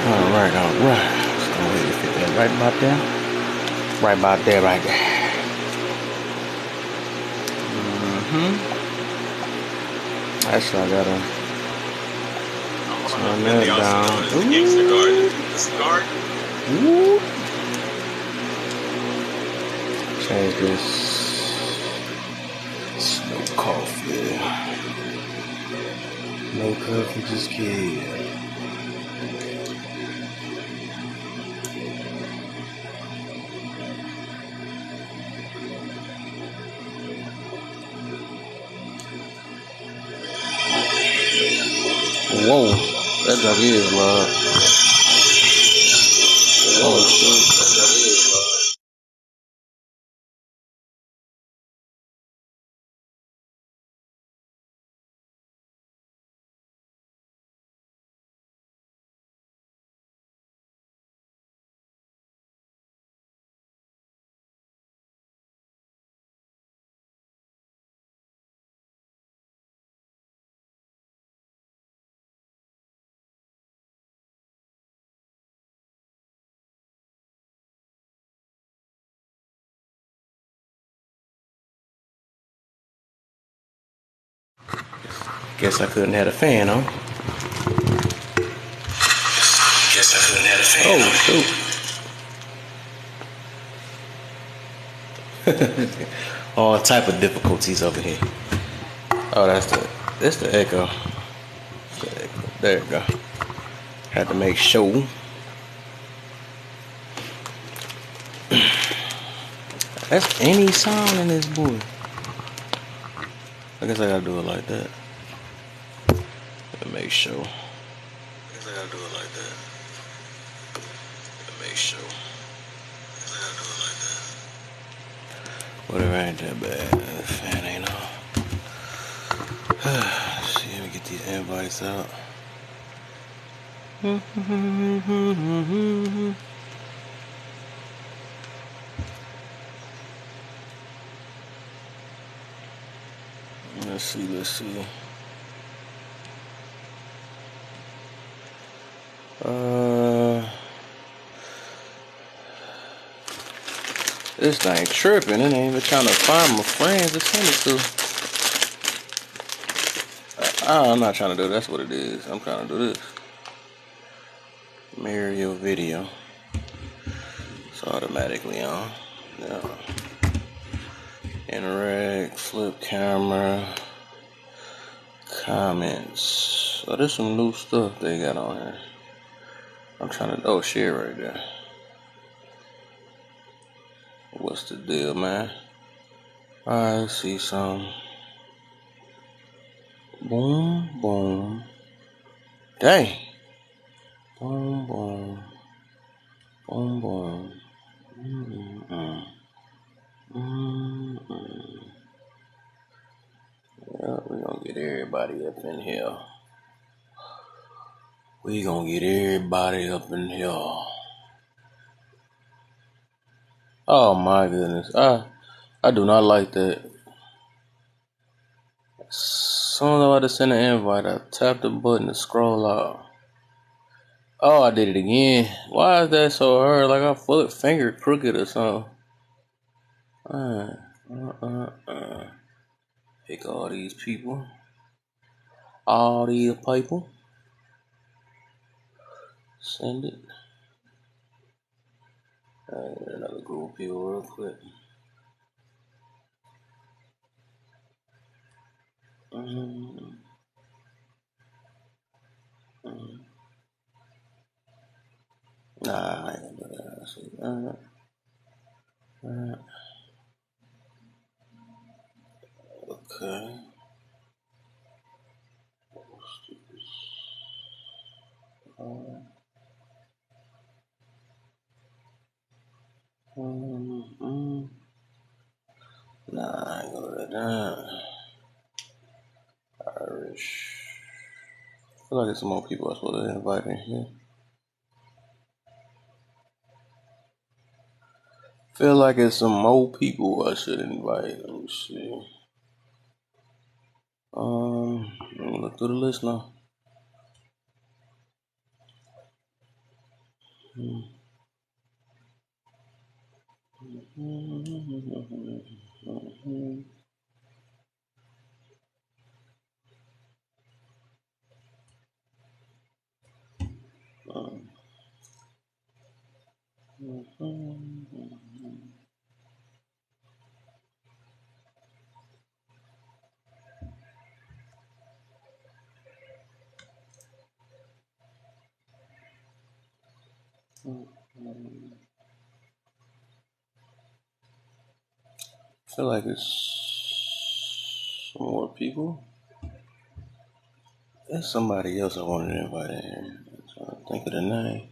Alright. Let's go ahead and fit that right about there. Right about there, right there. Actually, I gotta turn that down. Ooh. Change this. No coffee. No coffee, just kid. Whoa, that junk is loud. Oh, shit. Guess I couldn't have a fan on. Oh, shoot. All type of difficulties over here. Oh, that's the echo. There you go. Had to make sure. That's any sound in this boy. I guess I gotta do it like that. To make sure. Whatever, ain't that bad. The fan ain't on. See, let me get these invites out. Let's see. This thing tripping. It ain't even trying to find my friends to send it to. I'm not trying to do it. That's what it is. I'm trying to do this. Mirror your video. It's automatically on. Yeah. Interact, flip camera, comments. Oh, there's some new stuff they got on here. I'm trying to, share right there. What's the deal, man? I see some. Boom, boom. Dang. Boom, boom. Boom, boom. Yeah, we're gonna get everybody up in here. Oh my goodness. I do not like that. As soon as I want to send an invite, I tap the button to scroll out. Oh, I did it again. Why is that so hard? Like I finger crooked or something. Pick all these people. Send it. Get another group of people real quick. Nah, I ain't gonna do that. See, okay. Nah, I ain't gonna do that. Irish. I feel like there's some more people I'm supposed to invite in here. Feel like it's some more people I should invite. Let me see. Let me look through the list now. I feel like it's some more people. There's somebody else I wanted to invite in here. I'm trying to think of the name.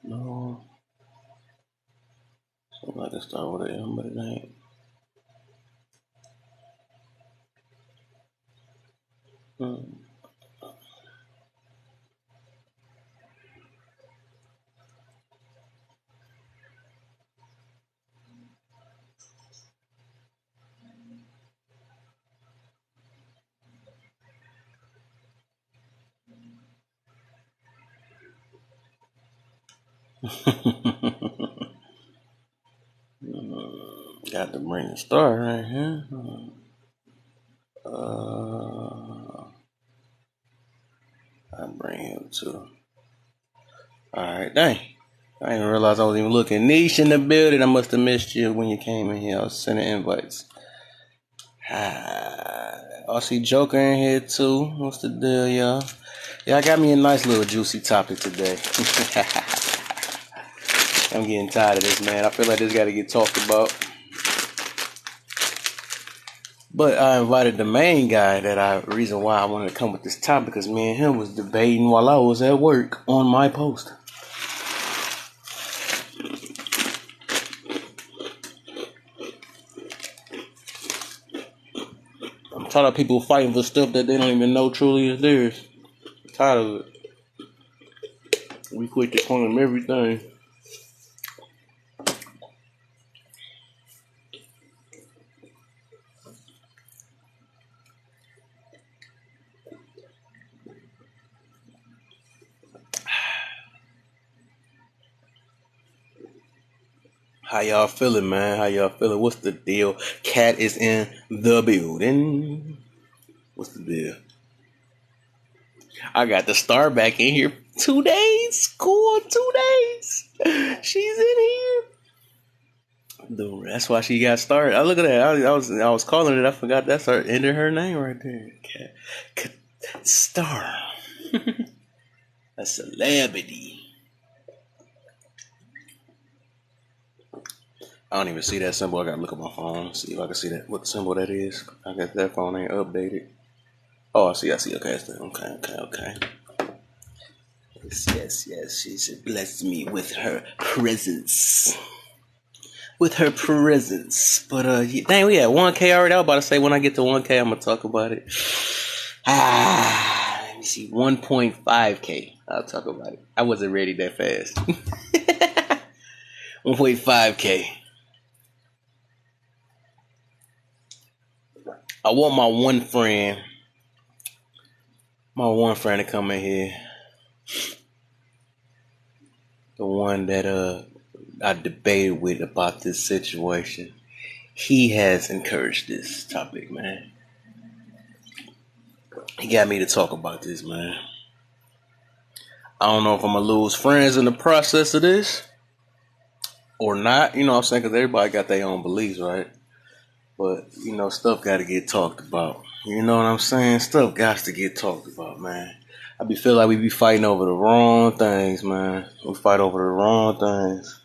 No. Something like to start with an M, but it ain't. Got to bring the star right here. I bring him too. Alright, dang. I didn't realize I was even looking. Niche in the building. I must have missed you when you came in here. I was sending invites. I see Joker in here too. What's the deal, y'all? Yeah, I got me a nice little juicy topic today. I'm getting tired of this, man. I feel like this got to get talked about. But I invited the main guy reason why I wanted to come with this topic, because me and him was debating while I was at work on my post. I'm tired of people fighting for stuff that they don't even know truly is theirs. I'm tired of it. We quick to claim everything. How y'all feeling, man? How y'all feeling? What's the deal? Cat is in the building. What's the deal? I got the star back in here 2 days. Cool, 2 days. She's in here. Dude, that's why she got started. I look at that. I was calling it. I forgot that's her ended her name right there. Cat star. A celebrity. I don't even see that symbol. I gotta look at my phone, see if I can see that what symbol that is. I guess that phone ain't updated. Oh, I see. Okay. Okay. Yes. She's blessed me with her presence. But dang, we had 1K already. I was about to say when I get to 1K, I'm gonna talk about it. Let me see, 1.5K. I'll talk about it. I wasn't ready that fast. 1.5K. I want my one friend to come in here. The one that I debated with about this situation. He has encouraged this topic, man. He got me to talk about this, man. I don't know if I'm gonna lose friends in the process of this or not. You know what I'm saying? Because everybody got their own beliefs, right? But, you know, stuff got to get talked about. You know what I'm saying? Stuff got to get talked about, man. I feel like we be fighting over the wrong things, man. We fight over the wrong things.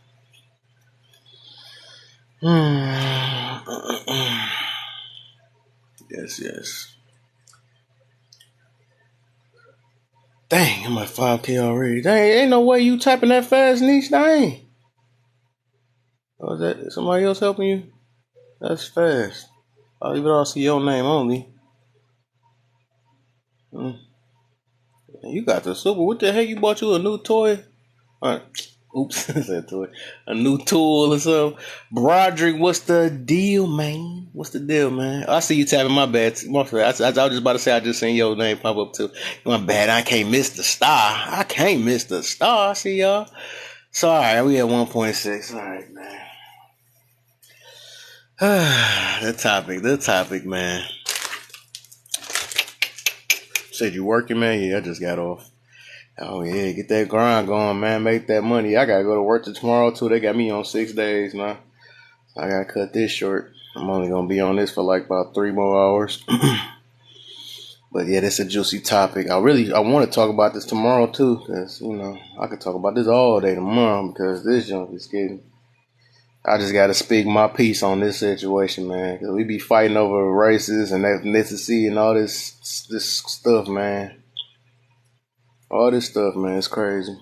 Yes. Dang, I'm at 5K already. Dang, ain't no way you typing that fast, Niche. Dang. Oh, is that somebody else helping you? That's fast. I'll even all see your name only. You got the super. What the heck? You bought you a new toy? Alright. Oops, I said to it. A new tool or something. Broderick, what's the deal, man? What's the deal, man? I see you tapping my bad. I was just about to say I just seen your name pop up too. My bad. I can't miss the star. I can't miss the star. I see y'all. So all right, we at 1.6. All right, man. The topic, man. Said you working, man? Yeah, I just got off. Oh yeah, get that grind going, man. Make that money. I gotta go to work tomorrow too. They got me on 6 days now. I gotta cut this short. I'm only gonna be on this for like about 3 more hours. But yeah, that's a juicy topic. I want to talk about this tomorrow too, because I could talk about this all day tomorrow because this junk is getting. I just gotta speak my piece on this situation, man. Because we be fighting over races and ethnicity and all this stuff, man. All this stuff, man, it's crazy.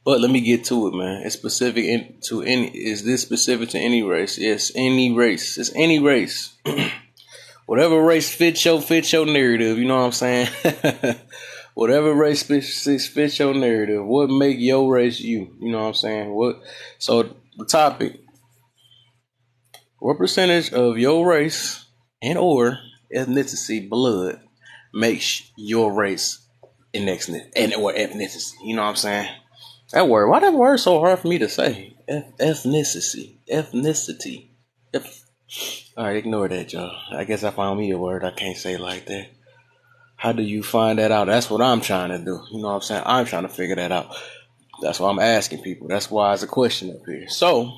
But let me get to it, man. It's specific to any. Is this specific to any race? Yes, any race. It's any race. Whatever race fits your narrative. You know what I'm saying? Whatever race fits your narrative. What make your race you? You know what I'm saying? So the topic: what percentage of your race and or ethnicity blood makes your race or ethnicity? You know what I'm saying? That word. Why that word so hard for me to say? Ethnicity. All right, ignore that, y'all. I guess I found me a word I can't say like that. How do you find that out? That's what I'm trying to do. You know what I'm saying? I'm trying to figure that out. That's why I'm asking people. That's why it's a question up here. So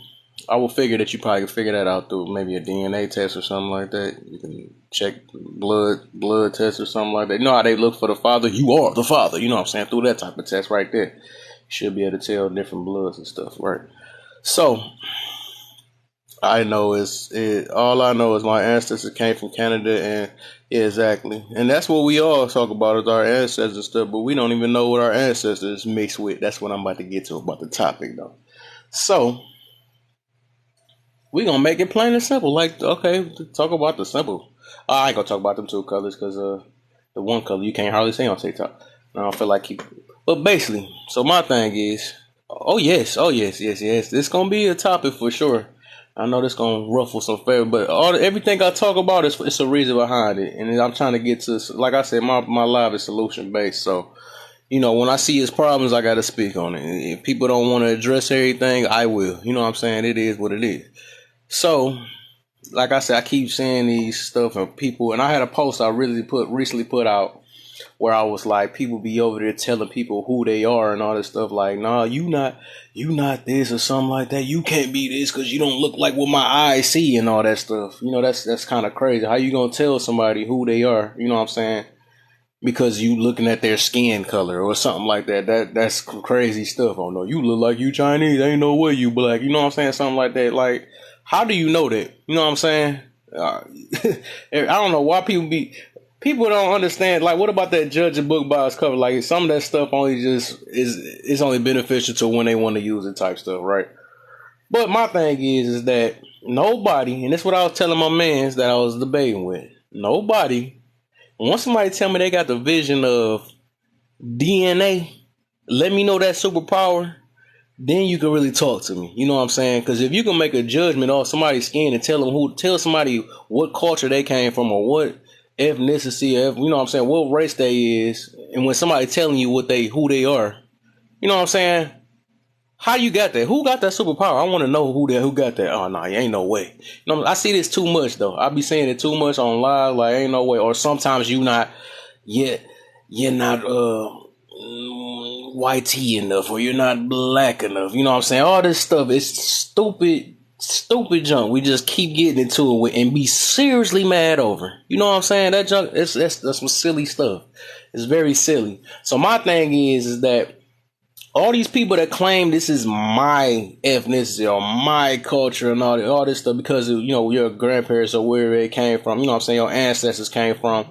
I will figure that you probably can figure that out through maybe a DNA test or something like that. You can check blood test or something like that. You know how they look for the father? You are the father. You know what I'm saying? Through that type of test right there. You should be able to tell different bloods and stuff, right? So all I know is my ancestors came from Canada, and yeah, exactly. And that's what we all talk about is our ancestors and stuff, but we don't even know what our ancestors mix with. That's what I'm about to get to about the topic though. So we gonna make it plain and simple. Like, okay, talk about the simple. I ain't gonna talk about them two colors because the one color you can't hardly see on TikTok. I don't feel like but basically, so my thing is, yes. This gonna be a topic for sure. I know this gonna ruffle some feathers, but everything I talk about it's a reason behind it, and I'm trying to get to. Like I said, my live is solution based. So, when I see his problems, I gotta speak on it. If people don't want to address everything, I will. You know what I'm saying? It is what it is. So, like I said, I keep saying these stuff and people, and I had a post I recently put out where I was like, people be over there telling people who they are and all this stuff. Like, nah, you not this or something like that. You can't be this because you don't look like what my eyes see and all that stuff. That's kind of crazy. How you gonna tell somebody who they are? You know what I'm saying? Because you looking at their skin color or something like that. That's crazy stuff. Oh no, you look like you Chinese. Ain't no way you black. You know what I'm saying? Something like that. Like, how do you know that? You know what I'm saying? I don't know why people don't understand. Like, what about that judge a book by its cover? Like, some of that stuff only just is only beneficial to when they want to use it type stuff, right? But my thing is that nobody, and that's what I was telling my mans that I was debating with. Nobody, once somebody tell me they got the vision of DNA, let me know that superpower, then you can really talk to me. You know what I'm saying? Because if you can make a judgment off somebody's skin and tell somebody what culture they came from or what ethnicity, you know what I'm saying, what race they is, and when somebody telling you who they are, you know what I'm saying? How you got that? Who got that superpower? I want to know who got that. Oh no, ain't no way. I see this too much though. I be saying it too much on live, like ain't no way. Or sometimes you're not white enough, or you're not black enough. You know what I'm saying? All this stuff is stupid junk. We just keep getting into it and be seriously mad over. You know what I'm saying? That junk, that's some silly stuff. It's very silly. So my thing is that all these people that claim this is my ethnicity or my culture and all this stuff because of, your grandparents or where it came from, you know what I'm saying, your ancestors came from.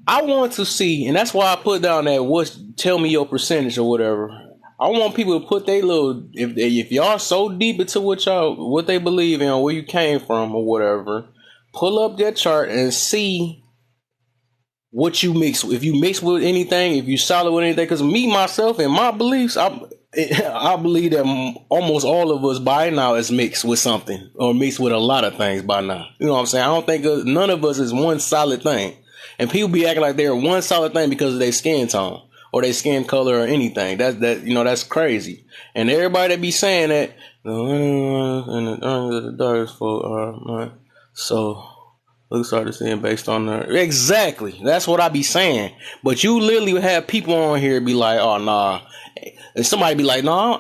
I want to see, and that's why I put down that tell me your percentage or whatever. I want people to put their little, if y'all so deep into what they believe in or where you came from or whatever, pull up that chart and see what you mix. If you mix with anything, if you solid with anything, because me, myself, and my beliefs, I believe that almost all of us by now is mixed with something or mixed with a lot of things by now. You know what I'm saying? I don't think none of us is one solid thing. And people be acting like they're one solid thing because of their skin tone or their skin color or anything. That's crazy. And everybody that be saying that, and the darkest folk so looks hard to see based on the exactly. That's what I be saying. But you literally have people on here be like, oh nah. And somebody be like, no,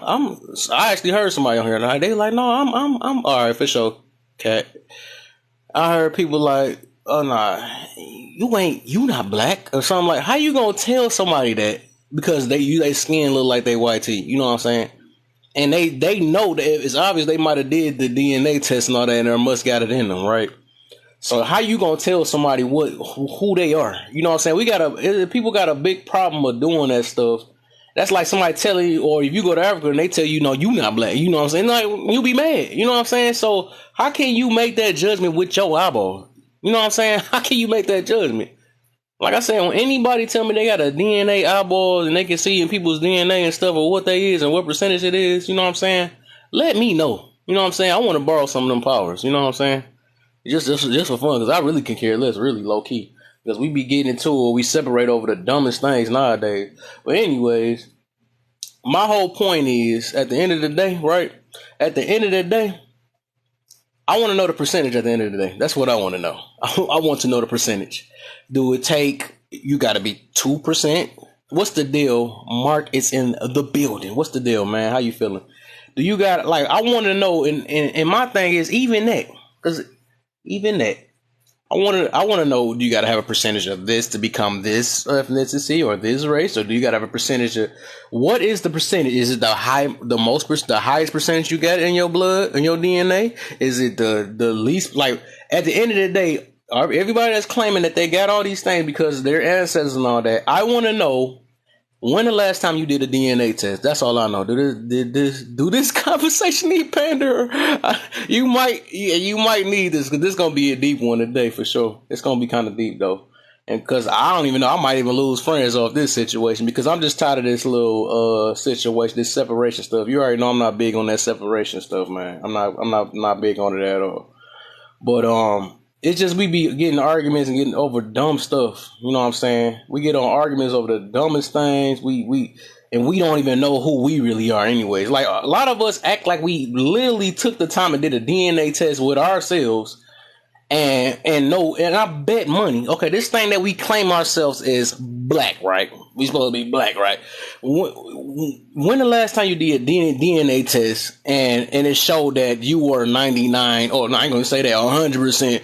I actually heard somebody on here. Like, they like, no, I'm all right for sure, cat. I heard people like, oh nah, you not black or something. Like, how you gonna tell somebody that because they skin look like they white tee? You know what I'm saying? And they know that it's obvious they might have did the DNA test and all that, and they must got it in them, right? So how you gonna tell somebody who they are? You know what I'm saying? People got a big problem of doing that stuff. That's like somebody telling you, or if you go to Africa and they tell you, no, you not black. You know what I'm saying? Like, you be mad. You know what I'm saying? So how can you make that judgment with your eyeball? You know what I'm saying? How can you make that judgment? Like I said, when anybody tell me they got a DNA eyeball and they can see in people's DNA and stuff or what they is and what percentage it is, you know what I'm saying? Let me know. You know what I'm saying? I want to borrow some of them powers. You know what I'm saying? Just for fun, because I really can care less, really low key. Because we be getting into it, we separate over the dumbest things nowadays. But anyways, my whole point is, at the end of the day, right? At the end of the day, I want to know the percentage at the end of the day. That's what I want to know. I want to know the percentage. Do it take, you got to be 2%? What's the deal? Mark, it's in the building. What's the deal, man? How you feeling? Do you got, like, I want to know, and my thing is, even that, because even that, I want to know, do you got to have a percentage of this to become this ethnicity or this race, or do you got to have a percentage of, what is the percentage? Is it the highest percentage you got in your blood, in your DNA? Is it the least? Like, at the end of the day, everybody that's claiming that they got all these things because of their ancestors and all that, I want to know, when the last time you did a DNA test? That's all I know. Do this conversation need pander? You might need this, because this is gonna be a deep one today for sure. It's gonna be kind of deep though, and because I don't even know, I might even lose friends off this situation because I'm just tired of this little situation, this separation stuff. You already know I'm not big on that separation stuff, man. I'm not big on it at all. But it's just we be getting arguments and getting over dumb stuff. You know what I'm saying? We get on arguments over the dumbest things. We don't even know who we really are anyways. Like, a lot of us act like we literally took the time and did a DNA test with ourselves and I bet money. Okay, this thing that we claim ourselves is black, right? We supposed to be black, right? When the last time you did a DNA test and it showed that you were 99, or no, I ain't gonna say that, 100%.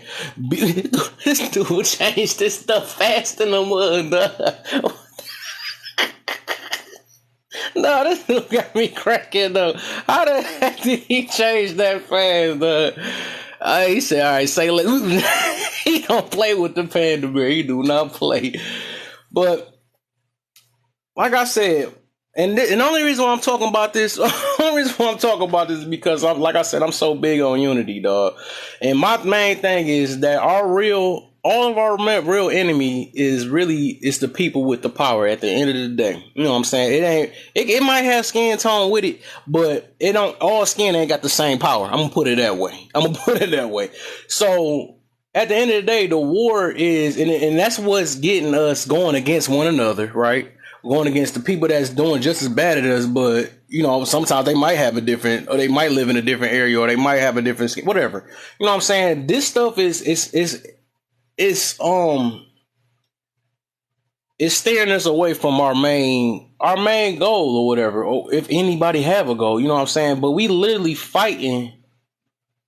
This dude changed this stuff fast in the mud. No, this dude got me cracking though. How the heck did he change that fast, though? He said, all right, say, he don't play with the panda bear. He do not play. But like I said, and the only reason why I'm talking about this, is because like I said, I'm so big on unity, dog. And my main thing is that all of our real enemy is the people with the power at the end of the day. You know what I'm saying? It might have skin tone with it, but all skin ain't got the same power. I'm gonna put it that way. So at the end of the day, the war is, and that's what's getting us going against one another, right? Going against the people that's doing just as bad as us, but you know, sometimes they might have or they might live in a different area, or they might have a different skin, whatever. You know what I'm saying? This stuff is steering us away from our main goal or whatever, or if anybody have a goal, you know what I'm saying? But we literally fighting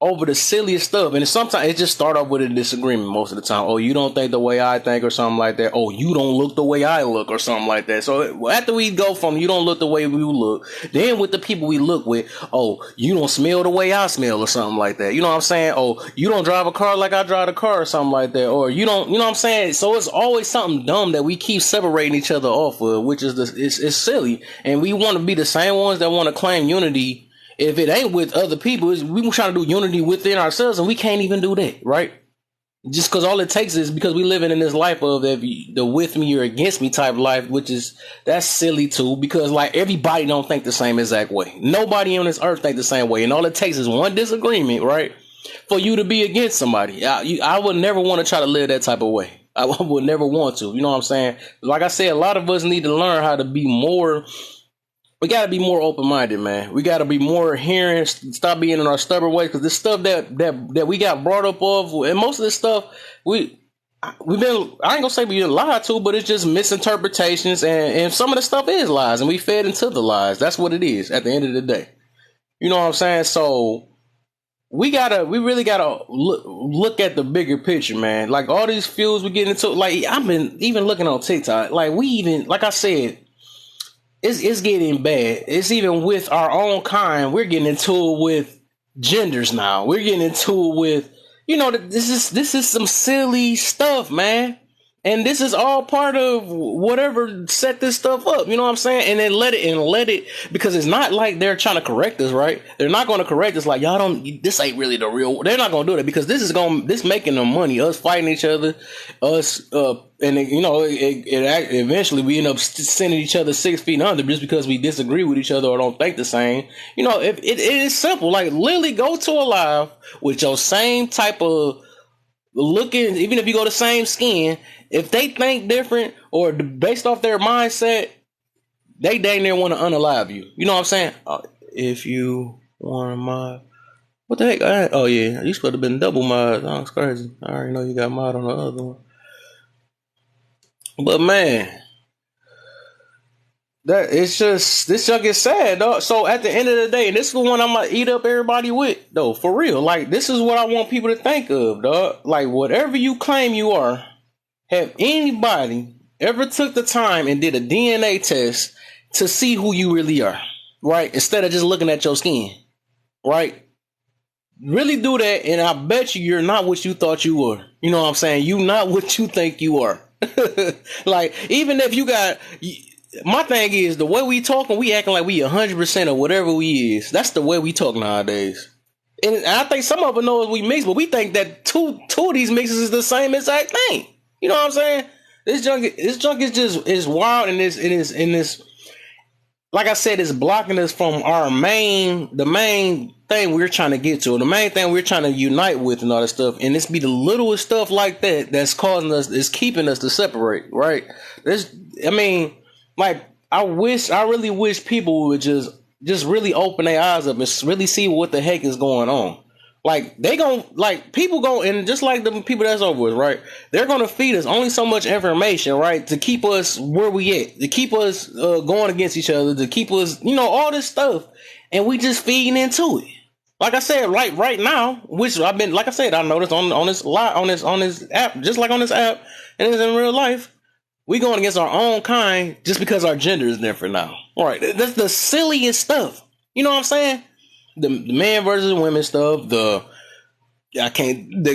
over the silliest stuff, and sometimes it just start off with a disagreement most of the time. Oh, you don't think the way I think, or something like that. Oh, you don't look the way I look, or something like that. So after we go from you don't look the way we look, then with the people we look with, oh, you don't smell the way I smell, or something like that. You know what I'm saying? Oh, you don't drive a car like I drive a car, or something like that. Or you don't, you know what I'm saying? So it's always something dumb that we keep separating each other off of, which is it's silly, and we want to be the same ones that want to claim unity. If it ain't with other people, we trying to do unity within ourselves, and we can't even do that, right? Just because all it takes is because we living in this life of the with me or against me type life, which is that's silly too. Because like everybody don't think the same exact way. Nobody on this earth think the same way, and all it takes is one disagreement, right, for you to be against somebody. I would never want to try to live that type of way. I would never want to. You know what I'm saying? Like I said, a lot of us need to learn how to be more. We got to be more open-minded, man. We got to be more hearing, stop being in our stubborn ways, because this stuff that we got brought up of, and most of this stuff, we've been, I ain't gonna say we been lied to, but it's just misinterpretations, and some of the stuff is lies, and we fed into the lies. That's what it is at the end of the day. You know what I'm saying? So we really gotta look at the bigger picture, man. Like all these fuels we get into, like I've been even looking on TikTok, like I said, it's getting bad. It's even with our own kind. We're getting into it with genders now. We're getting into it with, this is some silly stuff, man. And this is all part of whatever set this stuff up. You know what I'm saying? And then let it, because it's not like they're trying to correct us, right? They're not going to correct us like, this ain't really the real. They're not going to do that because this making them money, us fighting each other, us, and eventually we end up sending each other 6 feet under just because we disagree with each other or don't think the same. It is simple. Like literally go to a live with your same type of looking, even if you go the same skin, if they think different or based off their mindset, they dang near want to unalive you. You know what I'm saying? If you want my, what the heck? Oh yeah, you supposed to have been double mod. Oh, it's crazy. I already know you got mod on the other one. But man, that it's just this junk is sad, dog. So at the end of the day, and this is the one I'm gonna eat up everybody with, though, for real. Like this is what I want people to think of, dog. Like whatever you claim you are, have anybody ever took the time and did a DNA test to see who you really are, right? Instead of just looking at your skin, right? Really do that, and I bet you're not what you thought you were. You know what I'm saying? You not what you think you are. Like even if you got. My thing is the way we talking, we acting like we 100% of whatever we is. That's the way we talk nowadays. And I think some of us know we mix, but we think that two of these mixes is the same exact thing. You know what I'm saying? This junk is wild, and this like I said, it's blocking us from the main thing we're trying to get to, the main thing we're trying to unite with, and all that stuff. And it's be the littlest stuff like that that's causing us, is keeping us to separate, right? Like I really wish people would just really open their eyes up and really see what the heck is going on. Like people go, and just like the people that's over with, right? They're gonna feed us only so much information, right? To keep us where we at, to keep us going against each other, to keep us, all this stuff, and we just feeding into it. Like I said, right now, which I've been, like I said, I noticed on this app, just like on this app, and it's in real life. We going against our own kind just because our gender is different now. All right, that's the silliest stuff. You know what I'm saying? The man versus women stuff. The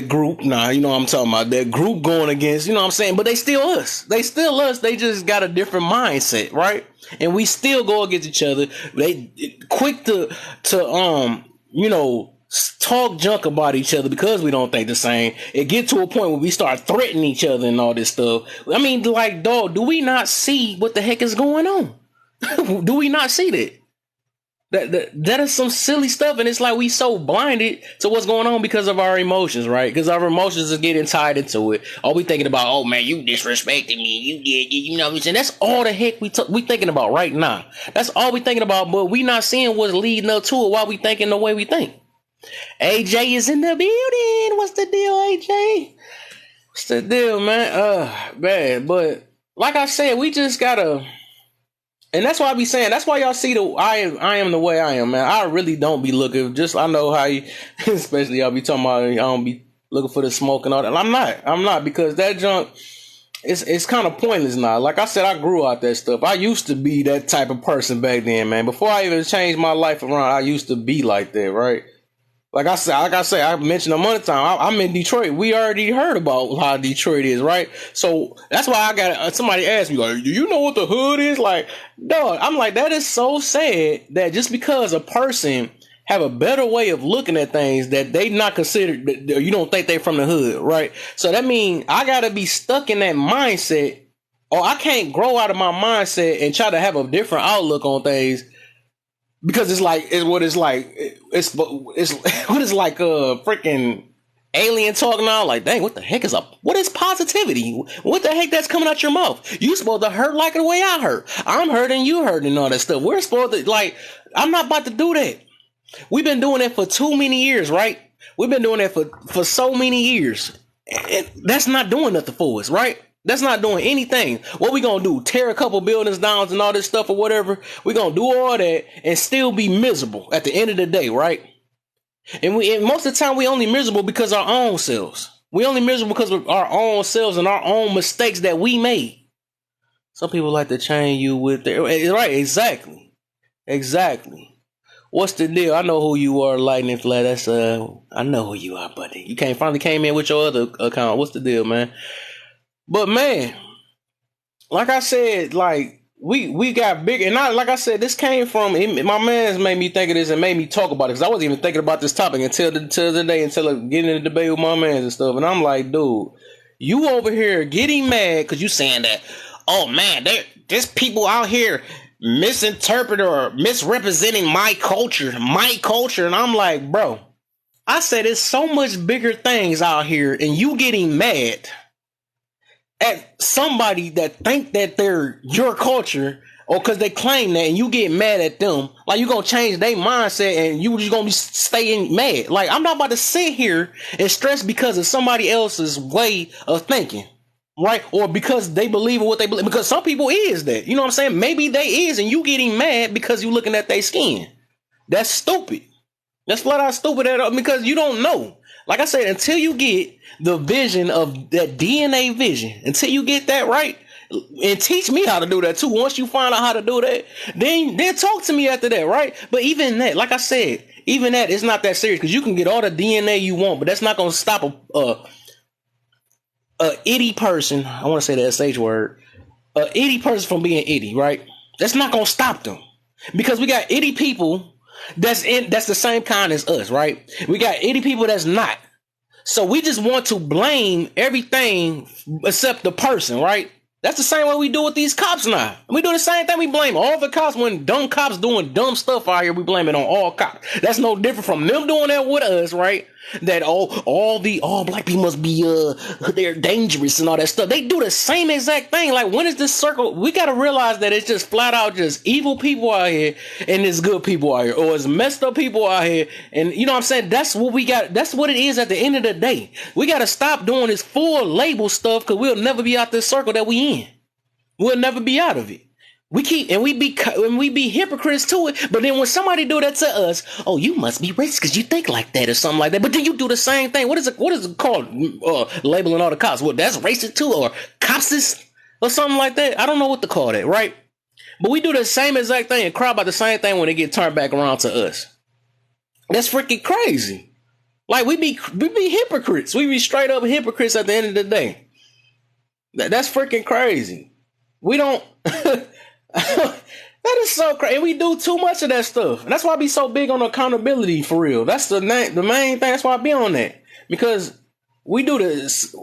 group. Nah, you know what I'm talking about. That group going against. You know what I'm saying? But they still us. They still us. They just got a different mindset, right? And we still go against each other. They quick to talk junk about each other because we don't think the same. It get to a point where we start threatening each other and all this stuff. I mean, like, dog, do we not see what the heck is going on? Do we not see that? That is some silly stuff, and it's like we so blinded to what's going on because of our emotions, right? Because our emotions are getting tied into it. All we thinking about, oh man, you disrespected me, you did, you know what I'm saying? That's all the heck we thinking about right now. That's all we thinking about, but we not seeing what's leading up to it while we thinking the way we think. AJ is in the building. What's the deal, AJ? What's the deal, man? Man, but like I said, we just gotta, and that's why I be saying, that's why y'all see I am the way I am, man. I really don't be looking, I know how you, especially y'all be talking about, I don't be looking for the smoke and all that. I'm not, because that junk, it's kind of pointless now. Like I said, I grew out that stuff. I used to be that type of person back then, man. Before I even changed my life around, I used to be like that, right? Like I said, I mentioned a month time. I'm in Detroit. We already heard about how Detroit is, right? So that's why I got somebody asked me, like, do you know what the hood is? Like, dog, I'm like, that is so sad that just because a person have a better way of looking at things that they not considered. You don't think they from the hood, right? So that means I gotta be stuck in that mindset, or I can't grow out of my mindset and try to have a different outlook on things, because it's like it's what it's like. It's what is like freaking alien talking now. Like, dang, what the heck is up? What is positivity? What the heck that's coming out your mouth? You supposed to hurt like the way I hurt. I'm hurting, you hurting, and all that stuff. We're supposed to, like, I'm not about to do that. We've been doing it for too many years, right? We've been doing it for so many years. And that's not doing nothing for us, right? That's not doing anything. What we gonna do? Tear a couple buildings down and all this stuff or whatever? We gonna do all that and still be miserable at the end of the day, right? And most of the time we only miserable because our own selves. We only miserable because of our own selves and our own mistakes that we made. Some people like to chain you with their right, exactly. What's the deal? I know who you are, Lightning Flat. That's I know who you are, buddy. You finally came in with your other account. What's the deal, man? But man, like I said, like we got big, and like I said, this came from my man's made me think of this and made me talk about it, because I wasn't even thinking about this topic until the day, until getting in the debate with my mans and stuff. And I'm like, dude, you over here getting mad because you saying that, oh man, there's people out here misinterpret or misrepresenting my culture, and I'm like, bro, I said there's so much bigger things out here, and you getting mad at somebody that think that they're your culture, or because they claim that, and you get mad at them, like you gonna change their mindset and you just gonna be staying mad. Like, I'm not about to sit here and stress because of somebody else's way of thinking. Right? Or because they believe in what they believe. Because some people is that. You know what I'm saying? Maybe they is, and you getting mad because you looking at their skin. That's stupid. That's flat out stupid, because you don't know. Like I said, until you get the vision of that DNA vision, until you get that right, and teach me how to do that too. Once you find out how to do that, then talk to me after that, right? But even that, like I said, even that is not that serious, because you can get all the DNA you want, but that's not going to stop a itty person, I want to say the SH word, a itty person from being itty, right? That's not gonna stop them, because we got itty people that's the same kind as us, right? We got itty people that's not. So we just want to blame everything except the person, right? That's the same way we do with these cops now. We do the same thing. We blame all the cops. When dumb cops doing dumb stuff out here, we blame it on all cops. That's no different from them doing that with us, right? That all black people must be they're dangerous and all that stuff. They do the same exact thing. Like, when is this circle? We got to realize that it's just flat out just evil people out here, and it's good people out here, or it's messed up people out here. And you know what I'm saying? That's what we got. That's what it is at the end of the day. We got to stop doing this full label stuff, because we'll never be out this circle that we in. We'll never be out of it. We be hypocrites to it. But then when somebody do that to us, oh, you must be racist because you think like that or something like that. But then you do the same thing. What is it called? Labeling all the cops. Well, that's racist too, or copsist or something like that. I don't know what to call that, right? But we do the same exact thing and cry about the same thing when they get turned back around to us. That's freaking crazy. Like, we be hypocrites. We be straight up hypocrites at the end of the day. That's freaking crazy. We don't. That is so crazy. And we do too much of that stuff. And that's why I be so big on accountability, for real. That's the main thing. That's why I be on that. Because we do this.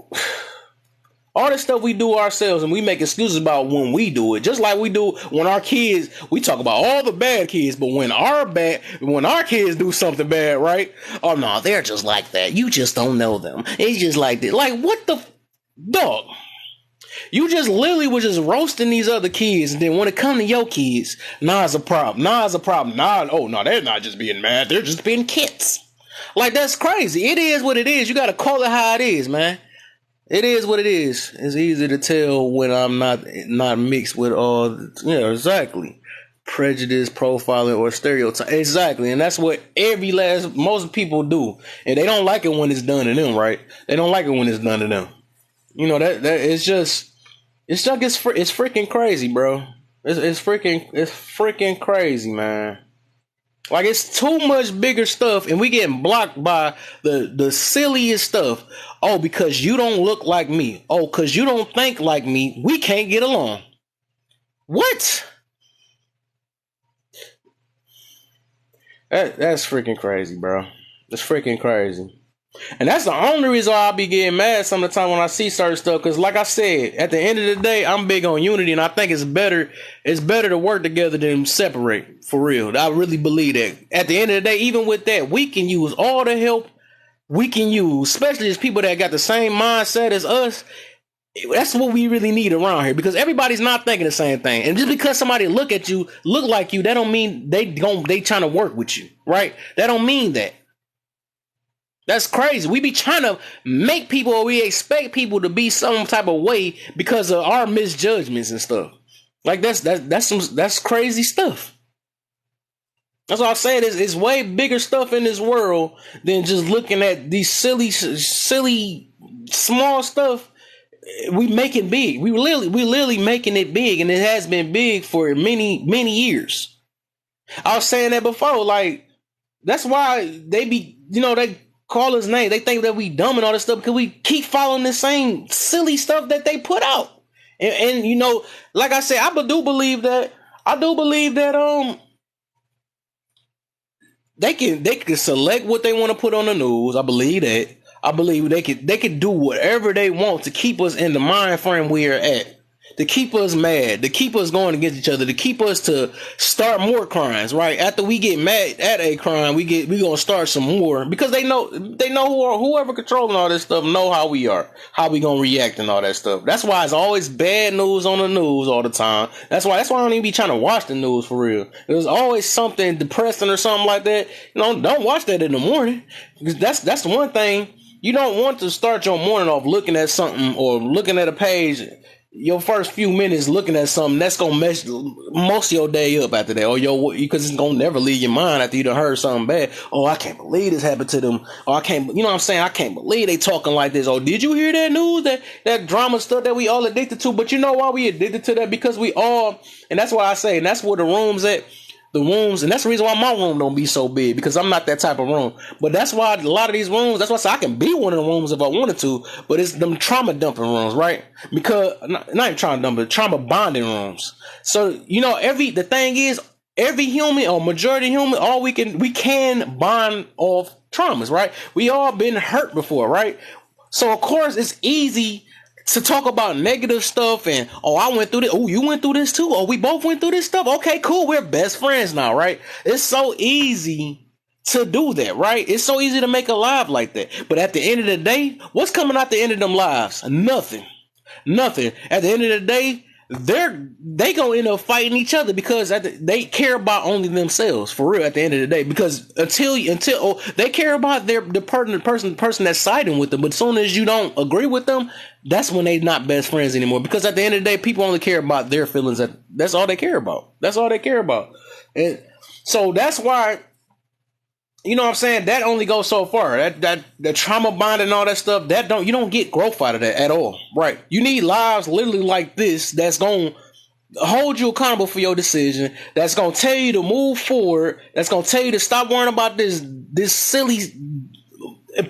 All this stuff we do ourselves, and we make excuses about when we do it. Just like we do when our kids, we talk about all the bad kids, but when our kids do something bad, right? Oh no, they're just like that. You just don't know them. It's just like this. Like, what the dog? You just literally was just roasting these other kids, and then when it come to your kids, it's a problem. They're not just being mad, they're just being kids. Like, that's crazy. It is what it is. You gotta call it how it is, man. It is what it is. It's easy to tell when I'm not mixed with all, exactly. Prejudice, profiling, or stereotype. Exactly. And that's what most people do. And they don't like it when it's done to them, right? They don't like it when it's done to them. You know, that it's freaking crazy, bro. It's freaking crazy, man. Like, it's too much bigger stuff, and we getting blocked by the silliest stuff. Oh, because you don't look like me. Oh, because you don't think like me. We can't get along. What? That's freaking crazy, bro. That's freaking crazy. And that's the only reason why I be getting mad some of the time when I see certain stuff. Because, like I said, at the end of the day, I'm big on unity, and I think it's better. It's better to work together than separate. For real, I really believe that. At the end of the day, even with that, we can use all the help we can use, especially as people that got the same mindset as us. That's what we really need around here, because everybody's not thinking the same thing. And just because somebody look like you, that don't mean they trying to work with you, right? That don't mean that. That's crazy. We be trying to make people, or we expect people to be some type of way because of our misjudgments and stuff. Like that's crazy stuff. That's what I'm saying. It's way bigger stuff in this world than just looking at these silly small stuff. We make it big. We literally making it big, and it has been big for many years. I was saying that before. Like, that's why they call us names. They think that we dumb and all this stuff because we keep following the same silly stuff that they put out. And like I said, I do believe that they can select what they want to put on the news. I believe that. I believe they could do whatever they want to keep us in the mind frame we are at. To keep us mad, to keep us going against each other, to keep us to start more crimes, right? After we get mad at a crime, we gonna start some more, because they know whoever controlling all this stuff know how we are, how we gonna react and all that stuff. That's why it's always bad news on the news all the time. That's why I don't even be trying to watch the news for real. There's always something depressing or something like that. Don't watch that in the morning, because that's the one thing. You don't want to start your morning off looking at something or looking at a page. Your first few minutes looking at something that's gonna mess most of your day up after that, or because it's gonna never leave your mind after you done heard something bad. Oh, I can't believe this happened to them. Or I can't, what I'm saying? I can't believe they talking like this. Oh, did you hear that news? That drama stuff that we all addicted to. But you know why we addicted to that? Because we all, and that's why I say, and that's where the room's at. The rooms, and that's the reason why my room don't be so big, because I'm not that type of room. But that's why a lot of these rooms, that's why I say I can be one of the rooms if I wanted to, but it's them trauma dumping rooms, right? Because not even trauma dumping, but trauma bonding rooms. So the thing is, every human or majority human, we can bond off traumas, right? We all been hurt before, right? So of course it's easy to talk about negative stuff and, oh, I went through this. Oh, you went through this too. Oh, we both went through this stuff. Okay, cool. We're best friends now, right? It's so easy to do that, right? It's so easy to make a live like that. But at the end of the day, what's coming out the end of them lives? Nothing. At the end of the day, they gonna end up fighting each other, because they care about only themselves, for real. At the end of the day, because until they care about the person that's siding with them, but as soon as you don't agree with them, that's when they not best friends anymore. Because at the end of the day, people only care about their feelings. That's all they care about. And so that's why. You know what I'm saying? That only goes so far. That the trauma bond and all that stuff, you don't get growth out of that at all. Right. You need lives literally like this that's gonna hold you accountable for your decision, that's gonna tell you to move forward, that's gonna tell you to stop worrying about this silly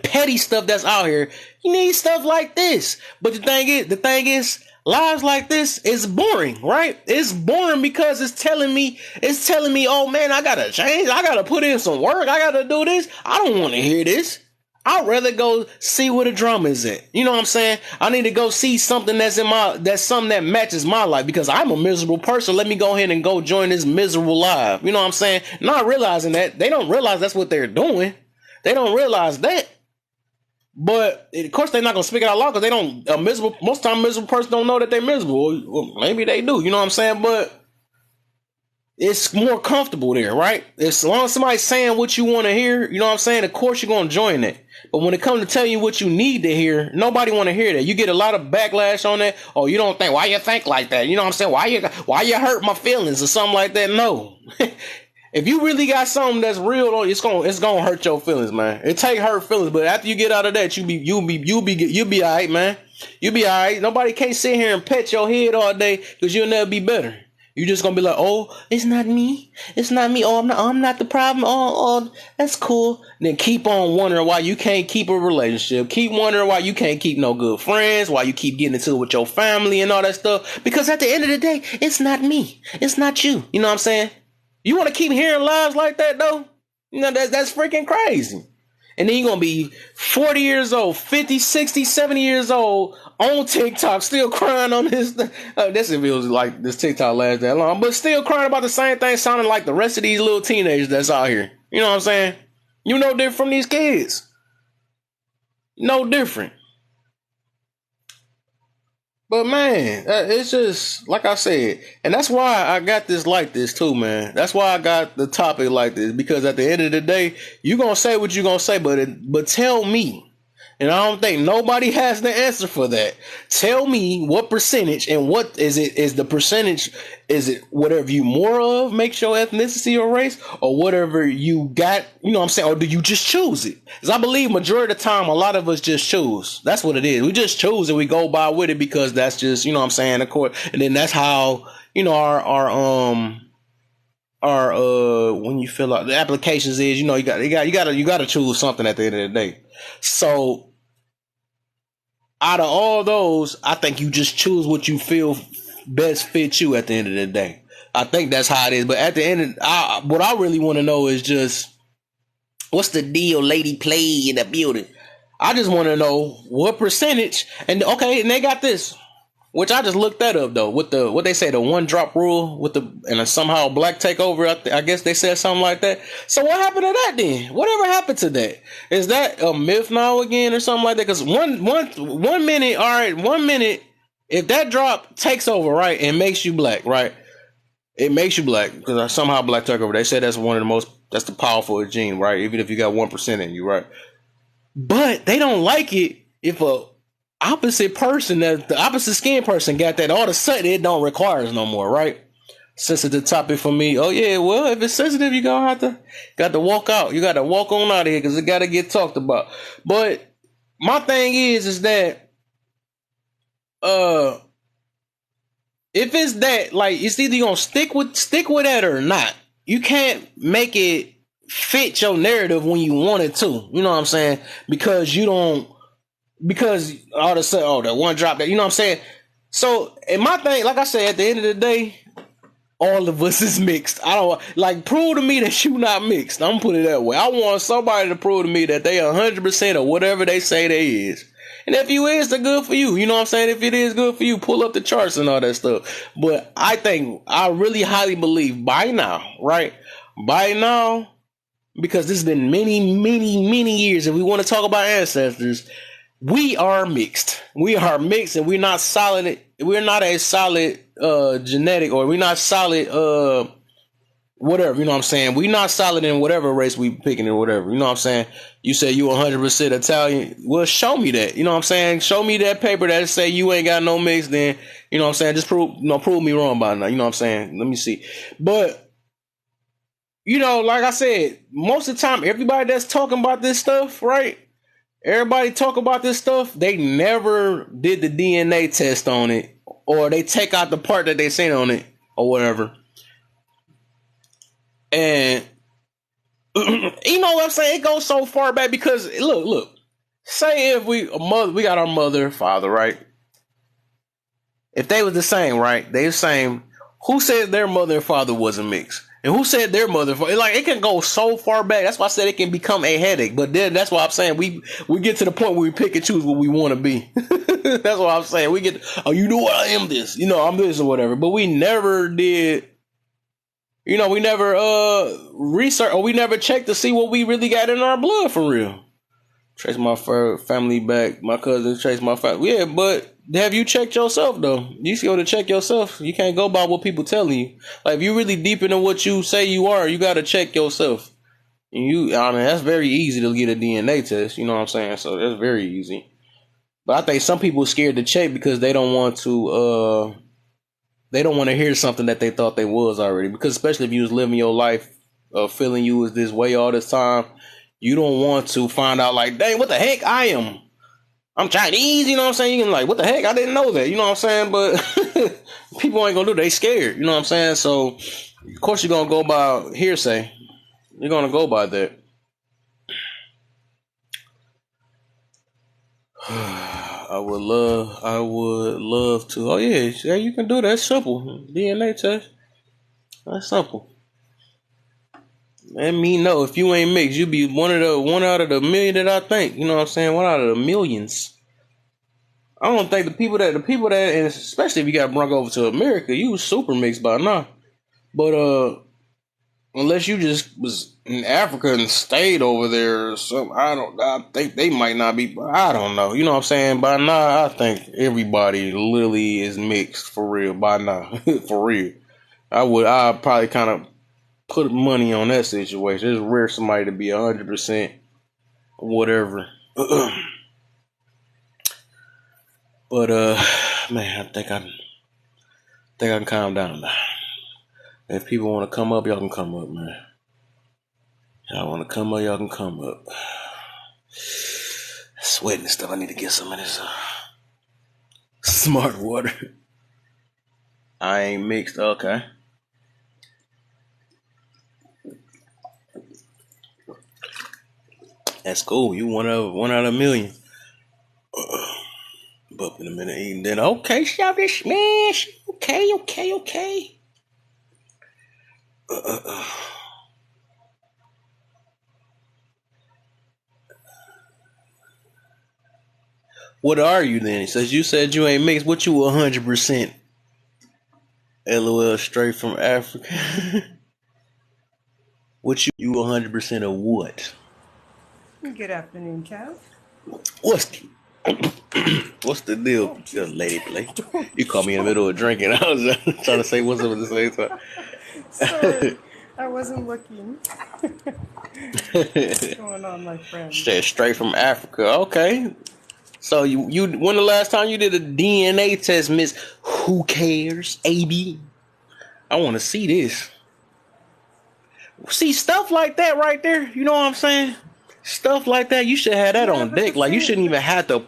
petty stuff that's out here. You need stuff like this. But the thing is, lives like this is boring, right? It's boring because it's telling me, oh man, I gotta change. I gotta put in some work. I gotta do this. I don't want to hear this. I'd rather go see where the drama is at. You know what I'm saying? I need to go see something that's something that matches my life, because I'm a miserable person. Let me go ahead and go join this miserable life. You know what I'm saying? Not realizing that. They don't realize that's what they're doing. They don't realize that. But of course they're not gonna speak it out loud, because they don't. Most time, miserable person don't know that they're miserable. Well, maybe they do. You know what I'm saying? But it's more comfortable there, right? As long as somebody's saying what you want to hear, you know what I'm saying? Of course you're gonna join it. But when it comes to tell you what you need to hear, nobody want to hear that. You get a lot of backlash on that. Oh, you don't think? Why you think like that? You know what I'm saying? Why you hurt my feelings or something like that? No. If you really got something that's real, it's gonna hurt your feelings, man. It take hurt feelings, but after you get out of that, you'll be all right, man. You'll be all right. Nobody can't sit here and pet your head all day, because you'll never be better. You just gonna be like, oh, it's not me. Oh, I'm not the problem. Oh, that's cool. Then keep on wondering why you can't keep a relationship. Keep wondering why you can't keep no good friends. Why you keep getting into it with your family and all that stuff. Because at the end of the day, it's not me. It's not you. You know what I'm saying? You want to keep hearing lies like that, though? You You know, that's freaking crazy. And then you're going to be 40 years old, 50, 60, 70 years old on TikTok, still crying on this. This if it was like this TikTok lasts that long, but still crying about the same thing, sounding like the rest of these little teenagers that's out here. You know what I'm saying? You no different from these kids. No different. But man, it's just like I said, and that's why I got this like this too, man. That's why I got the topic like this, because at the end of the day, you gonna say what you gonna say, but tell me. And I don't think nobody has the answer for that. Tell me what percentage, and what is it? Is the percentage, is it whatever you more of makes your ethnicity or race, or whatever you got, you know what I'm saying? Or do you just choose it? Because I believe majority of the time, a lot of us just choose. That's what it is. We just choose and we go by with it because that's just, you know what I'm saying, and then that's how, you know, our when you fill out the applications is, you know, you gotta choose something at the end of the day. So out of all those, I think you just choose what you feel best fits you at the end of the day. I think that's how it is. But at the end, what I really want to know is just, what's the deal, lady play in the building? I just want to know what percentage. And okay, and they got this, which I just looked that up though, with the what they say, the one drop rule, with the and somehow black takeover. I guess they said something like that. So what happened to that then? Whatever happened to that? Is that a myth now again or something like that? Because one minute, all right, 1 minute, if that drop takes over, right, and makes you black, right, it makes you black because somehow black takeover. They said that's that's the powerful gene, right? Even if you got 1% in you, right? But they don't like it if a opposite person, that the opposite skin person got that, all of a sudden it don't require us no more, right? Sensitive topic for me. Oh yeah, well, if it's sensitive, you gonna have to got to walk out. You got to walk on out of here because it got to get talked about. But my thing is that if it's that, like, it's either you gonna stick with that or not. You can't make it fit your narrative when you want it to. You know what I'm saying? Because all of a sudden, oh, that one drop, that, you know what I'm saying? So, and my thing, like I said, at the end of the day, all of us is mixed. I don't, like, prove to me that you not mixed. I'm gonna put it that way. I want somebody to prove to me that they 100% of whatever they say they is. And if you is, they're good for you. You know what I'm saying? If it is good for you, pull up the charts and all that stuff. But I really highly believe by now, right? By now, because this has been many, many, many years, and we want to talk about ancestors, we are mixed. We are mixed, and we're not solid. We're not a solid genetic, or we're not solid whatever. You know what I'm saying? We're not solid in whatever race we picking or whatever. You know what I'm saying? You say you 100% Italian. Well, show me that. You know what I'm saying? Show me that paper that say you ain't got no mix. Then, you know what I'm saying? Just prove me wrong by now. You know what I'm saying? Let me see. But, you know, like I said, most of the time, everybody that's talking about this stuff, right? Everybody talk about this stuff, they never did the DNA test on it, or they take out the part that they seen on it, or whatever. And you know what I'm saying? It goes so far back because look. Say if we got our mother, father, right? If they was the same, right? They the same. Who said their mother and father wasn't mixed? And who said their mother? Like, it can go so far back. That's why I said it can become a headache. But then that's why I'm saying we get to the point where we pick and choose what we want to be. That's what I'm saying. We get, oh, you know what, I am this. You know, I'm this or whatever. But we never did. You know, we never research, or we never checked to see what we really got in our blood for real. Trace my family back. My cousins trace my family. Yeah, but have you checked yourself though? You still to check yourself. You can't go by what people telling you. Like, if you really deep into what you say you are, you got to check yourself. And I mean, that's very easy to get a DNA test. You know what I'm saying? So that's very easy. But I think some people are scared to check because they don't want to. They don't want to hear something that they thought they was already. Because especially if you was living your life feeling you was this way all this time, you don't want to find out like, dang, what the heck I'm Chinese, you know what I'm saying? You can like, what the heck? I didn't know that, you know what I'm saying? But people ain't gonna do it. They scared, you know what I'm saying? So, of course, you're gonna go by hearsay. You're gonna go by that. I would love to. Oh yeah, you can do that. It's simple. DNA test. That's simple. Let me know if you ain't mixed. You be one out of the million that I think. You know what I'm saying? One out of the millions. I don't think the people that, and especially if you got brought over to America, you was super mixed by now. But unless you just was in Africa and stayed over there or something, I think they might not be. I don't know. You know what I'm saying? By now, I think everybody literally is mixed for real. By now, for real, I'd probably kind of put money on that situation. It's rare somebody to be 100% whatever. But man, I think I can calm down now. If people want to come up, y'all can come up, man. Y'all want to come up, y'all can come up. Sweating and stuff. I need to get some of this smart water. I ain't mixed. Okay. That's cool. You one out of a million. But in a minute eating dinner. Okay, shout this man. Okay. What are you then? He says you said you ain't mixed. What you 100%? LOL, straight from Africa. What you 100% of what? Good afternoon, Kev. What's the deal, lady play? You caught me in the middle of drinking. I was trying to say what's up at the same time. Sorry, I wasn't looking. What's going on, my friend? Straight from Africa. Okay. So you when the last time you did a DNA test, Miss? Who cares? AB. I want to see this. See stuff like that right there. You know what I'm saying? Stuff like that. You should have that on deck. Like you shouldn't even have to.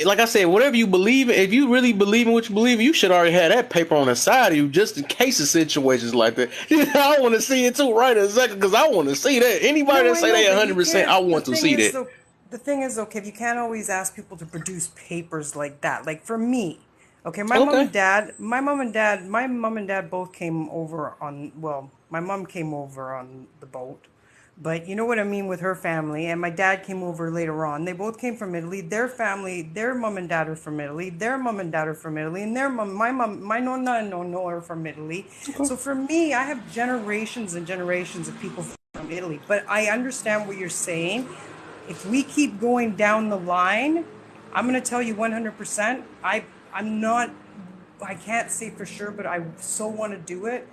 Like I said, whatever you believe in, if you really believe in what you believe in, you should already have that paper on the side of you just in case of situations like that. I want to see it too right in a second because I want to see that. Anybody that say they 100%, I want to see that. The thing is, okay, you can't always ask people to produce papers like that. Like for me, okay, my mom and dad both came over on. Well, my mom came over on the boat. But you know what I mean with her family, and my dad came over later on. They both came from Italy. Their family, their mom and dad are from Italy. Their mom and dad are from Italy, and my nonna and nonno are from Italy. Okay. So for me, I have generations and generations of people from Italy. But I understand what you're saying. If we keep going down the line, I'm going to tell you 100%. I can't say for sure, but I so want to do it.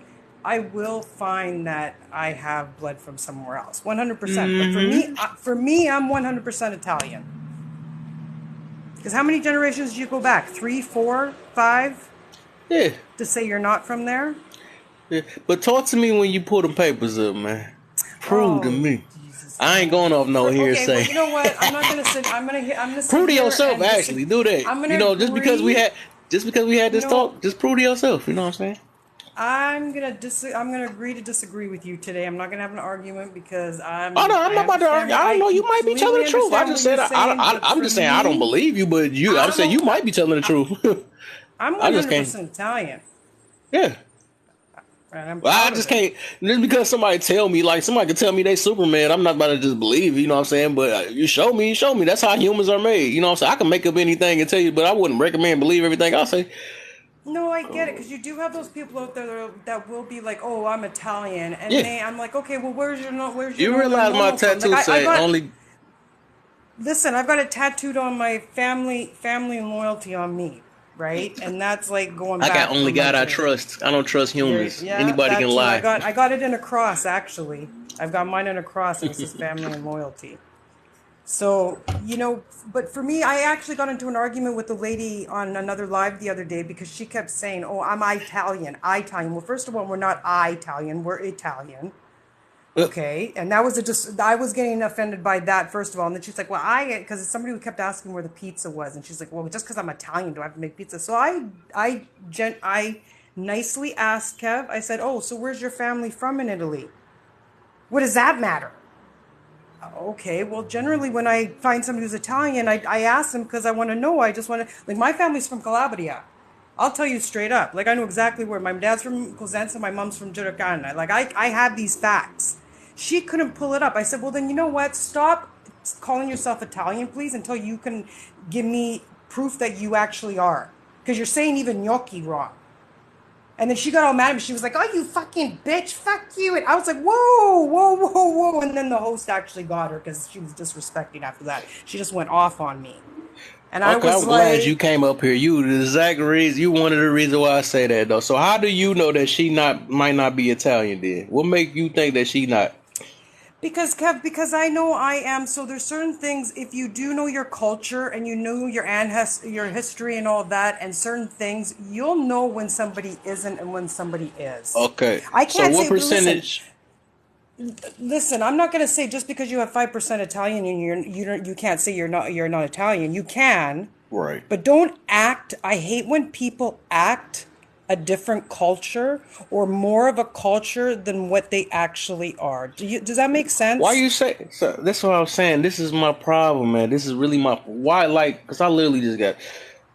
I will find that I have blood from somewhere else, 100%. Mm-hmm. But for me, I'm 100% Italian. Because how many generations did you go back? 3, 4, 5? Yeah. To say you're not from there? Yeah. But talk to me when you pull the papers up, man. Prove to me. Jesus, I ain't going off no hearsay. Okay, well, you know what? I'm not gonna sit. I'm gonna prove to yourself. Actually, do that. Just because we had this talk, just prove to yourself. You know what I'm saying? I'm gonna agree to disagree with you today. I'm not gonna have an argument because I'm not about to argue. I don't know. You might be telling the truth. I just said I'm just saying I don't believe you, but I'm saying you might be telling the truth. I'm 100% Italian. Yeah. I just can't. Just because somebody tell me, like somebody can tell me they Superman, I'm not about to just believe. You know what I'm saying? But you show me. That's how humans are made. You know what I'm saying? I can make up anything and tell you, but I wouldn't recommend believe everything I say. No, I get it, because you do have those people out there that will be like, "Oh, I'm Italian," and I'm like, "Okay, well, where's your You realize my tattoo say only." Listen, I've got it tattooed on my family and loyalty on me, right? And that's like going back. I got only God I trust. I don't trust humans. Anybody can lie. I got it in a cross, actually. I've got mine in a cross, and it says family and loyalty. So, but for me, I actually got into an argument with a lady on another live the other day because she kept saying, "Oh, I'm Italian. Well, first of all, we're not Italian. We're Italian." Okay. And that was I was getting offended by that, first of all. And then she's like, well, because somebody who kept asking where the pizza was. And she's like, well, just because I'm Italian, do I have to make pizza? So I nicely asked Kev, I said, oh, so where's your family from in Italy? What does that matter? Okay, well, generally when I find somebody who's Italian, I ask them because I want to know. I just want to, like, my family's from Calabria. I'll tell you straight up. Like, I know exactly where. My dad's from Cosenza, my mom's from Girocana. Like, I have these facts. She couldn't pull it up. I said, well, then you know what? Stop calling yourself Italian, please, until you can give me proof that you actually are. Because you're saying even gnocchi wrong. And then she got all mad at me. She was like, oh, you fucking bitch, fuck you. And I was like, whoa, whoa, whoa, whoa. And then the host actually got her because she was disrespecting after that. She just went off on me. And I Okay, was I'm glad you like, came up here. You the exact reason. You one of the reasons why I say that though. So how do you know that she might not be Italian? Then what make you think that she not? because Kev, because I know I am. So there's certain things, if you do know your culture and you know your history and all that, and certain things, you'll know when somebody isn't and when somebody is. Okay, I so can't what say, percentage? listen, I'm not going to say just because you have 5% Italian and you can't say you're not Italian. You can, Right. but don't act. I hate when people act a different culture or more of a culture than what they actually are. Does that make Why sense? you say? So that's what I was saying. This is my problem, man. This is really my why. Like, cause I literally just got.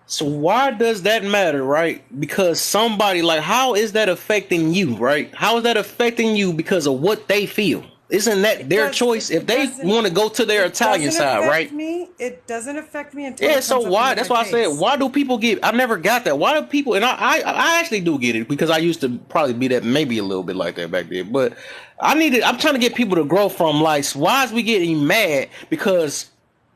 So why does that matter, right? Because somebody like, how is that affecting you, right? How is that affecting you because of what they feel? Isn't that It their does. choice? If It they doesn't. want to go to their It Italian doesn't side, affect right? me. It doesn't affect me until Yeah, it so comes up why? into my That's why I said, face. why do people get? I never got that. Why do people? And I actually do get it because I used to probably be that maybe a little bit like that back then. But I'm trying to get people to grow from like, why is we getting mad because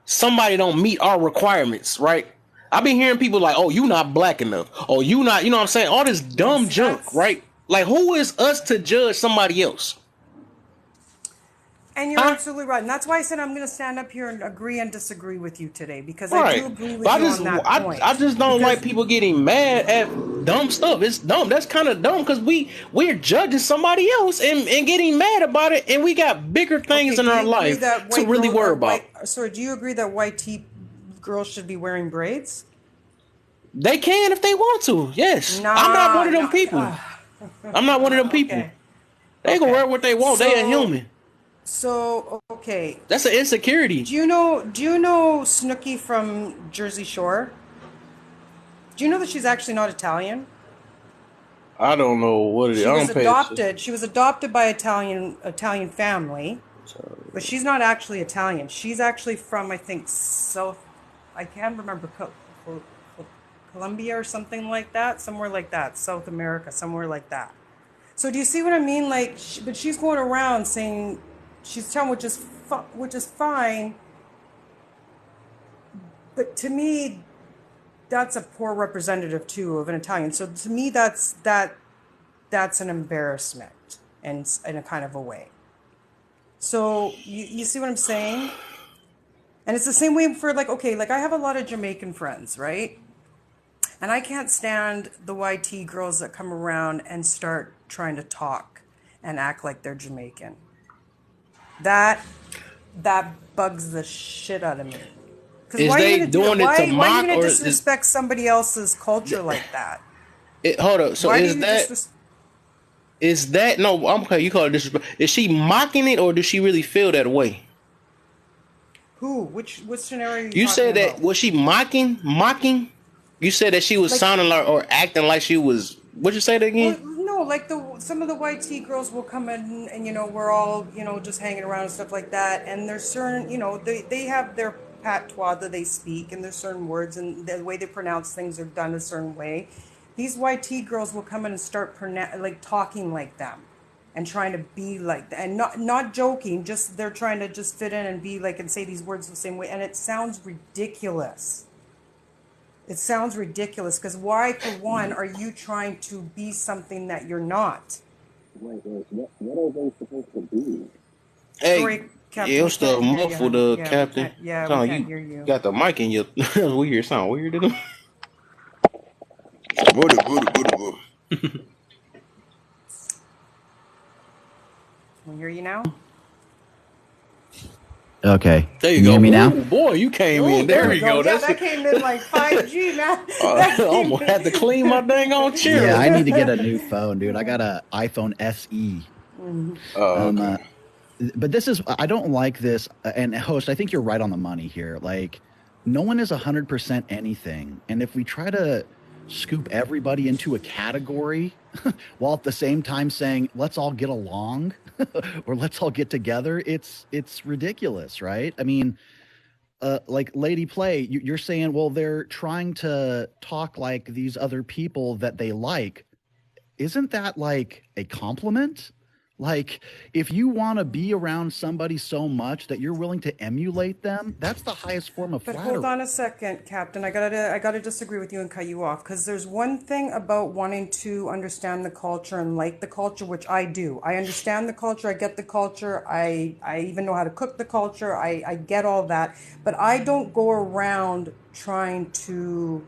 somebody don't meet our requirements, right? I've been hearing people like, oh, you not black enough, oh, you not, you know what I'm saying? All this Yeah. dumb See, junk, that's. right? Like, who is us to judge somebody else? And you're Huh? absolutely right. And that's why I said I'm going to stand up here and agree and disagree with you today because I Right. do agree But with you on that I point. just don't like Because, people getting mad at dumb stuff. It's dumb. That's kind of dumb because we're judging somebody else and getting mad about it, and we got bigger things okay, in do our you agree life that to white really girl worry or about. sorry, do you agree that white girls should be wearing braids? They can if they want to. Yes. I'm not one Nah, of them nah. people. I'm not one of them people. Okay. They can Okay. wear what they want. They a So, human. okay. That's an insecurity. Do you know Snooki from Jersey Shore? Do you know that she's actually not Italian? I don't know what it is. She I was don't pay attention. adopted. She was adopted by Italian family, but she's not actually Italian. She's actually from, I think, South. I can't remember, Colombia or something like that, somewhere like that, South America, somewhere like that. So do you see what I mean? Like, but she's going around saying she's telling, which is fine. But to me, that's a poor representative too of an Italian. So to me, that's an embarrassment, and in a kind of a way. So you see what I'm saying? And it's the same way for like, okay, like I have a lot of Jamaican friends, right? And I can't stand the YT girls that come around and start trying to talk and act like they're Jamaican. That that bugs the shit out of me. Because Is why are you they gonna do that? doing it to Why are you mock gonna or is disrespect somebody else's culture like that? it? Hold up. So Why do you disrespect? is that no? I'm okay. You call it disrespect. Is she mocking it or does she really feel that way? Who? Which scenario are you You talking said that about? was she mocking? Mocking? You said that she was Like, sounding like or acting like she was. What'd you say that well, again? no, like some of the YT girls will come in and we're all just hanging around and stuff like that, and there's certain they have their patois that they speak, and there's certain words and the way they pronounce things are done a certain way. These YT girls will come in and start like talking like them, and trying to be like that, and not joking, just they're trying to just fit in and be like and say these words the same way, and it sounds ridiculous. It sounds ridiculous because why, for one, are you trying to be something that you're not? What are they supposed to be? Hey, Sorry, yeah, Captain, we what's the can't hear you, muffled honey. Yeah, we captain? can't. Yeah, we Sound like can't you hear you. got the mic in your weird. Sound weird to them. Can Can we hear you now? Okay. There you Can you hear go. me now? Ooh, boy, you came Oh, in. There there we we go. go. Yeah, That's that it. came in like 5G, man. That I'm came gonna in. have to clean my dang on chair. Yeah, I need to get a new phone, dude. I got an iPhone SE. Oh, Um, okay. uh, but this is, I don't like this. And host, I think you're right on the money here. Like, no one is 100% anything. And if we try to scoop everybody into a category while at the same time saying, let's all get along or let's all get together. It's ridiculous, right? I mean, like Lady Play, you're saying, well, they're trying to talk like these other people that they like. Isn't that like a compliment? Like, if you want to be around somebody so much that you're willing to emulate them, that's the highest form of But flattery. hold on a second, Captain. I gotta disagree with you and cut you off because there's one thing about wanting to understand the culture and like the culture, which I do. I understand the culture. I get the culture. I even know how to cook the culture. I get all that. But I don't go around trying to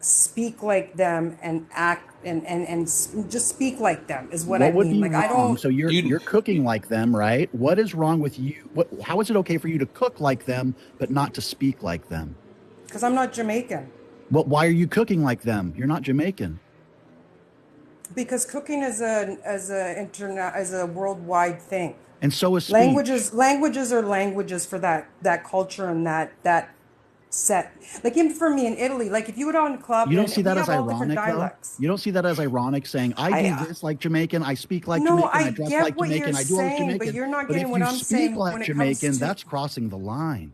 speak like them and act and just speak like them is what I What would mean. be Like I wrong? don't So you're You you're cooking like them, right? What is wrong with you? How is it okay for you to cook like them but not to speak like them? because I'm not Jamaican. Why are you cooking like them? You're not Jamaican. Because cooking is a worldwide thing. And so is speech. Languages are languages for that culture and that set. Like even for me in Italy, like if you go to a club You don't see and we that as have all different ironic, though? dialects. You don't see that as ironic saying, I do I this like Jamaican, I speak like No, Jamaican, I I dress get like what you're Jamaican, I do all this saying, but Jamaican. you're not But getting if what you I'm speak saying like when it comes Jamaican, to. that's crossing the line.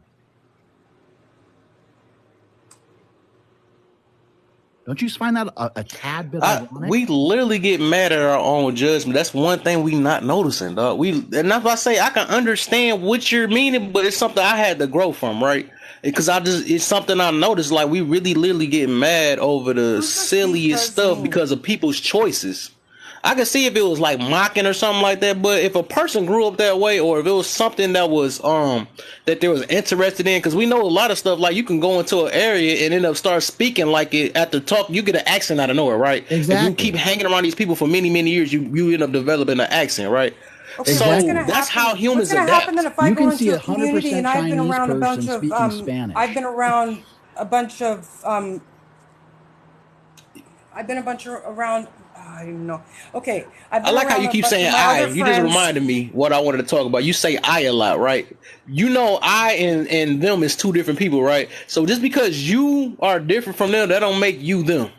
Don't you find that a tad bit ironic? we literally get mad at our own judgment. That's one thing we not noticing, dog. And that's why I say I can understand what you're meaning, but it's something I had to grow from, right? Because it's something I noticed. Like we really literally get mad over the Who's the speak silliest does stuff mean? because of people's choices. I could see if it was like mocking or something like that, but if a person grew up that way, or if it was something that was that they was interested in, because we know a lot of stuff like you can go into an area and end up start speaking like it at the talk, you get an accent out of nowhere, right? If you keep Exactly. hanging around these people for many years, you end up developing an accent, right? Okay, what's So gonna Exactly. that's how happen? What's humans gonna happen then adapt. if I You go can see into a a community 100% and I've been Chinese around a bunch person of speaking I've Spanish. been around a bunch of I've been a bunch of around I don't even know. Okay, I've I been like how around you a keep bunch of saying my I. other You just friends. reminded me what I wanted to talk about. You say I a lot, right? You know I and them is two different people, right? So just because you are different from them, that don't make you them.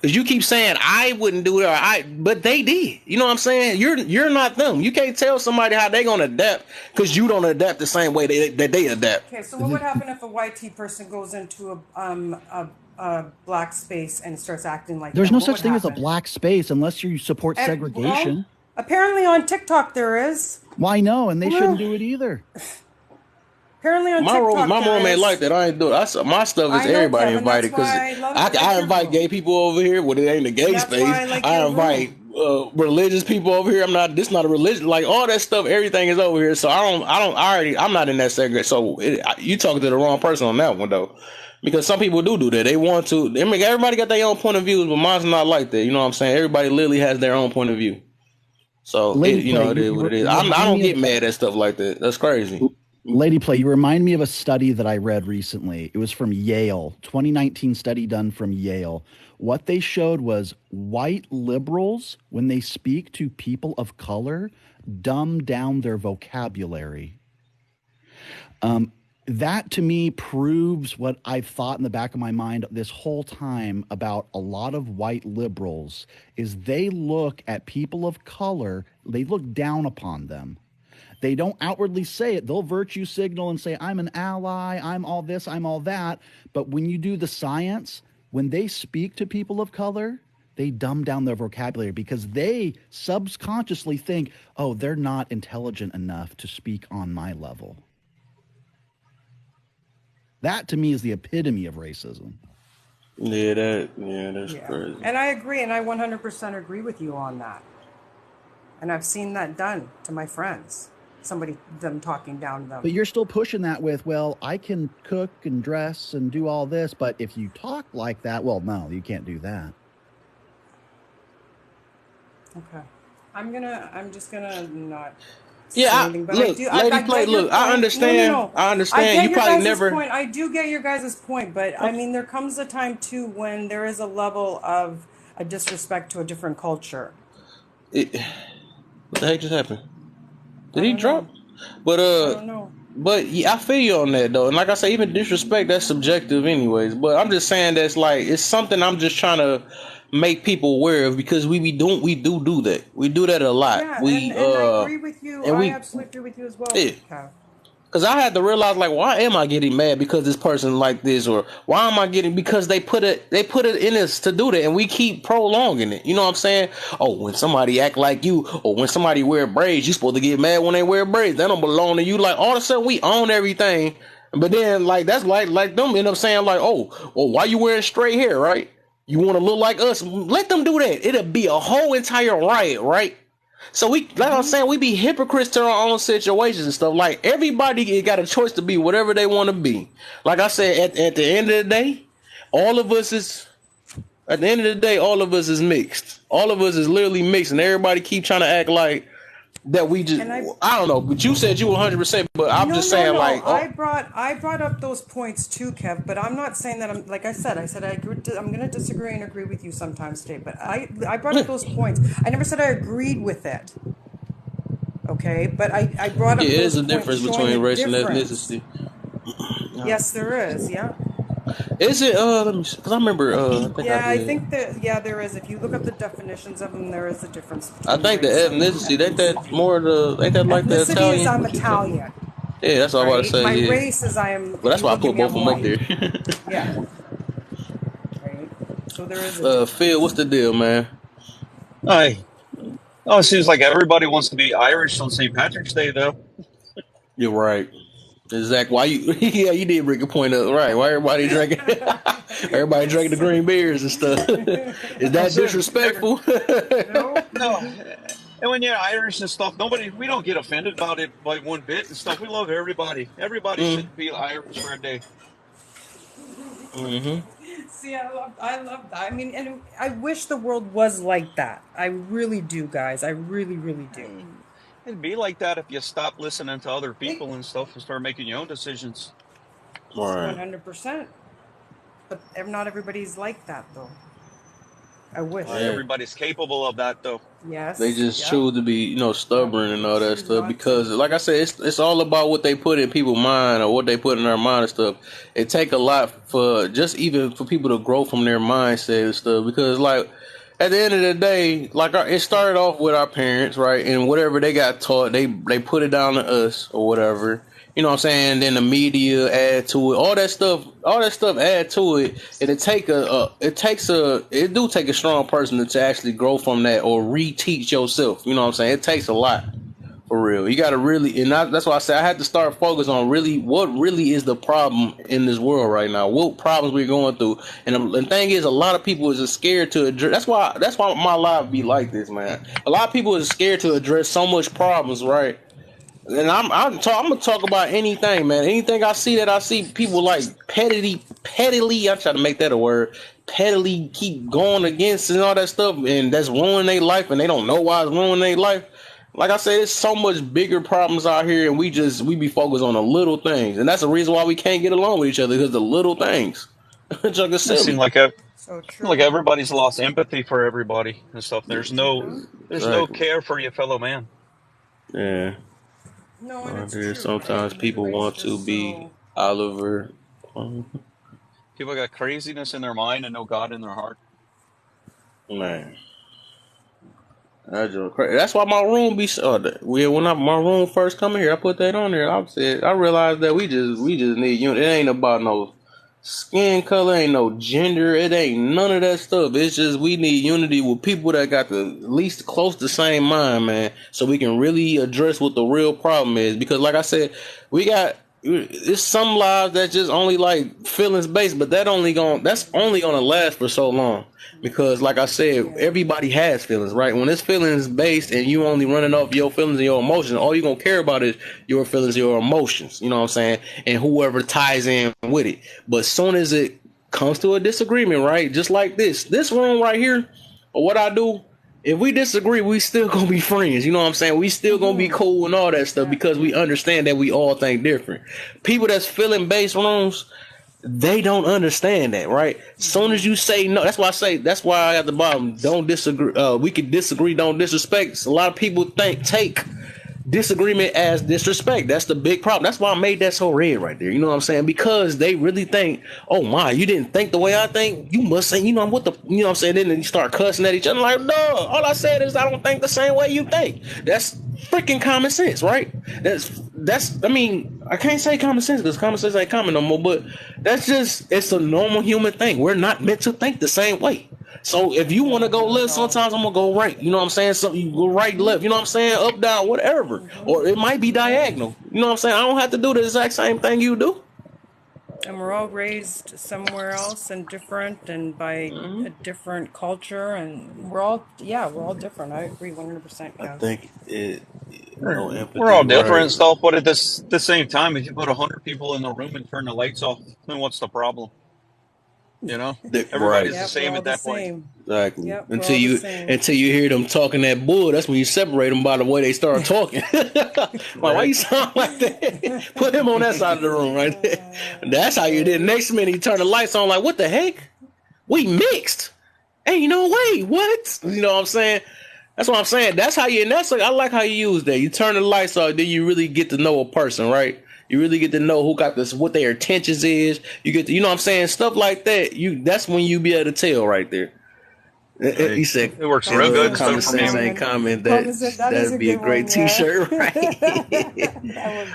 Because you keep saying I wouldn't do it, or but they did. You know what I'm saying? You're not them. You can't tell somebody how they gonna adapt because you don't adapt the same way that they adapt. Okay, so what would happen if a YT person goes into a black space and starts acting like There's them? no What such would thing as a happen? black space unless you support Well, segregation. apparently on TikTok there is. Why no? And they shouldn't Well, do it either. apparently on My TikTok there room ain't like is. that. I ain't do it. My stuff is I know, everybody Kevin. That's invited because why I like I your invite room. gay people over here. Well, it ain't a gay That's why space. I like I your invite room. religious people over here. I'm not. This not a religion. Like all that stuff. Everything is over here. So I'm not in that segment. So you talking to the wrong person on that one though. Because some people do that. They want to. I mean, everybody got their own point of views, but mine's not like that. You know what I'm saying? Everybody literally has their own point of view. So Lady Play, it is what it is. you I remind don't me of get mad at stuff like that. That's crazy. Lady Play, you remind me of a study that I read recently. It was from Yale, 2019 study done from Yale. What they showed was white liberals, when they speak to people of color, dumb down their vocabulary. That to me proves what I've thought in the back of my mind this whole time about a lot of white liberals is they look at people of color, they look down upon them. They don't outwardly say it. They'll virtue signal and say, I'm an ally, I'm all this, I'm all that. But when you do the science, when they speak to people of color, they dumb down their vocabulary because they subconsciously think, oh, they're not intelligent enough to speak on my level. That to me is the epitome of racism. That's Yeah. crazy. And I agree, and I 100% agree with you on that. And I've seen that done to my friends. Them talking down to them. But you're still pushing that with, well, I can cook and dress and do all this, but if you talk like that, well, no, you can't do that. Okay. I'm just gonna not say Yeah, anything, but look, Lady I Play, get your look, I point. No, no, understand. no. I I understand. get You your probably guys' never. point. I do get your guys' point, but I mean, there comes a time too when there is a level of a disrespect to a different culture. What the heck just happened? I Did he don't know. drop? But I don't know. But yeah, I feel you on that though, and like I say, even disrespect that's subjective, anyways. But I'm just saying that's like it's something I'm just trying to make people aware of because we do that. We do that a lot. Yeah, and I agree with you. And I we absolutely agree with you as well, yeah. Cal. Because I had to realize, like, why am I getting mad because this person like this, or why am I getting because they put it in us to do that, and we keep prolonging it. You know what I'm saying? Oh, when somebody act like you, or when somebody wear braids, you supposed to get mad when they wear braids. That don't belong to you. Like all of a sudden, we own everything, but then like that's like them end up saying like, oh, well, why you wearing straight hair, right? You want to look like us? Let them do that. It'll be a whole entire riot, right? So like I'm saying, we be hypocrites to our own situations and stuff. Like everybody got a choice to be whatever they want to be. Like I said, at the end of the day, all of us is at the end of the day, all of us is mixed. All of us is literally mixed, and everybody keep trying to act like that we just. And I don't know, but you said you 100%. But I'm just saying, no. like, I brought up those points too, Kev. But I'm not saying that I'm like I said. I'm going to disagree and agree with you sometimes, Dave. But I brought up those points. I never said I agreed with it. Okay, but I brought up yeah, those there's a points difference showing between a race and difference. ethnicity. Yes, there is. Yeah. Is it? Let me see, because I remember. I think I Yeah, I did. think that there is. If you look up the definitions of them, there is a difference I between think the race and ethnicity, ain't that ethnicity. more ain't that like the Ethnicity is Italian? I'm What you say? Italian, Yeah, that's what I was right? about to My say, yeah. race is I am. But If that's you why I look at put me, both I'm of them up white. there. Yeah, right. So there is a difference. Phil, what's the deal, man? Hi. Oh, it seems like everybody wants to be Irish on St. Patrick's Day, though. You're right. Exactly. Why you? Yeah, you did bring a point up. Right? Why everybody drinking? Everybody drinking the So, green beers and stuff. Is Oh, that so disrespectful? no. no. And when you're Irish and stuff, we don't get offended about it by one bit and stuff. We love everybody. Everybody mm, should be Irish for a day. mm-hmm. See, I love that. I mean, and I wish the world was like that. I really do, guys. I really, really do. It'd be like that if you stop listening to other It, people and stuff and start making your own decisions. All right. 100%. But not everybody's like that, though. I Not wish. Yeah. everybody's capable of that, though. They Yes. just Yep. choose to be, Yep. stubborn and all that Choose stuff not to. because, like I said, it's all about what they put in people's mind or what they put in their mind and stuff. It take a lot for just even for people to grow from their mindset and stuff because, like, at the end of the day, like it started off with our parents, right? And whatever they got taught, they put it down to us or whatever. You know what I'm saying? Then the media add to it. All that stuff add to it. And it do take a strong person to actually grow from that or reteach yourself. You know what I'm saying? It takes a lot for real. You got to really, and that's why I say I had to start focus on really what really is the problem in this world right now. What problems we're going through. And the thing is, a lot of people is just scared to address. That's why my life be like this, man. A lot of people is scared to address so much problems, right? And I'm gonna talk about anything, man. Anything I see people like pettily. I try to make that a word. Pettily keep going against and all that stuff, and that's ruining their life, and they don't know why it's ruining their life. Like I said, there's so much bigger problems out here, and we be focused on the little things, and that's the reason why we can't get along with each other because the little things. It's like it's It seems silly. So like true. everybody's lost empathy for everybody and stuff. There's no Exactly. care for your fellow man. Yeah. No, and it's There's true. sometimes people Everybody's want to just be so. Oliver. People got craziness in their mind and no God in their heart. Man. That's why my room be so. When my room first coming here, I put that on there. I realized that we just need unity. It ain't about no skin color, ain't no gender, it ain't none of that stuff. It's just we need unity with people that got the least close to same mind, man, so we can really address what the real problem is. Because, like I said, it's some lives that just only like feelings based, but that's only gonna last for so long. Because, like I said, Yeah. everybody has feelings, right? When it's feelings based and you only running off your feelings and your emotions, all you gonna care about is your feelings, your emotions. You know what I'm saying? And whoever ties in with it. But as soon as it comes to a disagreement, right? Just like this room right here, or what I do, if we disagree, we still gonna be friends. You know what I'm saying? We still gonna be cool and all that stuff because we Exactly. understand that we all think different. People that's feeling based rooms, they don't understand that, right? Soon as you say no, that's why I at the bottom don't disagree. We can disagree, don't disrespect. A lot of people take disagreement as disrespect. That's the big problem. That's why I made that so red right there. You know what I'm saying? Because they really think, oh my, you didn't think the way I think. You must say, you know what the, you know what I'm saying? Then you start cussing at each other like, no, all I said is I don't think the same way you think. That's freaking common sense, right? That's. I mean, I can't say common sense because common sense ain't common no more. But that's just, it's a normal human thing. We're not meant to think the same way. So if you want to go left, sometimes I'm gonna go right. You know what I'm saying? So you go right, left. You know what I'm saying? Up, down, whatever. Or it might be diagonal. You know what I'm saying? I don't have to do the exact same thing you do. And we're all raised somewhere else and different, and by a different culture, and we're all different. I agree 100%. I think empathy, We're all different right? and stuff, but at the same time, if you put 100 people in the room and turn the lights off, then what's the problem? You know, everybody's the same at that point. Exactly. Yep, until you hear them talking that bull, that's when you separate them by the way they start talking. Like, why you sound like that? Put him on that side of the room right there. That's how you did. Next minute you turn the lights on, like, what the heck? We mixed. Ain't no way. What? You know what I'm saying? That's what I'm saying. That's how you. And that's like, I like how you use that. You turn the lights off, then you really get to know a person, right? You really get to know who got this, what their intentions is. You get to, you know what I'm saying, stuff like that. That's when you be able to tell right there. Right. He said, it works real good. Common sense ain't common. That'd be a great T-shirt, right?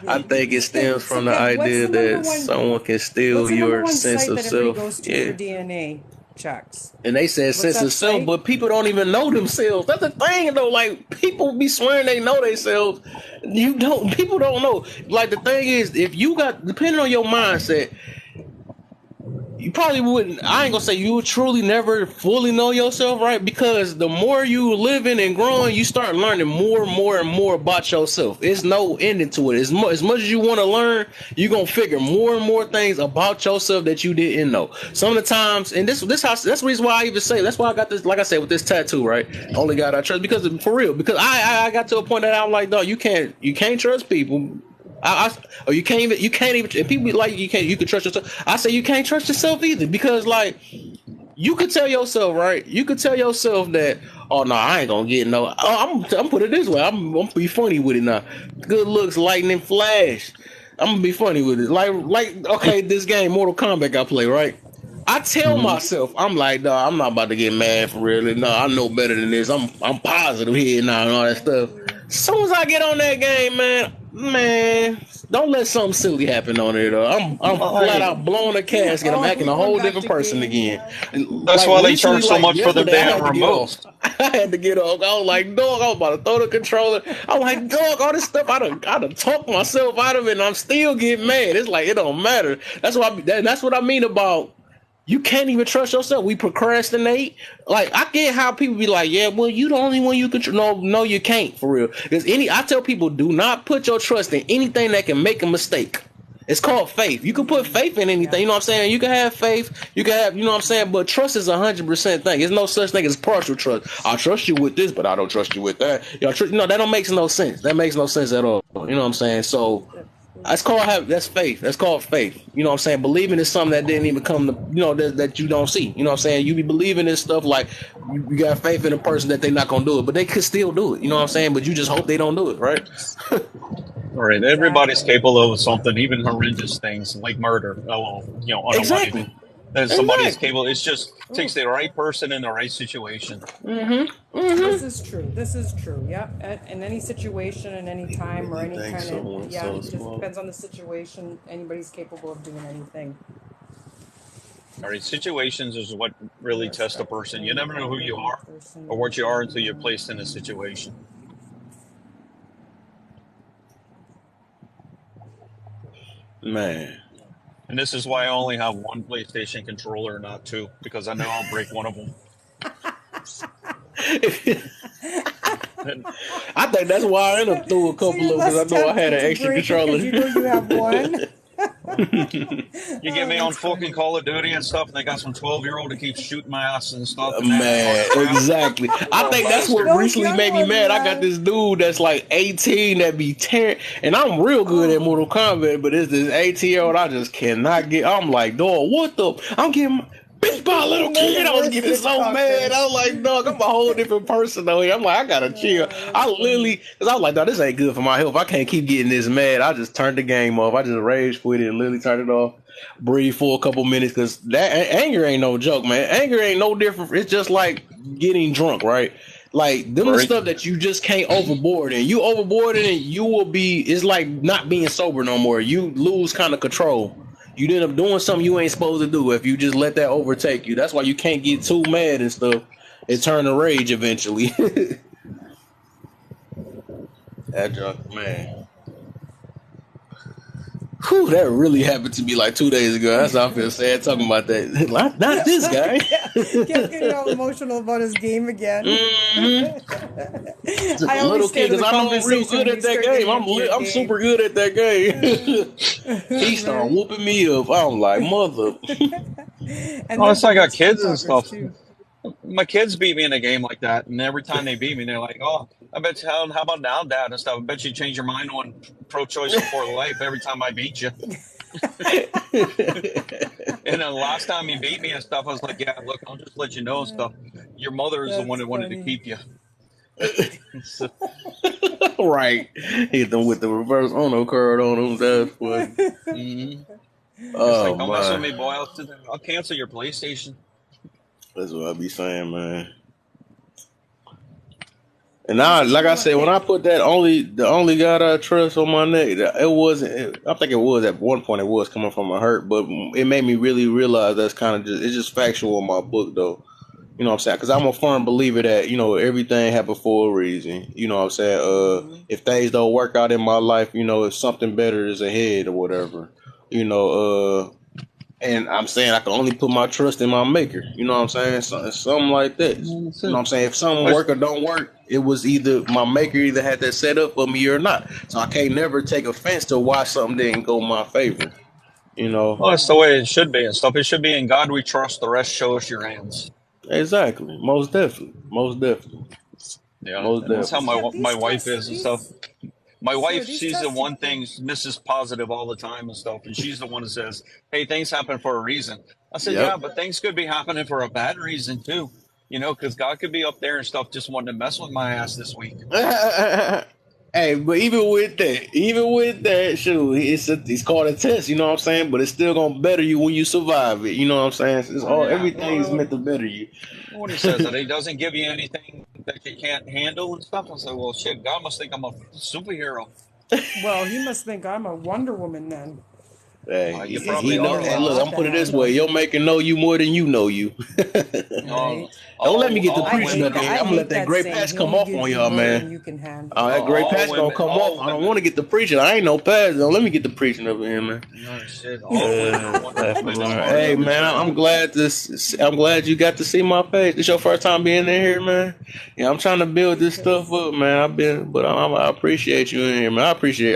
I think it stems from the idea that someone can steal your sense of self. Goes to for DNA checks. And they said sense of self, but people don't even know themselves. That's the thing, though. Like, people be swearing they know themselves. People don't know. Like, the thing is, if you got, depending on your mindset, you probably wouldn't, I ain't gonna say you would truly never fully know yourself, right? Because the more you living and growing, you start learning more and more and more about yourself. It's no ending to it. As much as you want to learn, you're gonna figure more and more things about yourself that you didn't know. Some of the times, and that's the reason why I even say, that's why I got this, like I said, with this tattoo, right? Only God I trust, because for real, because I got to a point that I'm like, no, you can't trust people. Or you can't even. If people be like you can trust yourself. I say you can't trust yourself either, because like you could tell yourself, right? You could tell yourself that, oh no, I ain't gonna get no. Oh, I'm put it this way. I'm gonna be funny with it now. Good looks, lightning flash. I'm gonna be funny with it. Like okay, this game Mortal Kombat I play, right? I tell myself, I'm like, no, I'm not about to get mad for real. No, I know better than this. I'm positive here now and all that stuff. As soon as I get on that game, man, don't let something silly happen on it. I'm flat out blowing a casket. I'm acting a whole different person again. That's why they charge so much for the damn remotes. I had to get off. I was like, dog, I was about to throw the controller. I'm like, dog, all this stuff, I done talked myself out of it, and I'm still getting mad. It's like, it don't matter. That's what I mean about, you can't even trust yourself. We procrastinate. Like, I get how people be like, yeah, well, you the only one you can trust. No, you can't, for real. Because I tell people, do not put your trust in anything that can make a mistake. It's called faith. You can put faith in anything. You know what I'm saying? You can have faith. You can have, you know what I'm saying? But trust is 100% thing. There's no such thing as partial trust. I trust you with this, but I don't trust you with that. That don't make no sense. That makes no sense at all. You know what I'm saying? So that's faith. That's called faith. You know what I'm saying? Believing is something that didn't even come to, that you don't see. You know what I'm saying? You be believing in stuff like you got faith in a person that they're not going to do it, but they could still do it. You know what I'm saying? But you just hope they don't do it, right? All right. Everybody's capable of something, even horrendous things like murder. Exactly. And somebody's capable. It just takes the right person in the right situation. This is true. Yeah. In any situation, in any time, or any kind of, it just depends on the situation. Anybody's capable of doing anything. All right. Situations is what really test a person. You never know who you are or what you are until you're placed in a situation. Man. And this is why I only have one PlayStation controller, not two, because I know I'll break one of them. I think that's why I ended up through a couple of, because I know I had an extra controller. You know you have one. You get me on fucking Call of Duty and stuff, and they got some 12-year-old that keeps shooting my ass and stuff. And man, exactly. I think that's what recently made me mad. I got this dude that's like 18 that be tearing, and I'm real good at Mortal Kombat, but it's this 18-year-old I just cannot get. I'm like, dog, what the? I'm getting. raised by a little kid. I was getting so mad. I was like, dog, I'm a whole different person though. I'm like, I gotta chill. I literally, because I was like, dog, this ain't good for my health. I can't keep getting this mad. I just turned the game off. I just rage quit it and literally turned it off. Breathe for a couple minutes, because that anger ain't no joke, man. Anger ain't no different. It's just like getting drunk, right? Like them the stuff that you just can't overboard, and you overboard it, and you will be. It's like not being sober no more. You lose kind of control. You end up doing something you ain't supposed to do if you just let that overtake you. That's why you can't get too mad and stuff. It turn to rage eventually. That drunk, man. Whew, that really happened to me like 2 days ago. That's how I feel sad talking about that. Not this guy. Kept getting all emotional about his game again. Just a little kid, because I know I'm real good at that game. I'm super good at that game. He started whooping me up. I'm like, mother. It's like I got kids and stuff. Too. My kids beat me in a game like that, and every time they beat me, they're like, "Oh, I bet you, how about now, Dad?" and stuff. I bet you change your mind on pro-choice before life every time I beat you. And then last time he beat me and stuff, I was like, "Yeah, look, I'll just let you know and stuff. Your mother is the one that wanted to keep you." Right, hit them with the reverse Ono card on them. That's what. Like, don't mess with me, boy. I'll cancel your PlayStation. That's what I be saying, man. And now, like I said, when I put the only God I trust on my neck, it wasn't. I think it was at one point. It was coming from a hurt, but it made me really realize that's kind of it's just factual in my book, though. You know what I'm saying? Because I'm a firm believer that everything happened for a reason. You know what I'm saying? If things don't work out in my life, if something better is ahead or whatever, and I'm saying I can only put my trust in my maker. You know what I'm saying? Something like that. You know what I'm saying? If something work or don't work, it was either my maker either had that set up for me or not. So I can't never take offense to why something didn't go my favor. Well, that's the way it should be and stuff. It should be in God we trust. The rest show us your hands. Exactly. Most definitely. Yeah, that's how my wife is and stuff. My wife, she's the one thing, Mrs. Positive all the time and stuff, and she's the one that says, "Hey, things happen for a reason." I said, "Yeah, but things could be happening for a bad reason too, because God could be up there and stuff just wanting to mess with my ass this week." Hey, but even with that, shoot, it's called a test. You know what I'm saying? But it's still gonna better you when you survive it. You know what I'm saying? It's everything is meant to better you. When he says that he doesn't give you anything that you can't handle and stuff, I say, well, shit, God must think I'm a superhero. Well, he must think I'm a Wonder Woman then. Hey, he knows. Hey, look, I'm putting it this way: your maker know you more than you know you. Don't let me get the preaching up here. I'm gonna let that great patch come off on y'all, man. That great patch gonna come off. I don't want to get the preaching. I ain't no pastor. Don't let me get the preaching up here, man. Hey, man, I'm glad you got to see my page. This your first time being in here, man. Yeah, I'm trying to build this stuff up, man. I appreciate you in here, man. I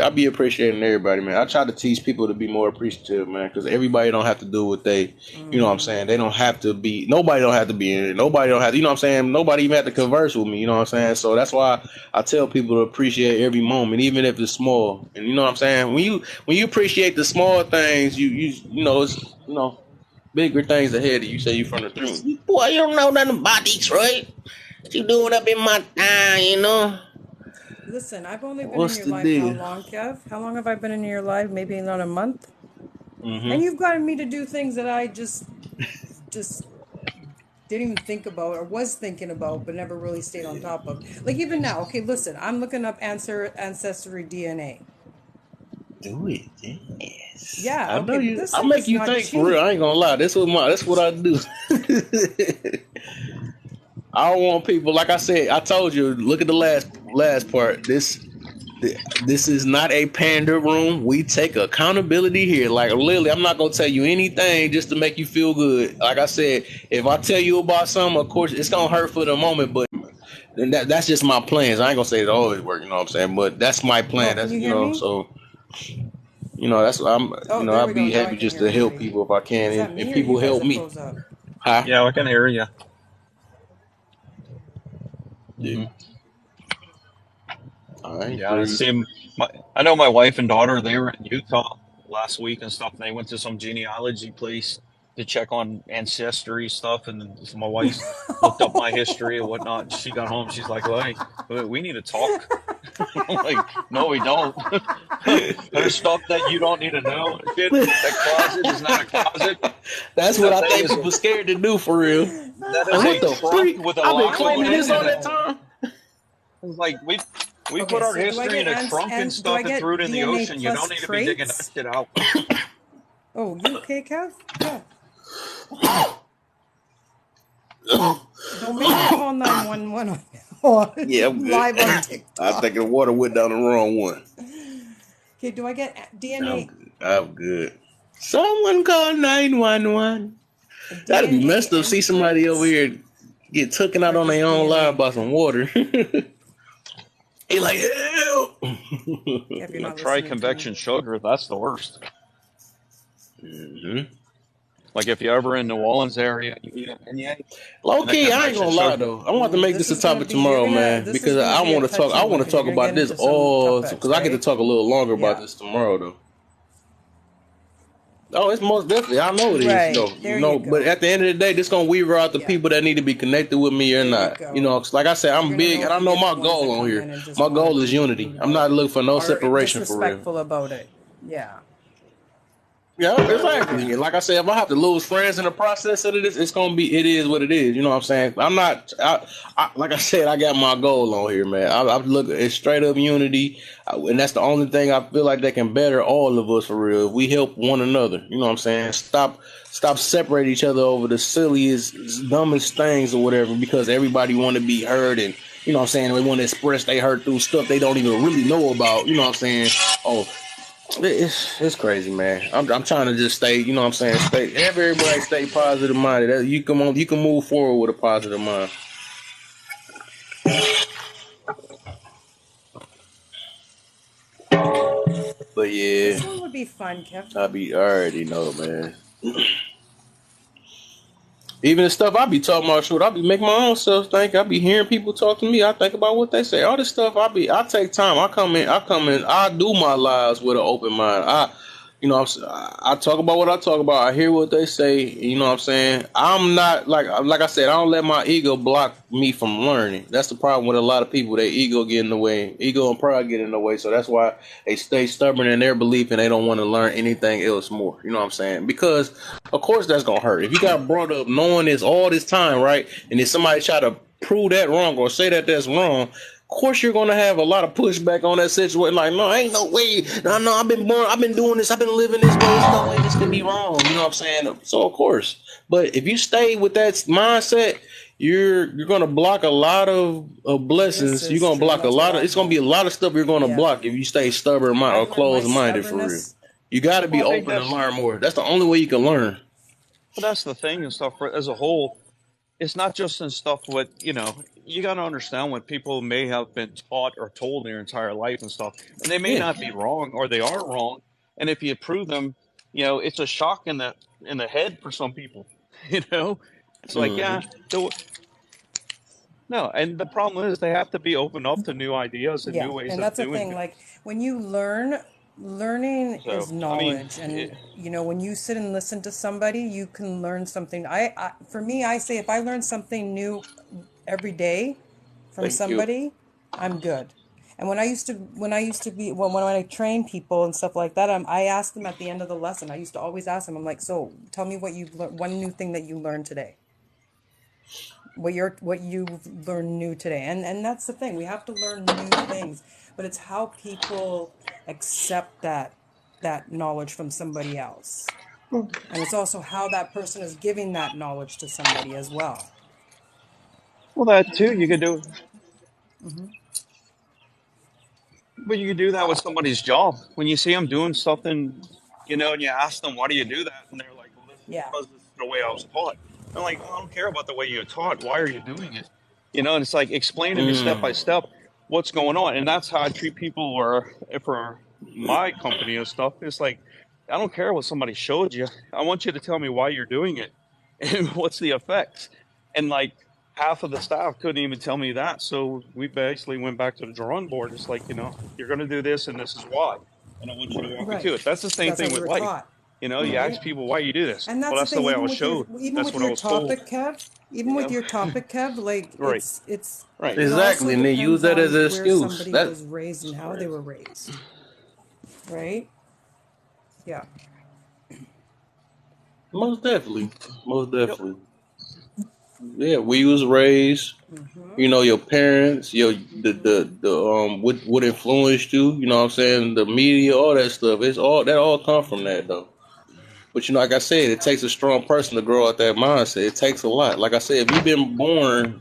be appreciating everybody, man. I try to teach people to be more appreciative, man, because everybody don't have to do what they, you know what I'm saying? They don't have to be, nobody don't have to be in it. Nobody don't have to, you know what I'm saying? Nobody even have to converse with me, you know what I'm saying? So that's why I tell people to appreciate every moment, even if it's small. And you know what I'm saying? When you appreciate the small things, it's, bigger things ahead of you. Say you from the throne. Boy, you don't know nothing about Detroit. What you doing up in my town, Listen, I've only been in your life how long, Kev? How long have I been in your life? Maybe not a month? Mm-hmm. And you've gotten me to do things that I just didn't even think about or was thinking about but never really stayed on top of. Like even now, okay, listen, I'm looking up ancestry DNA. Do it, yes. Yeah, I know you. I make you think for real. I ain't gonna lie. That's what I do. I don't want people, like I said. I told you. Look at the last part. This is not a pander room. We take accountability here. Like literally, I'm not gonna tell you anything just to make you feel good. Like I said, if I tell you about something, of course it's gonna hurt for the moment, but that's just my plans. I ain't gonna say it always work. You know what I'm saying? But that's my plan. That's so. That's what I'm. I'd be happy just to help people if I can, and people help me. Huh? Yeah, I can hear you. Yeah. I know my wife and daughter. They were in Utah last week and stuff. And they went to some genealogy place to check on ancestry stuff, and my wife looked up my history and whatnot. She got home, she's like, "Well, hey, we need to talk." I'm like, "No, we don't." There's stuff that you don't need to know. Shit, that closet is not a closet. That's what I think people scared to do for real. That is a trunk with a I've been lock on claiming this all it. that time. It's like we put our history in a trunk and stuff and threw it in the ocean. You don't need to be digging that shit out. Oh, you okay, Kev? Yeah. Don't make me call 911 on Yeah, I'm good. live on TikTok. I think the water went down the wrong one. Okay, do I get DNA? I'm good. Someone call 911. That'd be messed up. See somebody over here get taken out on their own live by some water. He like, help! Try convection sugar. That's the worst. Mm-hmm. Like if you're ever in New Orleans area, low key, I ain't gonna lie though. I want to make this a topic tomorrow, man, because I want to talk. I want to talk about this all because I get to talk a little longer about this tomorrow though. Oh, it's most definitely. I know it is though. You know, but at the end of the day, this gonna weaver out the people that need to be connected with me or not. You know, like I said, I'm big, and I know my goal on here. My goal is unity. I'm not looking for no separation for real. Disrespectful about it. Yeah. Yeah, exactly. Like I said, if I have to lose friends in the process of this, it's gonna be. It is what it is. You know what I'm saying? I'm not. Like I said, I got my goal on here, man. I look at straight up unity, and that's the only thing I feel like that can better all of us for real. If we help one another, you know what I'm saying? Stop separating each other over the silliest, dumbest things or whatever, because everybody want to be heard, and you know what I'm saying, they want to express they hurt through stuff they don't even really know about. You know what I'm saying? Oh. It's crazy, man. I'm trying to just stay, you know what I'm saying, everybody stay positive minded. You can move forward with a positive mind. But yeah, this one would be fun, Kev. I already know, man. Even the stuff I be talking about, I be making my own self think. I be hearing people talk to me. I think about what they say. All this stuff, I take time. I come in. I do my lives with an open mind. I talk about what I talk about. I hear what they say. You know what I'm saying? I'm not like I said, I don't let my ego block me from learning. That's the problem with a lot of people. Their ego get in the way. Ego and pride get in the way. So that's why they stay stubborn in their belief and they don't want to learn anything else more. You know what I'm saying? Because of course that's gonna hurt. If you got brought up knowing this all this time, right? And if somebody try to prove that wrong or say that that's wrong, of course you're gonna have a lot of pushback on that situation. Like, no, ain't no way. No, I've been doing this, I've been living this way. There's no way this can be wrong. You know what I'm saying? So of course. But if you stay with that mindset, you're gonna block a lot of blessings. You're gonna block it's gonna be a lot of stuff you're gonna block if you stay stubborn or closed minded for real. You gotta be open and learn more. That's the only way you can learn. But that's the thing and stuff as a whole. It's not just in stuff what, you got to understand what people may have been taught or told their entire life and stuff. And they may not be wrong or they are wrong. And if you prove them, it's a shock in the head for some people, It's like, no. And the problem is they have to be open up to new ideas and new ways of doing it. And that's the thing. Like when you learning is knowledge. When you sit and listen to somebody, you can learn something. For me, I say if I learn something new every day from somebody, I'm good. And when I train people and stuff like that, I ask them at the end of the lesson. I used to always ask them. I'm like, so tell me what you've learned, one new thing that you learned today. What you've learned new today, and that's the thing. We have to learn new things, but it's how people accept that knowledge from somebody else, and it's also how that person is giving that knowledge to somebody as well. Well, that too, you could do. But you can do that with somebody's job. When you see them doing something, and you ask them, why do you do that? And they're like, well, this is because this is the way I was taught. I'm like, well, I don't care about the way you're taught. Why are you doing it? And it's like, explain to me step by step what's going on. And that's how I treat people for my company and stuff. It's like, I don't care what somebody showed you. I want you to tell me why you're doing it and what's the effects. And like half of the staff couldn't even tell me that. So we basically went back to the drawing board. It's like, you're going to do this and this is why. And I want you to walk me to it. That's the same thing with life. You ask people why you do this. And Well, that's the that's the thing. way I was showed. That's what I was told. With your topic, Kev, like Right. Right. it Exactly. also And they use depends that as on an where excuse. somebody That was raised and how they were raised, right? Yeah. most definitely. Most Yep. definitely. Yeah, we was raised. Your parents, what influenced you. You know what I'm saying? The media, all that stuff. It's all that all come from that though. But like I said, it takes a strong person to grow out that mindset. It takes a lot. Like I said, if you've been born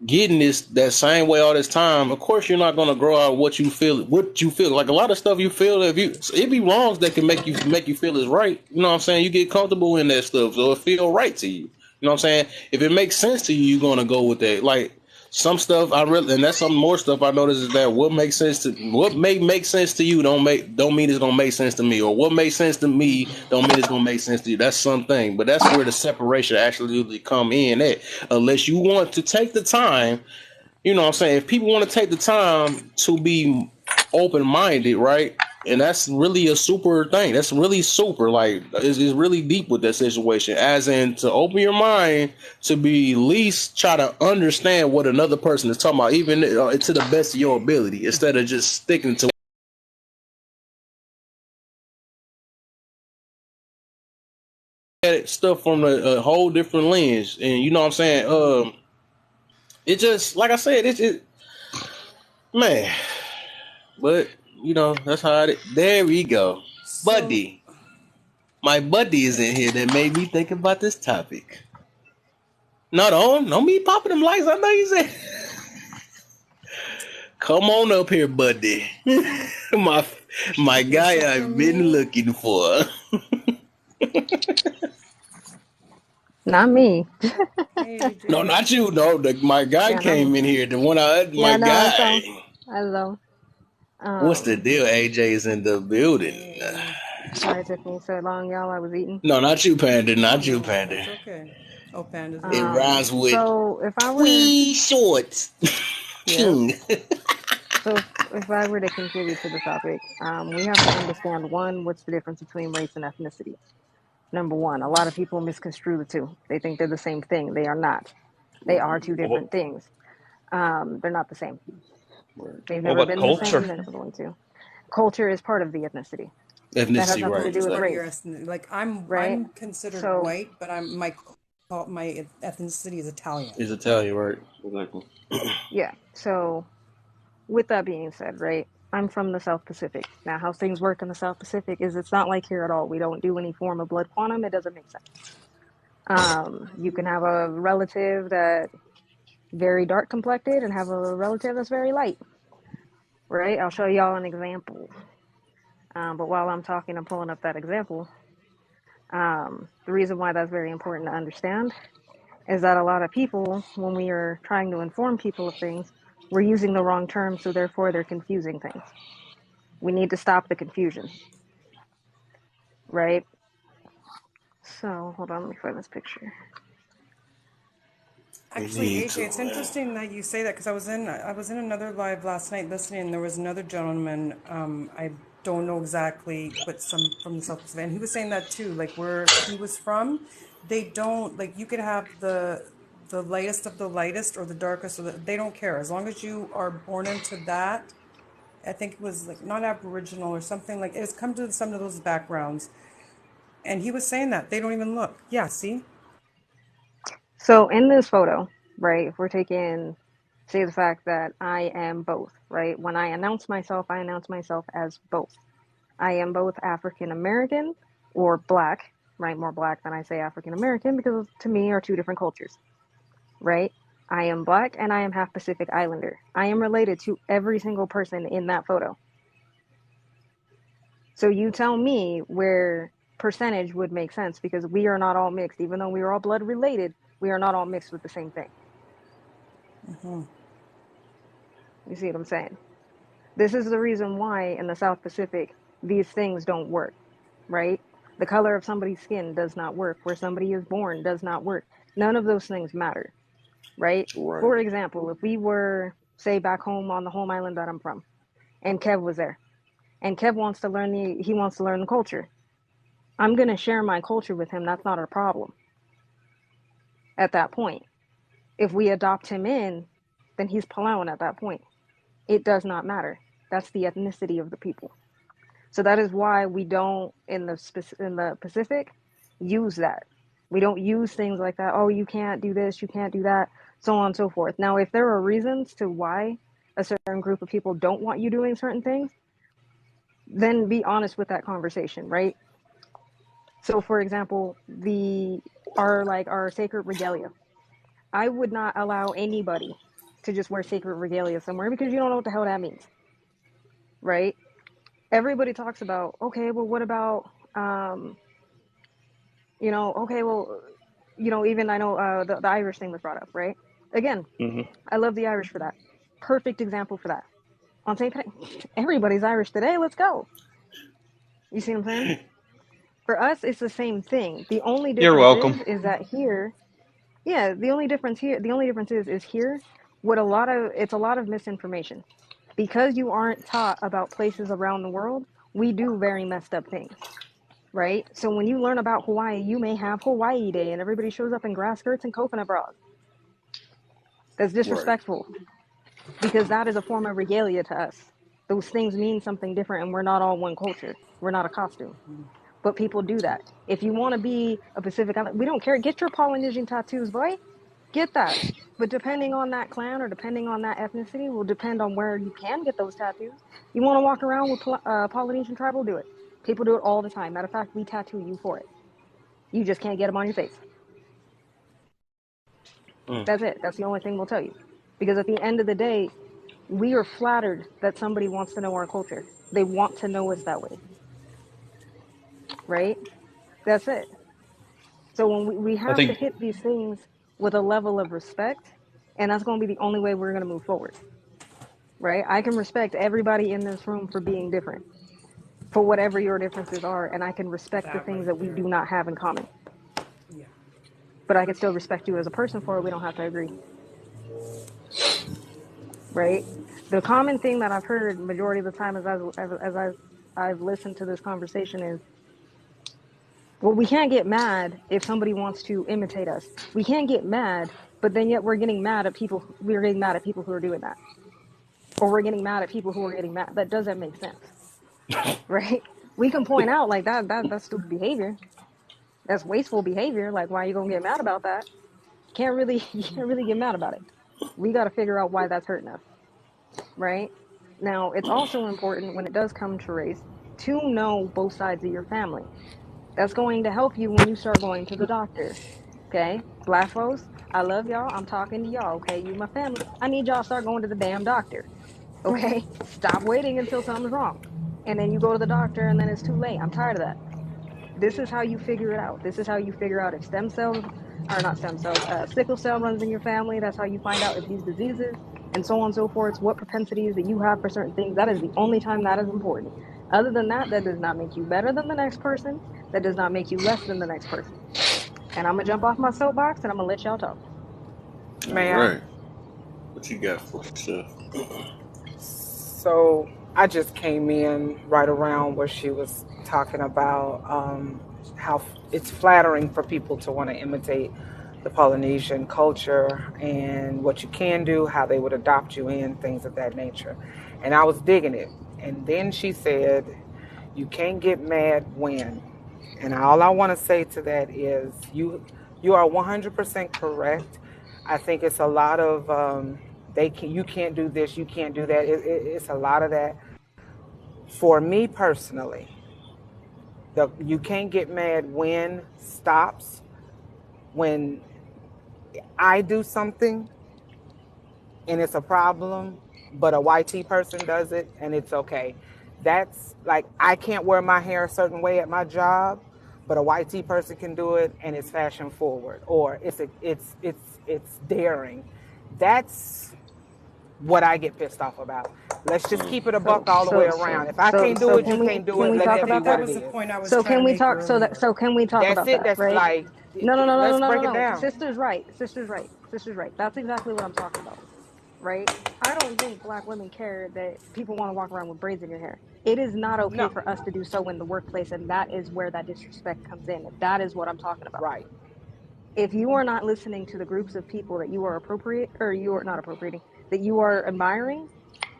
getting this that same way all this time, of course you're not gonna grow out what you feel. Like a lot of stuff you feel, it be wrongs that can make you feel is right. You know what I'm saying? You get comfortable in that stuff, so it feel right to you. You know what I'm saying? If it makes sense to you, you're gonna go with that. Like some stuff and that's some more stuff I noticed is that what may make sense to you don't mean it's gonna make sense to me, or what makes sense to me don't mean it's gonna make sense to you. That's something, but that's where the separation actually come in at. Unless you want to take the time, you know what I'm saying? If people want to take the time to be open minded, right? And that's really a super thing. That's really super. Like, it's really deep with that situation. As in, to open your mind to be at least try to understand what another person is talking about, even to the best of your ability, instead of just sticking to stuff from a whole different lens. And you know what I'm saying? It just, like I said, man. But that's how it. There we go, buddy. My buddy is in here that made me think about this topic. No, don't be popping them lights. I know you said. Come on up here, buddy. my guy I've been looking for. Not me. No, not you. No, my guy came in here. The one my guy. Hello. What's the deal? AJ is in the building. Sorry it took me so long, y'all. I was eating. No, not you, Panda. Not you, Panda. It's okay. Oh, Panda's it rhymes with so if I were wee shorts. King. So if I were to contribute to the topic, we have to understand, one, what's the difference between race and ethnicity? Number one, a lot of people misconstrue the two. They think they're the same thing. They are not. They are two different things. They're not the same. They've never been the same. They're never going to. Culture is part of the ethnicity. That has nothing to do with race. Like I'm considered white, but my ethnicity is Italian. Is Italian, right? Exactly. Yeah. So with that being said, right, I'm from the South Pacific. Now, how things work in the South Pacific is it's not like here at all. We don't do any form of blood quantum. It doesn't make sense. You can have a relative that very dark complected and have a relative that's very light, right? I'll show y'all an example. But while I'm talking, I'm pulling up that example. The reason why that's very important to understand is that a lot of people, when we are trying to inform people of things, we're using the wrong terms, so therefore they're confusing things. We need to stop the confusion, right? So hold on, let me find this picture. Actually, AJ, it's interesting that you say that, because I was in another live last night listening, and there was another gentleman. I don't know exactly, but some from the South Pacific, and he was saying that too. Like where he was from, they don't like you could have the lightest of the lightest or the darkest of they don't care as long as you are born into that. I think it was like not Aboriginal or something like it's come to some of those backgrounds, and he was saying that they don't even look. Yeah, see. So in this photo, right, if we're taking, say, the fact that I am both, right? When I announce myself as both. I am both African American or black, right? More black than I say African American because to me are two different cultures, right? I am black and I am half Pacific Islander. I am related to every single person in that photo. So you tell me where percentage would make sense, because we are not all mixed. Even though we are all blood related, we are not all mixed with the same thing. You see what I'm saying? This is the reason why in the South Pacific, these things don't work, right? The color of somebody's skin does not work. Where somebody is born does not work. None of those things matter, right? For example, if we were, say, back home on the home island that I'm from, and Kev was there, and Kev wants to learn the culture. I'm going to share my culture with him. That's not a problem at that point. If we adopt him in, then he's Palauan at that point. It does not matter. That's the ethnicity of the people. So that is why we don't, in the Pacific, use that. We don't use things like that. Oh, you can't do this, you can't do that, so on and so forth. Now, if there are reasons to why a certain group of people don't want you doing certain things, then be honest with that conversation, right? So, for example, our sacred regalia. I would not allow anybody to just wear sacred regalia somewhere because you don't know what the hell that means, right? Everybody talks about, okay, well, what about, okay, well, even I know the Irish thing was brought up, right? Again, I love the Irish for that. Perfect example for that. On St. Patrick's, everybody's Irish today. Let's go. You see what I'm saying? For us, it's the same thing. The only You're difference welcome. is that here, yeah, the only difference is here, it's a lot of misinformation. Because you aren't taught about places around the world, we do very messed up things, right? So when you learn about Hawaii, you may have Hawaii Day and everybody shows up in grass skirts and coconut bras. That's disrespectful because that is a form of regalia to us. Those things mean something different and we're not all one culture. We're not a costume. But people do that. If you want to be a Pacific Island, we don't care. Get your Polynesian tattoos, boy. Get that. But depending on that clan or depending on that ethnicity will depend on where you can get those tattoos. You want to walk around with Polynesian tribal, do it. People do it all the time. Matter of fact, we tattoo you for it. You just can't get them on your face. That's it. That's the only thing we'll tell you. Because at the end of the day, we are flattered that somebody wants to know our culture. They want to know us that way. Right? That's it. So when we I have to think hit these things with a level of respect, and that's going to be the only way we're going to move forward. Right? I can respect everybody in this room for being different, for whatever your differences are, and I can respect the That things right that we there. do not have in common. Yeah. But I can still respect you as a person for it. We don't have to agree. Right? The common thing that I've heard majority of the time as I've listened to this conversation is, well, we can't get mad if somebody wants to imitate us. We can't get mad, but then yet we're getting mad at people. We're getting mad at people who are doing that, or we're getting mad at people who are getting mad. That doesn't make sense, right? We can point out like that's stupid behavior. That's wasteful behavior. Like, why are you gonna get mad about that? You can't really get mad about it. We got to figure out why that's hurting us, right? Now, it's also important when it does come to race to know both sides of your family. That's going to help you when you start going to the doctor. Okay? Black folks, I love y'all. I'm talking to y'all. Okay? You my family. I need y'all to start going to the damn doctor. Okay? Stop waiting until something's wrong. And then you go to the doctor and then it's too late. I'm tired of that. This is how you figure it out. This is how you figure out if sickle cell runs in your family. That's how you find out if these diseases and so on and so forth, what propensities that you have for certain things. That is the only time that is important. Other than that, that does not make you better than the next person. That does not make you less than the next person. And I'm going to jump off my soapbox and I'm going to let y'all talk. All right. What you got for yourself? So I just came in right around where she was talking about how it's flattering for people to want to imitate the Polynesian culture and what you can do, how they would adopt you in, things of that nature. And I was digging it. And then she said, you can't get mad when. And all I want to say to that is you are 100% correct. I think it's a lot of you can't do this, you can't do that. It's a lot of that. For me personally, you can't get mad when stops when I do something and it's a problem, but a YT person does it and it's okay. That's like, I can't wear my hair a certain way at my job, but a YT person can do it and it's fashion forward, or it's daring. That's what I get pissed off about. Let's just keep it a buck all the way around. If I can't do it, you can't do it. Let it be what it is. That was the point I was So trying can to we make talk? earlier. So can we talk about That's it. that? That's Right? like, No. let's break it down. Sister's right. Sister's right. That's exactly what I'm talking about. right? I don't think black women care that people want to walk around with braids in your hair. It is not okay No. for us to do so in the workplace, and that is where that disrespect comes in. That is what I'm talking about. Right. If you are not listening to the groups of people that you are appropriate, or you are not appropriating, that you are admiring,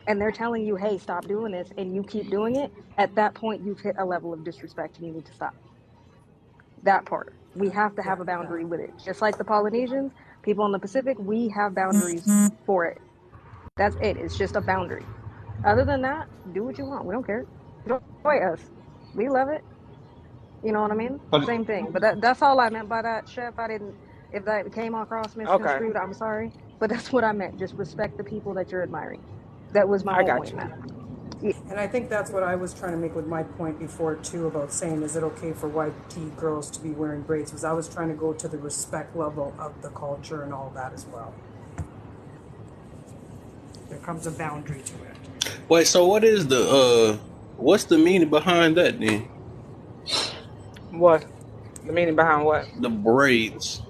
and they're telling you, hey, stop doing this, and you keep doing it, at that point, you've hit a level of disrespect and you need to stop. That part. We have to have a Yeah. boundary with it. Just like the Polynesians, people in the Pacific, we have boundaries for it. That's it. It's just a boundary. Other than that, do what you want. We don't care. Enjoy us. We love it. You know what I mean? But Same thing. But that's all I meant by that, Chef. I didn't, if that came across Okay. misconstrued, I'm sorry. But that's what I meant. Just respect the people that you're admiring. That was my I whole got point in you. that. And I think that's what I was trying to make with my point before too about saying, is it okay for white tea girls to be wearing braids? Because I was trying to go to the respect level of the culture and all that as well. There comes a boundary to it. Wait, so what is what's the meaning behind that then? What? The meaning behind what? The braids.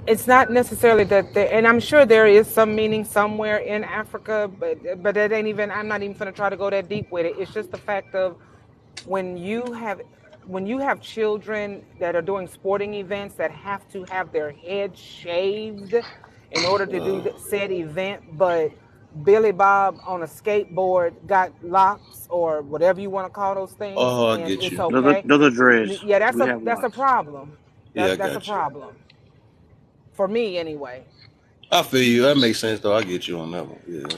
It's not necessarily that and I'm sure there is some meaning somewhere in Africa, but that ain't even, I'm not even gonna try to go that deep with it. It's just the fact of when you have children that are doing sporting events that have to have their head shaved in order to do said event, but Billy Bob on a skateboard got locks or whatever you want to call those things, Oh, I and get it's you. okay. Those are dreads. Yeah, We have that's a locks. problem. Yeah, I That's a got you. problem for me anyway. I feel you. That makes sense though. I get you on that one. Yeah.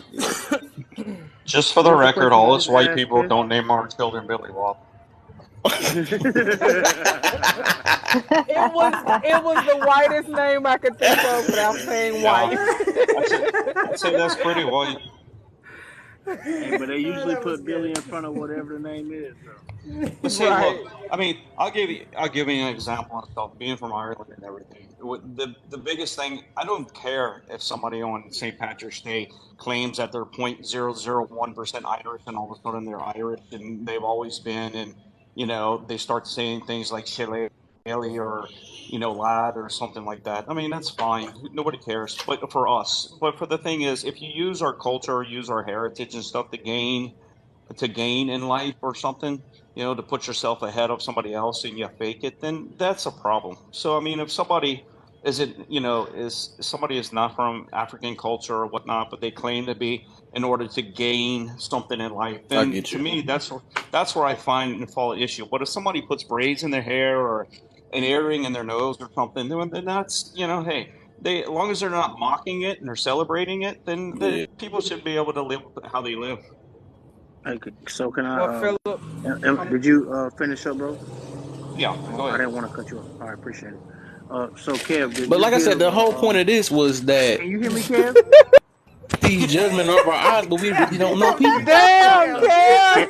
just for the What's the record, question all you us just white asked, people Kev? don't name our children Billy Bob. It was the whitest name I could think of without saying Yeah, white. I'd say that's pretty white. Hey, but they Oh, usually that was put Billy good. in front of whatever the name is, though. But see, look, Right. I mean, I'll give you an example and stuff. Being from Ireland and everything, the biggest thing, I don't care if somebody on St. Patrick's Day claims that they're 0.001% Irish and all of a sudden they're Irish and they've always been, and they start saying things like shillelagh or lad or something like that. I mean, that's fine. Nobody cares. But for us, but for the thing is, if you use our culture, use our heritage and stuff to gain in life or something, to put yourself ahead of somebody else and you fake it, then that's a problem. So I mean, if somebody isn't, is somebody is not from African culture or whatnot, but they claim to be in order to gain something in life, I then get to you. me that's where I find the fall issue. But if somebody puts braids in their hair or an earring in their nose or something, then that's hey, as long as they're not mocking it and they're celebrating it, then Yeah. people should be able to live how they live. Okay, so can Well, I? Philip, um, Did you finish up, bro? Yeah, go I ahead. didn't want to cut you off. All right, appreciate it. So, Kev, did But you like I said, give? the whole point of this was that Can you hear me, Kev? these judgment of our eyes, but we really don't know people. damn, Damn. Kev, Kev,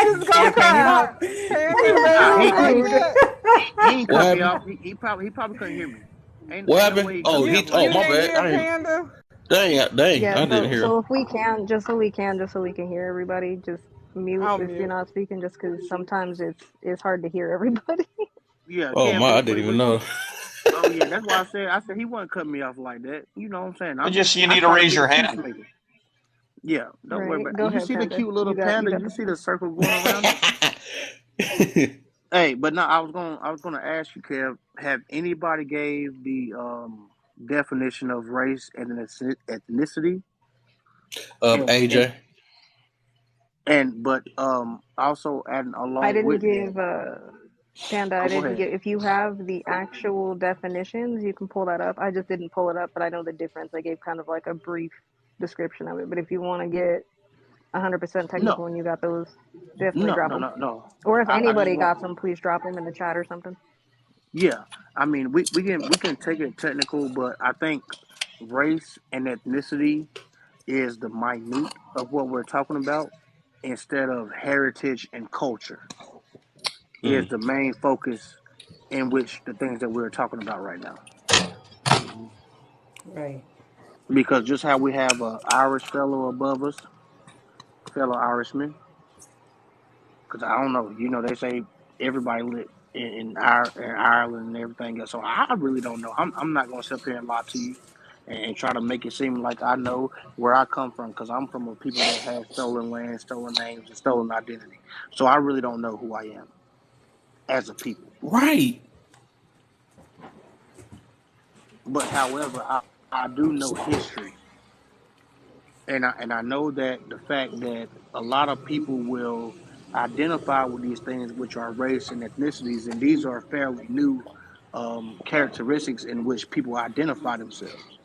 you just gonna Kev, can you hear me? cut. Panda made Nah, me like that. he ain't What cut me happened? off. He probably couldn't hear me. What Ain't no happened? way he cut Oh, me You off he. like Oh, you that. my didn't bad. hear I didn't. Panda? Dang, Yeah, I didn't hear. so if we can, just so we can hear everybody, just mute I'll if you're mute. not speaking, just because sometimes it's hard to hear everybody. Yeah, Oh Kev, my, I didn't even know. oh yeah, that's why I said he wasn't cutting me off like that. You know what I'm saying? But just you I need to try to raise be the your hand. peacemaker. Yeah, don't worry Right? about it. Go You ahead, see the Panda. cute little You panda? got You the see floor. the circle going around it? Hey, but no, I was gonna ask you, Kev, have anybody gave the definition of race and ethnicity? And and AJ. but also adding I along didn't with that. give Panda. I Oh, go didn't ahead. get. If you have the actual definitions, you can pull that up. I just didn't pull it up, but I know the difference. I gave kind of like a brief description of it. But if you want to get 100% No, technical and you got those, definitely no, drop no, them. no, no. Or if I just anybody want. got some, please drop them in the chat or something. Yeah, I mean we can take it technical, but I think race and ethnicity is the minute of what we're talking about instead of heritage and culture is Mm. the main focus in which the things that we're talking about right now. Right. Because just how we have a Irish fellow above us, fellow Irishman, because I don't know, they say everybody live in Ireland and everything else. So I really don't know. I'm not going to sit up here and lie to you and try to make it seem like I know where I come from, because I'm from a people that have stolen land, stolen names, and stolen identity. So I really don't know who I am as a people. Right. But however, I do know history. And I know that the fact that a lot of people will identify with these things, which are race and ethnicities, and these are fairly new characteristics in which people identify themselves.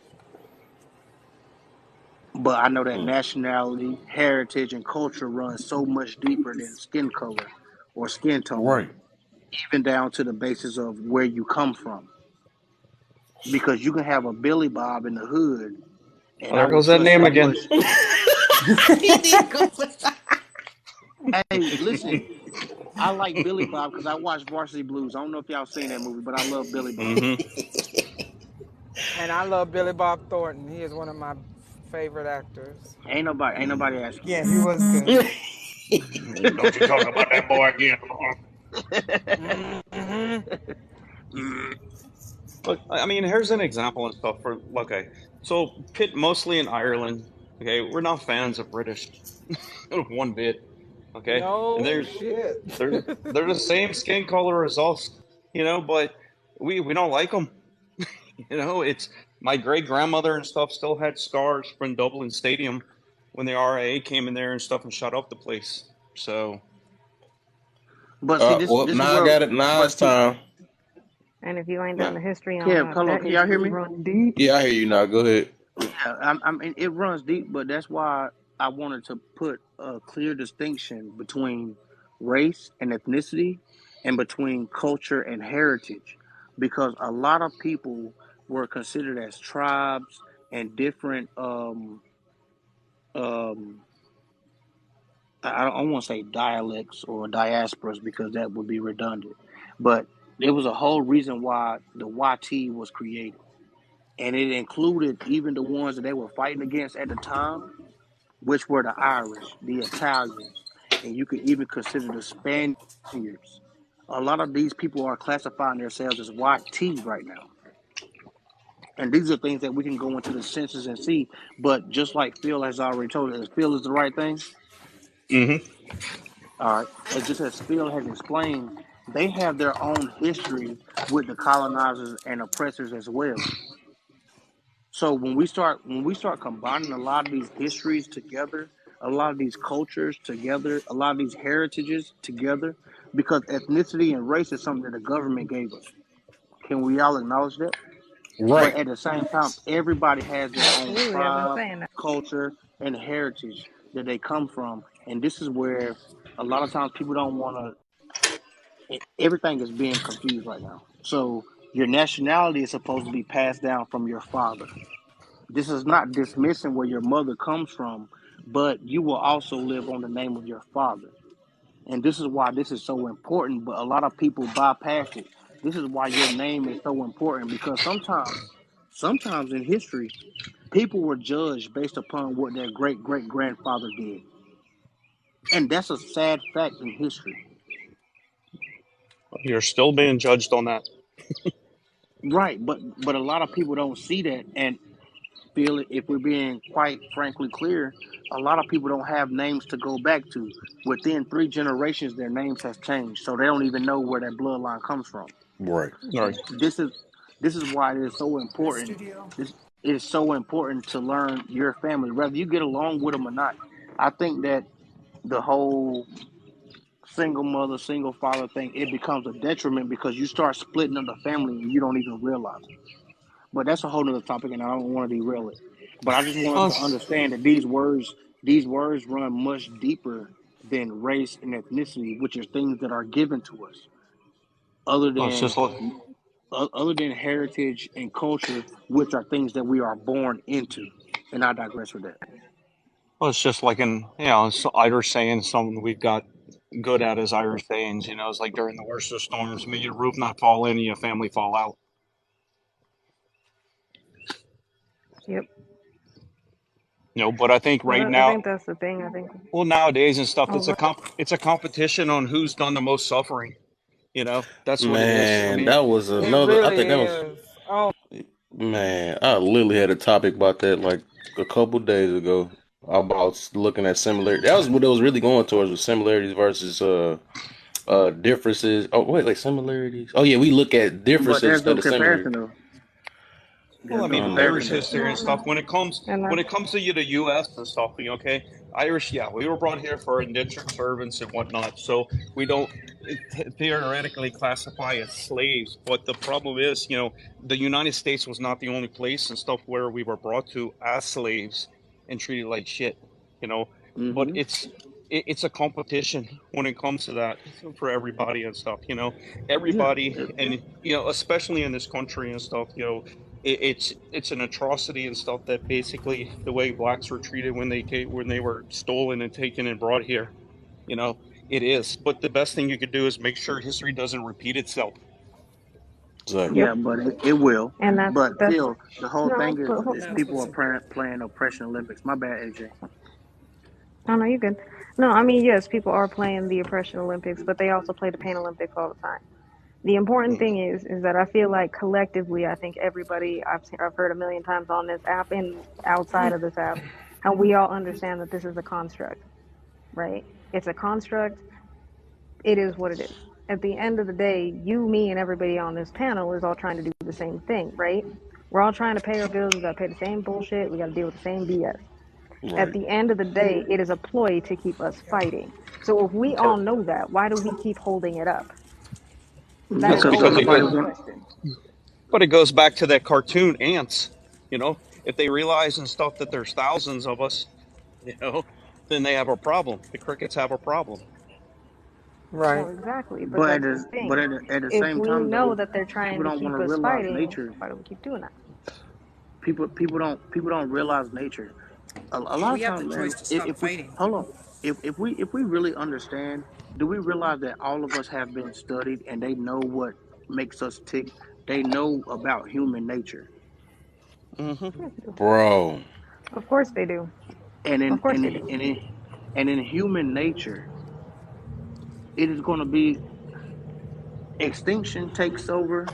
But I know that nationality, heritage, and culture run so much deeper than skin color or skin tone, Right. even down to the basis of where you come from. Because you can have a Billy Bob in the hood, and Oh, I there will goes that trust name that again. much. He did go. Hey, listen, I like Billy Bob because I watched Varsity Blues. I don't know if y'all seen that movie, but I love Billy Bob. And I love Billy Bob Thornton. He is one of my favorite actors. Ain't nobody asking Yeah, you. he was good. Don't you talk about that boy again. Look, I mean, here's an example and stuff for, okay, so Pitt mostly in Ireland, okay, we're not fans of British one bit, okay, and No shit. they're the same skin color as us, but we don't like them. It's my great grandmother and stuff still had scars from Dublin Stadium when the RIA came in there and stuff and shut up the place. So, But see, this Well, this is now I where. got it. Now But it's see, time. And if you ain't done yeah. the history on Kev, that, hello, that can y'all hear history me? run deep. Yeah, I hear you now. Go ahead. Yeah, I mean, it runs deep, but that's why I wanted to put a clear distinction between race and ethnicity, and between culture and heritage, because a lot of people were considered as tribes and different um I don't want to say dialects or diasporas because that would be redundant, but there was a whole reason why the YT was created, and it included even the ones that they were fighting against at the time, which were the Irish, the Italians, and you could even consider the Spaniards. A lot of these people are classifying themselves as YT right now. And these are things that we can go into the census and see. But just like Phil has already told us, Phil is the right thing. Mm-hmm. All right. And just as Phil has explained, they have their own history with the colonizers and oppressors as well. So when we start combining a lot of these histories together, a lot of these cultures together, a lot of these heritages together, because ethnicity and race is something that the government gave us. Can we all acknowledge that? But Right. at the same time, everybody has their own Absolutely, I've been tribe, saying that. culture, and heritage that they come from. And this is where a lot of times people don't want to, everything is being confused right now. So your nationality is supposed to be passed down from your father. This is not dismissing where your mother comes from, but you will also live on the name of your father. And this is why this is so important, but a lot of people bypass it. This is why your name is so important, because sometimes in history, people were judged based upon what their great great grandfather did. And that's a sad fact in history. You're still being judged on that. Right, but a lot of people don't see that, and feel it. If we're being quite frankly clear, a lot of people don't have names to go back to. Within 3 generations, their names has changed, so they don't even know where that bloodline comes from. Right. All right. This is this is why it is so The important. studio. This it is so important to learn your family, whether you get along with them or not. I think that the whole single mother, single father thing, it becomes a detriment because you start splitting up the family and you don't even realize it. But that's a whole nother topic, and I don't want to derail it. But I just want us to understand that these words run much deeper than race and ethnicity, which are things that are given to us, other It's than just like, other than heritage and culture, which are things that we are born into. And I digress with that. well, it's just like it's Irish saying something we've got good at as Irish sayings. It's like during the worst of storms, may your roof not fall in and your family fall out. Yep. But I think Well, right I now, think that's the thing. I think. well, nowadays and stuff, Oh, go ahead. it's a competition on who's done the most suffering. That's what it is. I Man, mean, that was It another. I really think that was. is. Oh, Man, I literally had a topic about that like a couple days ago about looking at similarity. That was what it was really going towards, was similarities versus differences. Oh wait, like similarities. Oh yeah, we look at But differences there's no instead of similarities. comparison though. Well, There's I no mean, Um, Irish comparison though. history and stuff. And When that's it comes to the U.S. and stuff, okay, Irish, yeah, we were brought here for indentured servants and whatnot, so we don't theoretically classify as slaves. But the problem is, the United States was not the only place and stuff where we were brought to as slaves and treated like shit, you know. But Hmm. it's a competition when it comes to that for everybody and stuff, Yeah. everybody, and especially in this country and stuff, it's an atrocity and stuff that basically the way blacks were treated when they were stolen and taken and brought here, you know it is. But the best thing you could do is make sure history doesn't repeat itself. exactly. yep. Yeah, but it will. And But that's still, the whole no, thing is, but is That's people what's are important. playing oppression Olympics. My bad, AJ. oh no, you're good. No, I mean yes, people are playing the oppression Olympics, but they also play the pain Olympics all the time. The important Mm. thing is that I feel like collectively, I think everybody I've heard a million times on this app and outside of this app, how we all understand that this is a construct, right? It's a construct. It is what it is. At the end of the day, you, me, and everybody on this panel is all trying to do the same thing, right? We're all trying to pay our bills. We got to pay the same bullshit. We got to deal with the same BS. At Right. the end of the day, it is a ploy to keep us fighting. So if we all know that, why do we keep holding it up? That That's is Because because always somebody my want. question. but it goes back to that cartoon ants. If they realize and stuff that there's thousands of us, you know then they have a problem. The crickets have a problem. Well, Right. exactly. But But that's the but thing. at the If same we time know though, that they're people trying to don't want keep to us realize fighting, nature. why do we keep doing that? People don't realize nature. A lot We of have the times, man, choice to stop if we fighting. hold on, if we really understand, do we realize that all of us have been studied and they know what makes us tick? They know about human nature, Hmm. Of course they do. Bro. Of course they do. and Of in course and they in, do. and in, and in human nature, it is going to be extinction takes over.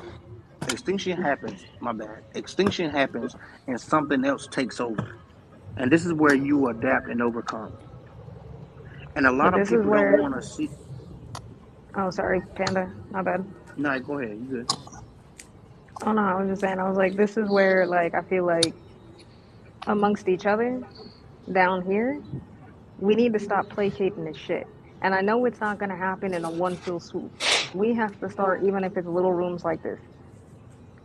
Extinction happens. My bad. Extinction happens, and something else takes over. And this is where you adapt and overcome. And a lot But of this is people don't where, want to see. oh, sorry, Panda, my bad. No, go ahead. You good? Oh no, I was just saying, I was like, this is where, like, I feel like amongst each other down here, we need to stop placating this shit. And I know it's not going to happen in a one fell swoop. We have to start, even if it's little rooms like this.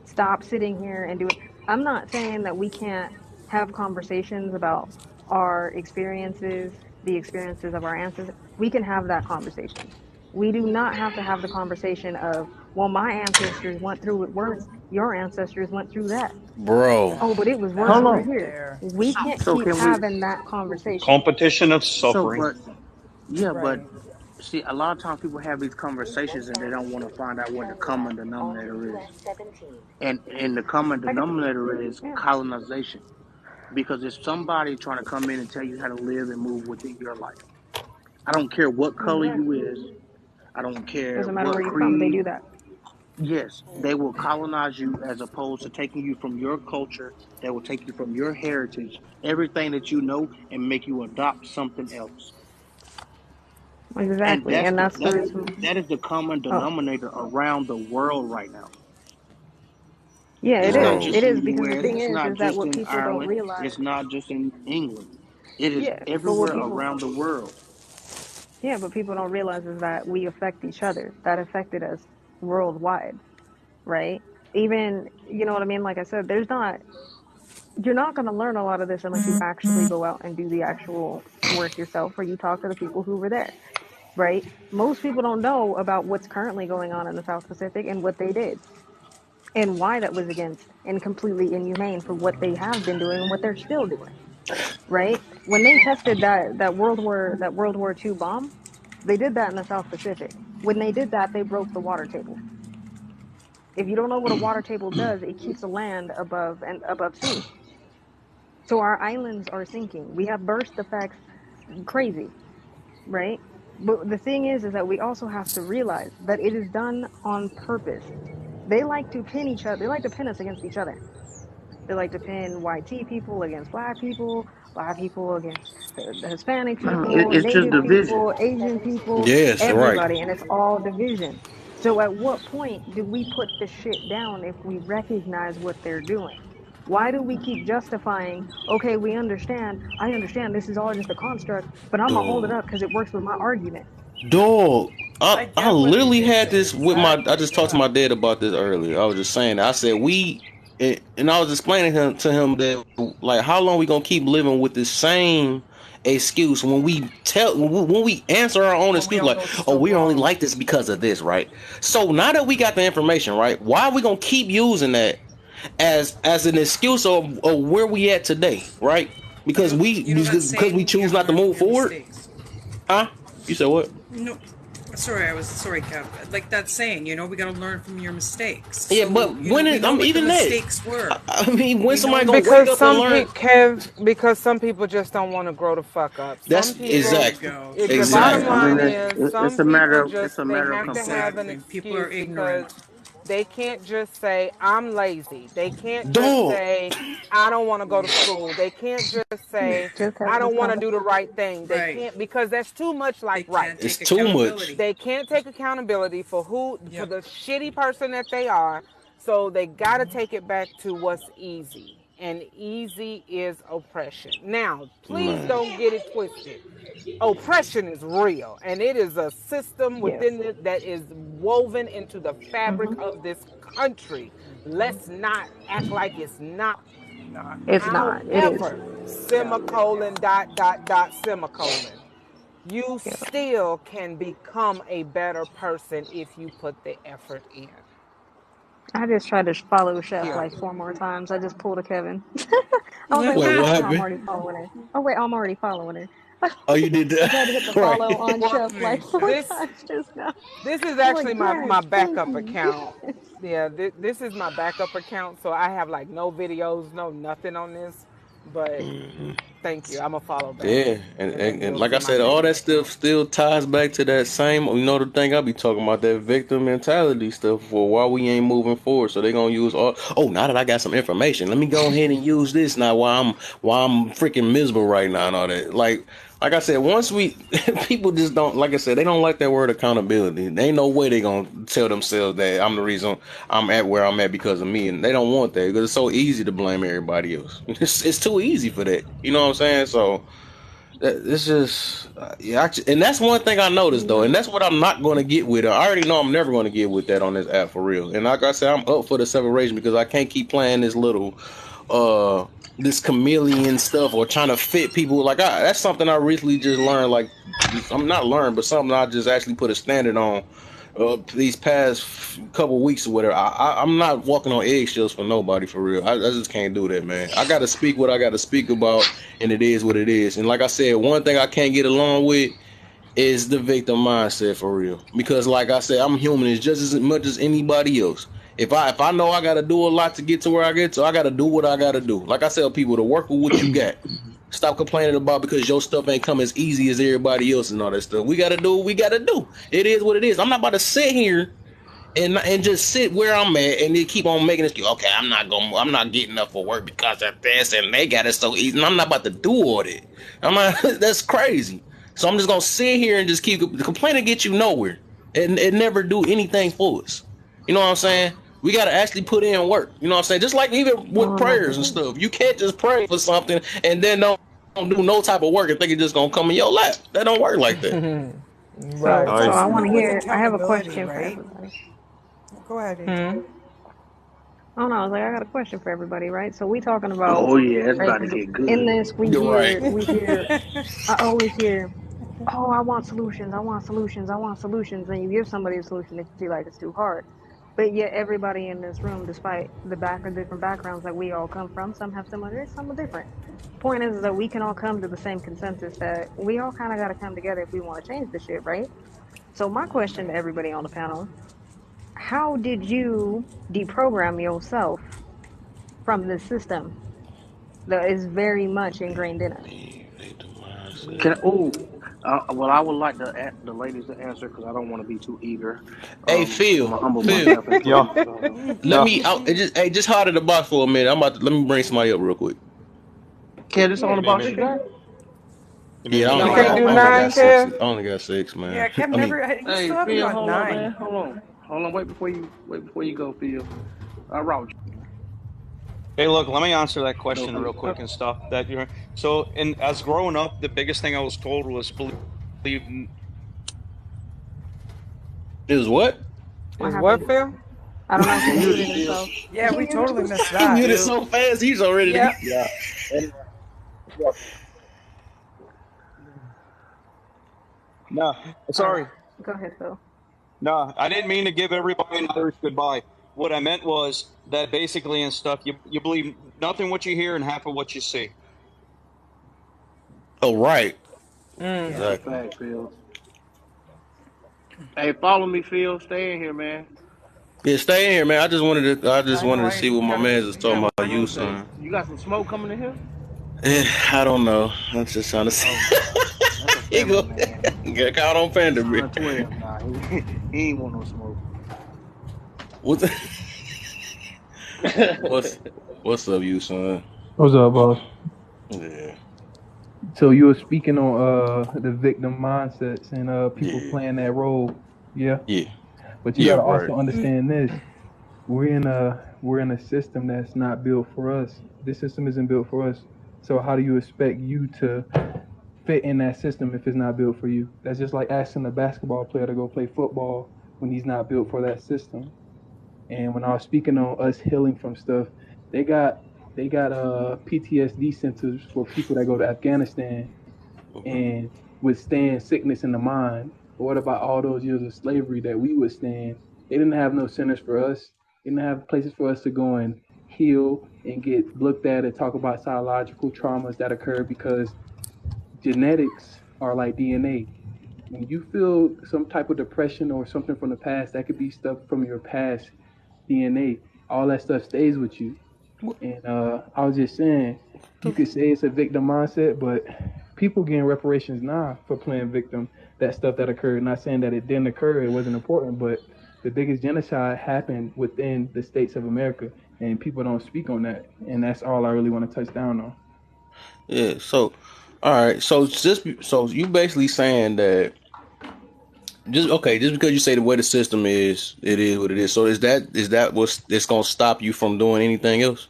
Stop sitting here and doing. I'm not saying that we can't have conversations about our experiences, the experiences of our ancestors. We can have that conversation. We do not have to have the conversation of, well, my ancestors went through it worse. Your ancestors went through that. Bro. Oh, but it was worse Hold That over on. right here. there. We can't So keep can we? having that conversation. Competition of So, suffering. but yeah, but Right. see, a lot of times people have these conversations and they don't want to find out what the common denominator is. And the common I get, denominator is yeah. colonization. Because it's somebody trying to come in and tell you how to live and move within your life. I don't care what color you Exactly. is. I don't care Doesn't matter what where you're from, they creed. do that. Yes, they will colonize you as opposed to taking you from your culture. They will take you from your heritage, everything that you know, and make you adopt something else. And Exactly. that's And the that's the that reason. that is the common Oh, denominator around the world right now. yeah, it It's not is. Bro. just It in is the because the U.S. thing It's not is that just what in people don't Ireland. realize. It's not just in England. It is Yeah, but what everywhere people, around the world. yeah, but people don't realize is that we affect each other. That affected us worldwide, right? Even, you know what I mean? Like I said, you're not going to learn a lot of this unless you actually go out and do the actual work yourself or you talk to the people who were there, right? Most people don't know about what's currently going on in the South Pacific and what they did and why that was against and completely inhumane for what they have been doing and what they're still doing, right? When they tested that World War II bomb, they did that in the South Pacific. When they did that, they broke the water table. If you don't know what a water table does, it keeps the land above sea. So our islands are sinking. We have burst effects, crazy, right? But the thing is that we also have to realize that it is done on purpose. They like to pin each other. They like to pin us against each other. They like to pin white tea people against black people against the Hispanic people, It's just native division. people, Asian people, Yes, right. everybody, and it's all division. So at what point do we put the shit down if we recognize what they're doing? Why do we keep justifying, okay, I understand this is all just a construct, but I'm gonna hold it Dog. up because it works with my argument. Dog. I I get what it literally had is. this with my. I Exactly. just talked to Yeah. my dad about this earlier. I was just saying. I said and I was explaining to him that like how long we gonna keep living with the same excuse when we answer our own When we excuse all like, know it's oh, still we only wrong. like this because of this, right? So now that we got the information, right, why are we gonna keep using that as an excuse of where we at today, right? Because You know that because we saying, you choose gotta not to learn from move your forward. mistakes. Huh? You said what? No, sorry, Kev. Like that saying, we gotta learn from your mistakes. Yeah, So, but when we is know what the even that? mistakes were. I mean, when We somebody know gonna wake Because up and some learn? people, Kev, because some people just don't want to grow the fuck up. Some That's There people, you exactly, go. the bottom exactly. I mean, line is, it's some a people matter of just, they have to have an Exactly. People are excuse because ignorant. they can't just say, I'm lazy. They can't just Dog, say, I don't want to go to school. They can't just say, Just have I this don't want to do the conversation. right thing. They Right. can't, because that's too much They like right. can't it's take too much. accountability. They can't take accountability for Yep. the shitty person that they are. So they got to take it back to what's easy. And easy is oppression. Now, please Man, don't get it twisted. Oppression is real, and it is a system Yes. within it that is woven into the fabric Hmm. of this country. Let's not act like it's not. Not. It's not. It is. However, Yeah. semicolon, dot, dot, dot, semicolon, you Yeah. still can become a better person if you put the effort in. I just tried to follow Chef like Period. 4 more times. I just pulled a Kevin. I was like, wait, wait, what hold on, I'm happened? already following her. Oh wait, I'm already following her. Oh, you did I tried to hit the that, follow right? on Well, Chef like four this times just now. this is I'm like, actually my yes, thank backup you. account. Yeah, this is my backup account, so I have like no videos, no nothing on this. But hmm thank you. I'm gonna follow back, Yeah, and, and then and, and you'll like see I my said, all backup that stuff account. still ties back to that same. The thing I be talking about, that victim mentality stuff for why we ain't moving forward. So they gonna use all. Oh, now that I got some information, let me go ahead and use this now while I'm freaking miserable right now and all that. Like I said, once we people just don't, like I said, they don't like that word accountability. They ain't no way they gonna tell themselves that I'm the reason I'm at where I'm at because of me, and they don't want that because it's so easy to blame everybody else. It's too easy for that. You know what I'm saying? So. It's just yeah, and that's one thing I noticed though, and Mhm. that's what I'm not going to get with it. I already know I'm never going to get with that on this app for real. And like I said, I'm up for the separation because I can't keep playing uh, this chameleon stuff or trying to fit people. That's something I recently just learned. Like, I'm not learned, but something I just actually put a standard on these past couple weeks or whatever. I'm not walking on eggshells for nobody for real. I just can't do that, man. I got to speak what I got to speak about, and it is what it is. And like I said, one thing I can't get along with is the victim mindset for real. Because like I said, I'm human as just as much as anybody else. If I know I gotta do a lot to get to where I get to, I gotta do what I gotta do. Like I tell people to work with what you got. Stop complaining about because your stuff ain't come as easy as everybody else and all that stuff. We gotta do what we gotta do. It is what it is. I'm not about to sit here and just sit where I'm at and then keep on making this. Okay, I'm not getting up for work because of this and they got it so easy. And I'm not about to do all that. I'm not. That's crazy. So I'm just gonna sit here and just keep complaining, get you nowhere, and never do anything for us. You know what I'm saying? We gotta actually put in work. You know what I'm saying? Just like even with prayers and 100%. stuff, you can't just pray for something and then don't do no type of work and think it's just gonna come in your lap. That don't work like that. So Right. So that's I the want to thing with hear. I have a accountability, question for right? everybody. Go ahead, Angel. Hmm. Oh no, I was like, I got a question for everybody, right? So we talking about, Oh yeah, it's right? about to Because get in good. this, You're right. I always hear, oh, I want solutions, I want solutions, I want solutions, and you give somebody a solution, they feel like it's too hard. But yet everybody in this room, despite the different backgrounds that we all come from, some have similar, some are different. Point is that we can all come to the same consensus that we all kind of got to come together if we want to change the shit, right? So my question to Right. everybody on the panel: how did you deprogram yourself from this system that is very much ingrained in us? Victim mindset. Can oh, Well, I would like the ladies to answer because I don't want to be too eager. Hey, I'm Phil, gonna humble Phil, myself and Yeah, please. Go ahead. let yeah. me out. Just hard at the box for a minute. Let me bring somebody up real quick. Kev, this on Give the me a box you minute. got? Give me a Yeah, minute. You I'll can't do I only got 9, six. I Kev? only got six, man. Yeah, Kev I mean, never. You Hey, still haven't Phil, got hold on, man. 9. Hold on. Wait before you go, Phil. Robert. Hey, look, let me answer that No, question real quick and stuff. That you're so, and as growing up, the biggest thing I was told was believe. it was what? What Is what, happened? Phil? I don't know. you He muted, muted Phil. himself. Yeah, we totally missed He that. muted Phil. so fast. He's already to Yep. get. Yeah. And, yeah. No, All right. sorry. Go ahead, Phil. No, I didn't mean to give everybody an Irish goodbye. What I meant was that basically and stuff, you believe nothing what you hear and half of what you see. Oh, right. That's a Yeah. Exactly. fact, Phil. Hey, follow me, Phil. Stay in here, man. Yeah, stay in here, man. I just I know. wanted to see what You my gotta. man was You talking gotta. about. What You, you say? son. You got some smoke coming in here? I don't know. I'm just trying to see. Oh no, that's a He family go man. get caught on His Panda. son 12. Nah, he ain't want no smoke. What's what's what's up, you son? What's up, boss? Yeah, So you were speaking on the victim mindsets and people yeah, playing that role. Yeah. yeah, But you yeah. gotta Right. also understand this. We're in a system that's not built for us. This system isn't built for us. So how do you expect you to fit in that system if it's not built for you? That's just like asking a basketball player to go play football when he's not built for that system. And when I was speaking on us healing from stuff, they got PTSD centers for people that go to Afghanistan Okay. and withstand sickness in the mind. But what about all those years of slavery that we withstand? They didn't have no centers for us. They didn't have places for us to go and heal and get looked at and talk about psychological traumas that occur because genetics are like DNA. When you feel some type of depression or something from the past, that could be stuff from your past DNA. All that stuff stays with you. What And I was just saying, you the? could say it's a victim mindset, but people getting reparations now for playing victim. That stuff that occurred. Not saying that it didn't occur, it wasn't important, but the biggest genocide happened within the states of America, and people don't speak on that. And that's all I really want to touch down on. Yeah. So, all right. So you basically saying that just okay, just because you say the way the system is, it is what it is. So is that what's it's gonna stop you from doing anything else?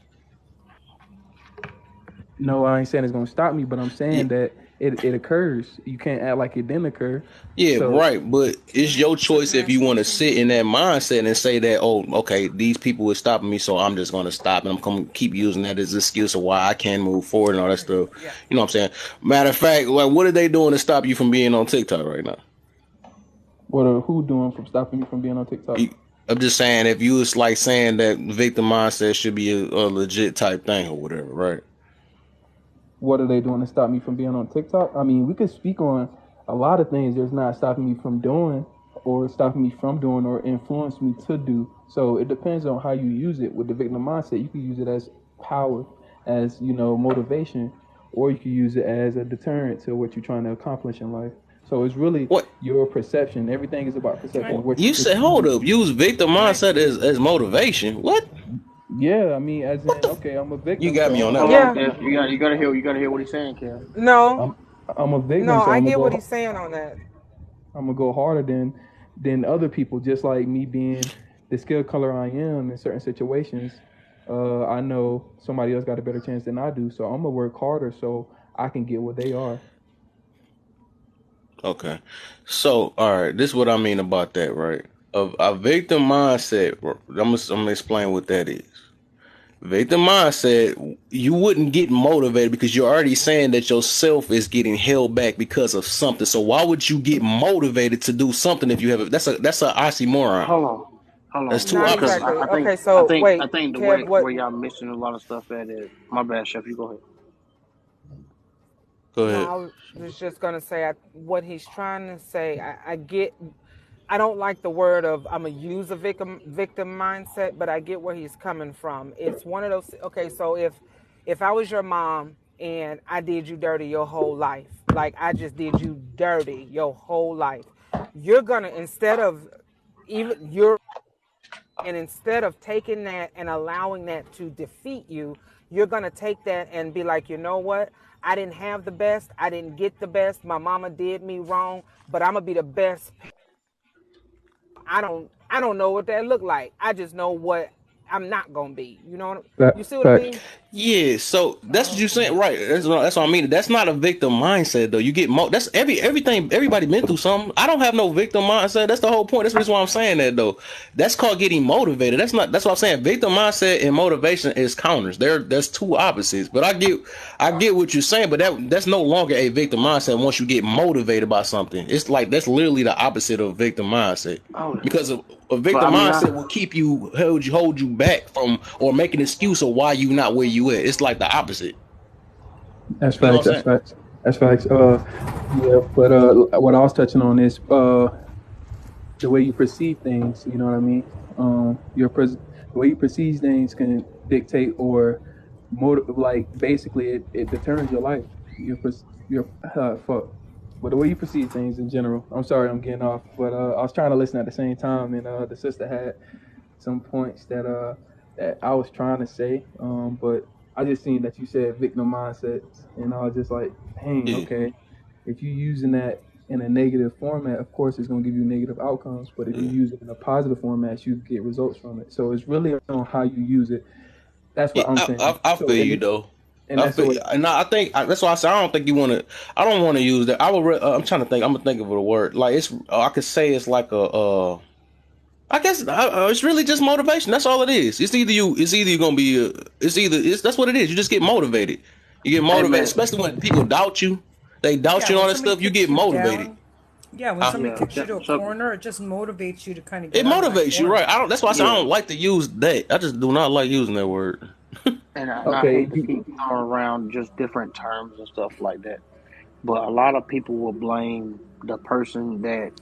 No, I ain't saying it's gonna stop me, but I'm Yeah. saying that it occurs. You can't act like it didn't occur. Yeah, So right. But it's your choice if you want to sit in that mindset and say that, oh, okay, these people are stopping me, so I'm just going to stop and I'm going to keep using that as an excuse of why I can't move forward and all that stuff. Yeah. You know what I'm saying? Matter of fact, like, what are they doing to stop you from being on TikTok right now? what are who doing from stopping me from being on TikTok? I'm just saying, if you was like saying that victim mindset should be a legit type thing or whatever, right? What are they doing to stop me from being on TikTok? I mean, we could speak on a lot of things that's not stopping me from doing or stopping me from doing or influence me to do. So it depends on how you use it. With the victim mindset, you can use it as power, as motivation, or you can use it as a deterrent to what you're trying to accomplish in life. So it's really What? your perception. Everything is about Can I? perception. What You you said, hold perceive. up, use victim Can I? mindset as motivation. What? Yeah, I mean, as What in, the? okay, I'm a You victim, got so me I'm on gonna that Hold one. go. on, Yeah. Kev. You gotta hear what he saying, Kev. No. I'm a victim, No, so I get what he's saying on that. I'm gonna go harder than other people. Just like me being the skill color I am in certain situations, I know somebody else got a better chance than I do. So I'm gonna work harder so I can get what they are. Okay. So, all right, this is what I mean about that, right? A victim mindset, I'm gonna explain what that is. Victim mindset, you wouldn't get motivated because you're already saying that yourself is getting held back because of something. So why would you get motivated to do something if you have that's a oxymoron. Hold That's on, two Not because opposites. exactly. I think Okay, so I wait, think the Kev, way what? where y'all missing a lot of stuff at is my bad, Chef. You go ahead. Go No, ahead. I was just gonna say what he's trying to say. I get. I don't like the word of I'm gonna use a victim mindset, but I get where he's coming from. It's one of those. Okay, so if I was your mom and I did you dirty your whole life, like I just did you dirty your whole life. You're gonna instead of taking that and allowing that to defeat you, you're gonna take that and be like, you know what? I didn't have the best. I didn't get the best. My mama did me wrong, but I'm gonna be the best. I don't know what that look like. I just know what I'm not gonna be. You know you see what I Facts. mean? Yeah, so that's what you're Okay. saying, right? That's what I mean. That's not a victim mindset, though. You get that's everything. Everybody been through something. I don't have no victim mindset. That's the whole point. That's the reason why I'm saying that, though. That's called getting motivated. That's not. That's what I'm saying. Victim mindset and motivation is counters. There's two opposites. But I get what you're saying. But that's no longer a victim mindset once you get motivated by something. It's like that's literally the opposite of victim mindset. Oh, Because a but I victim mean, mindset will keep you hold you back from or make an excuse of why you not where you at. It's like the opposite. That's You know facts. what I'm That's saying? facts. That's facts. Yeah. But what I was touching on is the way you perceive things. You know what I mean? The way you perceive things can dictate or like basically it determines your life. Your fuck. But the way you perceive things in general. I'm sorry, I'm getting off, but I was trying to listen at the same time, and the sister had some points that I was trying to say, but I just seen that you said victim mindsets, and I was just like, dang, Yeah. okay. If you're using that in a negative format, of course it's going to give you negative outcomes. But if you Yeah. use it in a positive format, you get results from it. So it's really on how you use it. That's Yeah, what I'm saying. I So feel you though. and I that's feel, what. and I think that's why I said I don't think you want to. I don't want to use that. I would. I'm trying to think. I'm gonna think of a word. Like it's. I could say it's like a. I guess it's really just motivation. That's all it is. It's either you. It's either you're gonna be. It's either. It's that's what it is. You just get motivated. You get hey motivated, man, especially when people doubt you. They doubt Yeah, you and when all that somebody stuff. You kicks get you motivated. down, yeah, when Huh? somebody yeah, kicks you to a so corner, it just motivates you to kind of It get out of that motivates you, corner. right? I don't. That's why I say I yeah, don't like to use that. I just do not like using that word. and I Okay, hate to keep throwing around just different terms and stuff like that. But a lot of people will blame the person that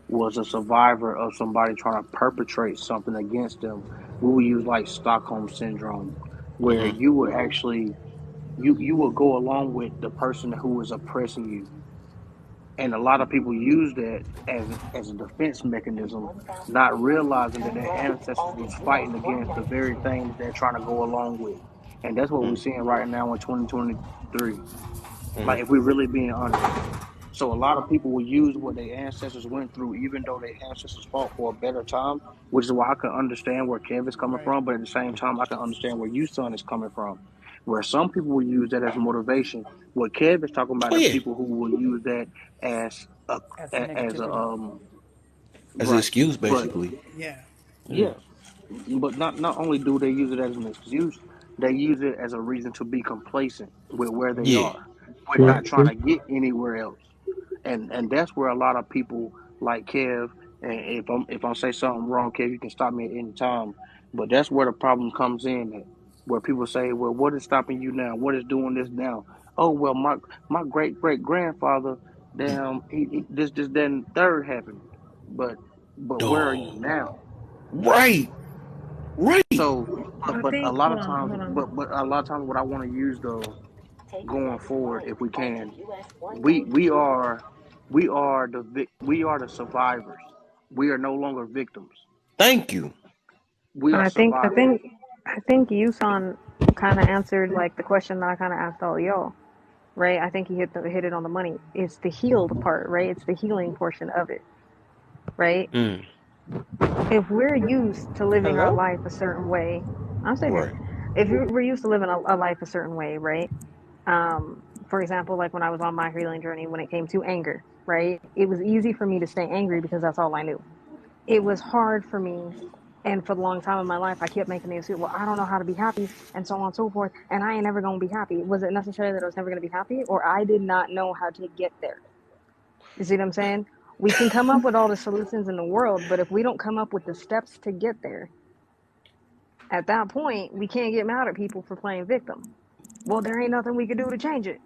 was a survivor of somebody trying to perpetrate something against them. We will use like Stockholm syndrome, where Hmm. you would actually you will go along with the person who is oppressing you. And a lot of people use that as a defense mechanism, not realizing that their ancestors was fighting against the very thing that they're trying to go along with. And that's what we're seeing right now in 2023. Hmm. Like if we're really being honest. So a lot of people will use what their ancestors went through, even though their ancestors fought for a better time, which is why I can understand where Kev is coming Right. from, but at the same time, I can understand where you son is coming from. Where some people will use that as motivation. What Kev is talking about Oh are yeah, people who will use that as a As a as a negativity. as an right, excuse, but basically. Yeah. Yeah. yeah, but not only do they use it as an excuse, they use it as a reason to be complacent with where they Yeah. are, with true, not trying true. to get anywhere else. And that's where a lot of people like Kev, and if I'm say something wrong, Kev, you can stop me at any time. But that's where the problem comes in at, where people say, well, what is stopping you now? What is doing this now? Oh well, my great grandfather, damn, he this then third happened, but where are you Oh, now? right. Right. So, I but a think, lot hold of on, times, hold on. but a lot of times, what I want to use though, going forward, if we can, we we are we are the survivors. We are no longer victims. Thank you. We And are I think, I survivors. think, I think Yusan kind of answered like the question that I kind of asked all y'all, right? I think he hit it on the money. It's the healed part, right? It's the healing portion of it, right? Mm. If we're used to living our Hello? life a certain way, I'm still here. Right. If we're used to living a life a certain way, right? For example, like when I was on my healing journey, when it came to anger, right? It was easy for me to stay angry because that's all I knew. It was hard for me, and for the long time in my life, I kept making the excuse, well, I don't know how to be happy, and so on and so forth, and I ain't never gonna be happy. Was it necessarily that I was never gonna be happy, or I did not know how to get there? You see what I'm saying? We can come up with all the solutions in the world, but if we don't come up with the steps to get there, at that point, we can't get mad at people for playing victim. Well, there ain't nothing we can do to change it.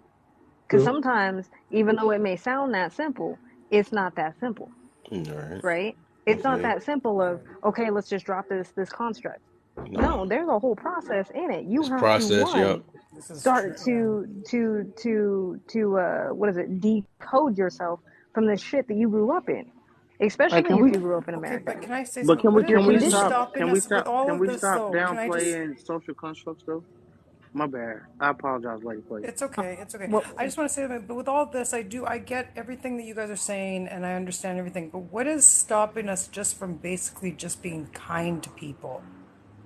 Because True. sometimes, even though it may sound that simple, it's not that simple, All right. right? It's not Okay. that simple of, okay, let's just drop this construct. No. No, there's a whole process in it. You It's have to, process. one, Yup. This is start true. to what is it, decode yourself from the shit that you grew up in, Like, especially can if we? you grew up in Okay, America. but can I say But something? can we? Can Your we What is stop? conditioning. stopping us with all Can of we this, stop though? Can I just? downplaying social constructs, though? My bad. I apologize, Lady Play. It's okay. It's okay. What I just want to say that, but with all this, I get everything that you guys are saying, and I understand everything. But what is stopping us just from basically just being kind to people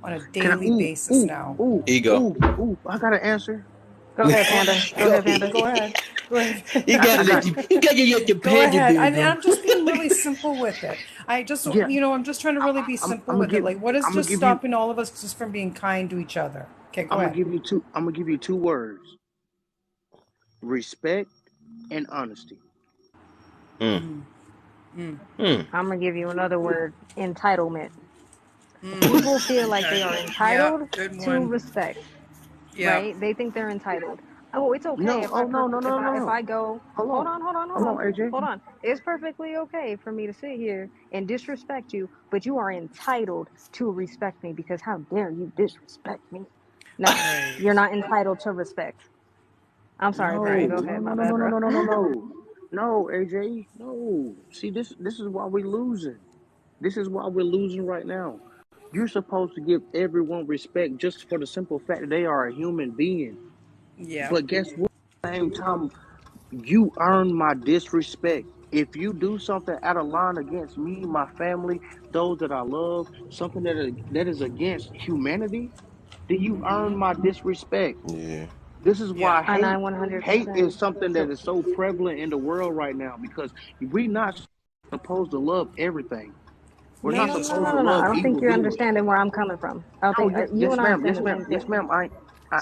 on a Can I? daily basis now? Ego. I got an answer. Go ahead, Panda. Go Go ahead, ahead. Panda. Go ahead. Go ahead. You I gotta got. get your Go panda ahead. bear, And bro. I'm just being really simple with it. I just, Yeah, I'm just trying to really be simple I'm gonna with it. give. Like, what is I'm gonna just give you. stopping all of us just from being kind to each other? Okay, go I'm gonna ahead. give you two. I'm gonna give you two words: respect and honesty. Mm. Mm. I'm gonna give you another word: entitlement. People feel like they Okay. are Yeah, entitled good to one. respect, Yeah. right? They think they're entitled. Oh, it's okay No. if Oh no. No. No. if No. I go. Hold Hold on. on, hold on, hold Hold on, on, AJ. hold on. It's perfectly okay for me to sit here and disrespect you, but you are entitled to respect me because how dare you disrespect me? No, Right. you're not entitled to respect. I'm sorry, No. Panda. Go Right. ahead. No. My No. No. bad, No. bro. No. No. No. No. No, AJ. No. See, this is why we losing. This is why we're losing right now. You're supposed to give everyone respect just for the simple fact that they are a human being. Yeah. But guess what? At the same time, you earn my disrespect. If you do something out of line against me, my family, those that I love, something that is against humanity, then you earn my disrespect. Yeah. This is Yeah. why And I hate 100%. is something that So is so prevalent in the world right now because we're not supposed to love everything. We're no, not no, no, no, supposed no, to no, no. I love don't think you're evildoers. understanding where I'm coming from. I don't No, think yes, you and I are saying yes, the ma'am, same yes, thing. ma'am.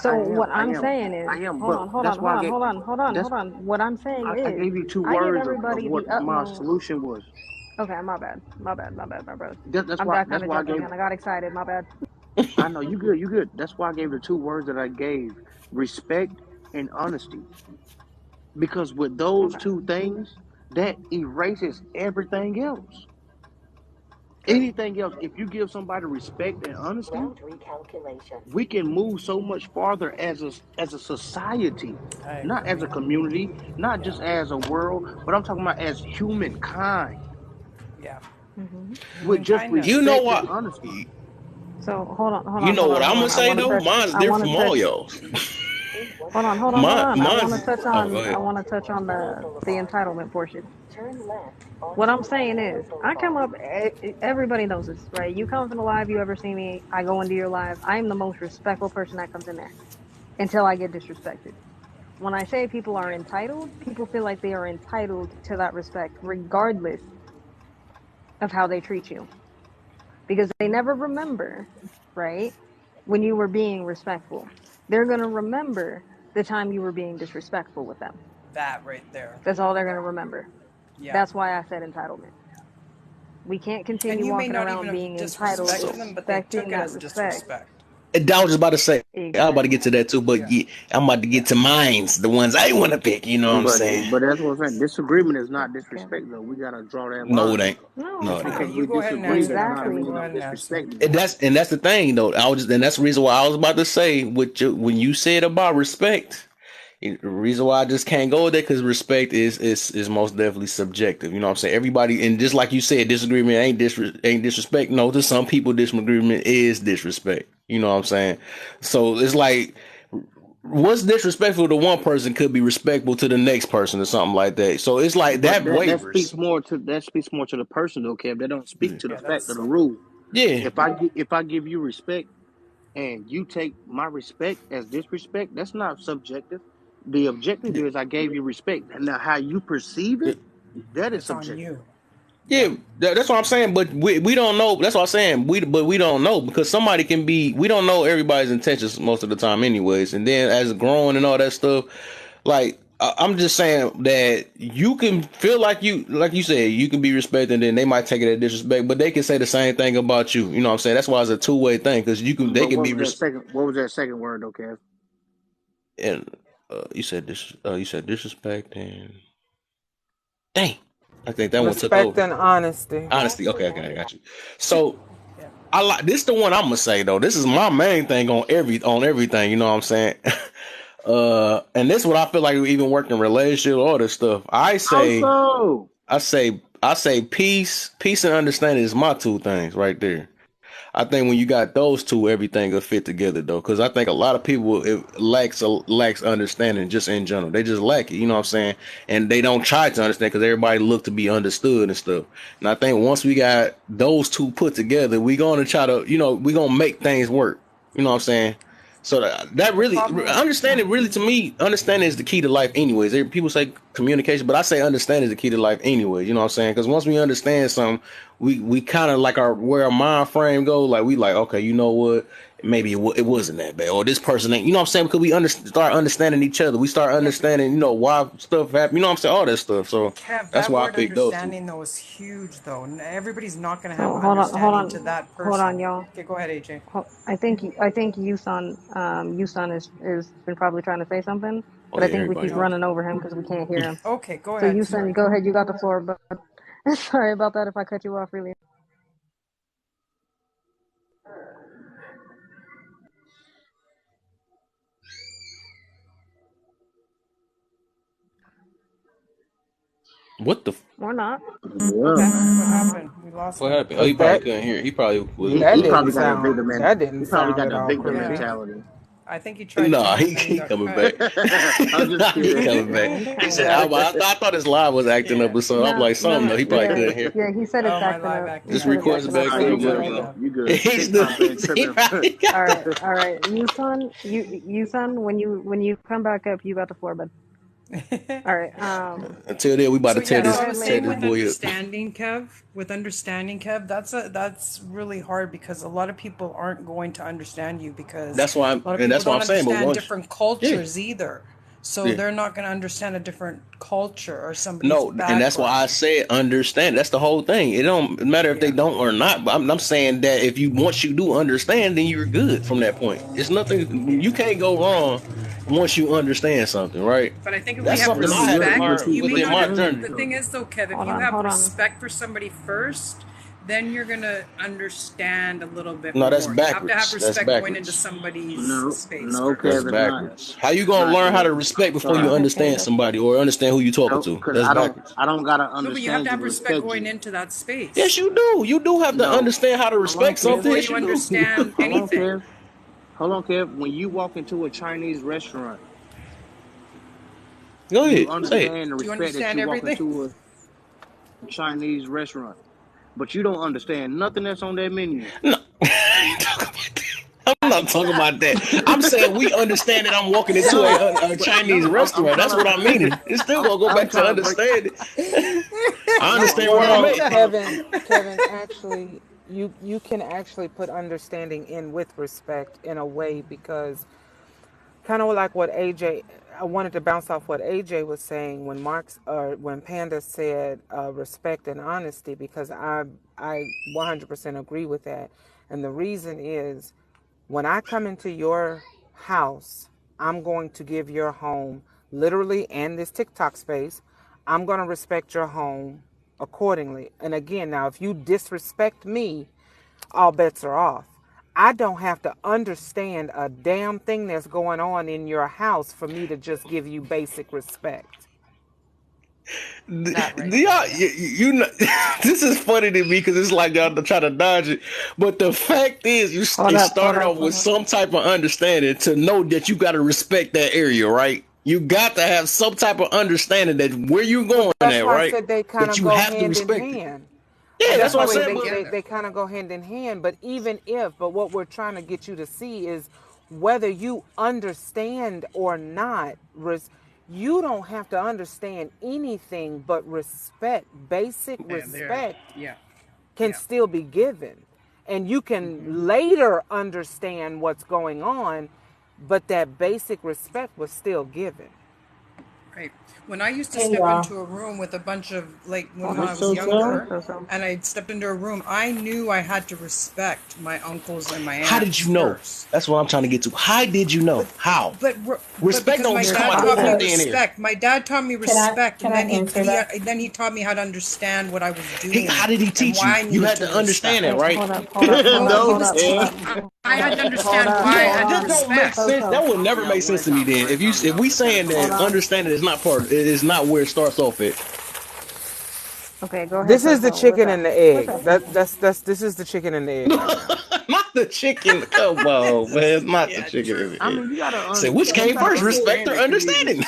So what I I'm am, saying is, I am. hold But on, hold on, that's hold why I on, gave. hold on, hold on, That's hold on. What I'm saying I is, gave you two I give words of everybody what the my utmost. solution was. Okay, my bad, my bad, my bad, my brother. That's I'm why. got kind That's of why I jumped the gave. gun. I got excited. My bad. I know you good. You good. That's why I gave the two words that I gave: respect and honesty. Because with those Okay, two things, that erases everything else. Good. Anything else, if you give somebody respect and honesty, we can move so much farther as a society, I not as agree. a community, not Yeah. just as a world, but I'm talking about as humankind Yeah. hmm with Human just You kindness. know respect and what? honesty. So hold on, hold You on, know hold what on, I'm hold gonna on. say though? Mine's I different want from to all touch. y'all's. Hold on, hold on, hold on. I want to Mine's. touch Oh, go on. I ahead. want to touch on the entitlement portion. What I'm saying is, I come up. Everybody knows this, right? You come from the live you ever see me. I go into your live. I am the most respectful person that comes in there until I get disrespected. When I say people are Yeah. entitled, people feel like they are entitled to that respect, regardless of how they treat you, because they never remember, right? When you were being respectful, they're gonna remember the time you were being disrespectful with them. That right there. That's all they're gonna remember. Yeah. That's why I said entitlement. We can't And continue you may walking not even around have being entitled, So disrespected them, but they expecting took it that as respect. disrespect. and I was just about to say, I'm about to get Exactly. to that too, but Yeah. yeah, I'm about to get Yeah. to mines, the ones I want to pick. You know what I'm saying? But that's what I'm saying. Disagreement is not Okay. disrespect, though. We gotta draw that No, it line. ain't. No, No, it's it Just ain't. Okay, because not. you we go ahead and disagree answer, does not Panda. Exactly. mean Go I'm ahead and answer. disrespecting And you. that's the thing though. And that's the reason why I was about to say when you said about respect. The reason why I just can't go there because respect is most definitely subjective. You know what I'm saying? Everybody, and just like you said, disagreement ain't disrespect. No, to some people, disagreement is disrespect. You know what I'm saying? So it's like what's disrespectful to one person could be respectful to the next person or something like that. So it's like But that that wavers. speaks more to the person, though, Kev. That don't speak to the Yeah, fact of that's the rule. Yeah. If I give you respect and you take my respect as disrespect, that's not subjective. The objective is I gave you respect. Now, how you perceive it, that is it's on subjective. you. Yeah. Yeah, that's what I'm saying. But we don't know. That's what I'm saying. We don't know because somebody can be. We don't know everybody's intentions most of the time, anyways. And then as growing and all that stuff, like I'm just saying that you can feel like you said, you can be respected, and then they might take it as disrespect, but they can say the same thing about you. You know what I'm saying? That's why it's a two-way thing because they But can be what was that second word, though, Kev? and you said disrespect and dang, I think that one took Respect over. and honesty. Honesty, okay, I got you. So. Yeah. I like this. The one I'm gonna say though. This is my main thing on everything. You know what I'm saying? And this is what I feel like even working in relationship, all this stuff. I say peace and understanding is my two things right there. I think when you got those two, everything will fit together though. Because I think a lot of people it lacks understanding just in general. They just lack it, you know what I'm saying? And they don't try to understand because everybody look to be understood and stuff. And I think once we got those two put together, we gonna try to, we gonna make things work. You know what I'm saying? So that really understanding really to me, understanding is the key to life anyways. People say communication, but I say understanding is the key to life anyway. You know what I'm saying? Because once we understand something, we kind of like where our mind frame goes, like we like, okay, you know what? Maybe it wasn't that bad, or this person ain't, you know what I'm saying? Because we start understanding each other. We start understanding, why stuff happen. You know what I'm saying? All that stuff. So Kev, that's that why I word picked those two. understanding though is huge though. Everybody's not going to have Hold on, hold understanding to on, that hold on, person. y'all. Okay, go ahead, AJ. I think Yusan is been probably trying to say something, Oh but I yeah, think we everybody keep else. running over him because we can't hear him. Okay, go So ahead. Yusan, Sorry. go ahead. You got the floor, but sorry about that if I cut you off really. What the? Or not. Yeah, Okay, what man. happened? We lost What him. happened? Oh, he Cause probably couldn't hear. He probably was. that He didn't probably got that sound victim man. that didn't He probably sound got at that all victim Yeah, crispy. mentality. I think he tried Nah, to, and then he he got coming cut. back. I'm just He kidding. coming back. Yeah, he's He coming said, back. I thought his live was acting up Yeah. or something. I'm No, like, something though. no, He probably yeah, couldn't hear. yeah. He said it's Oh, my acting live up. He acting This up. said it's Yeah, record's acting up, back I so up. You think he's he Good, good, good. did bro. bro. that. You good. He's the. TikTok been He tripping. probably got. All right. Yusan, when you come back up, you got the floor, bud. All right. Until then, we about So to tear yeah, Go so this I ahead, was tear saying this Leon. with boy up. understanding, Kev, that's really hard because a lot of people aren't going to understand you because That's why, a lot of people that's why don't I'm saying. But understand once, different yeah, cultures either. So yeah. they're not going to understand a different culture or somebody's No, and that's why I background. said understand. That's the whole thing. It don't matter if they Yeah. don't or not. But I'm saying that if you once you do understand, then you're good from that point. It's nothing you can't go wrong once you understand something, right? But I think if we That's have something No, I had to respect, but learn you may you within not my have. can journey. The though. thing is, though, Kev, if Hold you on, have hold on. respect for somebody first, then you're gonna understand a little bit No, that's more. You have to have backwards. That's respect going into backwards. somebody's No, space no, That's Kev, first. it's not. backwards. How you It's gonna not, learn how Kev. to respect before Go you Sorry. ahead, understand Caleb. somebody or understand who you talking No, to? because That's backwards. I don't gotta No, but you have understand to you have to respect respect going you. into that Yes, space you do. You do have to No. understand how to Hold on, respect Kev. something. before Yes, you you do. understand Hold on, anything. Kev. Hold on, Kev. When you walk into a Chinese restaurant, Go you ahead. Say it. understand the Do you respect that understand you walk everything? into a Chinese restaurant, but you don't understand nothing that's on that menu. No. I'm not talking about that. I'm saying we understand that I'm walking into No, a but Chinese no, I'm restaurant. trying That's what I to, mean. It's still gonna go I'm back to trying to break. understanding. I No, I'm understand trying where to, I'm Kevin, I'm at. trying to, Kevin, Kevin, actually, you can actually put understanding in with respect in a way because kind of like what AJ, I wanted to bounce off what AJ was saying when when Panda said respect and honesty because I 100% agree with that, and the reason is when I come into your house, I'm going to give your home literally and this TikTok space. I'm going to respect your home accordingly. And again, now if you disrespect me, all bets are off. I don't have to understand a damn thing that's going on in your house for me to just give you basic respect. That right there, Y'all, yeah. you know, this is funny to me because it's like y'all try to dodge it. But the fact is, Hold it up, hold started up, off with hold up. some type of understanding to know that you got to respect that area, right? You got to have some type of understanding that where you But going that's at, why I right? said they kind That of you go have to hand in respect it. hand. Yeah, that's That's what why I'm I They say go saying. they, But they, together. they kind of go hand in hand. But even if, but what we're trying to get you to see is whether you understand or not, you don't have to understand anything but respect. Basic There. respect Yeah. can Yeah. still be given. And you can later understand what's going on, but that basic respect was still given. Right. When I used to Hey step y'all. into a room with a bunch of, like, when Hold I on. what's was so Hey, tough? younger, so. and I stepped into a room, I knew I had to respect my uncles and my how did aunts you know? first. That's what I'm trying to get to. How did you know? But, How? but Respect because don't my just You're come dad out of taught me taught thin air. respect. My dad taught me Can I respect, can and I then answer that? he taught me how to understand what I was How doing did he and teach you? why I You needed had to to understand respect. that, Hey, right? hold up, hold up, hold up, Well, he No, hold was up, hold Kev. up. teaching. I had to understand why I had to That don't make respect. sense. That would never make sense to me. Then, if we saying that understanding is not part, it is not where it starts off at. Okay, go ahead. This is the chicken and the egg. What's That's this is the chicken and the egg right there. Not the chicken. Come on, man. It's not the chicken and the egg. I mean, you gotta say which came first, respect or understanding.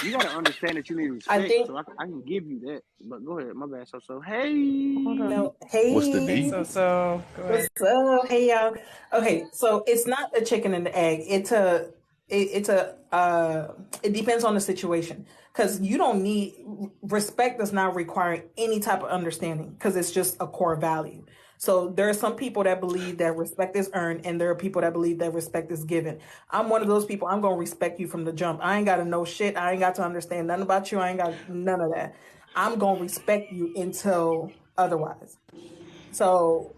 You gotta understand that you need respect. So I can give you that. But go ahead, my bad. So hey, No, hey, what's the D? So go ahead. What's up? Hey y'all. Okay, so it's not a chicken and the egg. It depends on the situation, because you don't need respect does not require any type of understanding, because it's just a core value. So there are some people that believe that respect is earned, and there are people that believe that respect is given. I'm one of those people. I'm gonna respect you from the jump. I ain't gotta know shit. I ain't got to understand nothing about you. I ain't got none of that. I'm gonna respect you until otherwise. So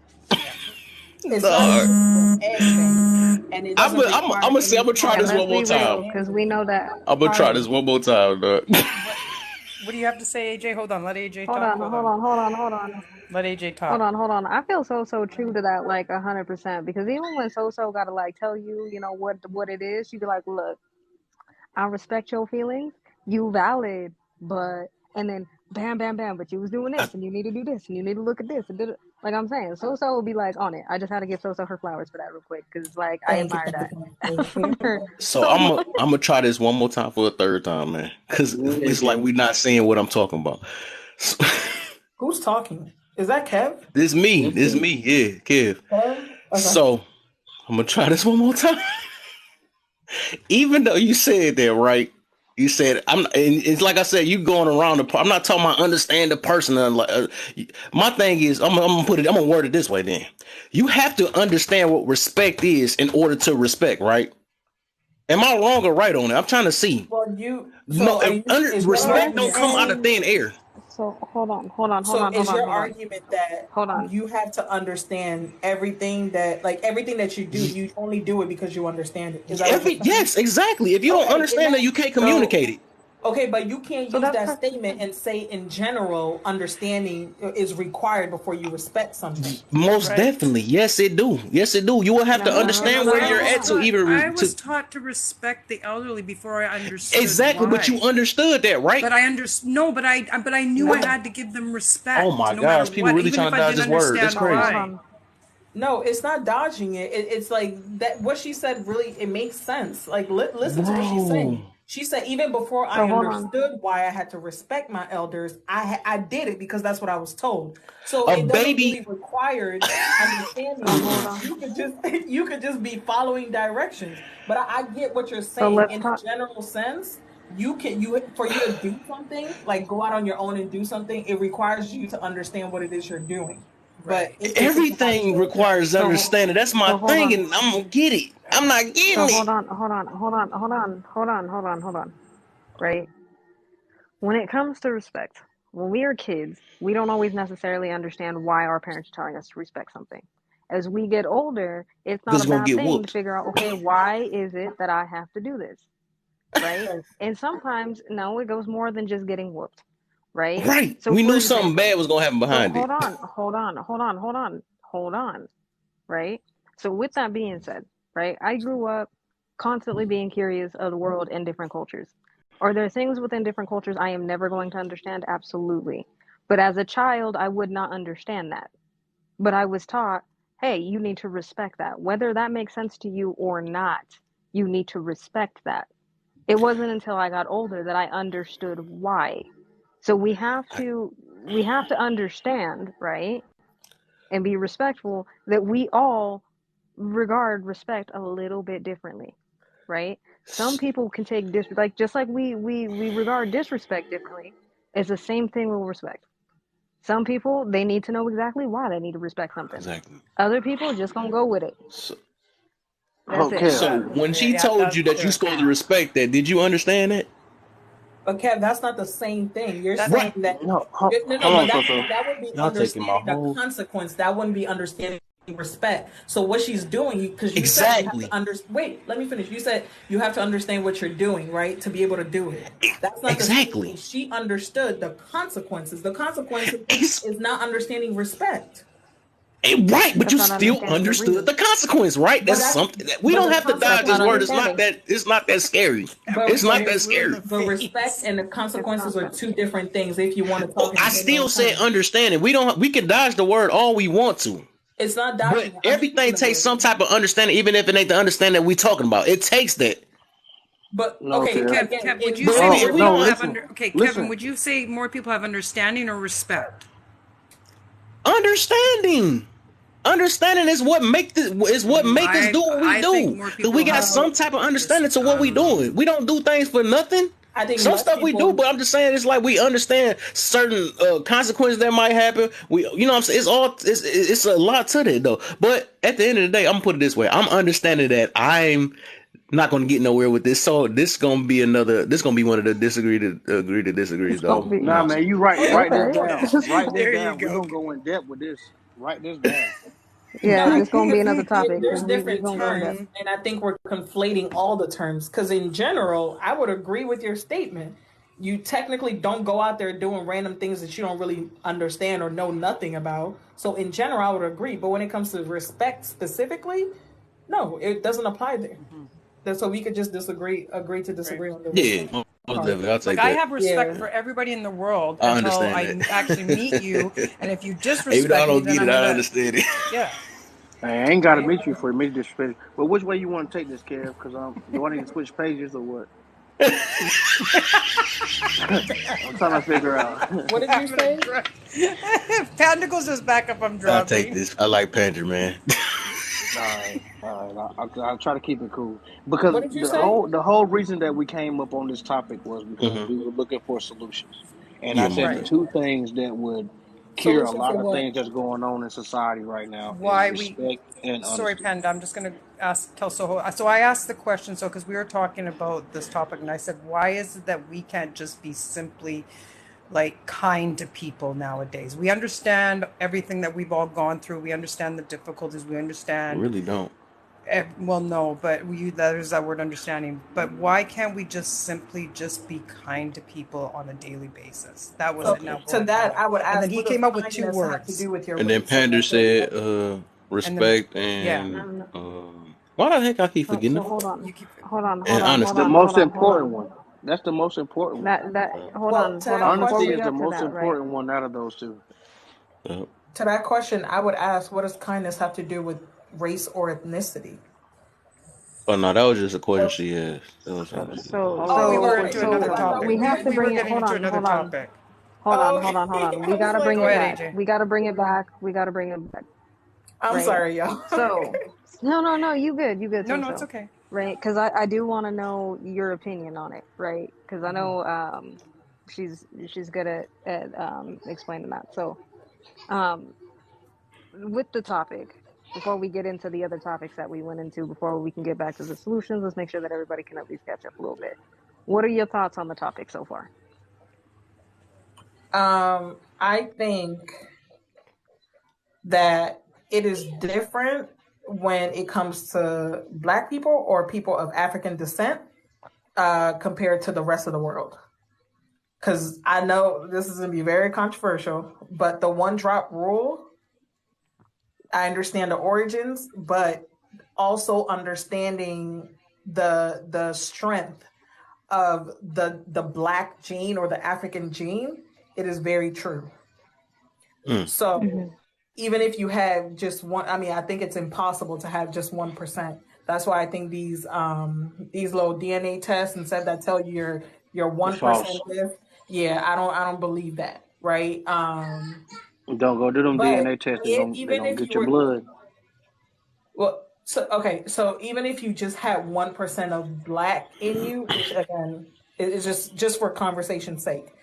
it's not anything, and it doesn't I'm gonna say I'm gonna try this one more time because we know that. I'm gonna try this one more time, dog. What do you have to say, AJ? Hold on, let AJ Hold talk. on. Let AJ talk. Hold on. I feel so true to that, like 100%. Because even when so gotta like tell you, you know what it is, you be like, look, I respect your feelings, you valid, but and then bam, but you was doing this, and you need to do this, and you need to look at this, and like I'm saying, so will be like on it. I just had to give so her flowers for that real quick, because like I admire that from her. So I'm gonna try this one more time for a third time, man, because it's like we're not seeing what I'm talking about. Who's talking? Is that Kev? This is me, yeah, Kev. Okay. So I'm gonna try this one more time. Even though you said that, right? You said and it's like I said, you going around the. I'm not talking about understand the person. My thing is, I'm gonna word it this way. Then you have to understand what respect is in order to respect, right? Am I wrong or right on it? I'm trying to see. Well, respect don't come out of thin air. So hold on. Is your argument that you have to understand everything that you do, you only do it because you understand it? Is that yes, exactly. If you don't understand that, you can't communicate it. Okay, but you can't use that statement and say in general understanding is required before you respect something. Most definitely. Yes, it do. You will have to understand where you're at to even. I was taught to respect the elderly before I understood. Exactly, why. But you understood that, right? But I but I knew I had to give them respect. Oh my gosh, people really trying to dodge this word. That's crazy. No, it's not dodging it. It's like that. What she said really, it makes sense. Like listen to what she's saying. She said, even before I understood why I had to respect my elders, I did it because that's what I was told. So it doesn't really require understanding. You could just be following directions. But I get what you're saying in a general sense. For you to do something, like go out on your own and do something, it requires you to understand what it is you're doing. But everything requires understanding. That's my thing, and I'm gonna get it. I'm not getting it. Hold on. Right? When it comes to respect, when we are kids, we don't always necessarily understand why our parents are telling us to respect something. As we get older, it's not a bad thing to figure out, okay, why is it that I have to do this? Right? And sometimes, no, it goes more than just getting whooped. Right? Right. So we knew something bad was gonna happen behind it. Hold on. Right? So with that being said, right, I grew up constantly being curious of the world and different cultures. Are there things within different cultures I am never going to understand? Absolutely. But as a child, I would not understand that. But I was taught, hey, you need to respect that. Whether that makes sense to you or not, you need to respect that. It wasn't until I got older that I understood why. So we have to understand, right, and be respectful that we all regard respect a little bit differently, right? Some people can take disrespect, just like we regard disrespect differently. It's the same thing with respect. Some people, they need to know exactly why they need to respect something. Exactly. Other people just gonna go with it. So when she told you that you're supposed to respect that, did you understand it? But Kev, that's not the same thing. You're saying that that would be understanding the consequence. That wouldn't be understanding respect. So what she's doing, because you said you have to wait, let me finish. You said you have to understand what you're doing, right, to be able to do it. That's not the same thing. She understood the consequences. The consequences is not understanding respect. Right, but That's you not still understanding the understood the reason. consequence, right? But That's that's something that we but don't the have to That's dodge not this consequences. word. understanding. It's not that scary. But It's not but that Blue in scary. the but respect face. and the It's consequences are two nonsense. different things. If you want to Oh, talk in I general still said terms, understanding. We can dodge the word all we want to. it's not But dodging. I'm everything using the takes word. some type of understanding, even if it ain't the understanding that we talking about. It takes that. But No, okay, Okay, Kev. again, Kev, would in you But say if more we No, people don't have listen, under? Okay, Kevin, listen. would you say more people have understanding or respect? understanding. Understanding is what make us do what we I think do. more Cause we people got have. some type of Just understanding to I what we don't know. doing. We don't do things for nothing. I think Some less stuff we do, people. but I'm just saying it's like we understand certain consequences that might happen. You know what I'm saying? It's a lot to that though. But at the end of the day, I'm gonna put it this way: I'm understanding that I'm not gonna get nowhere with this. So this gonna be another. This gonna be one of the disagree to agree to disagree It's gonna though. You be know Nah, what I'm man, saying? you right. Oh Write yeah, this okay. down. Write this There you down. We're go. gonna go in depth with this. Write this down. no, Yeah, I this think gonna be another it's topic there's because we different gonna go in depth. terms, and I think we're conflating all the terms. Because in general, I would agree with your statement. You technically don't go out there doing random things that you don't really understand or know nothing about. So in general, I would agree. But when it comes to respect specifically, no, it doesn't apply there. Mhm. So we could just agree to Right. disagree on the Yeah, respect most part. definitely. I'll Like take I that. have respect Yeah. for everybody in the world I until understand I actually meet you, that. and if you Even though I disrespect me, don't then get I'm it, I gonna, understand it. yeah, I ain't gotta right. meet you for me to disrespect. But which way you want to take this, Kev? Because do I need to switch pages or what? I'm trying to figure out. What did you I'm gonna say? drop. If Panda goes just back up, I'm I take dropping. this. I like Pander, man. All right. I'll try to keep it cool because What did you say? the whole reason that we came up on this topic was because Hmm. we were looking for solutions, and I Yeah, said most the Right. definitely. two things that would cure a Solution for lot of what? things that's going on in society right now is Why we? respect and Sorry, honesty. Panda. I'm just gonna tell Soho. So I asked the question. So because we were talking about this topic, and I said, why is it that we can't just be simply like kind to people nowadays? We understand everything that we've all gone through. We understand the difficulties. We understand. Really don't. Well, no, but we there's that word understanding. But why can't we just simply just be kind to people on a daily basis? That was So it. Now to go ahead, that, Panda. I would And then ask, he what does came up with two kindness have to words. do with your And then race? So Pander that's what we said, have. And then, respect yeah, and Um, why the heck I keep forgetting so it? hold on, you keep. hold on, hold And on, hold The on, honesty. hold most on, hold important on. one. That's the most important one. That hold Well, on, to hold that on. Before Honesty we question, is the go to most that, right? important one out of those two. Uh, I would ask, what does kindness have to do with race or ethnicity? oh no, that was just a question Or, she asked. That was So something she asked. so Oh, we were so into okay, another because so I thought we topic. we were have to We were bring it. getting Hold into on, another hold on, topic. okay. We I was gotta like, bring Go it ahead, what? back. AJ. We gotta bring it back. We gotta bring it back. I'm Right. sorry, y'all. So no. You good. You good, No, so no, it's so. okay. Right. Because I do want to know your opinion on it. Right. Because I Hmm. know she's good at explaining that. So um with the topic, before we get into the other topics that we went into, before we can get back to the solutions, let's make sure that everybody can at least catch up a little bit. What are your thoughts on the topic so far? I think that it is different when it comes to Black people or people of African descent compared to the rest of the world. Because I know this is going to be very controversial, but the one drop rule, I understand the origins, but also understanding the strength of the Black gene or the African gene, it is very true. Mm. So Mm-hmm. even if you have just one, I mean, I think it's impossible to have just 1%. That's why I think these little DNA tests and stuff that tell you you're It's 1% false. this. Yeah, I don't believe that, right? Don't go do them But DNA tests. They even gonna if get you your were, blood. well, so okay, so even if you just had 1% of Black in you, which again is just for conversation's sake,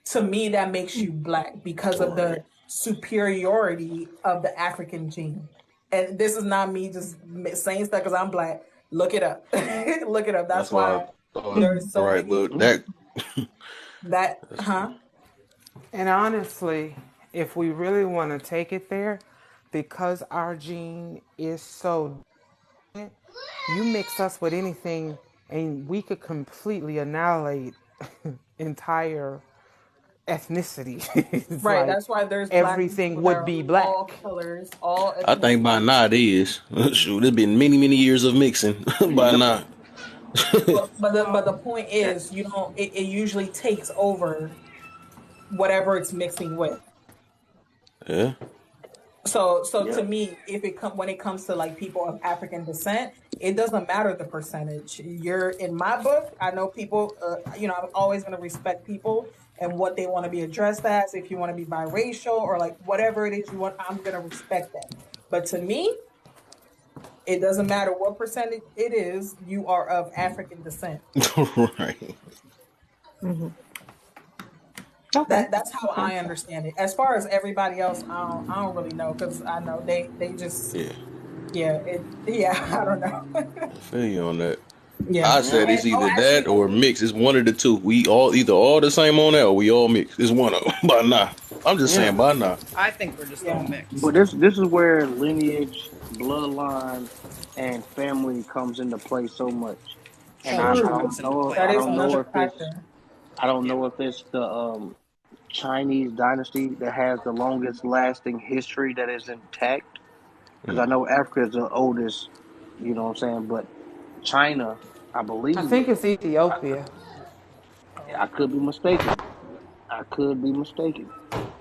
to me that makes you Black because of Right. the superiority of the African gene. And this is not me just saying stuff because I'm Black. Look it up. Look it up. That's That's why I why thought there's so right, many but that that that's huh. And honestly, if we really want to take it there, because our gene is so different, you mix us with anything and we could completely annihilate entire ethnicity. It's Right. like That's why there's black everything people that would are be all black. colors, all I think by ethnicities. now it is. Shoot, it's been many, many years of mixing by Yep. now. But the point is, you don't. It usually takes over whatever it's mixing with. Yeah. So to Yep. me, when it comes to like people of African descent, it doesn't matter the percentage. You're in my book. I know people. I'm always going to respect people and what they want to be addressed as. If you want to be biracial or like whatever it is you want, I'm going to respect that. But to me, it doesn't matter what percentage it is. You are of African descent. Right. Mm-hmm. Okay. That's how Okay. I understand it. As far as everybody else, I don't really know because I know they just Yeah. I don't know. I feel you on that. Yeah. I said And it's either actually, that or mix. It's one of the two. We all either all the same on that or we all mix. It's one of them by now. I'm just saying Yeah. by now. I think we're just all yeah, But mixed. this is where lineage, bloodline, and family comes into play so much. And So I, true. I true. don't It's into know play That I is don't know another if it's factor. I don't Yeah. know if it's the Chinese dynasty that has the longest lasting history that is intact. Because I Mm. know Africa is the oldest, you know what I'm saying. But China, I I believe, think it's Ethiopia. I could be mistaken. I could be mistaken.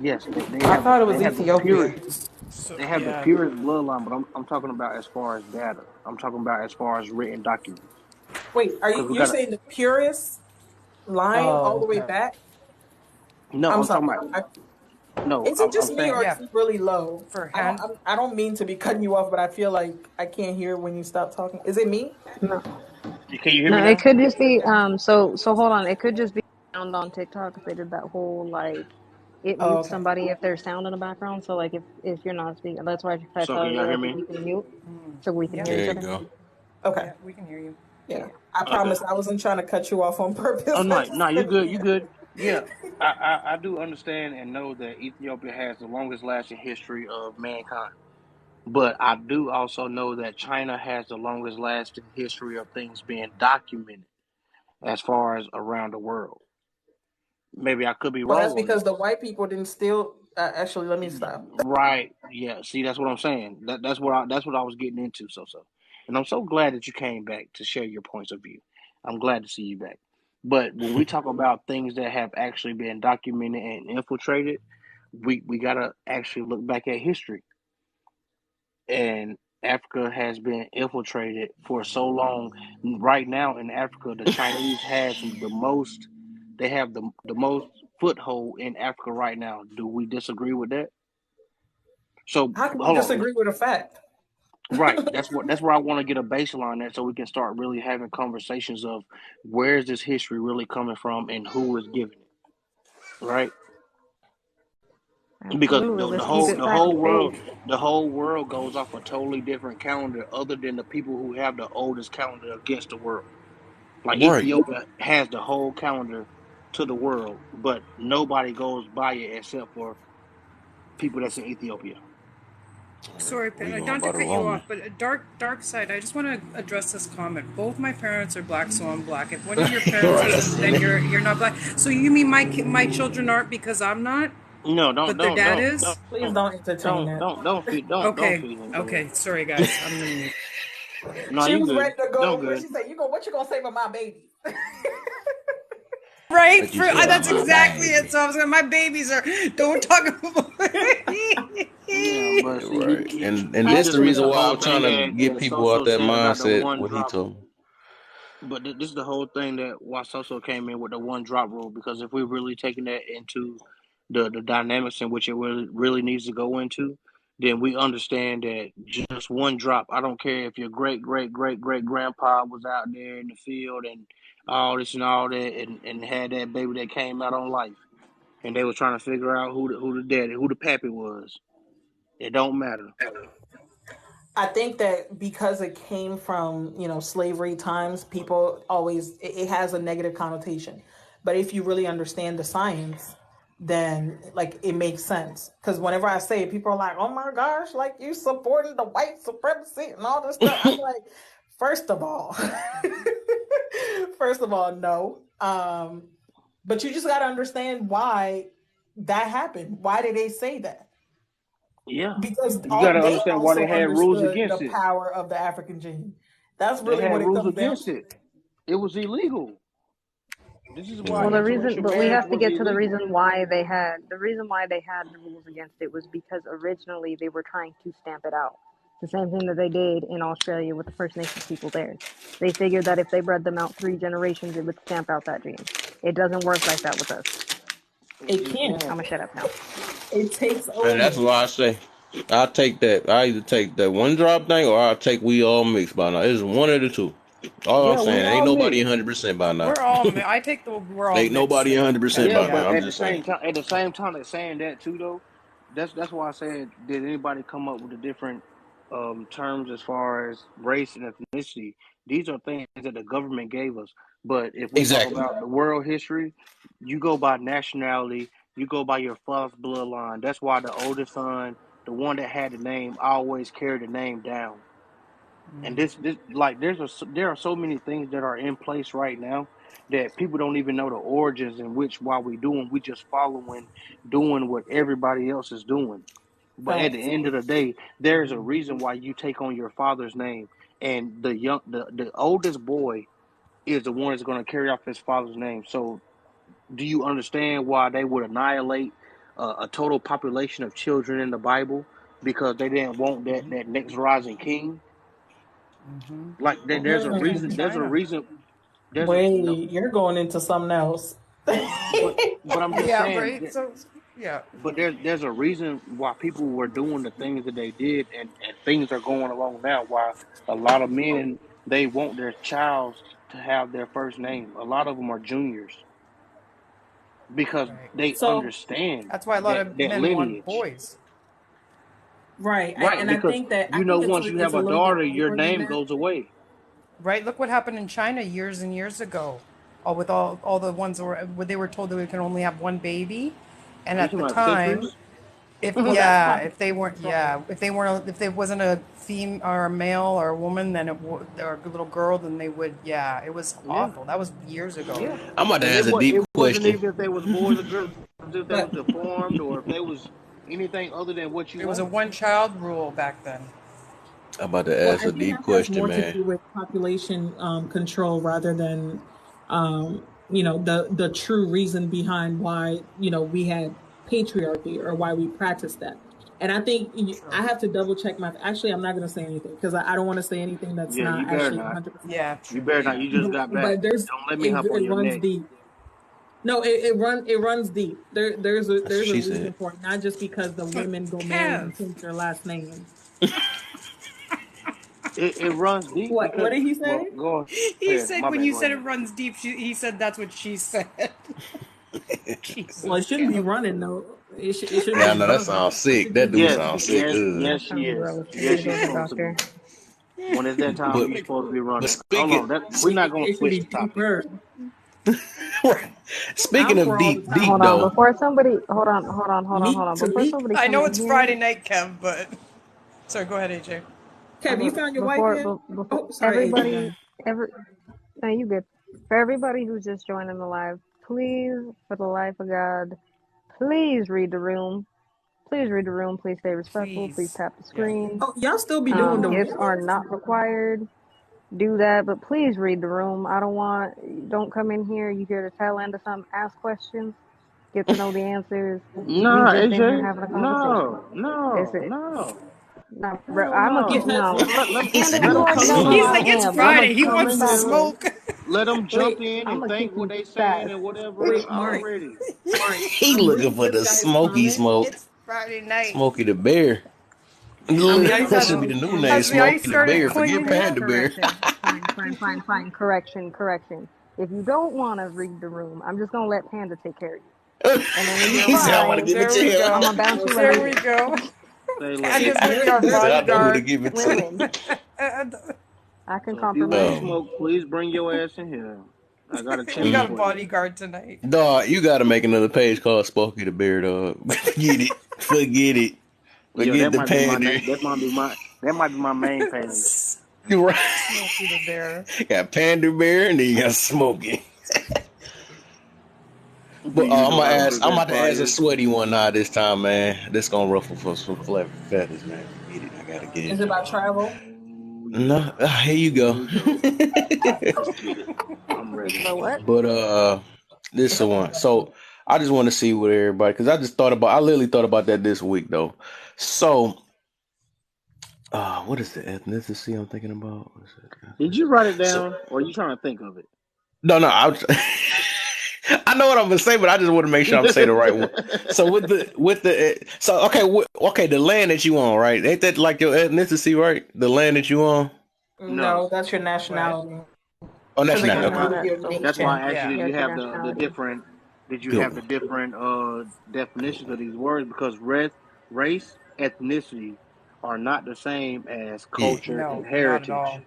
Yes, I thought it they was have the Ethiopia. purest So they have the yeah. purest bloodline, but I'm talking about as far as data. I'm talking about as far as written documents. Wait, are Because we you're got to saying the purest line all Oh, the way okay. back? no. I'm I'm sorry. talking about no. Is it I'm just me or saying is Yeah. it really low? For I don't. hand. I don't mean to be cutting you off, but I feel like I can't hear when you stop talking. Is it me? No, can you hear me no, it now? could just be so hold on. It could just be sound on TikTok if they did that whole like it Oh, mutes okay. somebody if there's sound in the background. So like if you're not speaking, that's why I So can tell you y'all hear like if me? you can mute so we can Yeah. hear There each you other. go. Okay. Yeah. We can hear you. Yeah. Yeah. I Okay. promise I wasn't trying to cut you off on Oh purpose. I no, just no, you couldn't good. You hear. good. Yeah, I do understand and know that Ethiopia has the longest lasting history of mankind. But I do also know that China has the longest lasting history of things being documented as far as around the world. Maybe I could be Well, wrong that's on because that. the white people didn't steal. Actually, let me stop. Right. Yeah. See, that's what I'm saying. That's what I was getting into. So, and I'm so glad that you came back to share your points of view. I'm glad to see you back. But when we talk about things that have actually been documented and infiltrated, we gotta actually look back at history. And Africa has been infiltrated for so long. Right now in Africa, the Chinese has the most. They have the most foothold in Africa right now. Do we disagree with that? So How can we hold on. disagree with a fact? Right. That's where I want to get a baseline at so we can start really having conversations of where is this history really coming from and who is giving it. Right? Because Absolutely. Let's the keep whole it fact based. the whole world goes off a totally different calendar other than the people who have the oldest calendar against the world. Like Right. Ethiopia has the whole calendar to the world, but nobody goes by it except for people that's in Ethiopia. Sorry, We going not to by the cut you Roman. off, but a dark side. I just want to address this comment. Both my parents are black, so I'm black. If one of your parents Right. isn't, then you're not black. So you mean my children aren't because I'm not, No, but their dad is? Please don't entertain that. don't Okay, feed into it. okay. Sorry, guys. I'm gonna mute. No, She you was ready good. to Don't go. What good. she said? What you gonna say about my baby? Right? What you say about That's my exactly it. baby? So I was going. My babies are. Don't talk about. Yeah, but see, Right. And you I this the just missed reason the why whole I'm trying thing to get that people out Soso that said about the mindset. one What he drop. told me. But this is the whole thing that why Soso came in with the one drop rule. Because if we're really taking that into the dynamics in which it really needs to go into, then we understand that just one drop. I don't care if your great grandpa was out there in the field and all this and all that, and had that baby that came out on life, and they were trying to figure out who the daddy, who the pappy was. It don't matter. I think that because it came from slavery times, people always it has a negative connotation. But if you really understand the science, then like it makes sense. Because whenever I say it, people are like, "Oh my gosh, like you supporting the white supremacy and all this stuff." I'm like, first of all, first of all, no. But you just got to understand why. that happened. Why did they say that? Yeah, Because you got to they understand why also they had rules understood the against it. power of the African gene. That's They really had what it rules comes down against to. it. It was illegal. This is why Well, the reason, interracial but we marriage have to was get to the illegal. reason why they had the rules against it was because originally they were trying to stamp it out. The same thing that they did in Australia with the First Nations people there. They figured that if they bred them out 3 generations, it would stamp out that gene. It doesn't work like that with us. It It can't. I'm can. gonna shut up now. It takes And that's over. why I say I take that. I either take that one drop thing or I take we all mix by now. It's one of the two. All I'm Yeah, we saying, ain't all nobody mixed. 100% by now. We're all. I take the. We're all Ain't mixed. nobody 100% Yeah, by now. but Yeah. I'm at the just same saying. time, they're saying that too, though. That's why I said, did anybody come up with the different terms as far as race and ethnicity? These are things that the government gave us. But if we talk Exactly. about the world history, you go by nationality, you go by your father's bloodline. That's why the oldest son, the one that had the name, always carried the name down. And this like there are so many things that are in place right now that people don't even know the origins in which why we doing. We just following, doing what everybody else is doing. But at the Facts. end of the day, there's a reason why you take on your father's name, and the oldest boy is the one that's going to carry off his father's name. So, do you understand why they would annihilate a total population of children in the Bible because they didn't want that next rising king? Like there's a Even in reason. There's a China. reason. There's a no, Wait, you're going into something else. but I'm just Yeah. saying. Right. So. Yeah. But there's a reason why people were doing the things that they did, and things are going along now. Why a lot of men they want their child to have their first name. A lot of them are juniors because Right. they So, understand That's why a lot that of that men want lineage. boys. right, Right, and I because think that you know once you it's have a a little bit daughter, your deeper than name that. goes away. Right. Look what happened in China years and years ago. With all the ones where they were told that we can only have one baby, and Are you at talking the about time, citrus? Well, that's if they weren't, if there wasn't a female or a male or a woman, then or a little girl, then they would. Yeah, it was Yeah, awful. That was years ago. yeah. I'm about to And ask a deep it wasn't question. even if they was boys or girls, if they was but deformed or if they was anything other than what you It was a want. one-child rule back then. I'm about to well, ask I a think deep that has question, more to man. do with population control rather than the true reason behind why we had patriarchy or why we practice that. And I think I True. have to double check my. Actually, I'm not going to say anything because I don't want to say anything that's Yeah, you not better actually not. 100%. Yeah, You true. better not. Yeah. You just got back. But there's Don't let me hop on it your runs neck. deep. No, it runs deep. That's what There's a she reason said. for it, not just because the women go marry and Kev. change their last names. It runs deep What because, did he well, say? go He ahead. said My when bad. you Go said it ahead. runs deep, he said that's what she said. Well, it Jesus, shouldn't be Kev. running though. It shouldn't Yeah, I be know that running. sounds It sick. should be That dude Yes, sounds sick. running. yes, Ugh. yes, That she sounds is. gross. You need Yes, to go she's to the supposed to be. doctor. When it's that time, But you're supposed to be but running. Hold speaking on. We're not gonna It should switch be the topic. deeper. speaking I'm of for all the deep Hold time. on, though, before somebody, hold Meat on. to Before meat. somebody I come know in it's here, Friday night, Kev, but sorry. Go ahead, AJ. Kev, you found your wife yet? before Oh, sorry, AJ. Go everybody, ahead. no, you good. For everybody who's just joining the live, please, for the life of God, please read the room. Please read the room. Please stay respectful. Please Please. tap the Yeah. screen. Oh, y'all still be doing the Gifts are voices? not required. Do that, but please read the room. Don't come in here. You hear the tail end of something, ask questions, get to know the answers. We Nah, just in here AJ. having a conversation. No, It's no, it. no, No, bro, hell no. Because no. he Panda, said you Let them no. already come know how He's in. like, I it's am, but I'm Let gonna Friday. them He keep come you wants in to here. faster. smoke. Let them jump wait, in I'm and gonna think keep what you they saying and fast. whatever. wait, I'm Mark, ready. Mark. He I'm looking reading for this the guy's smoky comment. smoke. It's Friday night. Smokey the Bear. I'm Look, reading that Has should be Mark's the new name, has comment. the ice Smokey the started Bear. Forget cleaning yet? Panda Bear. Fine. If you don't want to read the room, I'm just gonna let Panda take care of you. And then when you There He we said, I go. want to cry, give it There to we him. I'm go. gonna bounce you There right we See, here. go. Say less. see, Panda's gonna be our He said, I know who to bodyguard. give it to. Women, I can So if you want to compromise. Oh. smoke, please bring your ass in here. I got a We chain got a Mm. for you. bodyguard tonight. Dog, you got to make another page called Smokey the Bear, dog. Forget it. Forget it. Yo, Forget that the might be my pander. name. That might be my main page. You're right. Smokey the Bear. Got Panda Bear and then you got Smokey. But You I'm know gonna how to ask. I'm prevent about to ask a fires. sweaty one this time, man. This gonna ruffle for some feathers, man. Get it. I gotta get Is it into it. about travel? Oh No, yeah. here you Here go. we go. Let's get it. I'm ready. But what? But this is the one. So I just want to see what everybody, because I literally thought about that this week though. So what is the ethnicity I'm thinking about? What is it? Did you write it So down, or are you trying to think of no, I know what I'm gonna say, but I just want to make sure I'm saying the right one. it? So okay, the land that you on, right? Ain't that like your ethnicity, right? The land that you on. No. No, that's your What? nationality. Oh, Because it nationality. Yeah, gives no, Okay. you your That's why nation. I asked you, Yeah. did yeah, you it's your have the nationality. different Good one. definitions of these words? Because race, ethnicity are not the same as Yeah. culture and No, not at heritage. all.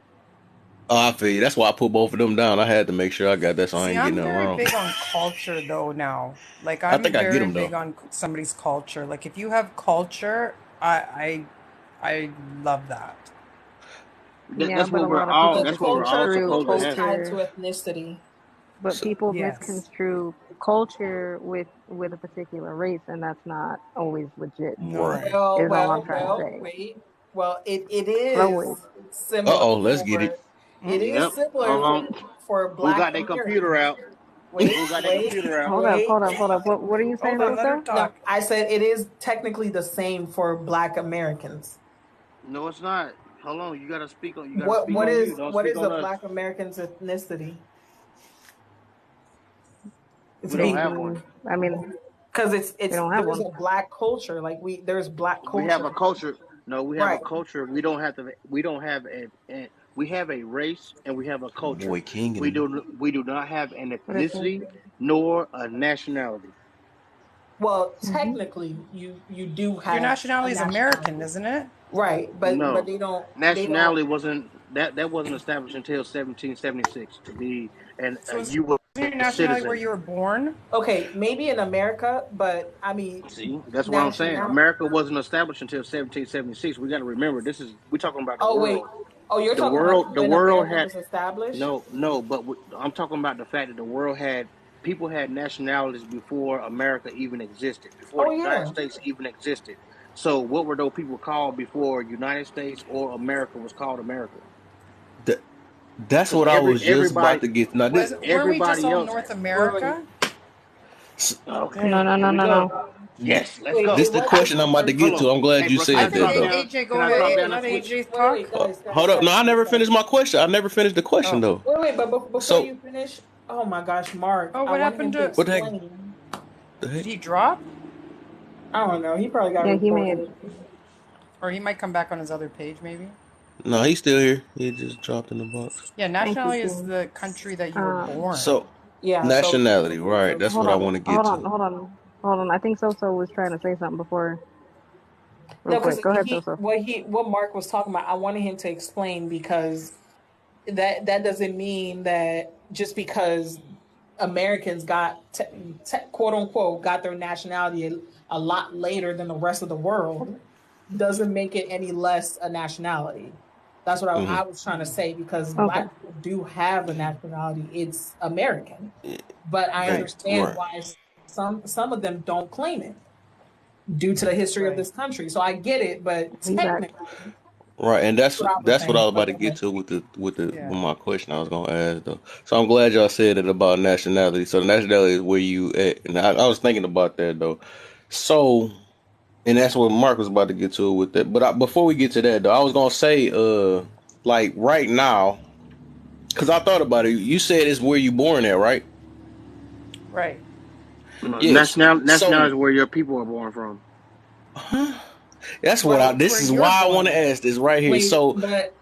Oh, I feel you. That's why I put both of them down. I had to make sure I got that so I See, ain't getting I'm nothing very wrong. big on culture though now. Like I think I'm I get very them big though. on somebody's culture. Like if you have culture, I love that. Yeah, but a lot of people Because That's what we're all culture misconstrue supposed to is have. tied to culture, ethnicity. but So, people Yes. misconstrue culture with a particular race, and that's not always legit. No. right. Well, Is all I'm well, trying to well, say. wait. Well, it Slow it. is Uh similar oh, let's get it. for it Mm? is Yep. similar Hold on. for Who Black got their computer Americans. out? Who Wait, got their wait, computer out? Hold up, wait. hold up, hold up. What are you saying, Hold on, let her Soso? No, talk. I said it is technically the same for Black Americans. No, it's not. Hold on. You gotta What speak what on you. is Don't what speak is a on us. Black American's ethnicity? It's We don't me. have one. I mean, Because we it's don't have there's one. a Black culture. Like there's Black We have culture. a culture. No, we have a Right. culture. We don't have we have a race and we have a culture. Boy King We and do not have an What is ethnicity nor a nationality. Well, mm-hmm. technically you do Your have a nationality is American, nationality. isn't it? Right, but No. they don't. Nationality wasn't that wasn't established until 1776 to be So a is U.S. your nationality where citizen. you were born? Okay, maybe in America, but I mean See, that's what I'm saying. national. America wasn't established until 1776. We got to remember we're talking about the Oh wait. world. Oh, you're The talking about world, the when world America had was established? no, but I'm talking about the fact that the world had people had nationalities before America even existed, before Oh the United yeah. States even existed. So, what were those people called before United States or America was called America? that's Because what I was just about to get. Now this, Weren't we just everybody all else. North Wait. America? No, Okay, no, here no, we no, go. no. Yes, let's Wait, go. this it the wasn't question I'm about to before. Hold get to. on. I'm glad Hey, you bro, can I I said think that drop though. down? AJ, Can go I ahead. drop Wait, down and Let switch? AJ wait, talk. Hold up. No, I never finished my question. I never finished the question Oh. though. but before So you finish, oh my gosh, Mark, Oh, I what wanted happened him to to? what the heck? explain. The Did heck? he drop? I don't know. He probably got Yeah, he made. reported. Or he might come back on his other page, maybe. No, he's still here. He just dropped in the box. Yeah, Thank you, nationality is King. the country that you were Um, born. So Yeah, so nationality, right? That's hold what I on, want to get hold on, to. hold on, hold on. I think Soso was trying to say something before, real no, because quick. Go ahead, Soso. what Mark was talking about, I wanted him to explain because that doesn't mean that just because Americans got quote unquote got their nationality a lot later than the rest of the world doesn't make it any less a nationality. That's what Hmm. I was trying to say because Okay. Black people do have a nationality. It's American, but I Right. understand Right, why some of them don't claim it due to the history of Right. this country. So I get it, but He's back. technically, right, and that's what I was that's what I saying. was But about to go get ahead. to with Yeah. my question I was gonna ask though. So I'm glad y'all said it about nationality. So nationality is where you at, and I was thinking about that though. So, and that's what Mark was about to get to with that. But before we get to that though, I was gonna say, like right now, because I thought about it. You said it's where you born at, right? Right. Yes. Nationality So, is where your people are born from. huh? That's what I. Well, This where is you're why I want to born. ask this right here. Wait, So, but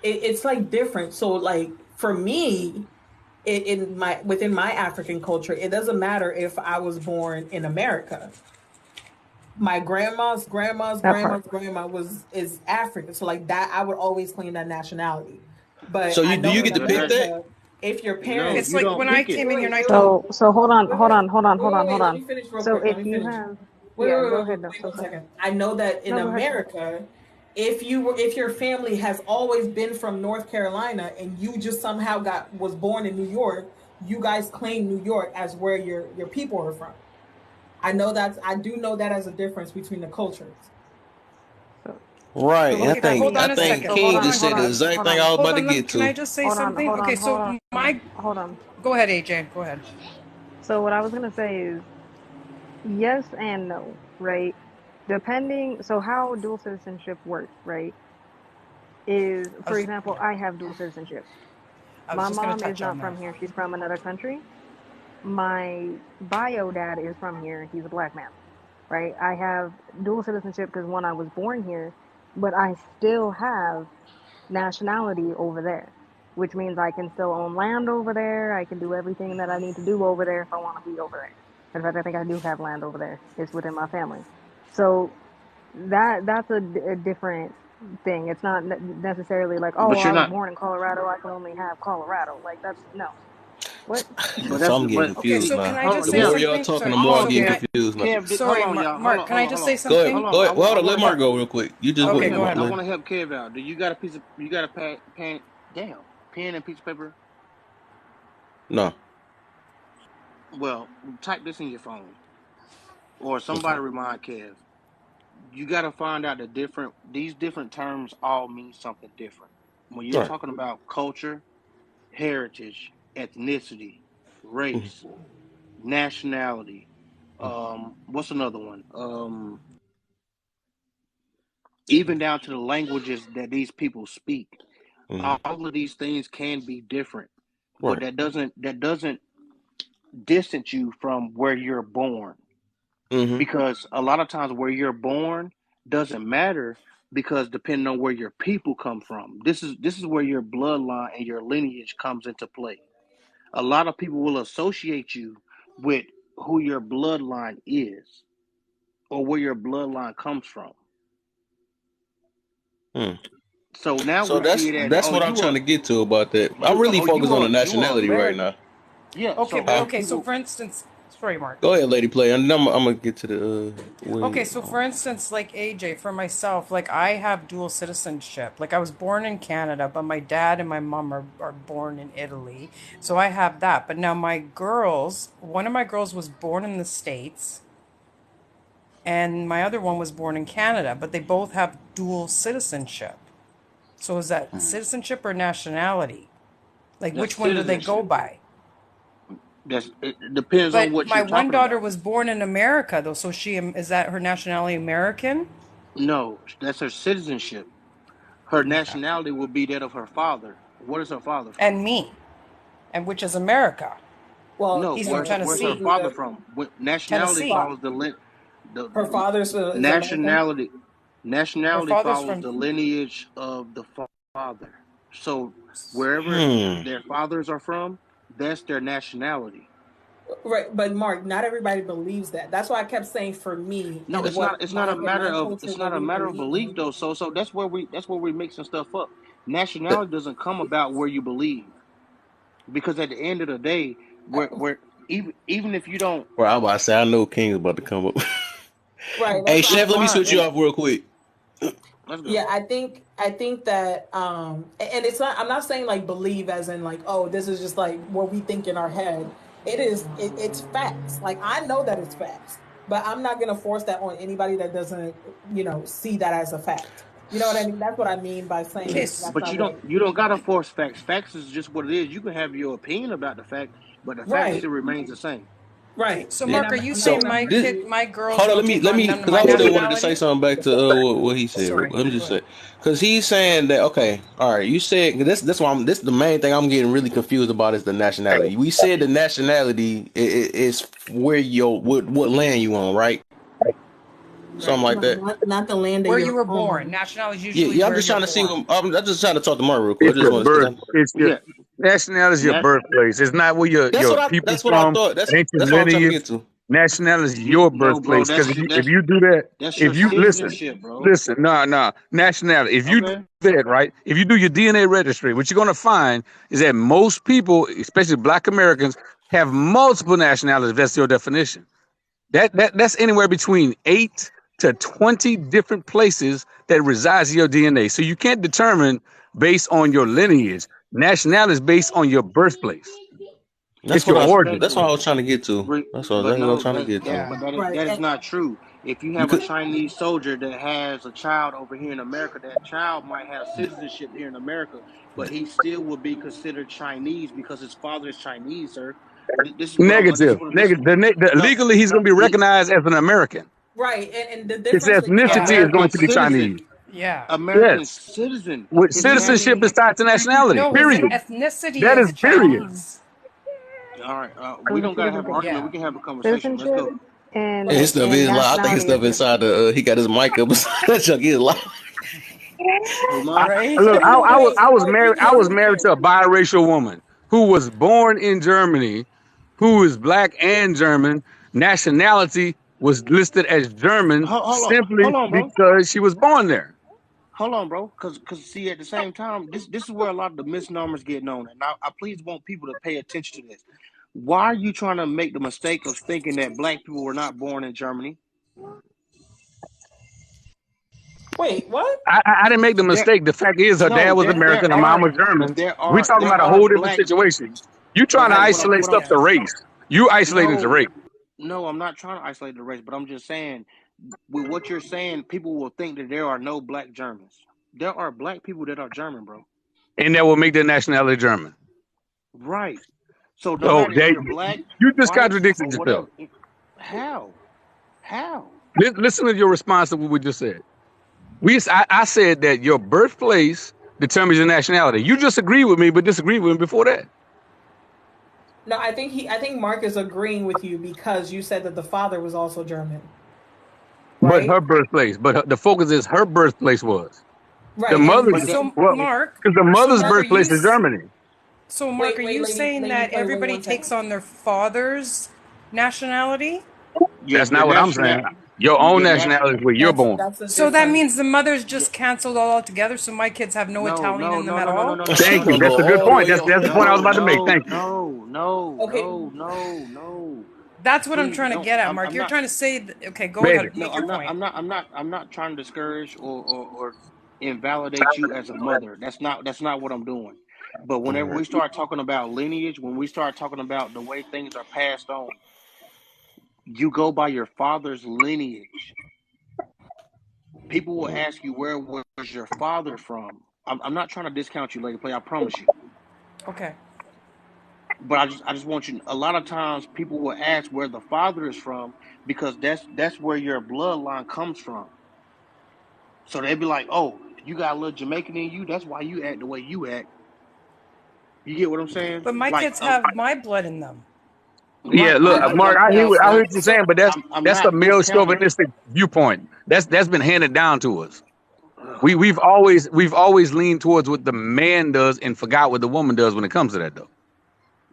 it's like different. So like for me, in my within my African culture, it doesn't matter if I was born in America. My That part. grandma was is African. So like that I would always claim that nationality. But so I do know you No, get in to pick that? America, if your no, It's parents you like don't when I pick it. came in here and I told. So hold on, wait, hold wait, on, hold on, hold on, hold let me on. finish real So quick. Let if me you finish. have, yeah, go ahead, though, Wait 1 Soso. second. I know that in No, go ahead. America, if your family has always been from North Carolina and you just somehow was born in New York, you guys claim New York as where your people are from. I do know that as a difference between the cultures. Right. So, okay, hold on a second. King just said the exact thing I was about to get Can I to. just say something? Okay, so hold on. Go ahead, AJ. Go ahead. So what I was gonna say is yes and no, right? Depending, so how dual citizenship works, right? Is, for example, I have dual citizenship. I was My just going to mom is touch on not that. from here, she's from another country. My bio dad is from here, he's a black man, right? I have dual citizenship because one, I was born here, but I still have nationality over there, which means I can still own land over there. I can do everything that I need to do over there if I want to be over there. In fact, I think I do have land over there. It's within my family. So that's a different thing. It's not necessarily like, oh, But well, you're I was not. born in Colorado, I can only have Colorado. Like that's no. What? But So that's I'm getting but Okay, confused so can now. I hold just on. The say Yeah. more y'all something? talking, Sorry, the more Hold I'm on, getting okay. confused now. Hold Sorry, on, y'all. Mark. Can I just say Go ahead. something? Go ahead. Well, hold I on. want Let to Mark go real quick. You just go Okay, ahead, go Mark. ahead, I Mark. want to help Kev out. Do you got a piece of you got a pen? Damn, pen and piece of paper. No. Well, type this in your phone or Okay. somebody remind Kev. You got to find out these different terms all mean something different. When you're All right. talking about culture, heritage, ethnicity, race, nationality, what's another one? Even down to the languages that these people speak. Mm-hmm. All of these things can be different, but Right. that doesn't distance you from where you're born. Mm-hmm. Because a lot of times where you're born doesn't matter because depending on where your people come from. This is where your bloodline and your lineage comes into play. A lot of people will associate you with who your bloodline is or where your bloodline comes from. Mm. So now So we see it as, that's what I'm trying to get to about that. I'm really focused on the you are nationality right American. now. Yeah, Okay, so but Huh? most okay, so people. for instance, sorry, Mark. Go ahead, lady play, and I'm gonna get to the Okay, so for instance, like AJ, for myself, like I have dual citizenship. Like I was born in Canada, but my dad and my mom are born in Italy. So I have that. But now one of my girls was born in the States, and my other one was born in Canada, but they both have dual citizenship. So is that citizenship or nationality? Like That's which one do they go citizenship. by? It depends on But what my you're one talking daughter about. was born in America, though. So is that her nationality American? No, that's her citizenship. Her Okay. nationality will be that of her father. What is her father from? And me, and which is America. Well, No, He's you from know, where's her Tennessee. father from? Nationality Tennessee. follows the her father's is American. nationality Her nationality father's follows from. the lineage of the father. So wherever Hmm. their fathers are from, that's their nationality. Right, but Mark, not everybody believes that. That's why I kept saying for me No, and it's not. what It's not my a in matter my of. culture It's what not a we matter of believe belief in. though. So that's where we mixing stuff up. Nationality doesn't come about where you believe, because at the end of the day, where even if you don't. Well, I was about to say I know King's about to come up. Right, Hey, that's what Chef, I'm let me Mark. switch you Hey, off real quick. let's yeah, go. I think that and it's not, I'm not saying like believe as in like, oh, this is just like what we think in our head. It's facts. Like I know that it's facts, but I'm not gonna force that on anybody that doesn't, see that as a fact. You know what I mean? That's what I mean by Okay. saying that's But not you what don't it you don't gotta force facts. Facts is just what it is. You can have your opinion about the fact, but the fact right. still remains the same. Right. So, Yeah. And Mark, are I'm you I'm not So saying gonna my this, kid, my girls hold on. don't take Let on me, none of because my I still wanted to say nationality? something back to what he said. Sorry. Let me Go just ahead. say, because he's saying that okay, all right. You said this. Why this the main thing I'm getting really confused about is the nationality. We said the nationality is where what land you on, right? Something Right. like no, that. not the land that Where you you're were born. on. Nationality is Yeah, usually yeah. I'm where just you're trying to see. born. I'm just trying to talk to Mark real quick. I It's just your want to because birth. It's your Yeah. nationality is your Nat, birthplace. It's not where your people that's what I from. thought. It ain't your That's what I'm trying to lineage. get to. Nationality is your no, bro. birthplace. Because if you do that, That's your if you listen, citizenship, bro. listen, no, nationality. If you do Okay. that, right? If you do your DNA registry, what you're gonna find is that most people, especially Black Americans, have multiple nationalities. If that's your definition. That's anywhere between 8 to 20 different places that resides in your DNA. So you can't determine based on your lineage. Nationality is based on your birthplace. That's It's what your I. origin. That's what I was trying to get to. That's what But I was no, trying to get to. Right. that is And not true. If you have a Because Chinese soldier that has a child over here in America, that child might have citizenship here in America, but he still will be considered Chinese because his father is Chinese, sir. This is what I'm. This is Negative. what this. Negative. No, Legally, he's going to be he recognized as an American. right. And the His difference that y'all ethnicity is going American to be Chinese. citizen, Yeah. American Yes. citizen. With His citizenship family. is tied to nationality. No, his Period. ethnicity That is is period. Chinese. All right, we Those are don't two gotta have different an things. argument. Yeah. We can have a conversation. Let's Citizenship go. and his right. stuff and is loud. I think his nationality are stuff two different inside things. the. He got his mic up. Chuck is loud. Who I, mine? Right? look, I was No, married. I was here's the married thing. to a biracial woman who was born in Germany, who is black and German. Nationality was listed as German simply Hold on, bro. because she was born there. Hold on, bro. Cause see, at the same time, this is where a lot of the misnomers get known. And I please want people to pay attention to this. Why are you trying to make the mistake of thinking that black people were not born in Germany? Wait, what? I didn't make the There, mistake. The fact is, her dad no, was there American, her mom are was German. there We are talking there about a are whole different black. situation. You trying to Okay, isolate what I'm stuff Yeah. to race. You isolated to no, race. no, I'm not trying to isolate the race, but I'm just saying with what you're saying, people will think that there are no black Germans. There are black people that are German, bro. And that will make their nationality German. Right. So no So matter if they, you're black, you just white, contradicted or yourself. whatever, how? How? Listen to your response to what we just said. I said that your birthplace determines your nationality. You just agreed with me, but disagreed with me before that. No, I think Mark is agreeing with you because you said that the father was also German, But right? her birthplace, the focus is her birthplace was the Right. And mother's. But that, So, Well, Mark, because the so mother's Mark, are you birthplace is Germany. Mark, are wait, you saying that wait everybody one takes second. on their father's nationality? That's your not what I'm national saying. Your own your national nationality is where you're born. That's the So that difference. means the mother's just canceled all together, so my kids have no no Italian no in them no at no no no all? no no She no Thank you. gonna no go That's a good all the point. way That's up. the point I was no about to make. no Thank you. no no Okay. no no no. That's what I'm Please trying to don't. get at, Mark. I'm You're not. trying to say, okay, go Baby. ahead, No, make your point. I'm not trying to discourage or invalidate you as a mother. That's not what I'm doing. But whenever we start talking about lineage, when we start talking about the way things are passed on, you go by your father's lineage. People will ask you, where was your father from? I'm not trying to discount you, Lady Play, I promise you. Okay. But I just want you. A lot of times, people will ask where the father is from because that's where your bloodline comes from. So they'd be like, "Oh, you got a little Jamaican in you. That's why you act the way you act." You get what I'm saying? But my Like, kids have my blood in them. Yeah, right? look, Mark, I hear what you're saying, So but I'm that's the not male discounting it. chauvinistic viewpoint. That's been handed down to us. Ugh. We've always leaned towards what the man does and forgot what the woman does when it comes to that, though.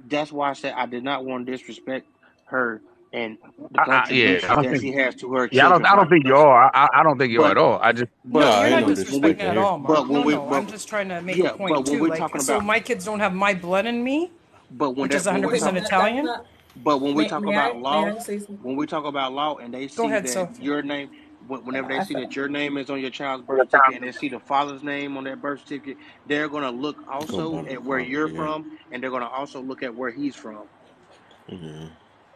That's why I said I did not want to disrespect her and the Yeah, I contributions don't that think. she has to her Yeah, children I don't by think you us. are. I don't think you are But at all. I just. No, but Nah, you're ain't not when no we when we disrespecting at disrespect all, but Mark. when No, we no. but I'm just trying to make a yeah, but point when too. we're Like, talking so about my kids don't have my blood in me, but when which is that when we're okay, 100% talking that's Italian. not. but when we talk about May law, I say something? when we talk about law and they Go see ahead, that so. your name, whenever they I see feel. that your name is on your child's birth certificate and they see the father's name on that birth certificate, they're going to look Go also bump the at where car. you're Yeah. from and they're going to also look at where he's from. Mm-hmm.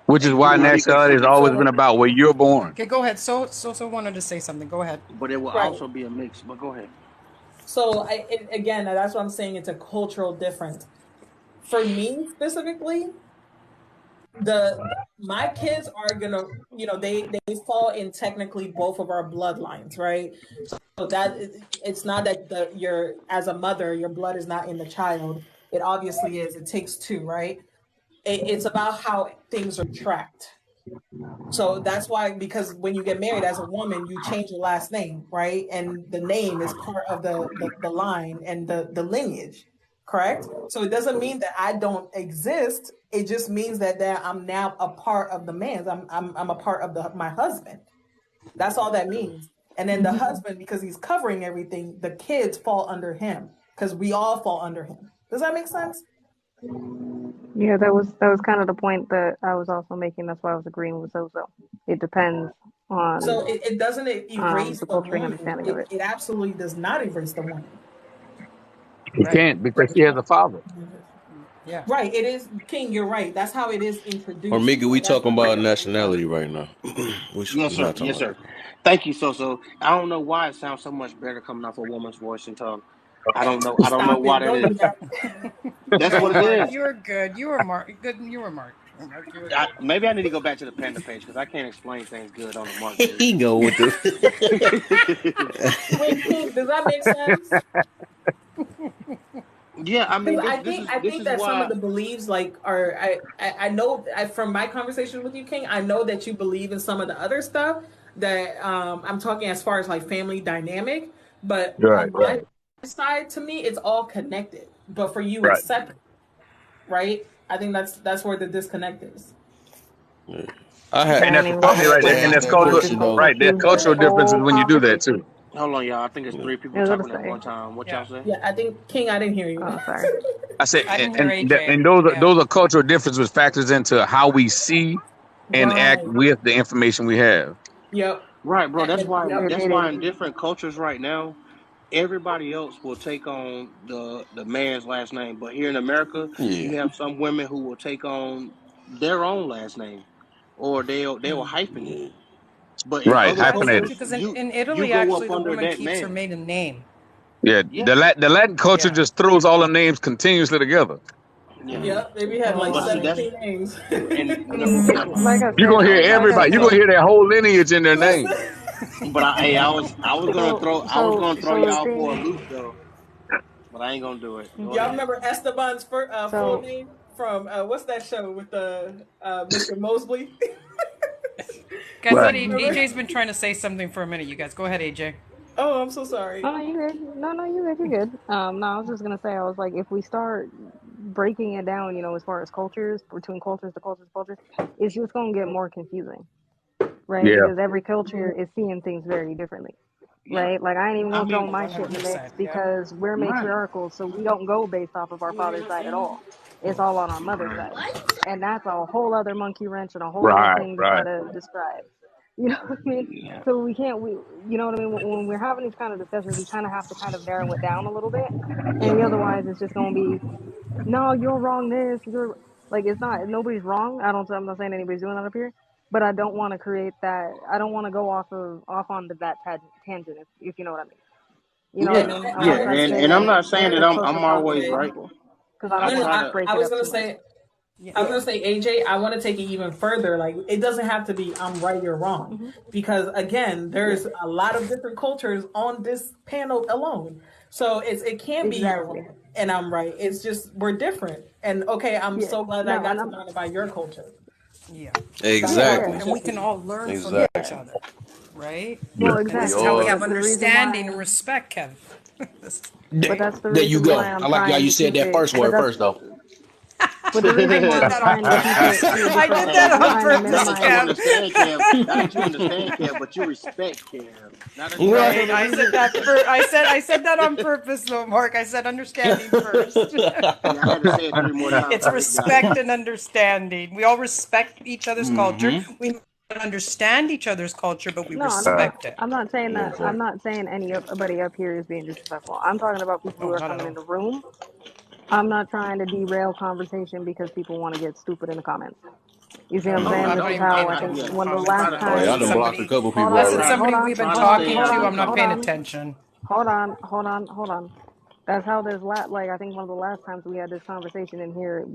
Which is And you why will be nationality has considered, always So been about where you're born. Okay, go ahead. So wanted to say something. Go ahead. but it will right. also be a mix. But go ahead. So again, that's what I'm saying. It's a cultural difference. For me specifically, my kids are gonna, they fall in technically both of our bloodlines, right? So that it's not that you're, as a mother, your blood is not in the child. It obviously is. It takes two, right? It's about how things are tracked. So that's why, because when you get married as a woman, you change your last name, right? And the name is part of the line and the lineage, correct? So it doesn't mean that I don't exist. It just means that I'm now a part of the man's. I'm a part of my husband. That's all that means. And then the husband, because he's covering everything, the kids fall under him because we all fall under him. Does that make sense? Yeah, that was kind of the point that I was also making. That's why I was agreeing with Zozo. It depends on So it doesn't erase the the culture and woman. understanding of it. It absolutely does not erase the woman. You Right. can't because she has a father. Yeah. Right. It is King. You're right. That's how it is introduced. Or Mika, we That's talking the about part. nationality right now. Yes, We're sir. not talking Yes, about sir. that. Thank you, so. I don't know why it sounds so much better coming off a woman's voice and tone. I don't know. I don't know Stop why it. that Don't do is. that. That's No, what it Mark, is. you were good. You were Mark. Good. You were Mark. Mark, you were good. Maybe I need to go back to the Panda page because I can't explain things good on the Mark page. He go with the. Wait, King, does that make sense? Yeah, I Because mean I this think is that some of why. the beliefs like are I know from my conversation with you, King, I know that you believe in some of the other stuff that I'm talking as far as like family dynamic, but Right, on my side, to me, it's all connected. But for you, right. it's separate, right? I think that's where the disconnect is. I I And had, don't that's even the I think funny it's had right to there. connected. And ask that's that It cultural, just question it though. right? There's confuses the cultural differences whole when you do that too. conversation. Hold on, y'all. I think it's three people I was talking gonna at one say. time. What y'all Yeah. say? Yeah, I think King, I didn't hear you. Oh, sorry. I said, I didn't hear and AJ. those Yeah. are cultural differences which factors into how we see and act Right. with the information we have. Yep. Right, bro. Yep. That's It why is. in different cultures right now, everybody else will take on the man's last name. But here in America, Yeah. you have some women who will take on their own last name, or they'll hyphen it. Yeah. But in Right, other That's so hyphenated. true cultures, because in you Italy, go actually, up the under woman that keeps her man. maiden name. Yeah, Yeah, the Latin culture Yeah. just throws all the names continuously together. yeah. Yep. Maybe had like But see, Oh. that's 17 names. yeah. Like I You're said. gonna hear Like I everybody. You're said. gonna hear that whole lineage in their name. Listen. But I was gonna throw So the y'all for a thing. loop though, but I ain't gonna do it. Go Y'all ahead. remember Esteban's full So name from what's that show with the Mr. Mosley? Guys, Right. let Remember? AJ's been trying to say something for a minute. You guys, go ahead, AJ. Oh, I'm so sorry. no, no, you good. No, you good. You good. No, I was just gonna say. I was like, if we start breaking it down, as far as cultures, between cultures to cultures to cultures, it's just gonna get more confusing, right? Yeah. Because every culture is seeing things very differently. Yeah, Right? Like I ain't even I gonna throw mean, my shit in the mix 100%. Yeah. because we're right, matriarchal, so we don't go based off of our father's side at all. It's all on our mother's side. And that's a whole other monkey wrench and a whole other Right. thing to try Right. to describe. You know what I mean? Yeah. So we can't you know what I mean? When we're having these kind of discussions, we kind of have to kind of narrow it down a little bit. And otherwise it's just gonna be, no, you're wrong this, you're like it's not nobody's wrong. I'm not saying anybody's doing that up here. But I don't want to create that. I don't want to go off onto that tangent, if you know what I mean. You know what I yeah, mean? I yeah, want to try to I stay and I I'm as not saying that as I'm close as I'm possible always to right. people because I I don't no, want try to to, break I it was up gonna too much. say Yeah. I was gonna say AJ, I want to take it even further. Like it doesn't have to be I'm right, you're wrong, Hmm. because again, Yeah, there's a lot of different cultures on this panel alone. So it can't be you're exactly. wrong and I'm right. It's just we're different. And okay, I'm Yeah, so glad I no, and got to I'm learn about your culture. Yeah. That's yeah, all. yeah, Exactly. And we can all learn from Exactly. each yeah. other, right? Yeah. Well, And this We is how we exactly. all. have But the reason understanding and why, respect, Kev. but that's the There you reason why go. I'm I like how trying you to said keep that it. first word first, though. But the I reason why did I'm that on trying to keep it purpose. to a I different, did hey, that I'm on trying to now purpose, that you minimize. Kev. understand, Kev, now that you understand, Kev, but you respect Kev. Now that you Right. So Right. the understand. I said reason, that I said that on purpose though, Mark. I said understanding first. Yeah, I had to say it 3 more times It's so Nick got it. respect and understanding. We all respect each other's culture. Mm-hmm. We might not understand each other's culture, but we no, respect it. I'm not saying that. I'm Exactly. not saying anybody up here is being disrespectful. I'm talking about people who Oh, are not at coming in all. the room. I'm not trying to derail conversation because people want to get stupid in the comments. You see what I'm Oh, No, saying? I'm This not is don't. even how paying I I think attention yeah. to the one of the comments. last Not at Oh, all. y'all This is times. done blocked a somebody. couple Hold people This on, is already. Try hold somebody on, we've been hold try to on, stay talking hold to. on, I'm out. not hold paying on, attention. hold on, hold on. That's how there's like I think one of the last times we had this conversation in here,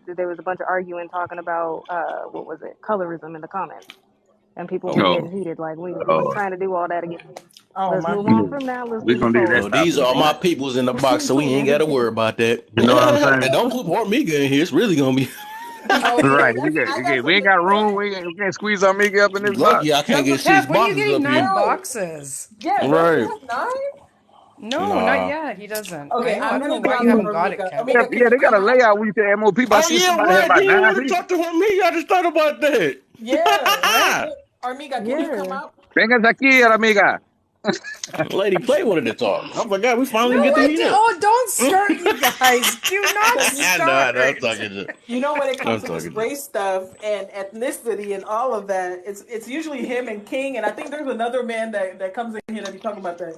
there was a bunch of arguing talking about what was it, colorism in the comments, and people Oh, were Oh. getting heated. Like we ain't Oh. trying to do all that again. Oh Let's my move Yeah. on god. from that. Let's We're do the gonna leave that well, polls. these topic. are my What? peoples in the box, so we ain't got to worry about that. You know what I'm And saying? don't put Mika in here. It's really gonna be Okay, Right. I We got we ain't something. got room. We can't squeeze our Mickey up in this box. lucky. I can't get six Kev, when are you boxes getting up here. 9 No. boxes? Yeah, don't you Right? have 9? No, not Nah. yet. He doesn't. Okay, I I'm don't know gonna why drop you them haven't for got it, Amika. Kev. Yeah, Amika, can yeah, you they got come a up? layout where you can add more people. I Oh see yeah, somebody have right. about You ain't 9 want to people. talk to me. I just thought about that. Yeah. Right? Armika, can you come Yeah. up? Vengas aquí, amiga. Lady Play wanted to talk. Oh my God, we finally No, get to I meet did. up. Oh, don't start, you guys. Do not I know, I'm start. talking to. You know, when it I'm comes to this talking to. race stuff and ethnicity and all of that, it's usually him and King, and I think there's another man that comes in here that be talking about that.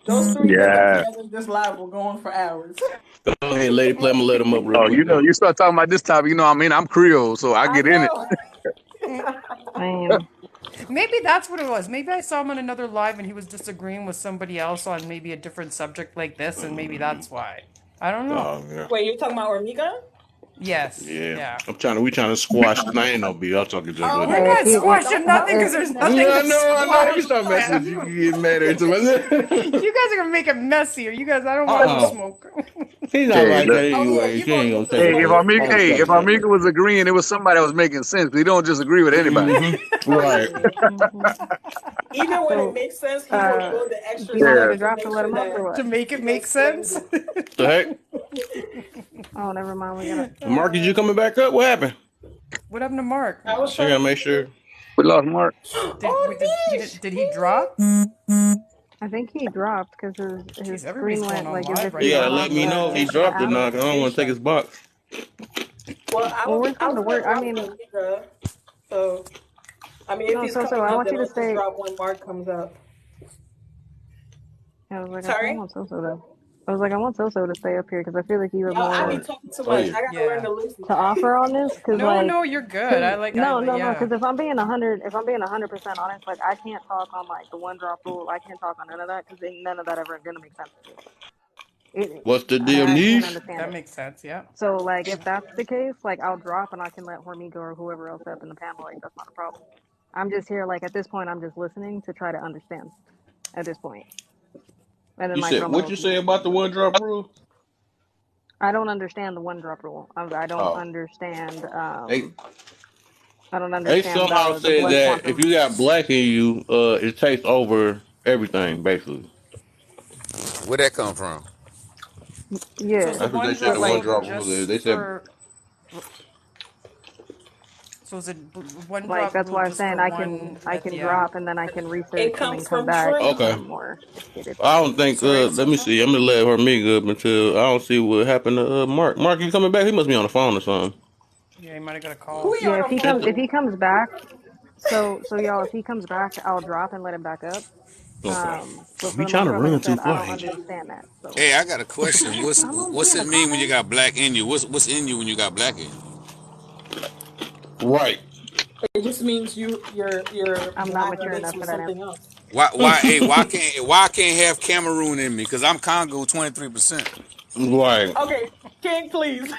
Those three getting Yeah. together in this live will go on for hours. Go ahead, Lady Play. I'm gonna let him up real Oh, quick though. you start talking about this topic, I mean, I'm Creole, so I I get in it. know. Man, Maybe that's what it was. Maybe I saw him on another live and he was disagreeing with somebody else on maybe a different subject like this, and maybe that's why. I don't know. Oh yeah. Wait, you're talking about Ormiga? Yes. Yeah, Yeah. we trying to squash. I ain't no beef. I'm talking to Oh, good. We're hey, not don't squashing nothing if because there's I nothing to know. You squash. start messing with you. You get mad every time. You guys are gonna make it messier. You guys, I don't want no Uh-uh. smoke. He's not Hey, like look. that Oh yeah, anyway. you She gonna ain't gonna get take this it Hey, there. one. I don't If trust that. Amiga was agreeing, it was somebody that was making sense. We don't just agree with anybody. Right. Even when it so, makes sense, he will go the do extra you want me Yeah. step to to drop to make let sure him up that or To what? make it you make explains sense. it. The heck? Oh, never mind. We gotta. Marcus, you coming back up? What happened? What happened to Mark? I was I trying gotta to. make sure. We lost Mark. Oh, Niche! Did he drop? I think he dropped because his Jeez, everybody's screen going went on like as live if right he You now. was gotta I don't let even on me know if know if he Niche the dropped dropped or app. or not. if Cause I don't want Niche to take his dropped. box. Well, Well, we're I coming to was gonna work. I drop mean, Ormiga, so I mean, if no, he's so coming I up, want then you to I'll just stay. drop when Mark comes up. I was like, I kind of Sorry? want Soso though. I was like, I want Soso to stay up here because I feel like you have Yo, I be more Right. talking too Oh much. yeah. I gotta learn Yeah. to listen. to offer on this. Because No, like, no, you're good. because I no, like, no, no. yeah. Because if I'm being 100% honest, like I can't talk on like the one drop rule. I can't talk on none of that because none of that ever gonna make sense to me. What's the deal, I can't niche? understand That it. makes sense. Yeah. So like, if that's the case, like I'll drop and I can let Hormiga or whoever else up in the panel. Like that's not a problem. I'm just here. Like at this point, I'm just listening to try to understand. At this point, and then You like said what Romeo you can say about the one drop rule? I don't understand the one drop rule. I don't Oh, understand. they I don't they understand somehow the said blood that if quantum. you got black in you, it takes over everything basically. Where that come from? So is Yeah, the That's what they one said. but drop The one like, rule drop rule is. just They said for? So is it one like drop that's rule why I'm just for saying one? I can Yeah. drop and then I can It research and then comes come from back and when okay. I'm training. more educated. I don't think. Sorry. Let me see. I'm gonna let her meet up until I don't see what happened to Mark. Mark, you coming back? He must be on the phone or something. Yeah, you might have got a Who call. you Yeah, on the phone if with? he comes back, so y'all, if he comes back, I'll drop and let him back up. Okay. But for We the trying most to part, like I run too said, I far, don't AJ. understand that. So Hey, I got a question. I'm What's being it a mean when you comment. got black in you? What's in you when you got black in you? Right. It just means you're I'm not black mature mixed enough with for that something answer. else. Why I can't have Cameroon in me? Cause I'm Congo 23%. Right. Okay, King, please.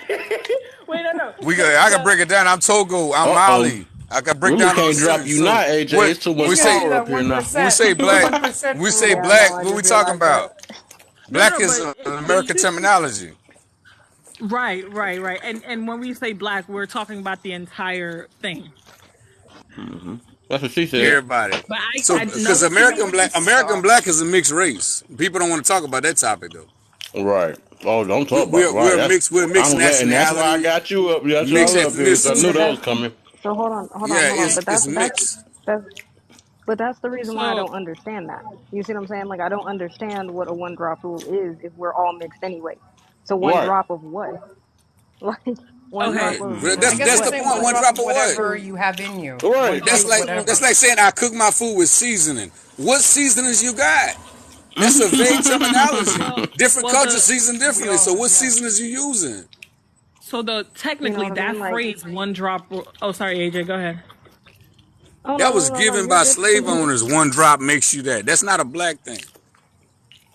Wait, no. So I can the break it down. I'm Togo. I'm Uh oh. Mali. I can break We down the can't drop percentage. you So not, AJ. what It's too when He's we much got to say do power that up here now. 1%. black, The when 1% we say rule. Yeah, no, black, I what we just talking realized that. about? Black no, is but an American terminology. right. And when we say black, we're talking about the entire thing. Hmm. That's what she Yeah, said. Everybody. but So I know because what you mean when you American Stop. black is a mixed race. People don't want to talk about that topic though. Right. Oh, don't We, talk about we're right. we're mixed. We're mixed I'm glad, and that's why I nationality, got you up. That's why I mixed was up here. I See, knew ethnicity. but that that's was coming. so. Yeah, Hold on. But it's mixed. that's but that's the reason why I so don't understand that. You see what I'm saying? Like I don't understand what a one drop rule is if we're all mixed anyway. So one Right. drop of what? Like one drop okay. Right. of I guess That's they're the saying point. one One drop drop of of what? whatever is you have in you. One Right. drop of That's whatever. like saying I cook my food with seasoning. What seasonings you got? That's a vague terminology. Well, Different well, cultures the season we differently. So all what yeah. seasonings you using? So the you know technically what I that mean? Like phrase one drop. Oh, sorry, AJ. Go ahead. oh That was no, given you're by good. slave owners. One drop makes you that. That's not a black thing.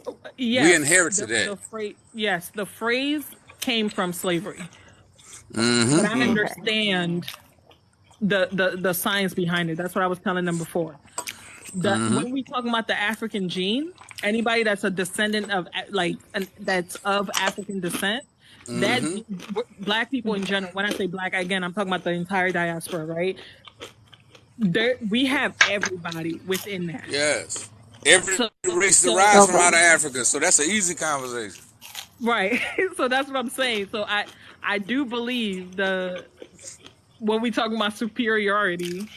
We Yes, inherited that. the phrase. Yes, the phrase came from slavery, but I Mm-hmm. Okay. understand the science behind it. That's what I was telling them before. Mm-hmm. When we talking about the African gene, anybody that's a descendant of that's of African descent, that Mm-hmm. black people in general. When I say black, again, I'm talking about the entire diaspora, right? There, we have everybody within that. Yes. Every So, race so derives from Okay. out of Africa. So that's an easy conversation. right. So that's what I'm saying. So I do believe when we talk about superiority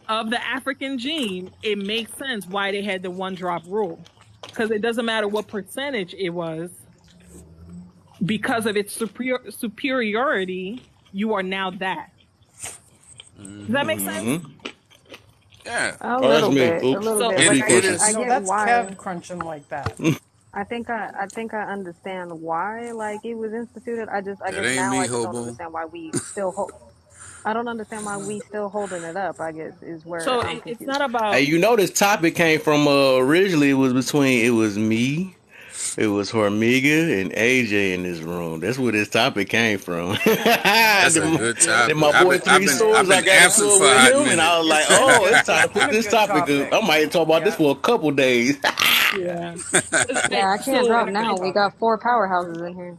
of the African gene, it makes sense why they had the one drop rule. because it doesn't matter what percentage it was. Because of its superiority, you are now that. Does that make sense? Yeah. A Oh, that's little me. bit, a Oops. little So bit. It, Like it I is. No, get that's why. Kev crunching like that. I think I understand why like it was instituted. I That guess ain't now me, I just don't hobo. understand why we still hold. I don't understand why we still holding it up. I guess is where I'm it's confused. not Hey, about. you know this topic came from originally it was me, it was Hormiga and AJ in this room. That's where this topic came from. That's a then, good Yep. then topic. my I've boy been I've Three been Okay. I've Swords, I been got Yep. into absent it for a with hot him, and minute. I was like, It's been a oh, good. it's time to It's put been a this good topic up. I topic. might talk about this Yeah. for a couple days. Yeah. Yeah, I can't It's So drop been a good now. We topic. got 4 powerhouses in here.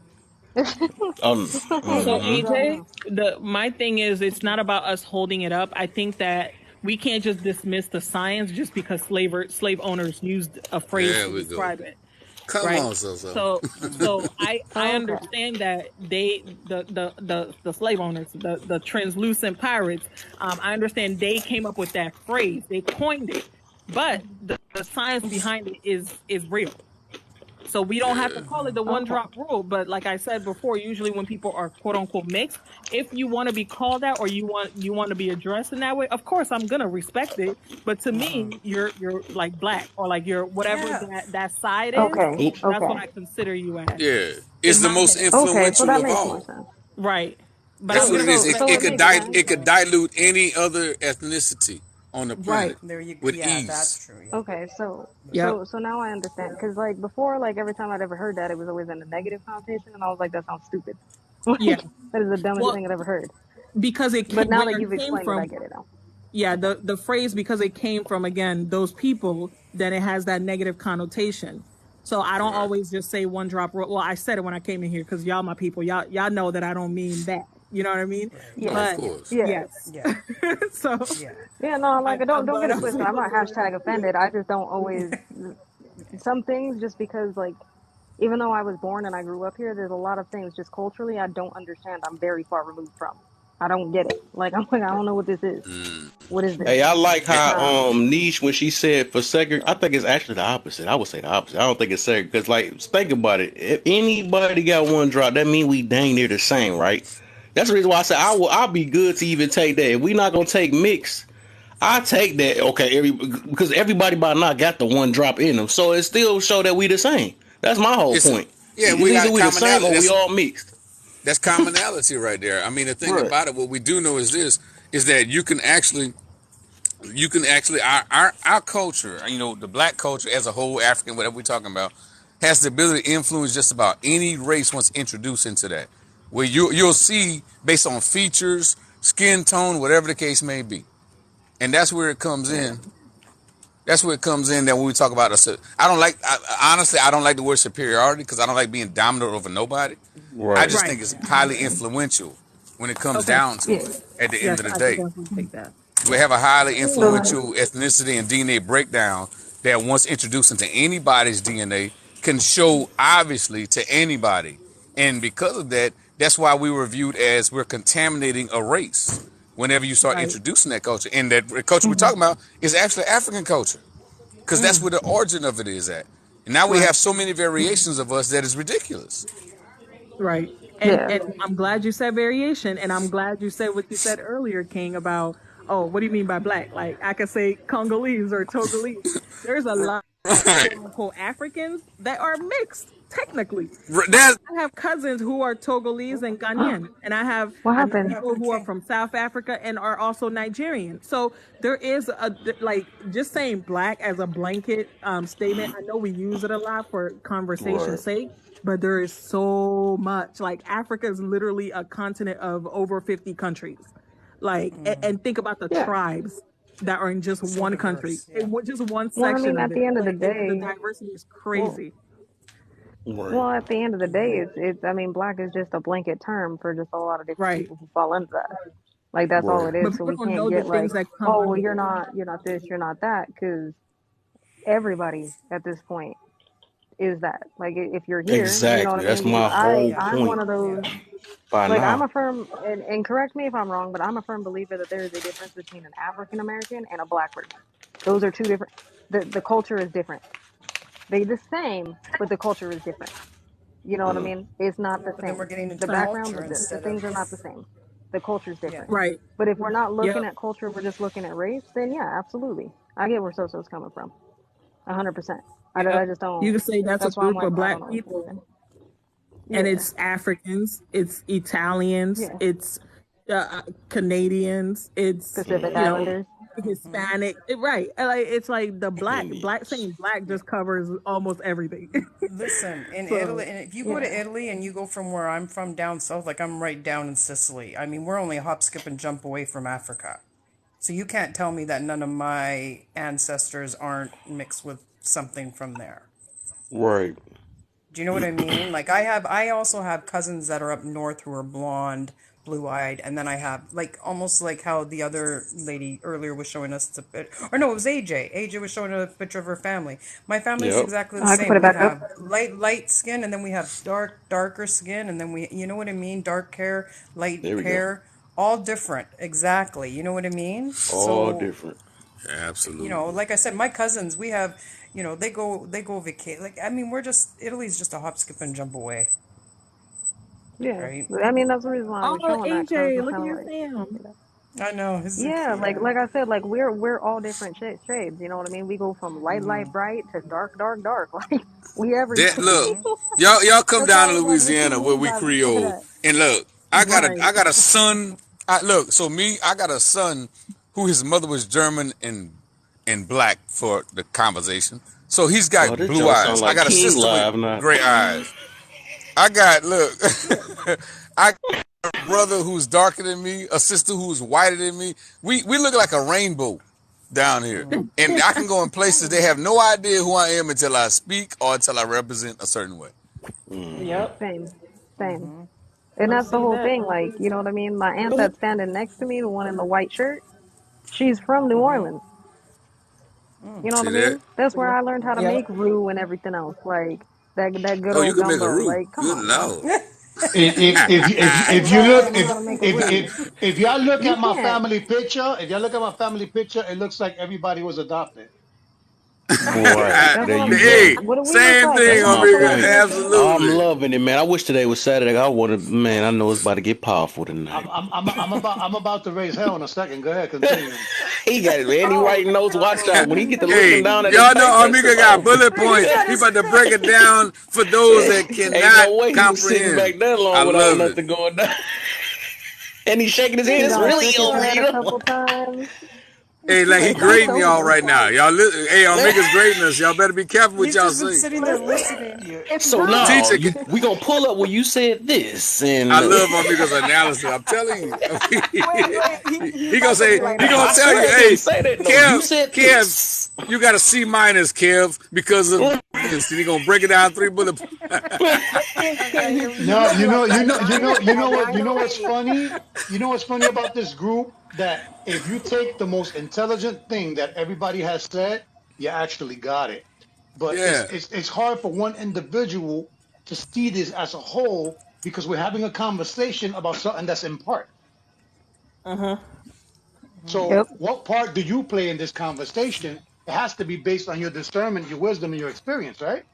So I can't Mhm. drop AJ, now. my thing is it's not about us holding it up. I think that we can't just dismiss the science just because slave owners used a phrase There to we go. describe it, Come right? on, so. So I Oh, okay. understand that the slave owners, the translucent pirates, I understand they came up with that phrase, they coined it, but the science behind it is real. So we don't have to Yeah. call it the one Okay. drop rule. But like I said before, usually when people are quote unquote mixed, if you want to be called out or you want to be addressed in that way, of course I'm gonna respect it. But to me, you're like black or like you're whatever Yeah. that side is. Okay. Oop. That's Okay. what I consider you as Yeah. It's in the my most head. Okay. So influential that of makes more all. sense. Right. But That's I'm what So it gonna is. so It, so it it could makes di- sense. it could dilute any other ethnicity on the right. planet There you. with Yeah, that's ease. true. Yeah. Okay. Yep. So now I understand because like before, like every time I'd ever heard that, it was always in a negative connotation, and I was like, that sounds stupid. Yeah. Like that is the dumbest Well, thing I'd ever heard. because But now where that it you've came explained it, I from. get it now. Yeah, the phrase because it came from again those people, then it has that negative connotation. So I don't Right. always just say one drop. Well, I said it when I came in here because y'all my people. Y'all know that I don't mean that. You know what I mean? Right. No, of Yeah. But course. Yeah. yes. Yeah. So Yeah. Yeah, no, like don't get but it twisted. I'm not hashtag offended. I just don't always some things just because like even though I was born and I grew up here, there's a lot of things just culturally I don't understand. I'm very far removed from. I don't get it. Like I'm like I don't know what this is. What is this? Hey, I like And, how Um, Niche when she said for segregate. I think it's actually the opposite. I would say the opposite. I don't think it's segregate because like think about it. If anybody got one drop, that mean we dang near the same, right? That's the reason why I said I'll be good to even take that. If we not gonna take mix, I take that. Okay, because everybody by now got the one drop in them, so it still show that we the same. That's my whole it's point. yeah, It's we either got we the same commonality. or we all mixed. That's commonality right there. I mean, the thing Right. about it, what we do know is this: is that you can actually our culture, the black culture as a whole, African, whatever we're talking about, has the ability to influence just about any race once introduced into that. Where you'll see based on features, skin tone, whatever the case may be, and that's where it comes yeah. in. That's where it comes in that when we talk about us, I don't like. Honestly, I don't like the word superiority because I don't like being dominant over nobody. I Right. just right. think it's highly influential when it comes Okay. down to Yeah. it. At the end Yes, of the I could day, definitely take that. we have a highly So influential ethnicity and DNA breakdown that once introduced into anybody's DNA can show obviously to anybody. And because of that, that's why we were viewed as we're contaminating a race whenever you start Right. introducing that culture. And that culture we're talking about is actually African culture because that's where the origin of it is at. And now we Right. have so many variations of us that is ridiculous. Right. yeah. And I'm glad you said variation, and I'm glad you said what you said earlier, King, about oh, what do you mean by black? Like I could say Congolese or Togolese. There's a lot of Right. quote unquote Africans that are mixed technically. That I have cousins who are Togolese and Ghanaian, and What I know What happened? people happened, who are King? from South Africa and are also Nigerian. So there is a like just saying black as a blanket statement. I know we use it a lot for conversation's Right. sake, but there is so much. Like Africa is literally a continent of over 50 countries. Like and think about the Yeah. tribes that are in just So one country, diverse. Yeah. just one Well, I section mean, of at it. the end of the Like the day, diversity is well, crazy. Right. well, at the end of the day, it's. I mean, black is just a blanket term for just a lot of different Right. people who fall into that. Like that's all Right. it But is. So people we don't can't know the get things like, that come oh, well, under. you're not this, you're not that, because everybody at this point is that. Like, if you're here, you know what Exactly. I That's mean. my whole Yeah. I'm one point. of Yeah. those. By Like, I'm now. a firm, and correct me if I'm wrong, but I'm a firm believer that there is a difference between an African American and a black person. Those are two different. The culture is different. They the same, but the culture is different. You know what I mean? It's not the But then we're same. getting The into background, culture the instead of things are not the same. The culture is yeah. different. Right. But if we're not looking Yep. at culture, we're just looking at race, then yeah, absolutely. I get where Soso's coming from. 100%. I Yep. just You don't. can say that's a That's why I'm group like, of I black don't know what you're people, saying. and Yeah. it's Africans, it's Italians, Yeah. it's Canadians, it's Pacific Islanders. Hispanic. Right. Like it's like the black Indians. saying black Yeah. just covers almost everything. Listen, in Italy, So and if you go to Yeah. Italy and you go from where I'm from down south, like I'm right down in Sicily. I mean, we're only a hop, skip, and jump away from Africa. So you can't tell me that none of my ancestors aren't mixed with something from there. Right. Do you know what I mean? Like I also have cousins that are up north who are blonde, blue-eyed, and then I have like almost like how the other lady earlier was showing us the bit, or no, it was AJ. AJ was showing a picture of her family. My family is Yep. exactly the I can put same. it We back up. have light skin, and then we have darker skin, and then you know what I mean? Dark hair, light There we go. hair, all different. Exactly. You know what I mean? All So different. Absolutely. like I said, my cousins, we have, they go vacate. Like, I mean, Italy's just a hop, skip, and jump away, Yeah. right? I mean, that's the reason why I oh was showing that, because I was AJ, just look at kind of your like, fam. you know. I know. It's, Yeah, yeah. like I said, like we're all different shades. You know what I mean? We go from light, bright to dark. Like we That everything. look, y'all come That's down why I to was like, what you Louisiana where mean we by look at Creole, that? and look, Right. I got a son. I got a son who his mother was German and black for the conversation. So he's Oh, got this blue Joe sound eyes. I like got a King sister with Live now. gray eyes. I got look, I got a brother who's darker than me, a sister who's whiter than me. We look like a rainbow down here. And I can go in places they have no idea who I am until I speak or until I represent a certain way. Yep. Same. And I've that's the seen whole that. thing. Like, you know what I mean? My aunt that's standing next to me, the one in the white shirt, she's from New Orleans. You know what See I that? mean? That's where I learned how to make Yep. roux and everything else. Like that good Oh, you old can make a gumbo. roux. Like, come Good on now. Lord. That's If where you I look learned how to make a roux. if y'all look You at my can't. family picture, if y'all look at my family picture, it looks like everybody was adopted. Right. That's There what I'm you saying. go. Hey, What do we look same like? Ain't thing, That's no my Omega. separation family. between us. I'm Absolutely. loving it, man. I wish today was Saturday. I want to, man. I know it's about to get powerful I'm tonight. I'm I'm I'm about to raise hell in a second. Go ahead, continue. He got it, man. He Oh writing notes. Watch out. When he get to looking Hey, down at his y'all know paper, Omega got oh, bullet He's points. got He his about to break it down for those that ain't cannot no way he was sitting comprehend. back that I long without love it. nothing going down. And he's shaking his head. he It's done really shook his you, head a Rita. couple times. Hey, like he Like he grading told y'all us. right now. Hey, Omega's grading us. Y'all better be careful what He's y'all just been say. sitting there Listen, listening. Yeah. it's So good. now Teacher, we gonna pull up where you said this, I and love Omega's analysis. I'm telling you. Wait. He's He gonna about to say, be Straight like, he up. gonna I tell swear you, he didn't hey, say that. No, you Kev, said this. you got a C minus, Kev, because of this. And he gonna break it down 3 bullet points. and he's No, gonna be like a 9, a 9 or what's 8. funny? You know what's funny about this group? That if you take the most intelligent thing that everybody has said, you actually got it. But Yeah. it's hard for one individual to see this as a whole because we're having a conversation about something that's in part. Yep. So what part do you play in this conversation? It has to be based on your discernment, your wisdom, and your experience, right?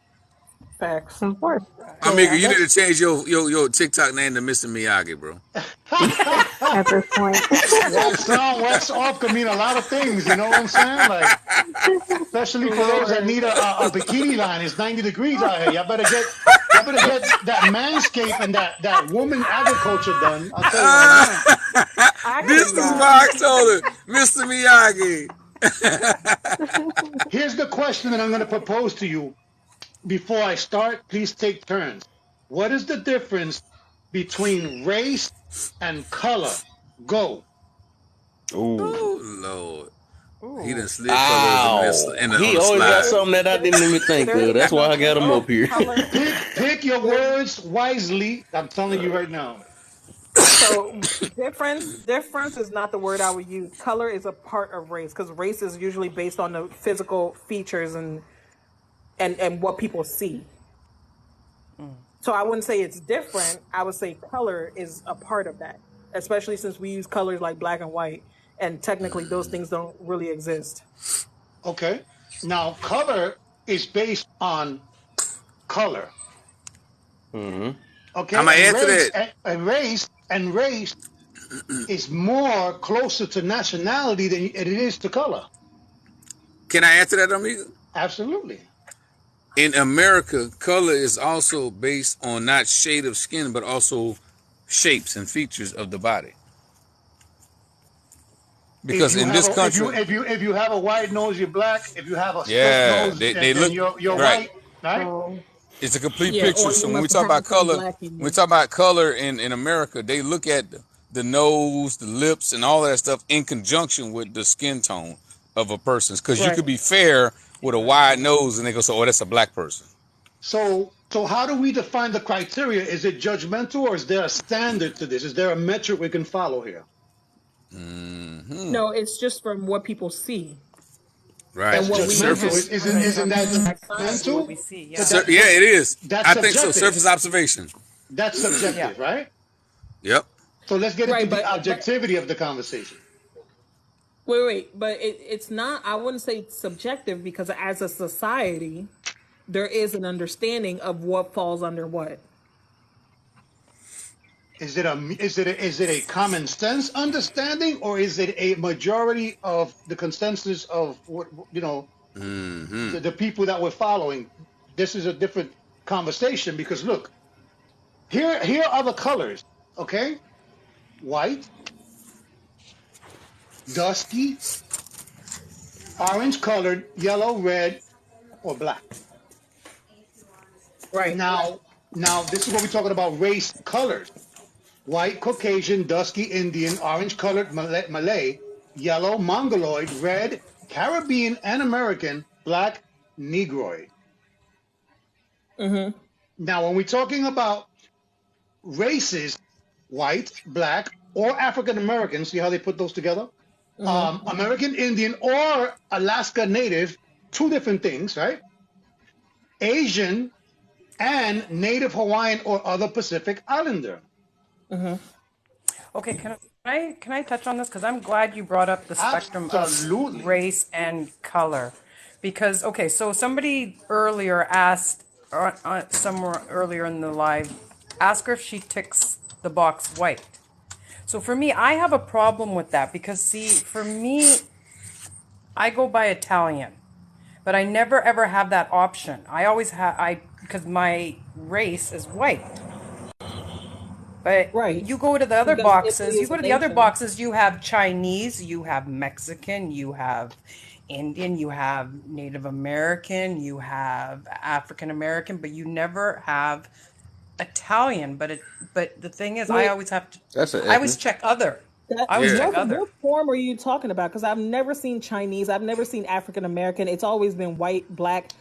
Facts. Of course. So Amiga, yeah, you need to change your TikTok name to Mr. Miyagi, bro. At this point. Wax off could mean a lot of things, you know what I'm saying? Like, especially for those that Lord, need a bikini line. It's 90 degrees out here. Y'all better get that manscape and that woman agriculture done. I'll tell you right now. I This is cannot. why I told her, Mr. Miyagi. Here's the question that I'm going to propose to you. Before I start, please take turns. What is the difference between race and color? Go. Ooh. Oh Lord. He done Ooh. slid colors Ow. on He the always got slide. something that I didn't even think There of. That's is why no I got him difference. up here. Color. Pick your There. words wisely. I'm telling you right now. So difference is not the word I would use. Color is a part of race because race is usually based on the physical features and what people see. So I wouldn't say it's different. I would say color is a part of that, especially since we use colors like black and white, and technically those things don't really exist. Okay. Now, color is based on color. Mm-hmm. Okay, I'm gonna and add to that. race is more closer to nationality than it is to color. Can I add to that, amigo? Absolutely. In America, color is also based on not shade of skin, but also shapes and features of the body. If Because you in have this a country, if you have a wide nose, you're black. If you have a straight yeah, nose, they then look you're right. white, right? So It's a complete Yeah, picture. or So you when we must talk have about some color, black in when we you. talk about color in America, they look at the nose, the lips, and all that stuff in conjunction with the skin tone of a person's. Because you Right. could be fair with a wide nose, and they go, "So, oh, that's a black person." So how do we define the criteria? Is it judgmental or is there a standard to this? Is there a metric we can follow here? Hmm. No, it's just from what people see Right. and That's what we judgmental. Surface. Isn't that That's what judgmental? we see. But Yeah. Yeah, it is. that's I think so. subjective. Surface observation. That's Yeah. subjective, right? Yep. So let's get into Right, the but objectivity of the conversation. wait, but it's not. I wouldn't say it's subjective because as a society, there is an understanding of what falls under what. Is it a common sense understanding or is it a majority of the consensus of what Hmm. the people that we're following? This is a different conversation because look, here are the colors, okay? White, dusky, orange colored, yellow, red, or black. Right. Now this is what we're talking about race colors. White, Caucasian, dusky Indian, orange colored Malay, yellow Mongoloid, red Caribbean and American, black Negroid. Mm-hmm. Now, when we're talking about races, white, black, or African American, see how they put those together? Mm-hmm. American Indian or Alaska Native, two different things, right? Asian and Native Hawaiian or other Pacific Islander. Mm-hmm. Okay, can I touch on this? Because I'm glad you brought up the spectrum of Absolutely. race and color. Because, okay, so somebody earlier asked, somewhere earlier in the live, ask her if she ticks the box white. So for me, I have a problem with that because, see, for me, I go by Italian, but I never ever have that option. I always because my race is white. But Right. you go to the other Because Italy boxes, you is go a to the other nation. boxes, you have Chinese, you have Mexican, you have Indian, you have Native American, you have African American, but you never have Italian. But the thing is, I Wait, always have to, That's an I always ethnic. check other. that I always Yeah. check other. what form are you talking about? Because I've never seen Chinese. I've never seen African American. It's always been white, black,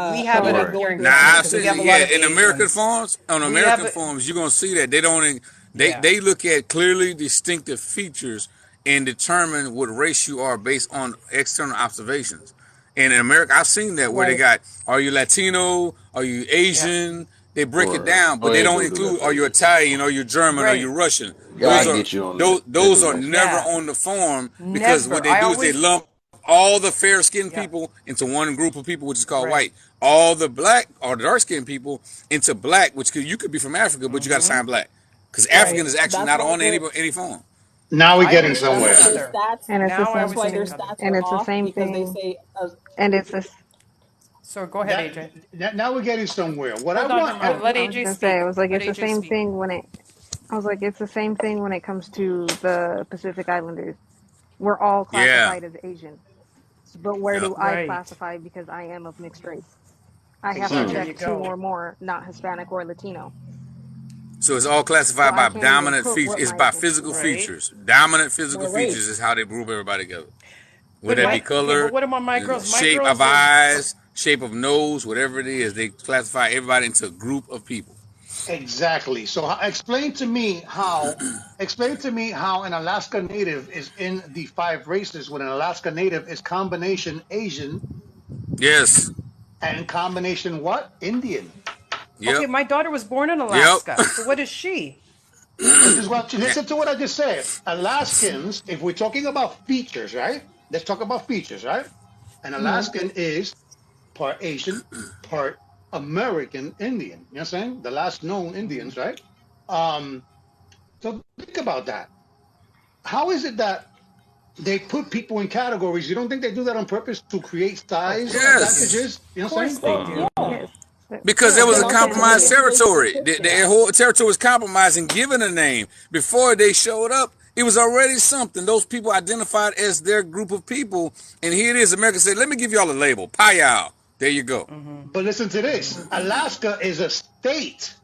We have and it then up Right. here going in through Now Canada I because ethnicity. we have see, a lot yeah, of in American Asians. forms, on We have American it, forms, you're gonna see that they don't. yeah. They look at clearly distinctive features and determine what race you are based on external observations. And in America, I've seen that where they Right. got, are you Latino? Are you Yeah. Asian? They break it Right. down, Oh, but they they don't do that include, for are you you. Italian? Are you German? Are you Right. Russian? Those God Right. are get you on that. They those do are that for never you. Yeah. on the form because what Never. they I do is they always, lump all the fair skinned yeah. people into one group of people, which is called Right. white. All the black or the dark skinned people into black, which you could be from Africa, but you got to Mm-hmm. sign black because African Right. is actually That's not why on any form. Now we're I getting always that's check somewhere. why their other. stats. and it's the Now I That's same always why check their thing, other. stats and are it's the off same because they thing, say and it's this. So go ahead, That, AJ. now we're getting somewhere. What I Hold on, no, want, no. Let I was AJ gonna say, speak. I was like, Let it's the AJ same speak. thing when it. I was like, it's the same thing when it comes to the Pacific Islanders. We're all Yeah. classified as Asian, but where Yep. do I Right. classify because I am of mixed race? I have to There exactly. Hmm. you check two go. or more, not Hispanic or Latino. So it's all So classified I by can't even dominant put features. what It's my by physical ethnicity is. Right. features. Dominant physical by features race. is how they group everybody together. Would But that be my yeah, but color, what about my girls? My shape of girls are eyes, shape of nose, whatever it is? They classify everybody into a group of people. Exactly. So explain to me how an Alaska Native is in the five races when an Alaska Native is combination Asian Yes. and combination what? Indian. okay. Yep. My daughter was born in Yep. Alaska. So what is she? This is what listen to what I just said. Alaskans, if we're talking about features, right? Let's talk about features, right? An Hmm. Alaskan is part Asian, part American Indian. You know what I'm saying? The last known Indians, right? Um, so think about that. How is it that they put people in categories? You don't think they do that on purpose to create Of size course. Yes. advantages? You know Of what I'm course saying? they do. Yes. Because Yeah, there They was because a at the also end of the compromised day, manipulate territory. The statistics. Yeah. whole territory was compromised and given a name. Before they showed up, it was already something. Those people identified as their group of people. And here it is. America said, let me give y'all a label. Payal. There you go. Mm-hmm. But listen to this. Mm-hmm. Alaska is a state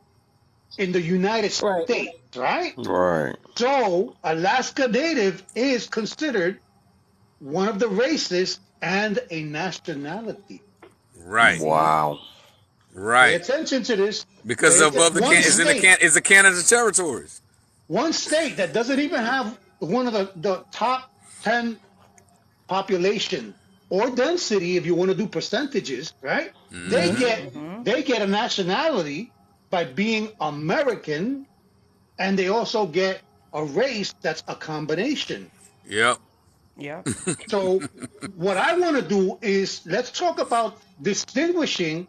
in the United Right. States, right? Right. So Alaska Native is considered one of the races and a nationality. Right. See? Wow. Pay Right. attention to this. Because above the One is in the state, is the Canada territories. one state that doesn't even have one of the top 10 population or density, if you want to do percentages, right? They Mm-hmm. get Mm-hmm. they get a nationality by being American, and they also get a race that's a combination. Yep. Yep. So what I want to do is let's talk about distinguishing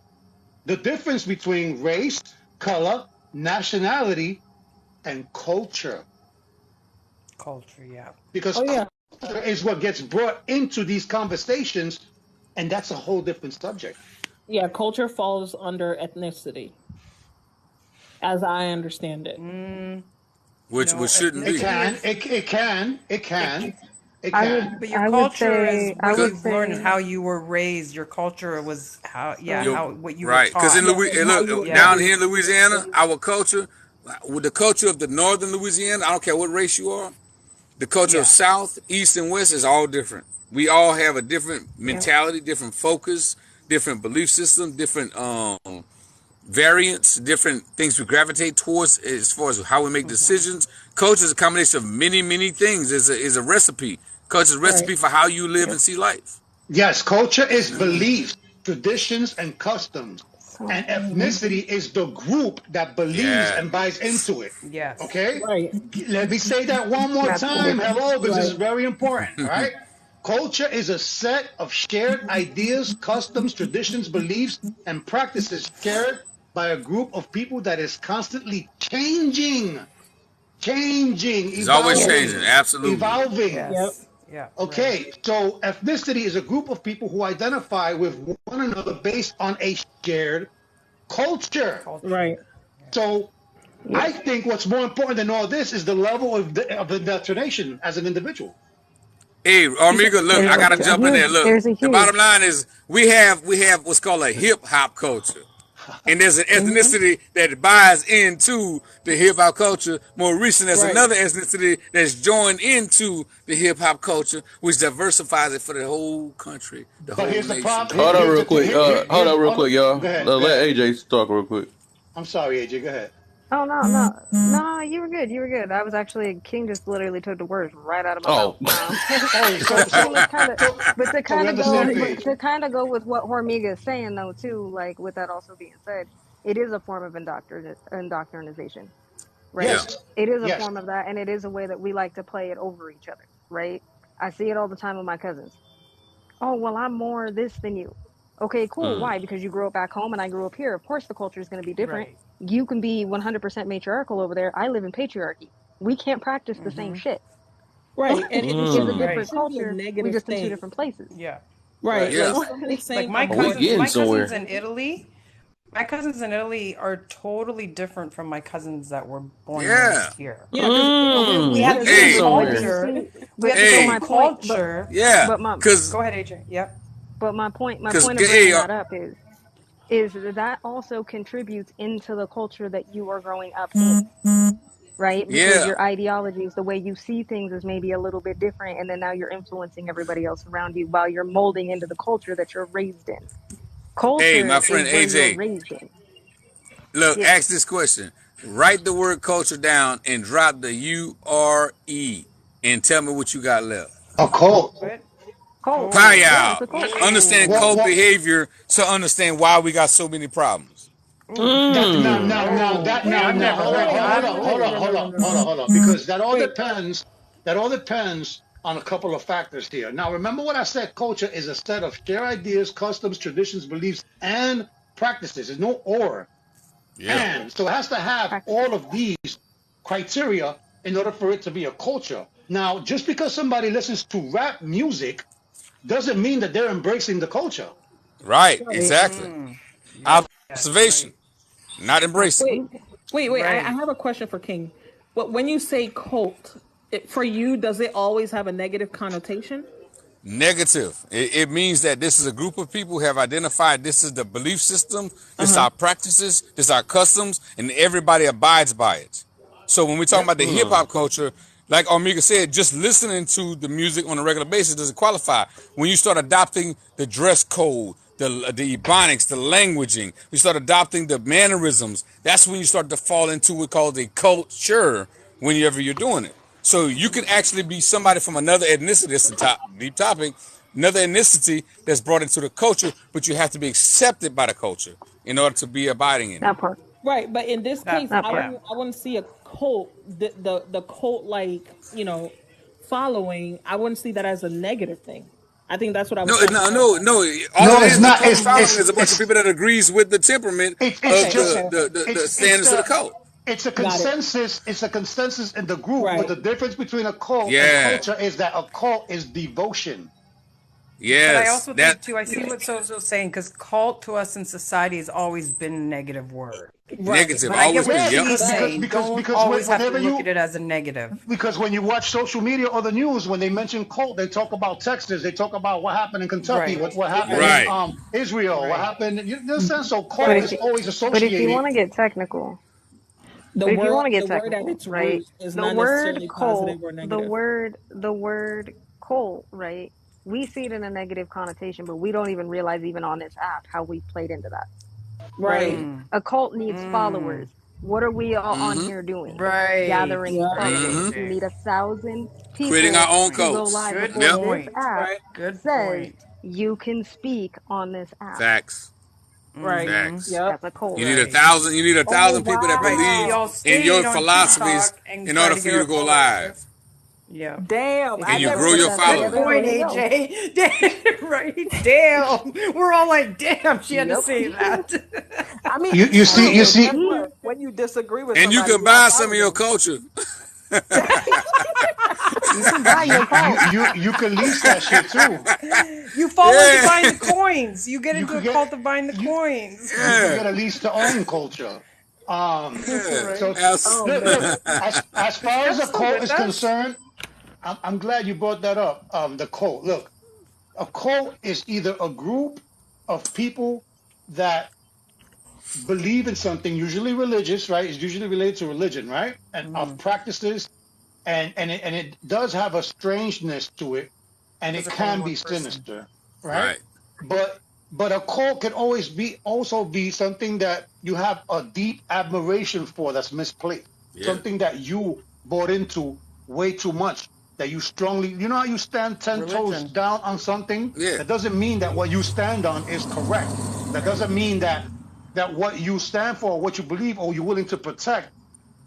the difference between race, color, nationality, and culture. Culture, yeah. Because Oh yeah. culture is what gets brought into these conversations, and that's a whole different subject. Yeah, culture falls under ethnicity, as I understand it. Mm, Which no, shouldn't It be. ethnicity can, is it can, it it, can, it I can. would but your I would culture is say I what Cause would you've learned, say how you were raised. Your culture was how, yeah, Right. you're how what you were right. Because in taught. Yeah, it's how you look were Yeah. down raised. here in Louisiana, our culture, with the culture of the northern Louisiana, I don't care what race you are. The culture of Yeah. South, East, and West is all different. We all have a different yeah. mentality, different focus, different belief system, different variants, different things we gravitate towards as far as how we make Mm-hmm. decisions. Culture is a combination of many, many things. Is a recipe. Culture is a Right. recipe for how you live Yep. and see life. Yes, culture is beliefs, traditions, and customs. So And Hmm. ethnicity is the group that believes Yeah. and buys into it. Yes. Okay? Right. Let me say that one more that's the time. difference. Hello, because this is Right. very important. All right? Culture is a set of shared ideas, customs, traditions, beliefs, and practices shared by a group of people that is constantly changing, It's always Yes. changing. evolving, Absolutely. evolving. Yep. Yes. Yeah. Right. Okay, so ethnicity is a group of people who identify with one another based on a shared culture. Culture. Right. So I Yes. think what's more important than all this is the level of indoctrination as an individual. Hey, You said Amiga, look, There's I a, gotta a jump in there. huge Look, there's a the bottom huge line is we have what's called a hip hop culture. And there's an hmm ethnicity that buys into the hip hop culture. More recent, there's right. another ethnicity that's joined into the hip hop culture, which diversifies it for the whole country, the But whole here's the nation. problem. Hold on Here's real the quick. Hold here's on real quick, y'all. go ahead, go Let ahead. AJ talk real quick. I'm sorry, AJ. Go ahead. Oh no, you were good. You were good. I was actually King just literally took the words right out of my mouth. Oh. Oh, But I mean it's kind of so but to we're kind on of the same go but page. to kind of go with what Hormiga is saying though too, like with that also being said, it is a form of indoctrination, right? Yeah. Yes, It is a yes. form of that, and it is a way that we like to play it over each other, right? I see it all the time with my cousins. Oh, well, I'm more this than you. Okay, cool. Mm. Why? Because you grew up back home and I grew up here. Of course, the culture is going to be different. Right. You can be 100% matriarchal over there. I live in patriarchy. We can't practice the same Mm-hmm. shit. Right. And It it is a shouldn't be, Mm. it different Right. shouldn't be a culture. We negative just in two thing. different places. Yeah. Right. Right. Like Yeah. somebody Like saying I'm We more getting my this. cousins somewhere. in Italy, my cousins in Italy are totally different from my cousins that were born and raised Yeah. here. Yeah, because Okay, We We have the because getting same Hey. but do somewhere. you culture. see? We have the But same my Hey. point, culture. Yeah. but my Cause Go ahead, AJ. Yep. my cause point of hey. bringing that up is that also contributes into the culture that you are growing up in, right? Because Yeah. your ideologies, the way you see things is maybe a little bit different, and then now you're influencing everybody else around you while you're molding into the culture that you're raised in. Hey, my Culture is friend where you're AJ. raised in. Look, Yeah. ask this question. Write the word culture down and drop the URE and tell me what you got left. A cult. What? Cult. Oh. Yeah, it's Payal. a cult. Understand Oh. cult What? behavior to understand why we got so many problems. Ooh. That Mm. Wait a minute. I've never Oh, heard wait, that. no, no, no, no, no, no, no, no. hold on, because Wait. that all depends on a couple of factors here. Now, remember what I said: culture is a set of shared ideas, customs, traditions, beliefs, and practices. There's no or. Yeah. And so it has to have Practices. all of these criteria in order for it to be a culture. Now, just because somebody listens to rap music doesn't mean that they're embracing the culture. Right. Right. Exactly. Yes, Observation, right. not embracing. Wait, wait. I Right. have a question for King. But when you say cult, for you, does it always have a negative connotation? Negative. It means that this is a group of people who have identified this is the belief system, this is our practices, this is our customs, and everybody abides by it. So when we talk Yep. about the hip hop culture, like Omega said, just listening to the music on a regular basis doesn't qualify. When you start adopting the dress code, the ebonics, the languaging, you start adopting the mannerisms, that's when you start to fall into what's called a culture whenever you're doing it. So you can actually be somebody from another ethnicity. It's a deep topic. Another ethnicity that's brought into the culture, but you have to be accepted by the culture in order to be abiding in it. That part. Right, but in this That case, That I part. yeah. wouldn't I wouldn't see a cult the cult like following. I wouldn't see that as a negative thing. I think that's what I was No, trying to no, no, clarify. no. All No, it it's is, the not. cult following is a bunch of people that agrees with the temperament It's of Okay, just okay, okay. the it's standards of the the cult. it's a Got it. consensus. It's a consensus in the group. But Right. the difference between a cult and Yeah. culture is that a cult is devotion. But I Yes. also That think too, I see what Sozo's saying, because cult to us in society has always been a negative word. Right. negative But I get always what been. Yes, Yep. she's because saying. because Don't because always have to whenever look you at it as a negative. because when you watch social media or the news, when they mention cult, they talk about Texas, they talk about what happened in Kentucky, Right. what happened in Right. Israel, what Right. happened. You understand? So But cult if is you always but if you associated. want to get technical, The but if you word want to get the word at technical, its right? root is The not word necessarily cult, positive or the negative. word cult, right? We see it in a negative connotation, but we don't even realize even on this app how we played into that, right? Right. A cult needs followers. What are we all on here doing? Right. Gathering Yeah. Right, followers. You AJ. need 1,000 Creating our people own to go cults. live Good before Yep. this point. app Right. Good says point. you can speak on this app. Facts. Right. Facts. Yep. That's a cult. You need a Right. thousand. You need a Oh thousand people that Right. So we believe wow. all in your stayed on philosophies TikTok and in tried order to for get you our to go followers. live, Yeah. Damn. If I and you you never never grow put your even that Good together, following. you point, wouldn't know. AJ. Right. Damn. We're all like, damn, she had to Yep. say that. I mean, You I see mean, you but see guess what? When you disagree with And you somebody, can you don't buy some follow of your them. culture. You can buy your cult. you can lease that shit too. You fall into Yeah. buying the coins. You get You into could a get cult of buying the you coins. you could Yeah. get a lease to own culture. Yeah. Right. So Oh look, man. as Is far as Steph a still cult with is us? concerned, I'm glad you brought that up. The cult. Look, a cult is either a group of people that believe in something, usually religious, right? It's usually related to religion, right? And of practices, and it does have a strangeness to it, and Does it it only can one be person? sinister, right? Right. But but a cult can always be also be something that you have a deep admiration for that's misplaced, Yeah. something that you bought into way too much. That you strongly, you know how you stand 10 toes Religion. down on something? Yeah. That doesn't mean that what you stand on is correct. That doesn't mean that what you stand for, what you believe, or you're willing to protect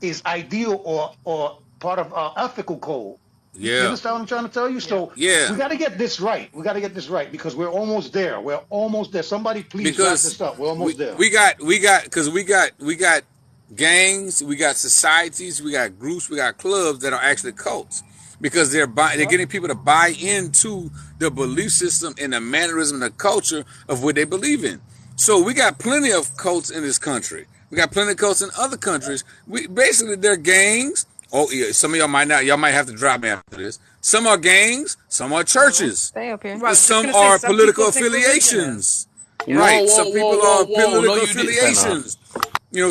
is ideal or part of our ethical code. You Yeah. understand what I'm trying to tell you? Yeah. So Yeah. we got to get this right. We got to get this right because we're almost there. We're almost there. Somebody please wrap Because this up. We're we almost there. we got we got because we got gangs, we got societies, we got groups, we got clubs that are actually cults because they're Yep. getting people to buy into the belief system and the mannerism and the culture of what they believe in. So we got plenty of cults in this country. We got plenty of cults in other countries. We basically they're gangs. Oh, yeah, some of y'all might not. Y'all might have to drop me after this. Some are gangs. Some are No, churches. stay up here. Well, I was just Some gonna say are some people political think religion is. affiliations. Yep. Right. Whoa, whoa, Some whoa, people whoa, are whoa. No, political you didn't say that. affiliations.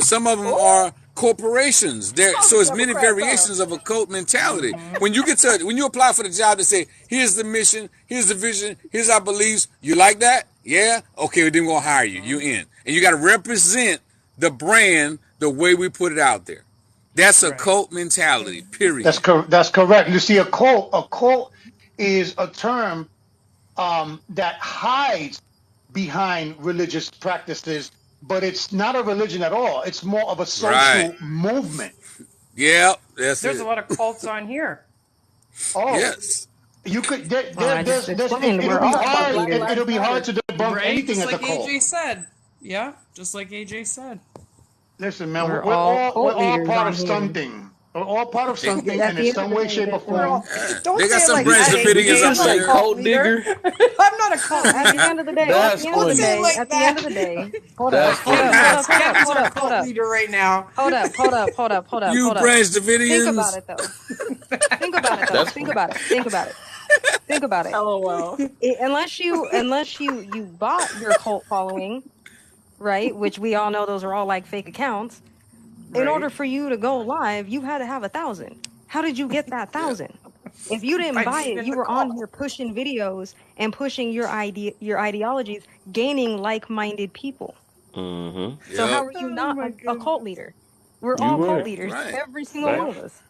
Some of them Oh, are corporations. So it's many Democrats, huh? variations of a cult mentality. When you apply for the job, they say, "Here's the mission, here's the vision, here's our beliefs. You like that? Yeah, okay. Then we'll hire you. You in, and you got to represent the brand the way we put it out there. That's a Right. cult mentality. Period. That's correct. You see, a cult is a term that hides behind religious practices, but it's not a religion at all. It's more of a Right. social movement. Yeah, that's There's a it. lot of cults on here. Oh, Yes. You could I just there's explained we're all cult leaders. it'll be hard to debunk Right? anything Just as a like cult. AJ said. Yeah, just like AJ said. Listen, man, We're all we're cult all leaders part on of here. something. We're all part of They, something, At and in the end of some the way, day, shape, or We're form. all. Don't they got say it some like Branch that, Davidians AJ. up I'm in not a here. cult leader. I'm not a no, cult at the leader. end of the day, Don't at That's the end of don't the funny. say it day, like at the end that. of the day, hold up, That's hold up, funny. hold up, hold up, Kevin's hold our up, hold cult up, leader right now. hold up, hold up, hold up, hold up, You hold up. Branch Think about Davidians. it though. Think about it though. That's Think funny. about it. Think about it. Think about it. LOL. Unless you bought your cult following, right? Which we all know those are all like fake accounts. In Right. order for you to go live, you had to have 1,000. How did you get that Yeah. 1,000? If you didn't By buy being it, in you the were on cult. here pushing videos and pushing your ideologies, gaining like-minded people. Mm-hmm. So Yep. how are you Oh not my a cult goodness. leader? We're You all cult right. leaders, Right. every single one Yep. of us.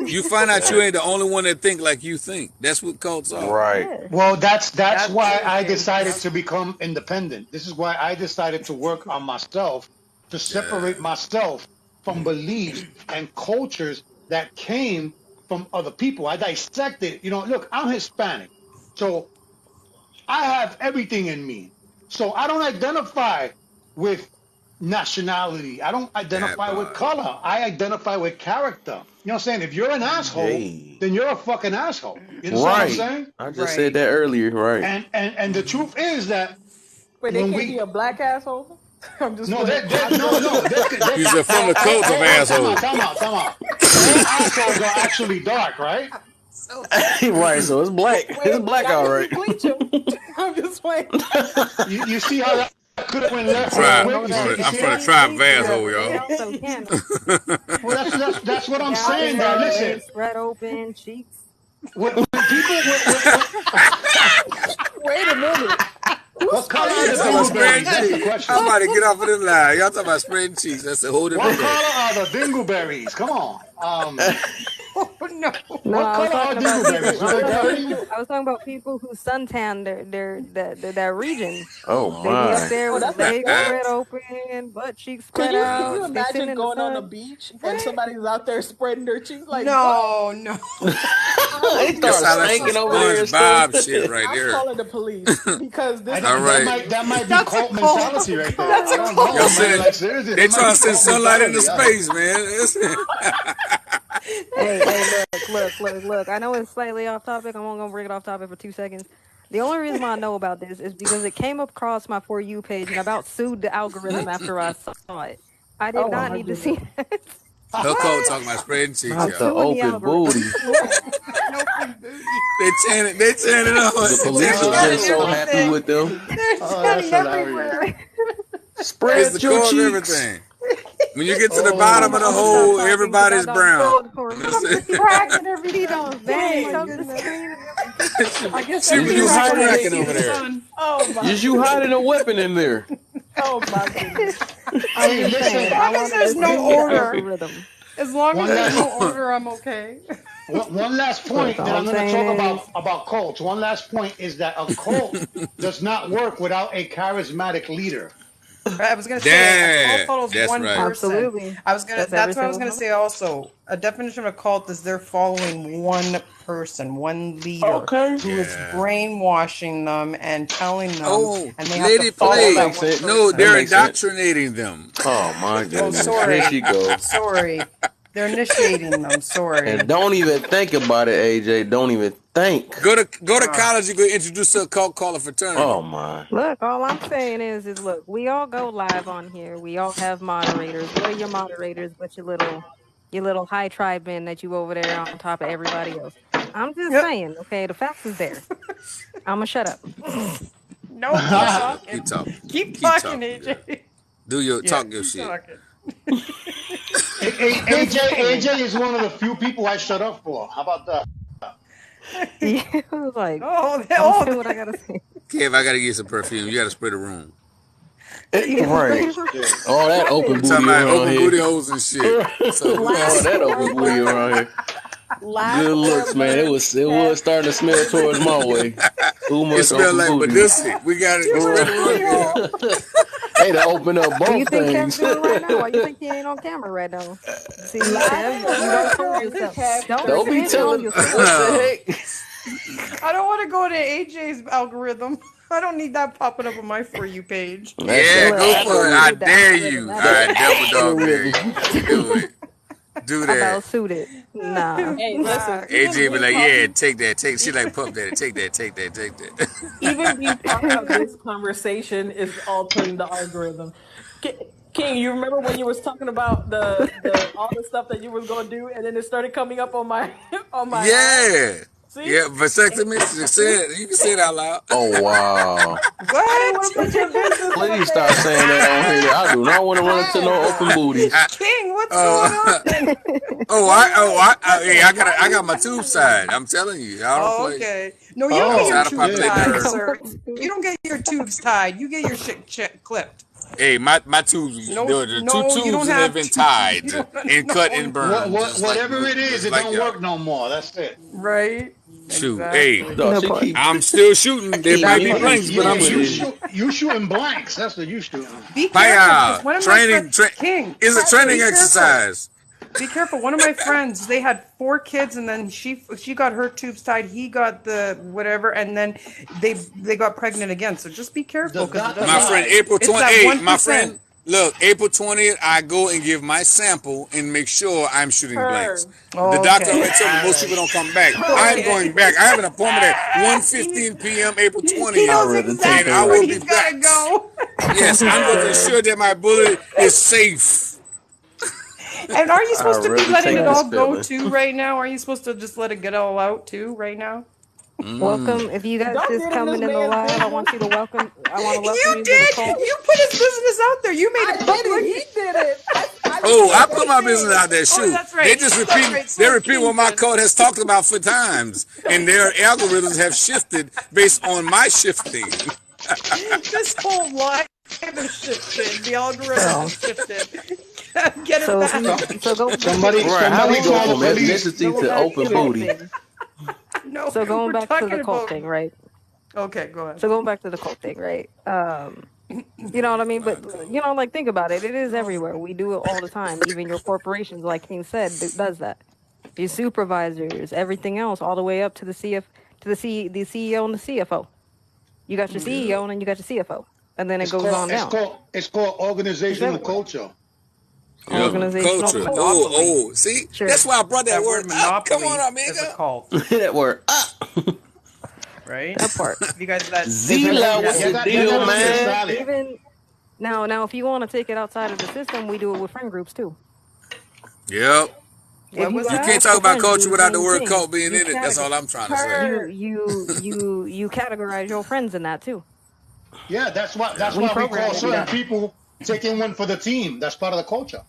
You find out you Right. ain't the only one that think like you think. That's what cults are. Right. Yeah. Well, that's That's why the I case. decided Yep. to become independent. This is why I decided to work on myself, to Yeah. separate myself from beliefs and cultures that came from other people. I dissected, look, I'm Hispanic. So I have everything in me. So I don't identify with nationality. I don't That identify with part. color. I identify with character. You know what I'm saying? If you're an asshole, Hey. then you're a fucking asshole. You understand what I'm Right. saying? I just said Right. that earlier. Right. And the truth is that Wait, they when can't be we a black asshole? I'm just no, playing. no, You said from the cult of assholes. time out. All assholes are actually dark, right? So stupid. Right. So it's black. It's Wait, black, not all if right. you bleach them. I'm just playing. You see how that could have went I'm the left real tribe. Hey, quick. hold You up. see, you I'm see from the that? tribe of Bleach them, asshole, but they y'all. also can. Well, that's what I'm Get out saying, though. there, Listen, legs spread open, cheeks. when people, Wait a minute. Who's what color are spreading You the talking about cheeks? spreading dingleberries? That's the cheeks. question. Somebody get off of them line. Y'all talking about spreading cheeks. That's a whole different What thing. color are the dingleberries? Come on. Oh no. No, What I was color are talking about dingleberries? people. Do they vary? I was talking about people who suntan their region. Oh They be up my. there Oh, with that's legs disgusting. spread open, butt cheeks Can spread you out. They sitting imagine in the going on a sun. beach and Right? somebody's out there spreading their cheeks like what? No, no. I They would be That start sounds like so some stinking over there and upset. stuff. SpongeBob shit right I'm there. calling the police because this is All right. That might be That's a cult cult. mentality right there. That's I a don't Y'all know, cult. man. send Like seriously, they that might trying be to send cult sunlight into mentality. I don't space, man. Hey, look. I know it's slightly off topic. I'm only gonna bring it off topic for 2 seconds. The only reason why I know about this is because it came across my For You page and about sued the algorithm after I saw it. I did oh not my need to goodness. see that. Her cult What? talking about spreading cheeks, I'm Not y'all. the suing the open algorithm. booty. An open booty. They chanting on The it. They're police Chanting are on chanting just it. so happy everything. with them. They're Oh, that's chanting hilarious. everywhere. It's Spread the your core of cheeks. everything. When you get to the Oh bottom of I'm the gonna stop hole, man. talking because that everybody's dog brown. trolling for me. That's I'm it. just cracking every He time. done Oh banged my up the goodness. screen and everything. I guess She Is every you was crack when I hiding cracking see it? over the there. sun. Oh my Is you goodness. hiding a weapon in there? Oh my goodness. I'm Hey, just listen. saying, As I long as wanted there's to no sue the order. algorithm. As long as One there's last no order, I'm okay. one last Look, point that all I'm I'm going to saying talk is, about cults. One last point is that a cult does not work without a charismatic leader. Right, I was gonna say a cult Dad. follows That's one right. person. absolutely. I was gonna. That's every That's what I was single gonna one. say. Also, a definition of a cult is they're following one person, one leader Okay. who is Yeah. brainwashing them and telling them, Oh, and they have to Lady follow That Play. that makes one sense. No, That person. they're makes sense. indoctrinating them. Oh my Oh, goodness. Here sorry, she go. sorry. They're initiating them. And Sorry. don't even think about it, AJ. Don't even think. Go to Ah, college. You go introduce to a cult called a fraternity. Oh my. Look, all I'm saying is look, we all go live on here. We all have moderators. What are your moderators but your little high tribe men that you over there on top of everybody else? I'm just yep. saying, okay, the facts is there. I'ma shut up. No, I'ma keep shut up. talking. Keep talking. Keep Keep talking, talking, girl. AJ. Yeah, Talk your keep shit. talking. I'm saying. AJ is one of the few people I shut up for. How about that? Yeah, I was like, Oh, I'm gonna oh, say what I gotta say. Kev, I gotta get some perfume. You gotta spray the room. Yeah, Right. Shit. All that open We talking booty about around open here. booty holes and shit. So All Laugh that or open booty burn. around here. Laugh Good or looks, man. It burn. was starting to smell towards my way. Too it much smell open like booty. Badoosie. We gotta too spray much the booty room, hole. Kev. Hey, to open up what you both think Kev things. doing right now? Why you think he ain't on camera right now? See, Laugh Kev, or you done burn. told And yourself. Kev Don't Don't be thirsty snitch too. on telling yourself. what the heck. I don't want to go to AJ's algorithm. I don't need that popping up on my For You page. Yeah, Look, go I for about it. I suited the dare algorithm you. that I day. double dog dare Algorithm. you. Do it. Do I that. about suited. Nah. Hey, listen. Even AJ be being like, part, yeah, take that. Take. She like Puff Daddy. Take that. Take that. Take that. even being part of this conversation is altering the algorithm. King, you remember when you was talking about the all the stuff that you was gonna do, and then it started coming up on my on my Yeah. see. Yeah. Vasectomy. Say it. You can say it out loud. Oh wow! I didn't want What? to put your business out Please stop there. saying that on here. I do not want to run into no open booties. King, what's going Uh, on? hey, I got my tube side. I'm telling you, I don't Oh, play. okay. No, you don't I'm get your trying Oh, to tubes populate yeah. the tied, I earth. got sir. one You too. don't get your tubes tied. You get your shit clipped. Hey, my tubes, No, the two no, you don't tubes and they've have been tubes. tied You don't. and cut and No, burned, Whatever it is, just it like don't y'all. work no more. That's it. right? Shoot, hey, Exactly. No, No she part. keep I'm still shooting. There keep might That be part. getting blanks, but Yeah, I'm splitted. shooting. you shooting blanks. That's what you shooting. Be careful, because Fire one of my friends, training. King, Is a training be careful. exercise. Be careful. One of my friends, they had 4 kids, and then she got her tubes tied. He got the whatever, and then they got pregnant again. So just be careful, Does because it not My doesn't. friend, lie. April It's that 28th, my 1%. friend, look, April 20th, I go and give my sample and make sure I'm shooting blanks. Her, The doctor Okay. already told me All most people right. don't come back. I am Okay. going back. I have an appointment at He 1:15 p.m. April he 20th, I'd knows rather take and the exactly I where will rest. be he's got to back. go. Yes, I'm going to ensure that my bullet is safe. And are you I'd supposed to be rather letting take it this all go feeling. too right now? Are you supposed to just let it get all out too right now? Welcome. If you guys don't just get in this coming in the man's live, I business. want you to welcome. I want to welcome You you to the did. cult. You put his business out there. You made I it did it. public. He did it. I didn't Oh, say I put my business anything. out there. Oh, Shoot, that's right. That's right. They So repeat what King my did. code has talked about for times, and their algorithms have shifted based on my shifting. This whole life has shifted. The algorithm So, has shifted. Get it so if back. you, So, so somebody Right? How we somebody go call the from police. ethnicity going to back open to the booty? thing. No, So going we're back to the talking cult about. thing, right? Okay, go ahead. So going back to the cult thing, right? You know what I mean? But like think about it. It is everywhere. We do it all the time. Even your corporations, like King said, does that. Your supervisors, everything else, all the way up to the the CEO and the CFO. You got your CEO and then you got your CFO, and then it It's goes called on down. It's organizational everywhere. culture. Yep, Organizational culture. cult. Monopoly. See, that's Sure. why I brought that That word word up. Come on, monopoly is a amiga. cult, That word. right? That part. You guys that It's in Zila, what's You the everything. got you deal, got to Even see a man? salad. even now, if you want to take it outside of the system, we do it with friend groups too. Yep. If what you was You got can't that? talk multiple about friends, do culture the without the same word thing. cult being in it. That's all I'm trying to say. Her. You categorize your friends in that too. Yeah, that's Yeah. We why we program call to do certain that. people taking one for the team. That's part of the culture.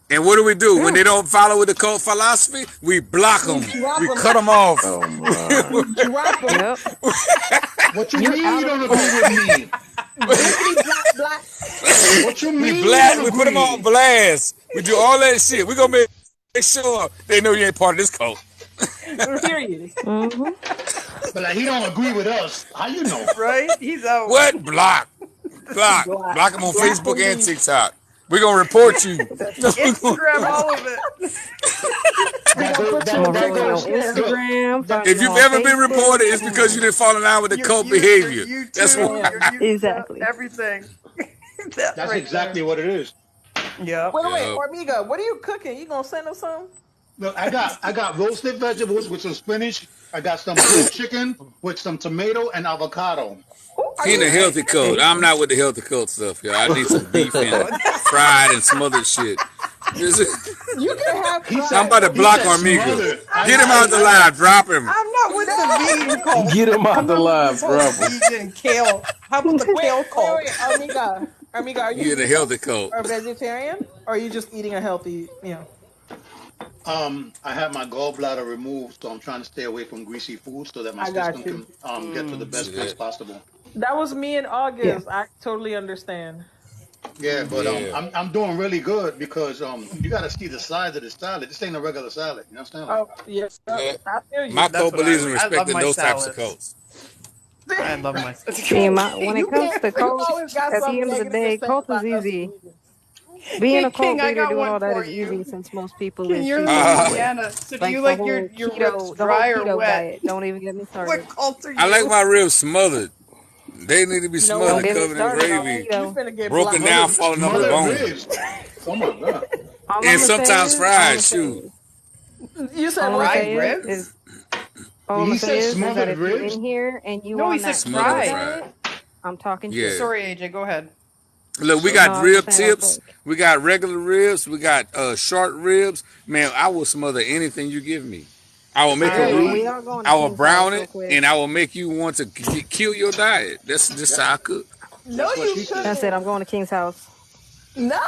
And what do? When Yeah. they don't follow with the cult philosophy, we block We them. drop We them. cut them off. Oh my! We drop them. Yep. What you You're mean out you of the don't agree cult. with me? Blickety black black. What you we mean you blast. don't We put them on agree? blast. We do all that shit. We gonna make sure they know you ain't part of this cult. Period. Hmm. But like, he don't agree with us. How you know? Right? He's out. What? Block. Black. Block them on Black Facebook and indeed. TikTok. We gonna report you. Instagram all of it. We That gonna goes put you I'm in gonna that find you background on goes share. look Instagram, that find If you you've on ever been Facebook. reported, it's Come because you on. didn't fall in line with the cult behavior. Your That's what. YouTube, Yeah. yeah, Exactly. everything. That that's right there. exactly what it is. Yeah. Wait, Yep. Ormiga, what are you cooking? You gonna send us some? Look, I got roasted vegetables with some spinach. I got some grilled chicken with some tomato and avocado. Ooh, are He in you? the Okay. healthy cult. I'm not with the healthy cult stuff, yo. I need some beef and Oh, fried and smothered shit. You can have He I'm fried said about to he block said vegetables. Armiga. smothered. Get him out the live. Drop him. I'm not with the vegan cult. Get him out I'm the not with live, this whole drop him. vegan kale. How about the kale cult? Armiga. Armiga, are you He in the vegan healthy cult. or vegetarian? Or are you just eating a healthy, I had my gallbladder removed, so I'm trying to stay away from greasy food so that my I got system you. can get to the See best place that? possible. That was me in Yeah. August. I totally understand. Yeah, but Yeah. I'm doing really good because you got to see the size of the salad. This ain't a regular salad. You understand? Like, Oh, yeah. See that? I feel you. My That's cult what I believes in like. I love respecting my those types of salads. cults. I love my See, when it You comes can't, to you cults, always got at the something end of the negative to day, say cult is about us easy. vegans. Being Hey, a cult King, I leader got doing one all that for is easy you. since most people King, is you're in choosing not to. Louisiana, so do you Like the like whole your ribs dry or keto wet? diet. Don't even get me What started. cult are I like you? my ribs smothered. They need to be You know Don't what, smothered, get me King? covered in started on gravy, You keto. finna get broken blocked. down, falling off the Smothered bone, ribs. Oh my God. All I'm and gonna say sometimes is, all I'm fried. gonna say Shoot, is, You said all I'm gonna what? Fried say ribs? all I'm gonna He say said is that smothered if you're ribs. in here and you No, he on said that smothered keto and fried. fried. diet, I'm talking shit. Yeah. Sorry, AJ, go ahead. Look, we No, got Sorry. I was just rib saying that's tips. like, We got regular ribs. We got short ribs. Man, I will smother anything you give me. I will all make a right. Well, roux. we are going to I will King's house brown real it, quick. and I will make you want to kill your diet. That's just That, how I cook. No, that's what you she said. That's it. I'm couldn't. going to King's house.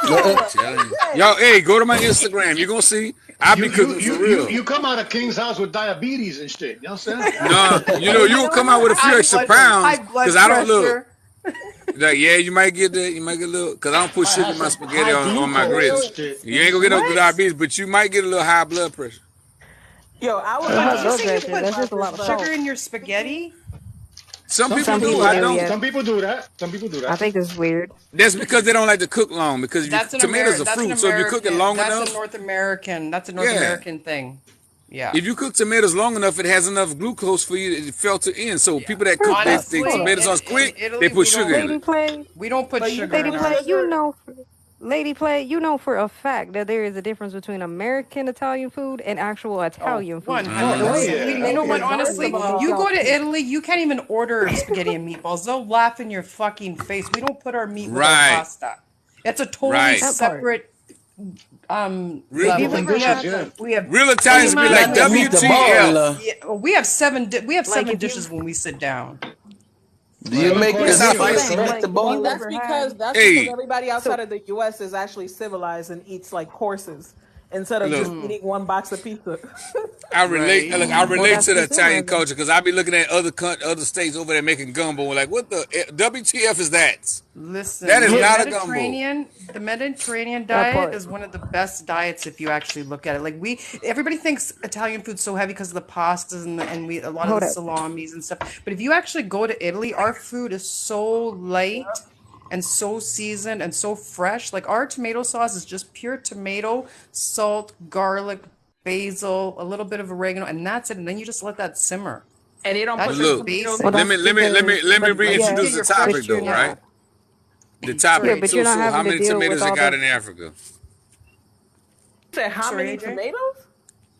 I'm No, telling you. Yo, AJ. hey, go to my Instagram. You're gonna see I You be you cooking for you you real. you come out of King's house with diabetes and shit. You know what I'm saying? Nah, Hey, you you'll know come out what? with a few extra pounds High because blood I don't look. pressure. Like, yeah, you might get that. You might get a little because I don't put Might sugar have in my some spaghetti high on my glucose and grits. Real. shit. You ain't gonna get no What? diabetes, but you might get a little high blood pressure. Yo, I was Well, Wait, high did you telling blood say you King pressure, put that's about just a this lot of though. sugar salt. in your spaghetti? Some Some people Some people do. people do I do, that. don't. yes. Some people do that. Some people do I that. think it's weird. That's because they don't like to cook long. Because if you That's tomatoes are That's an fruit, so if you cook it American. long That's a enough, North American. That's a North yeah. American thing. Yeah. If you cook tomatoes long enough, it has enough glucose for you to filter in. So Yeah. people that cook First off, they hold Honestly, on. tomato sauce in quick, they Italy put sugar in Lady it. Play, we don't put But you sugar put Lady in Play, ours. sugar. Lady Play, you know for a fact that there is a difference between American Italian food and actual Oh, Italian food. Oh The hell way 100%. that we yeah. You know make Okay. your what? sauces First is of Honestly, gonna make you all, y'all go to puke. Italy, you can't even order spaghetti and meatballs. They'll laugh in your fucking face. We don't put our meat with our Right, pasta. It's a totally right. That part. separate Real, If you've level. ever Conditions, had yeah. like We have real Italians be prima, like we Not the have meatball. WTF. yeah, we have like seven if you've dishes when we sit down. Do you Seven make yeah, the course that's Stop what I'm meal. playing. spicy saying. Like if you've meatball? that's ever had because Hey, everybody outside so of the U.S. is actually civilized and eats like courses instead of just look. eating one box of pizza. I relate. Right. Look, I well relate that's to the Italian consumerism. culture because I be looking at other states over there making gumbo. And like, what the WTF is that? That Listen, is Look, not a gumbo. The Mediterranean That diet part. is one of the best diets if you actually look at it. Like everybody thinks Italian food's so heavy because of the pastas and we a lot of the Hold up. salamis and stuff. But if you actually go to Italy, our food is so light and so seasoned and so fresh. Like our tomato sauce is just pure tomato, salt, garlic, basil, a little bit of oregano, and that's it. And then you just let that simmer. And they don't But put That's the your look, tomatoes Well in basic. let it. me that's let me let me because let me but Like you reintroduce get yes, the your fresh topic but you're though, right? yeah. not The yeah, Sorry, topic. but AJ. you're So not so how having to many deal with tomatoes they all got the in Africa? You said how Sorry, many AJ. tomatoes?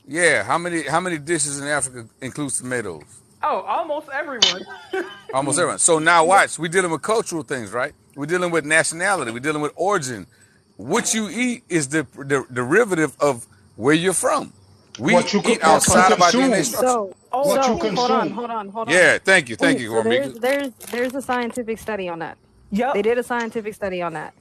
Yeah, how many dishes in Africa includes tomatoes? Oh, almost everyone. Almost everyone. So now watch, we're dealing with cultural things, right? We're dealing with nationality. We're dealing with origin. What you eat is the derivative of where you're from. We eat that What you outside part. of our DNA consume. structure. Oh, What you So King. consume. hold on. Yeah, thank you, So Romika. there's a scientific study on that. They Yep. did a scientific study on that.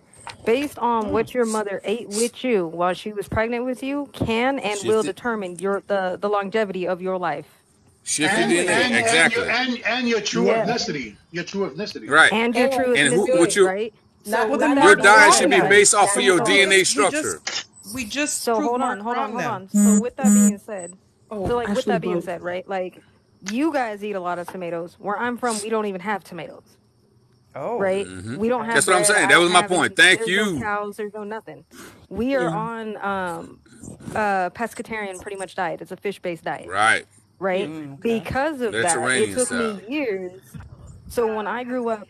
Based on what your mother ate with you while she was pregnant with you can and will Shifted, determine the longevity of your life. shifted And Really? DNA, and and your exactly. and your true Yeah. ethnicity. Your true ethnicity. Right. And your true And And who, ethnicity, what wait, you, right? not Well, So then not your Mark that's diet why should you be Ronda. guys based off of that's your So so DNA structure. we just so proved Mark hold wrong on. So with that being said, oh, with Ashley that being broke. said, right? Like you guys eat a lot of tomatoes. Where I'm from, we don't even have tomatoes. Oh, Right? We don't okay. have That's what I'm bread. saying. I That don't was my have point. any. Thank There's no you. cows. There's no nothing. We are Yeah. on pescatarian pretty much diet. It's a fish based diet, Right. right? Okay. Because of that, it Mediterranean took style. me years. So when I grew up,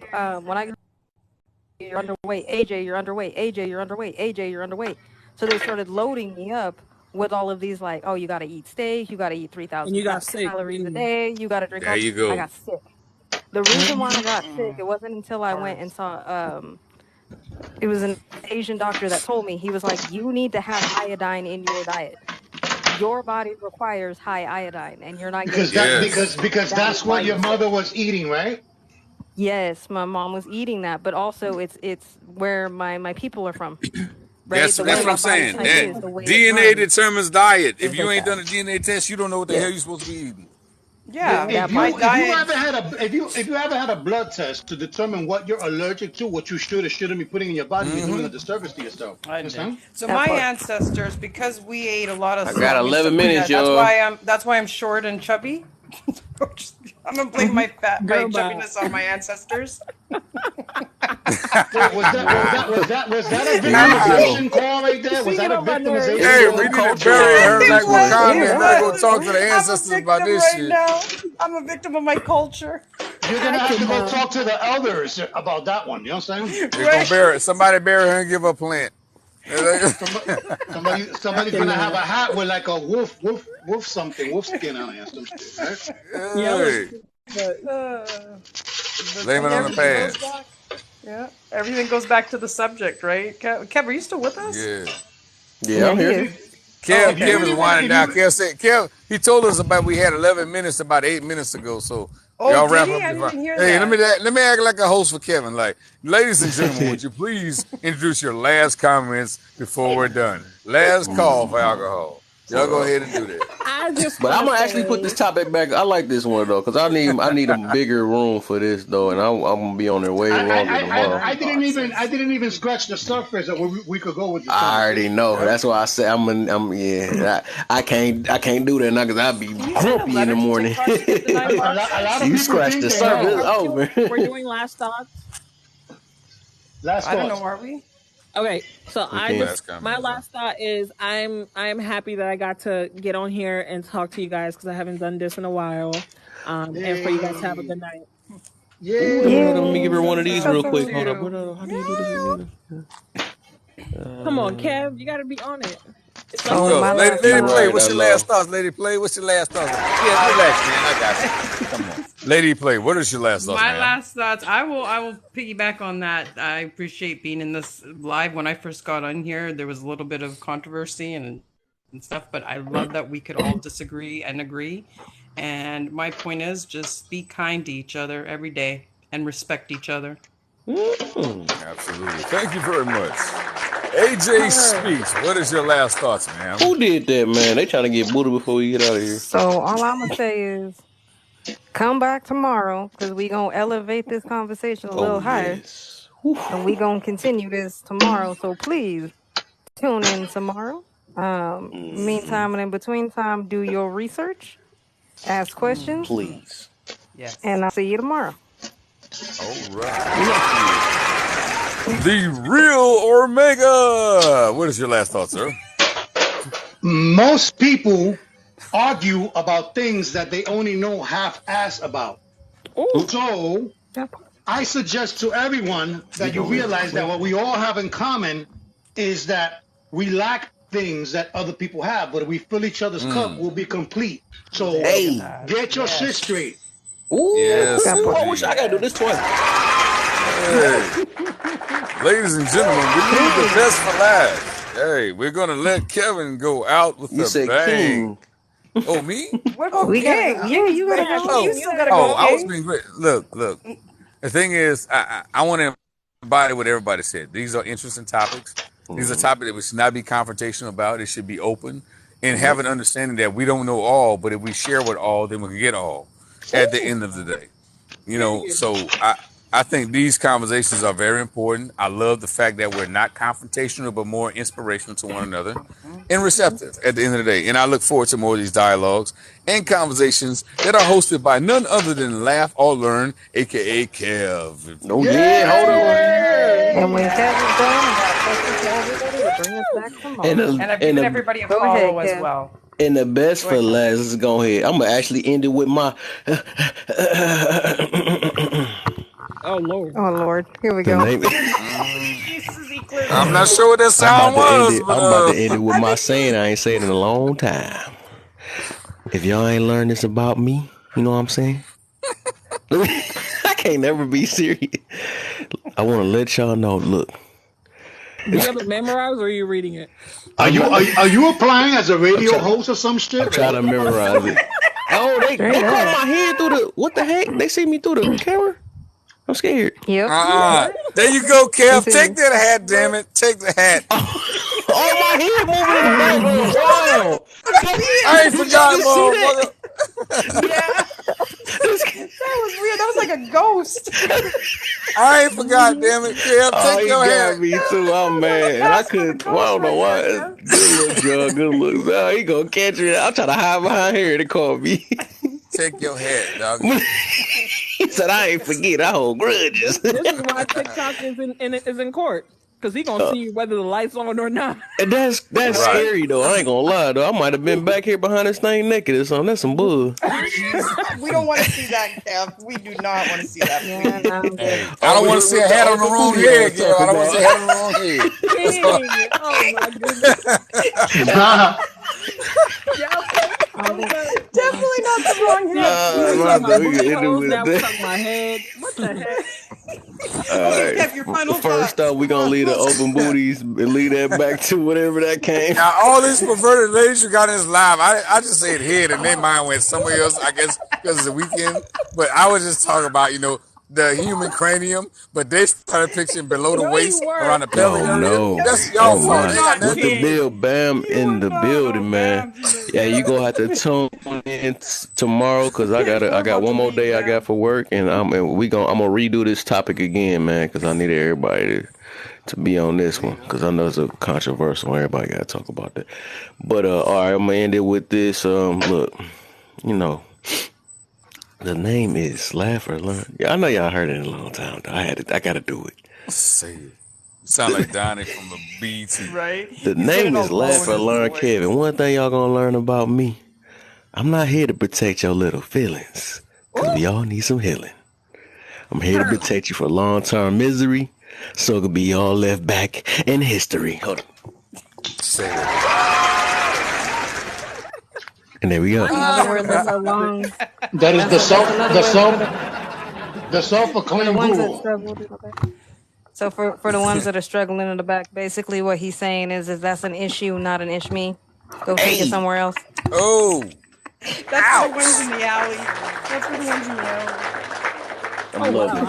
you're underweight, AJ, you're underweight, AJ, you're underweight, AJ, you're underweight. So they started loading me up with all of these like, oh, you got to eat steak, you got to eat And 3,000 you got sick, calories a didn't day, you got to drink There coffee. you I go. got sick. The reason why I got sick, it wasn't until I went and Carbs. saw it was an Asian doctor that told me. He was like, you need to have iodine in your diet. Your body requires high iodine and you're not getting Because it. Yes. That is that's why what you're your sick. mother was eating, right? Yes, my mom was eating that, but also it's where my people are from, right? The That's way what Wait, I'm my body saying. type That is, King. the way it DNA runs determines diet. If is you like ain't that. done a DNA test, you don't know what the hell you're Yes. supposed to be eating. Yeah, That my part. If you diet. ever had a if you ever had a blood test to determine what you're allergic to, what you should or shouldn't be putting in your body, you're doing a disservice to yourself. I You did. understand? So That my part. ancestors, because we ate a lot of I got salami and 11 stuff like minutes, that. y'all. That's why I'm short and chubby. I'm gonna blame my Girl, bye. chubbiness on my ancestors. Wait, was that a Here you go. victimization call right there? Was She that get a on my nerves. Here you Hey, go. we The need to culture bury war. her Here like you go. Wakanda and let her go was. talk to the I'm a ancestors about victim this right shit. now. I'm a victim of my culture. You're gonna have to go talk to the elders about that one. You know what I'm saying? They're gonna Right. bury somebody bury her and give her a plant. Somebody's gonna have a hat with like a wolf something, wolf skin on it or some shit, right? Hey, blame it on the Everything goes past. back. Yeah. Everything goes back to the subject, right? Kev, are you still with us? Yeah. Yeah, I'm he here. is. Kev, If you Kev is really want, winding if down. you Kev, he told us about we had 11 minutes about 8 minutes ago. So Oh, y'all did wrap he? up I your didn't hear Hey, that. let me act like a host for Kevin. Like, ladies and gentlemen, would you please introduce your last comments before we're done? Last call for alcohol. Y'all go ahead and do that. I just But want I'm to gonna actually put this say, topic back. I like this one though, cause I need a bigger room for this though, and I'm gonna be on there way longer tomorrow. I didn't even scratch the surface of where we could go with this I already conversation, know. right? That's why I say yeah. I can't do that now because I'll be Can you send a grumpy in the letter to morning. TikTok to get the $9? A lot of You people scratch think the they surface, know. it's over. we're doing last thoughts. Last I don't know, thoughts. are we? Okay, so We I can. just Last my comments, huh? last thought is I'm happy that I got to get on here and talk to you guys because I haven't done this in a while. And for you guys to have a Yay! good night. Ooh, let Yay! me give Yay. her one So of these sad real for quick. Choo-choo. Hold up. you. How do you do this again? Come on, Kev, you got to be on it. It's Let's So almost go. my Lady, last Lady You're thought. Play, right. what's I your last know. thoughts? Lady Play, what's your last thoughts? Yeah, relax, man. I got you. Come on. Lady Play, what is your last thoughts, My ma'am? last thoughts. I will piggyback on that. I appreciate being in this live. When I first got on here, there was a little bit of controversy and stuff, but I love that we could all disagree and agree. And my point is just be kind to each other every day and respect each other. Absolutely. Thank you very much. AJ Speaks, what is your last thoughts, ma'am? Who did that, man? They trying to get booted before we get out of here. So all I'm gonna say is come back tomorrow because we gonna elevate this conversation a Oh little higher, yes. Whew. and we gonna continue this tomorrow. So please tune in tomorrow. Meantime and in between time, do your research, ask questions, Please. Yes. and I'll see you tomorrow. All right. The real Omega. What is your last thought, sir? Most people argue about things that they only know half-ass about. Oh, So that part. I suggest to everyone We that you gonna let it realize that click. what we all have in common is that we lack things that other people have, but if we fill each other's cup, we'll be complete. So Look at Hey. that. get your shit Yes. straight. Yes, That part. I wish I indeed. gotta do this twice. Hey, ladies and gentlemen, we leave the best for last. Hey, we're gonna let Kevin go out with You a said bang. king. Oh, me? What about We gotta, King? yeah, King's you gotta been. go. Oh, You still gotta go, I was King. being great. Look. The thing is, I want to embody what everybody said. These are interesting topics. These are topics that we should not be confrontational about. It should be open and have an understanding that we don't know all, but if we share with all, then we can get all at the end of the day. So I think these conversations are very important. I love the fact that we're not confrontational, but more inspirational to one another and receptive at the end of the day. And I look forward to more of these dialogues and conversations that are hosted by none other than Laugh or Learn, aka Kev. Oh yeah, hold on. And when Yay! Kev is done, I got a question for everybody to bring us back And tomorrow. the And I've and given the everybody a Go ahead, follow as Kev. well. and the best Go for ahead, Kev. last. Let's go ahead. I'm gonna actually end it with my Oh Lord. Oh Lord, here we the go. name. Jesus, he cleared I'm his not throat. sure what that I'm about sound to end was, it. but I'm about to end it with I my think saying I ain't said in a long time. If y'all ain't learned this about me, you know what I'm saying? I can't never be serious. I want to let y'all know. Look, Do you have it memorized or are you reading it? Are you applying as a I'm radio trying. host or some I'm shit? Or trying what to the fuck? memorize it. Oh, they Straight caught up. my head through the. What the heck? They see me through the camera. I'm scared. Yep. there you go, We Kev. see Take you. that hat, damn it. Take the hat. Oh, my head moving in the background. Wow. I ain't Did y'all forgot, just see motherfucker. that? yeah, that was weird. That was like a ghost. I ain't forgot, damn it. Kev, Oh, take he your got hat. me too. I'm That was mad. a And I mask with a couldn't. Well, I ghost don't know right why. there, Kev. Good look, John. Good look. Oh, he gonna catch me. I'm trying to hide behind here to call me. Take your hat, dog. He said, "I ain't forget. I hold grudges." This is why TikTok is in court. Because he gonna see whether the light's on or not. And that's Right. scary though. I ain't gonna lie though. I might have been back here behind this thing naked or something. That's some bull. We don't want to see that, Kev. We do not want to see that. Yeah, no. Hey, I don't want to see a hat on the wrong head, girl. I don't want to see a hat on the wrong head. Dang. Oh my goodness. Definitely not the wrong head. We're talking about head. What the heck? Okay, Kev, your final First thoughts. up, we gonna leave the open booties and leave that back to whatever that came. Now, all these perverted ladies you got in this live, I just said head and their mind went somewhere else, I guess, because it's the weekend. But I was just talking about, the human cranium, but they started picturing below the waist, around the pelvic area. No. That's y'all fault. They got With nothing. the Bill Bam in the building, man. Yeah, you gonna have to tune in tomorrow because I got one more day I got for work, and I'm gonna redo this topic again, man, because I need everybody to be on this one because I know it's a controversial. Everybody got to talk about that. But all right, I'm gonna end it with this. Look, the name is Laugh or Learn. Yeah, I know y'all heard it in a long time. I got to do it. Say it. Sound like Donnie from the BT. Right? The name is Laugh or Learn, Kevin. One thing y'all gonna learn about me, I'm not here to protect your little feelings, because we all need some healing. I'm here to protect you from long-term misery, so it could be all left back in history. Hold on. Say it. And there we go. Another word that's so long. That is the self-proclaimed Ones that guru. struggle. Okay. So for the ones that are struggling in the back, basically what he's saying is that's an issue, not an me. Go take it somewhere else. Oh. That's for the ones in the alley. That's for the ones in the alley.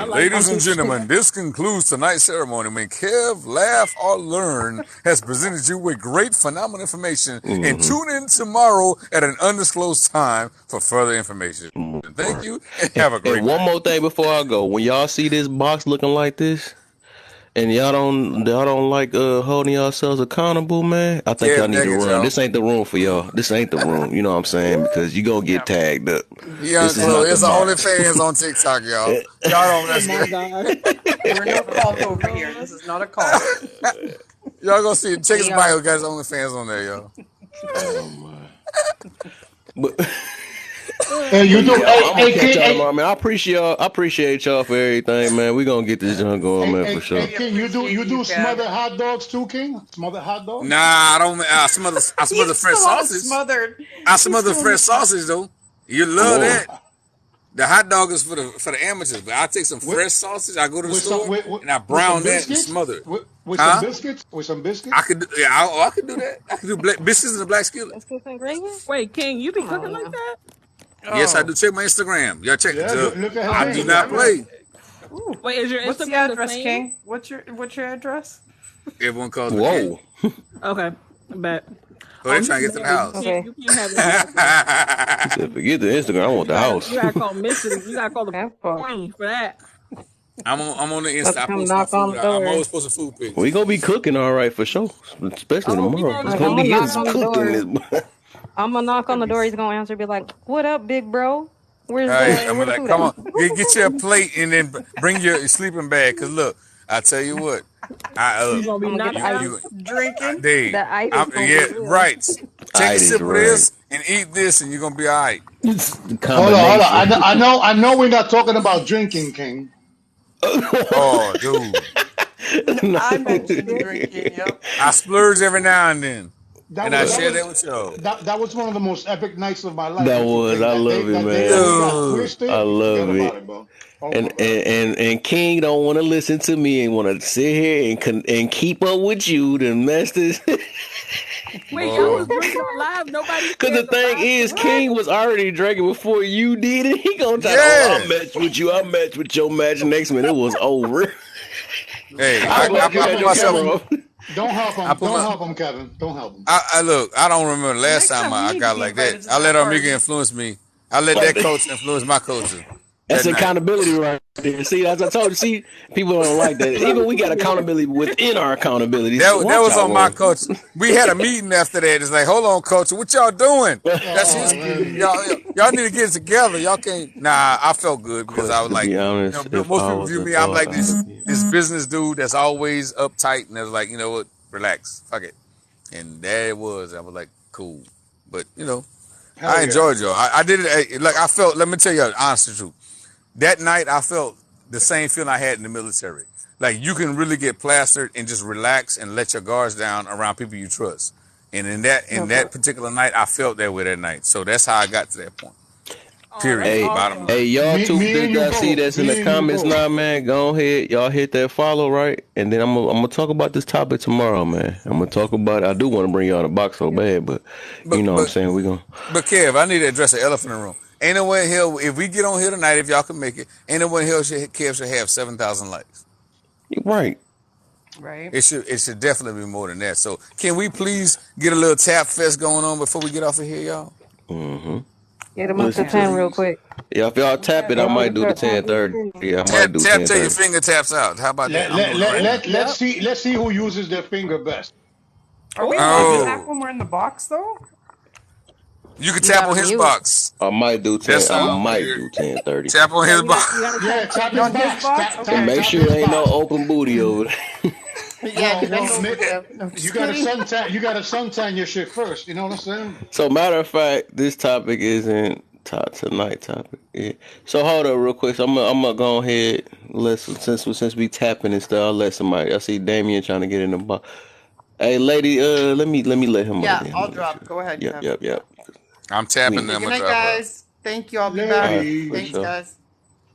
Ladies and gentlemen, this concludes tonight's ceremony when Kev, Laugh, or Learn has presented you with great phenomenal information. And tune in tomorrow at an undisclosed time for further information. Thank you and have a great And one more thing before I go. When y'all see this box looking like this, and y'all don't like holding yourselves accountable, man, I think y'all need to run. Y'all. This ain't the room for y'all. This ain't the room. You know what I'm saying? Because you gonna get tagged up. Yeah, so it's only fans on TikTok, y'all. Y'all don't We're no cult over here. This is not a call. Y'all gonna see check his bio, got his OnlyFans on there, y'all. Oh my. But Hey, you do. I'm gonna catch y'all tomorrow, man. I appreciate y'all for everything, man. We gonna get this junk going, man, for sure. Hey, King, you do smothered hot dogs too, King? Smothered hot dogs? Nah, I don't. I smother fresh sausage. I smother fresh sausage though. You love that. The hot dog is for the amateurs, but I take some fresh sausage. I go to the store and I brown that and smother it. With some biscuits? With some biscuits? I could do. Yeah, I could do that. I could do biscuits in a black skillet. Biscuits and gravy? Wait, King, you be cooking like that? Yes, I do. Check my Instagram. Y'all check it. Look at her I name. do not play. Ooh. Wait, is your What's the Instagram address, same? King? What's your address? Everyone calls me. Whoa. Okay, bet. Oh, they're trying to get to the house. Okay. You can't have it. He said, forget the Instagram. I want the house. You gotta call Mrs. You gotta call the queen for that. I'm on the Insta. I Come post my knock on food. the door. I'm always posting food pics. We gonna be cooking all right for sure, especially tomorrow. It's gonna be knock on the cooking. I'm gonna knock on the door. He's gonna answer, be like, "What up, big bro? Where's All right, I'm where the like, food come at?" on, get your plate and then bring your sleeping bag. Cause look, I tell you what, You gonna be I'm gonna knocking get out. Drinking. Dave, The ice is gonna be real. right. Take a Ice sip of right. this and eat this, and you're gonna be all right. Hold on. I know we're not talking about drinking, King. Oh, dude, I mentioned drinking. Yep. I splurge every now and then, That I was- share that that was- with y'all. That was one of the most epic nights of my life. That was. I love it, That man. day that we got Dude, twisted, I love forget it. about it, bro. Oh my God. And King don't want to listen to me and want to sit here and keep up with you to mess this. Wait, y'all was drinking on live. Nobody. Because the thing is, King was already drinking before you did it. He gonna try Yeah. I'll match with you. I'll match with your match. Next minute, it was over. Hey, I I put myself. Don't help him. I put Don't my- help him, Kevin. Don't help him. I look. I don't remember the last Next time time we I need got to be like that. invited to I let that party. Omega influence me. I let that coach influence my culture. That's that night. accountability right there. See, as I told you, see, people don't like that. Even we got accountability within our accountability. That Watch was out, on my man. coach. We had a meeting after that. It's like, hold on, coach, what y'all doing? That's his. man. Y'all, Y'all need to get it together. Y'all can't. Nah, I felt good because I Quest, was to like, be you honest, know, if most I people was view a me. I'm dog, like I would this business dude that's always uptight, and they're like, you know what, relax, fuck it. And there it was. I was like, cool. But Hell I yeah. enjoyed y'all. I did it like I felt. Let me tell you, the honest truth. That night, I felt the same feeling I had in the military. Like you can really get plastered and just relax and let your guards down around people you trust. And in Okay. that particular night, I felt that way that night. So that's how I got to that point. Oh, that's Period. Hey, Bottom awesome. line. hey, y'all Me, two me that and you got see both. that's in the Me and you comments both. now, man. Go ahead, y'all hit that follow, right? And then I'm gonna talk about this topic tomorrow, man. I'm gonna talk about. I do want to bring y'all the box so bad, but But what I'm but saying, we gonna. but Kev, I need to address the elephant in the room. Ain't no way in hell if we get on here tonight, if y'all can make it, ain't no way in hell Kev should have 7,000 likes. You're right. Right. It should definitely be more than that. So can we please get a little tap fest going on before we get off of here, y'all? Mm-hmm. Get them We up to Listen can. to 10 me. real quick. Yeah, if y'all We tap it, can. I Y'all need might to do the start tapping the 10:30. screen. Yeah, I might Tap do tap till your 10:30. finger taps out. How about that? I'm doing it right now. Let's Yep. see who uses their finger best. Are we allowed to Ooh. tap Oh, when we're in the box though? you can You tap gotta on his mute. box. I might do That 10. I sounds might weird. do 10:30. Tap on Yeah, his you box. gotta tap Yeah, tap his On his box. box? And Okay. make Tap sure his ain't no box. open booty over there. Yeah, Well, bend well, over, Kev. No, you just got to kidding. suntan. You got to suntan your shit first. You know what I'm saying? So matter of fact, this topic isn't tonight topic. Yeah. So hold up real quick. So I'm gonna go ahead. Since we tapping and stuff, I'll let somebody. I see Damien trying to get in the box. Hey, lady, let me let him up Yeah, then. I'll Make sure. drop. Go ahead, Yep, Kev. yep, yep. I'm We tapping Okay, them. good I'm gonna night, drop her. guys. Thank you. I'll be all back. right for Lady, Thanks, sure. guys.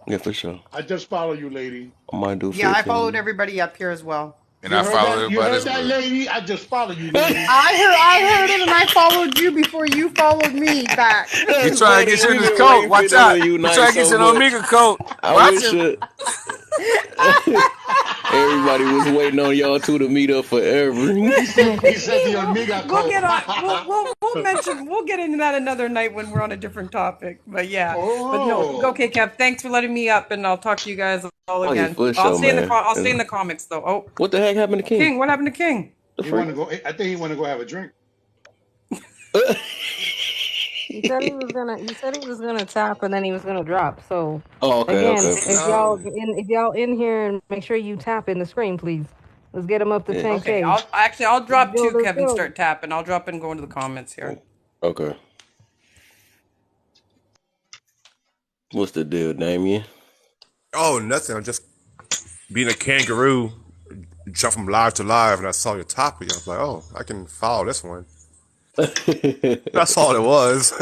Yeah, for sure. I just follow you, lady. I might do Yeah, I followed 15. everybody up here as well. And I follow You everybody heard as that, well. lady? I just follow you, lady. I heard it and I followed you before you followed me back. He That's trying to funny. get you in We've his been coat. waiting for Watch them to out. He unite trying to get so you in much. Omega coat. I Watch wish him. everybody was waiting on y'all two to meet up forever. He said the we'll Omega we'll cult. get on we'll get into that another night when we're on a different topic. But yeah. But no, Oh, okay, Kev. Thanks for letting me up and I'll talk to you guys all Oh yeah, again. for sure, man. I'll stay in And the comics though. Oh, what the heck happened to King? King, what happened to King? The he freak? want to go. I think he want to go have a drink. He said he was gonna tap and then he was gonna drop. So Oh, okay, again, okay. if y'all in here and make sure you tap in the screen, please. Let's get him up to Yeah. Okay, 10K. I'll Let's drop build too, this Kevin. building. Start tapping. I'll drop and go into the comments here. Okay. What's the deal, Damien? Oh, nothing. I'm just being a kangaroo, jump from live to live, and I saw your topic. I was like, oh, I can follow this one. That's all it was.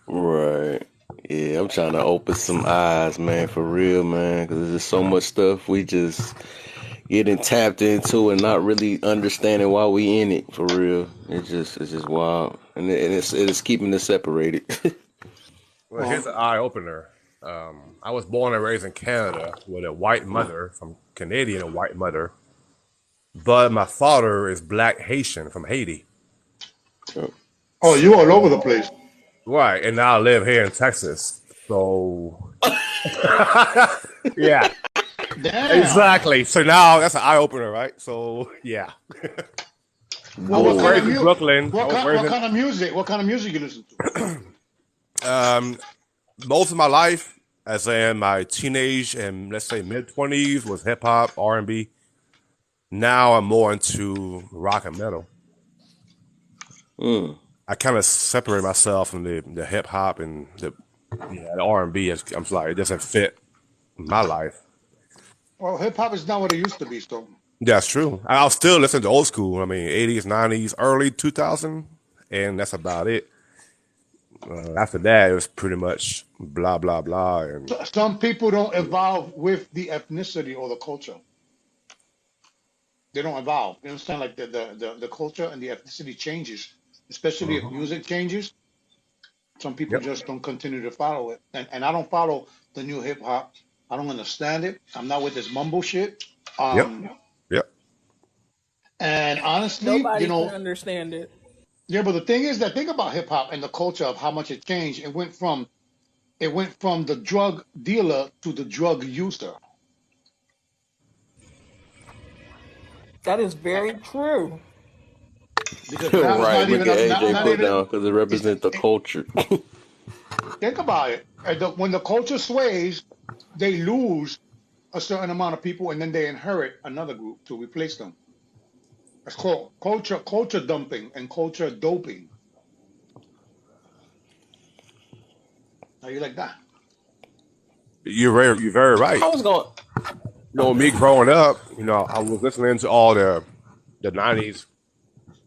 Right. Yeah, I'm trying to open some eyes, man, for real, man, because there's just so much stuff we just getting tapped into and not really understanding why we in it, for real. It's just wild, and it's keeping us separated. Well, here's Well, an eye opener. I was born and raised in Canada with a white mother from Canadian, a white mother, but my father is black Haitian from Haiti. oh, you all over the So, place. right, and now I live here in Texas. So, yeah, Damn. exactly. So now that's an eye opener, right? So, yeah. I Well, was what kind of raised in Whoa. mu- Brooklyn. I what was kind raised what in kind of music? What kind of music you listen to? most of my life, as in my teenage and let's say mid 20s, was hip hop, R&B. Now I'm more into rock and metal. Mm. I kind of separate myself from the hip hop and the R&B. I'm sorry, it doesn't fit my life. Well, hip hop is not what it used to be. So, That's true. I'll still listen to old school. I mean, 80s, 90s, early 2000, and that's about it. After that, it was pretty much blah blah blah. And some people don't evolve with the ethnicity or the culture. They don't evolve. You understand? Like the culture and the ethnicity changes, especially if Mhm. music changes. Some people Yep, just don't continue to follow it. And I don't follow the new hip hop. I don't understand it. I'm not with this mumble shit. yep, Um, yep. and honestly, Nobody can understand it. yeah, but the thing is that think about hip hop and the culture of how much it changed. It went from the drug dealer to the drug user. That is very true. Because now it's Right. not Look even at not AJ not put even down because it it's represents the culture. Think about it. When the culture sways, they lose a certain amount of people, and then they inherit another group to replace them. It's called culture dumping and culture doping. How you like that? You're very right. I was going. Me growing up, I was listening to all the 90s,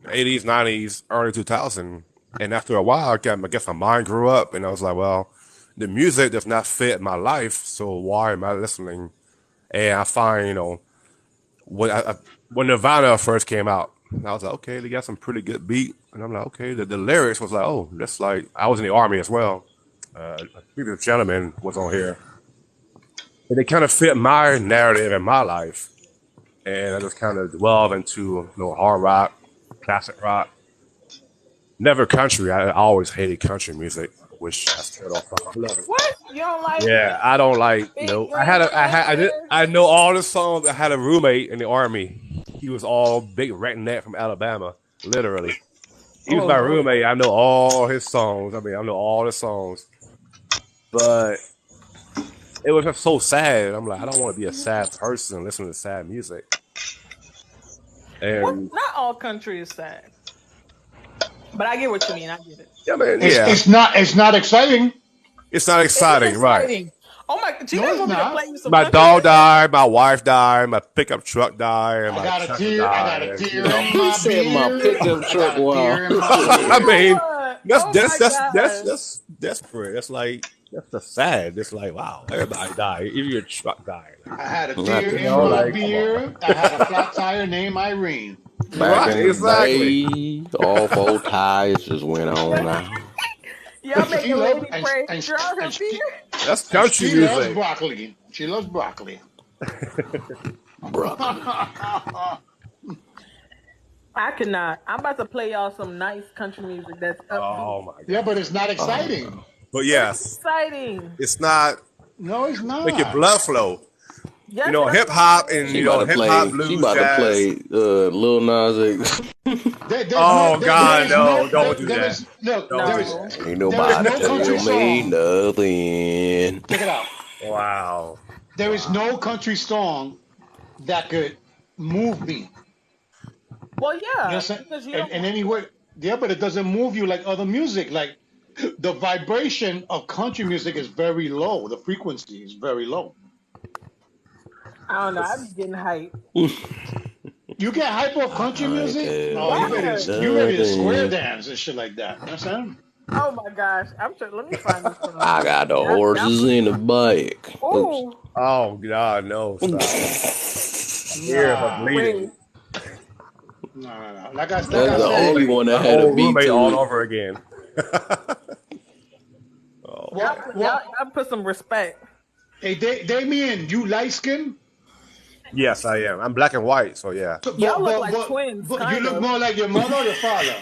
80s, 90s, early 2000s. And after a while, I guess my mind grew up, and I was like, well, the music does not fit my life, so why am I listening? And I find, when Nirvana first came out, I was like, okay, they got some pretty good beat. And I'm like, okay, the lyrics was like, oh, that's like, I was in the Army as well. I think the gentleman was on here. And they kind of fit my narrative in my life. And I just kind of delved into hard rock, classic rock. Never country. I always hated country music, which I still don't fucking love it. What? You don't like? Yeah, I don't like. I know all the songs. I had a roommate in the Army. He was all big redneck from Alabama, literally. He was my roommate. I know all his songs. I know all the songs. But it was just so sad. I'm like, I don't want to be a sad person and listen to sad music. And not all country is sad. But I get what you mean. I get it. Yeah, man. It's not exciting. It's not exciting, right? Oh my! Do you guys want me to play you some? My dog died. My wife died. My pickup truck died. I got a tear. I got a tear in my He said my pickup truck. Wow. I mean, that's desperate. That's just sad. It's like, wow, everybody died. Even your truck died. I had a tear in my beer. I had a flat tire named Irene. Back in the day, all four tires just went on out. Y'all make a lady pray and drown her beer. That's country music. Loves broccoli. She loves broccoli. I cannot. I'm about to play y'all some nice country music that's upbeat. Oh my god. Yeah, but it's not exciting. But yes, it's exciting. It's not. No, it's not. Make your blood flow. Yes, hip hop and hip hop blues. She about to play Lil Nas X. God, no! Don't do that. Ain't nobody tell me nothing. Check it out. Wow. There is no country song that could move me. Well, yeah. In any way, yeah, but it doesn't move you like other music. Like the vibration of country music is very low. The frequency is very low. I don't know. I'm just getting hyped. You get hype off country music? No, you ready to square dance and shit like that. You know what I'm saying? Oh my gosh. I'm sure. Let me find this one. I got the horses in the bike. Oh. Oh God, no. Bleeding. No. Like I said, that's the only one that had a beat to all it. over again. Y'all put some respect. Hey, Damien, you light skin? Yes, I am. I'm black and white, so yeah. Y'all look like twins. But you look more like your mother or your father?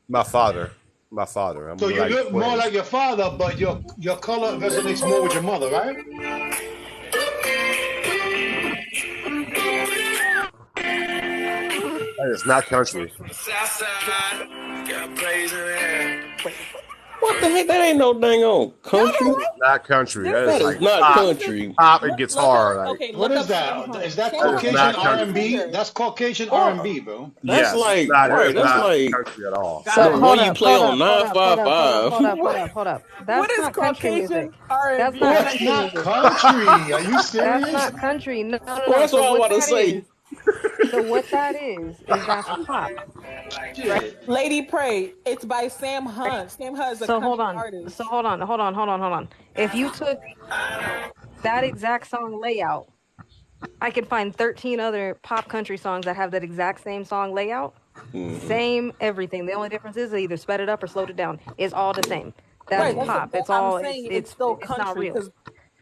My father. So you look more like your father, but your color resonates more with your mother, right? That is not country. What the heck? That ain't no dang on country. Not country. That is not country. Pop and guitar. What is that? Is that Caucasian R&B? That's Caucasian R&B, bro. That's country at all. So when you play on 955. Hold up. That's not country music. R&B? That's not country. Are you serious? That's not country. No. That's what I want to say. So what that is that's pop. Lady Pray. It's by Sam Hunt. Sam Hunt is a country artist. So hold on. If you took that exact song layout, I could find 13 other pop country songs that have that exact same song layout. Mm-hmm. Same everything. The only difference is they either sped it up or slowed it down. It's all the same. That's pop. It's all. It's still country. It's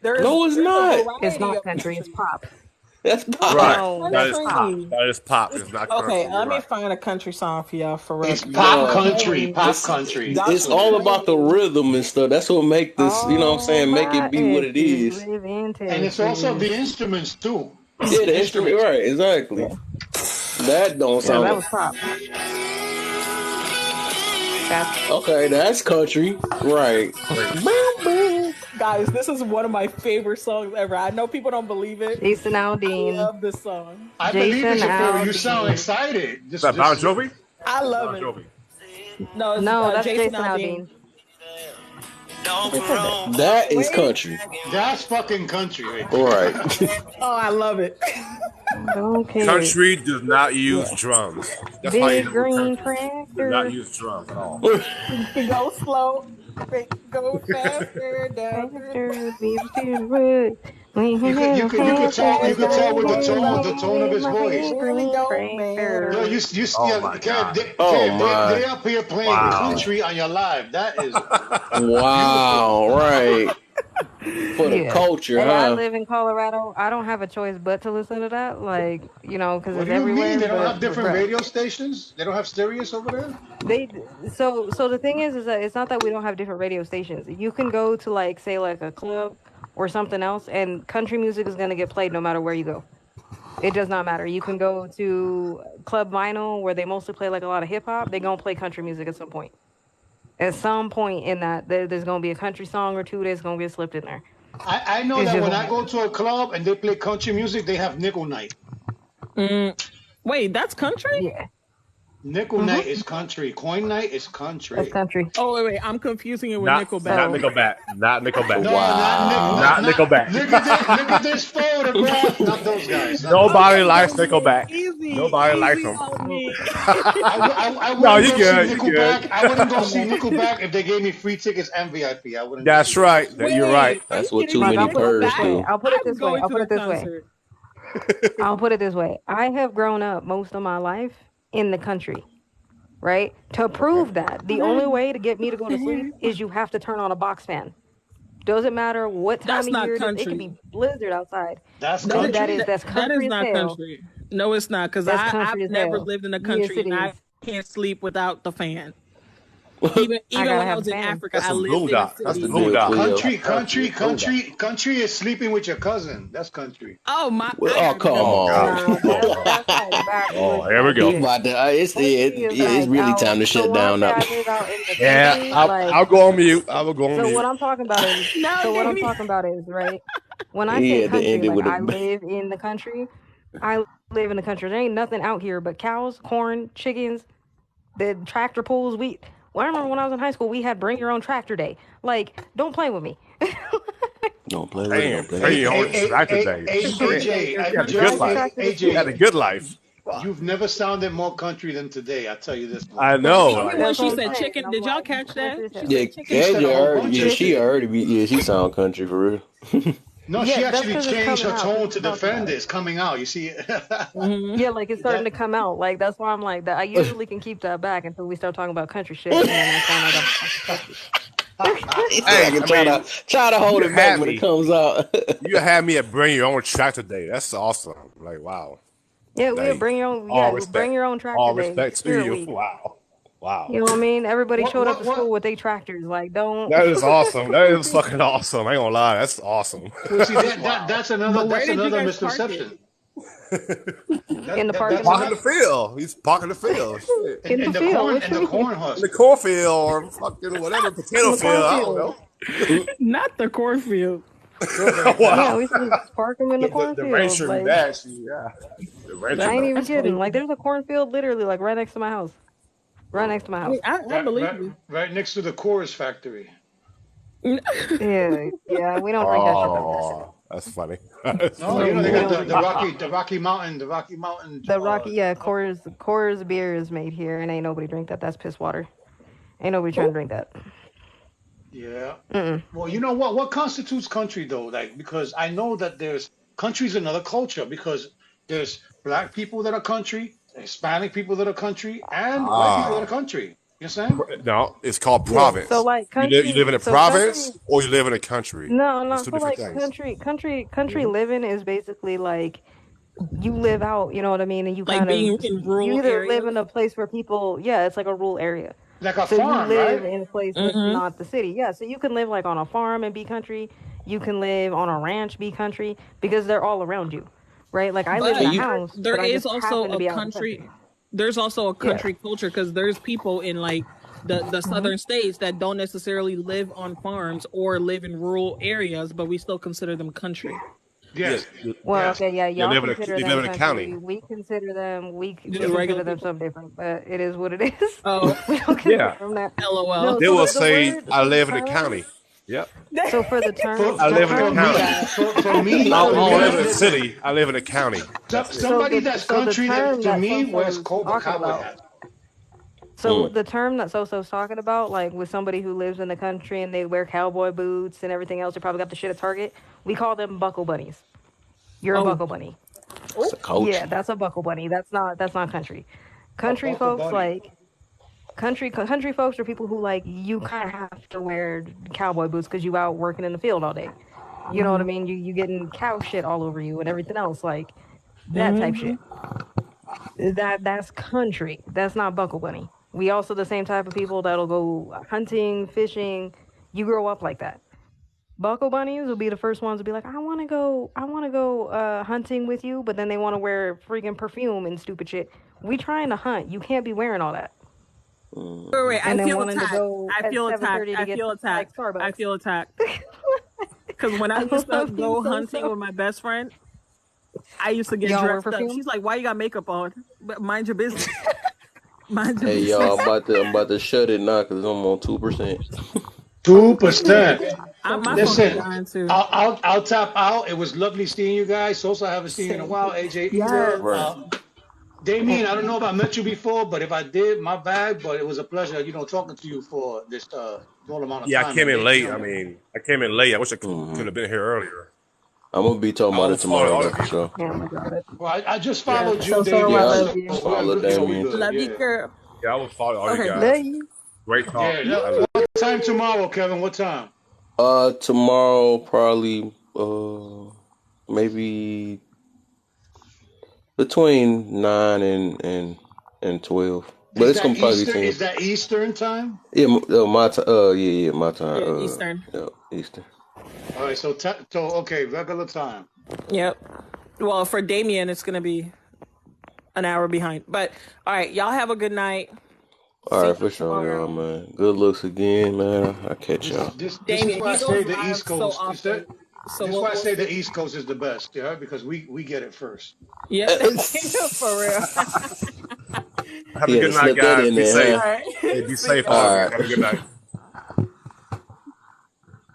not real. No, it's not. It's not country. It's pop. That's pop. Right. No, that is pop. It's not country. Okay, let me find a country song for y'all for real. It's pop country. It's all about the rhythm and stuff. That's what make this, you know what I'm saying, make it be what it is. And it's also the instruments too. Yeah, the instrument, right, exactly. That don't sound that was pop. Fast. Okay, that's country, right? Guys, this is one of my favorite songs ever. I know people don't believe it. Jason I Aldean. love this song. I believe it's Jason your favorite. You sound Aldean. excited. Is that Bon Jovi? I love it. No, it's No, that's Jason Jason Aldean. That is country. That's fucking country right there. Right. Oh, I love it. Okay. Country does not use drums. That's why you Big know green country tractor. does not use drums at all. Go slow. Go faster. Faster, beaver to the wood. You could tell with the tone of his voice. Really don't matter. Yo, Oh my God. They up here playing country on your live. That is wow, right. For the culture, hey, huh? I live in Colorado. I don't have a choice but to listen to that, like, you know, because it's everywhere. Mean? They don't have different radio stations? They don't have stereos over there? So the thing is that it's not that we don't have different radio stations. You can go to, like, say, like a club or something else, and country music is going to get played no matter where you go. It does not matter. You can go to Club Vinyl, where they mostly play, like, a lot of hip-hop. They're going to play country music at some point. At some point in that, there's going to be a country song or two that's going to get slipped in there. I know that when I go to a club and they play country music, they have nickel night. Wait, that's country? Yeah. Nickel night is country. Coin night is country. That's country. Oh, wait, I'm confusing it with Nickelback. Not Nickelback. Not Nickelback. No, not Nickelback. Look at this photograph. Not those guys. Nobody likes Nickelback. Nobody likes them. No, you good. I wouldn't go see Nickelback if they gave me free tickets and VIP. I wouldn't. That's right. You're right. That's what too many birds do. I'll put it this way. I'll put it this way. I have grown up most of my life in the country, right? To prove that, the only way to get me to go to sleep is you have to turn on a box fan. Doesn't matter what time of year it can be blizzard outside. That's country. That That's country is not country. No, it's not, because I've never lived in a country and I can't sleep without the fan. Even when I was in Africa, I lived in a city. Country is sleeping with your cousin. That's country. Oh my! Oh, come on! Oh, here we go. It's really time to shut down now. Yeah, I'll go on mute. I will go on mute. So what I'm talking about is right. When I say country, like, I live in the country. I live in the country. There ain't nothing out here but cows, corn, chickens, the tractor pulls. Well, I remember when I was in high school, we had bring your own tractor day. Like, don't play with me. Don't play with me. Bring your own tractor day. AJ, you had a good life. You've never sounded more country than today. I tell you this. I know. When she said chicken, did y'all catch that? She heard me. Yeah, she sound country for real. No, she actually changed her tone to defend this coming out. You see it? Yeah, like it's starting to come out. Like that's why I'm like that. I usually can keep that back until we start talking about country shit. And then I find out try to hold it back when it comes out. You had me at bring your own tractor day. That's awesome. Like, wow. Yeah, we'll bring your own. Yeah, bring your own tractor day. All respect to you. Wow. You know what I mean? Everybody showed up to school with their tractors. Like, don't. That is awesome. That is fucking awesome. I ain't gonna lie. That's awesome. Well, see, that's another misconception. In the park. Parking the field. He's parking the field. In the corn husk. In the cornfield or fucking whatever potato field. I don't know. Not the cornfield. Wow. Yeah, we should park them in the cornfield. The rancher like, I ain't even kidding. Like, there's a cornfield literally like right next to my house. Right next to my house. I believe you. Right next to the Coors factory. Yeah, we don't drink that shit. That's funny. They got the Rocky Mountain. Coors beer is made here, and ain't nobody drink that. That's piss water. Ain't nobody trying to drink that. Yeah. Well, you know what? What constitutes country though? Like, because I know that there's country's another culture because there's black people that are country, Hispanic people that are country, and white people that are country. You know what I'm saying? No, it's called province. So like country, you live in a province or you live in a country. No. So like country living is basically like you live out. You know what I mean? And you like kind being of in rural you either areas? live in a place where people. Yeah, it's like a rural area. Like a so farm, you live right? in a place that's not the city. Yeah, so you can live like on a farm and be country. You can live on a ranch, be country, because they're all around you, right? Like I live in a house. There is also a country. There's also a country culture because there's people in like the southern states that don't necessarily live on farms or live in rural areas, but we still consider them country. Yeah, Yes. Well, Yes. okay, yeah, they y'all live in consider they them live in a county. country. We consider them Just we regular consider them people. something different, but it is what it is. Oh, We don't consider Yeah, them that. LOL. No, they so will the say word, I so the live in a term, county. Yep, so for the For term, I the live in a for term county. me, that for I me, so for the don't live me, in a term, listen. city. I live in a county. That's it. so Somebody the that's so the country, that term to that me wears Soso's Cobra talking cowboy about. hat. So the term that Soso's talking about, like with somebody who lives in the country and they wear cowboy boots and everything else, they probably got the shit at Target. We call them buckle bunnies. You're a Oh, buckle bunny. It's oh, a Yeah, culture. that's a buckle bunny. That's not country. A Country buckle folks bunny. like country folks are people who like you kind of have to wear cowboy boots because you out working in the field all day. You know what I mean? You getting cow shit all over you and everything else like that type shit. That's country. That's not buckle bunny. We also the same type of people that'll go hunting, fishing. You grow up like that. Buckle bunnies will be the first ones to be like, I want to go hunting with you, but then they want to wear freaking perfume and stupid shit. We trying to hunt. You can't be wearing all that. wait, wait. I And then feel wanting to attacked. go I at feel attacked. 7:30 to I get feel like attacked. I Starbucks. feel attacked. Because when I I used to love you go so hunting so. with my best friend, I used to get Y'all wear dressed up. perfume? She's like, "Why you got makeup on?" But mind your business. Mind your Hey y'all, business. I'm about to shut it now because I'm on 2%. 2%. My phone is Listen, dying too. I'll tap out. It was lovely seeing you guys. Sosa, I haven't seen you in a Same while. here. AJ either. Yes. Right. Damien, I don't know if I met you before, but if I did, my bad. But it was a pleasure, talking to you for this small amount of Yeah, I time. came And in then, late. I mean, I came in late. I wish I Hmm. could have been here earlier. I'm gonna be talking I about it almost followed tomorrow all though of for you. sure. Oh my god. well, I just Yeah. followed you, So I Yeah, Damien. love So you. follow we Damien good. too. Love you, Yeah, girl. Yeah, I almost followed all you Okay. guys. Love you. Great talk. yeah. I love What time tomorrow, Kevin? What time? Tomorrow probably maybe between 9 and 12. But Is it's that gonna probably be Eastern? 10. Is that Eastern time? Yeah, my time. Yeah, my time. Yeah, Eastern. Yeah, Eastern. All right. So okay, regular time. Yep. Well, for Damien, it's gonna be an hour behind. But all right, y'all have a good night. All See right, you for sure, y'all, tomorrow. man. Good looks again, man. I'll catch This y'all. this is Damien, why I he say goes the live East so Coast. often. So This is why I we'll say see. the East Coast is the best, yeah, because we get it first. Yeah, for real. Have a He had to good night, slip that guys. in Be there, All huh? safe. right. Hey, be See safe, all y'all. of All you. right. Have a good night.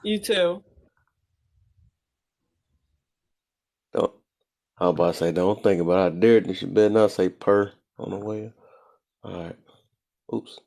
You too. Don't. How about I say? Don't think about it. I dare you. You better not say per on the way. All right. Oops.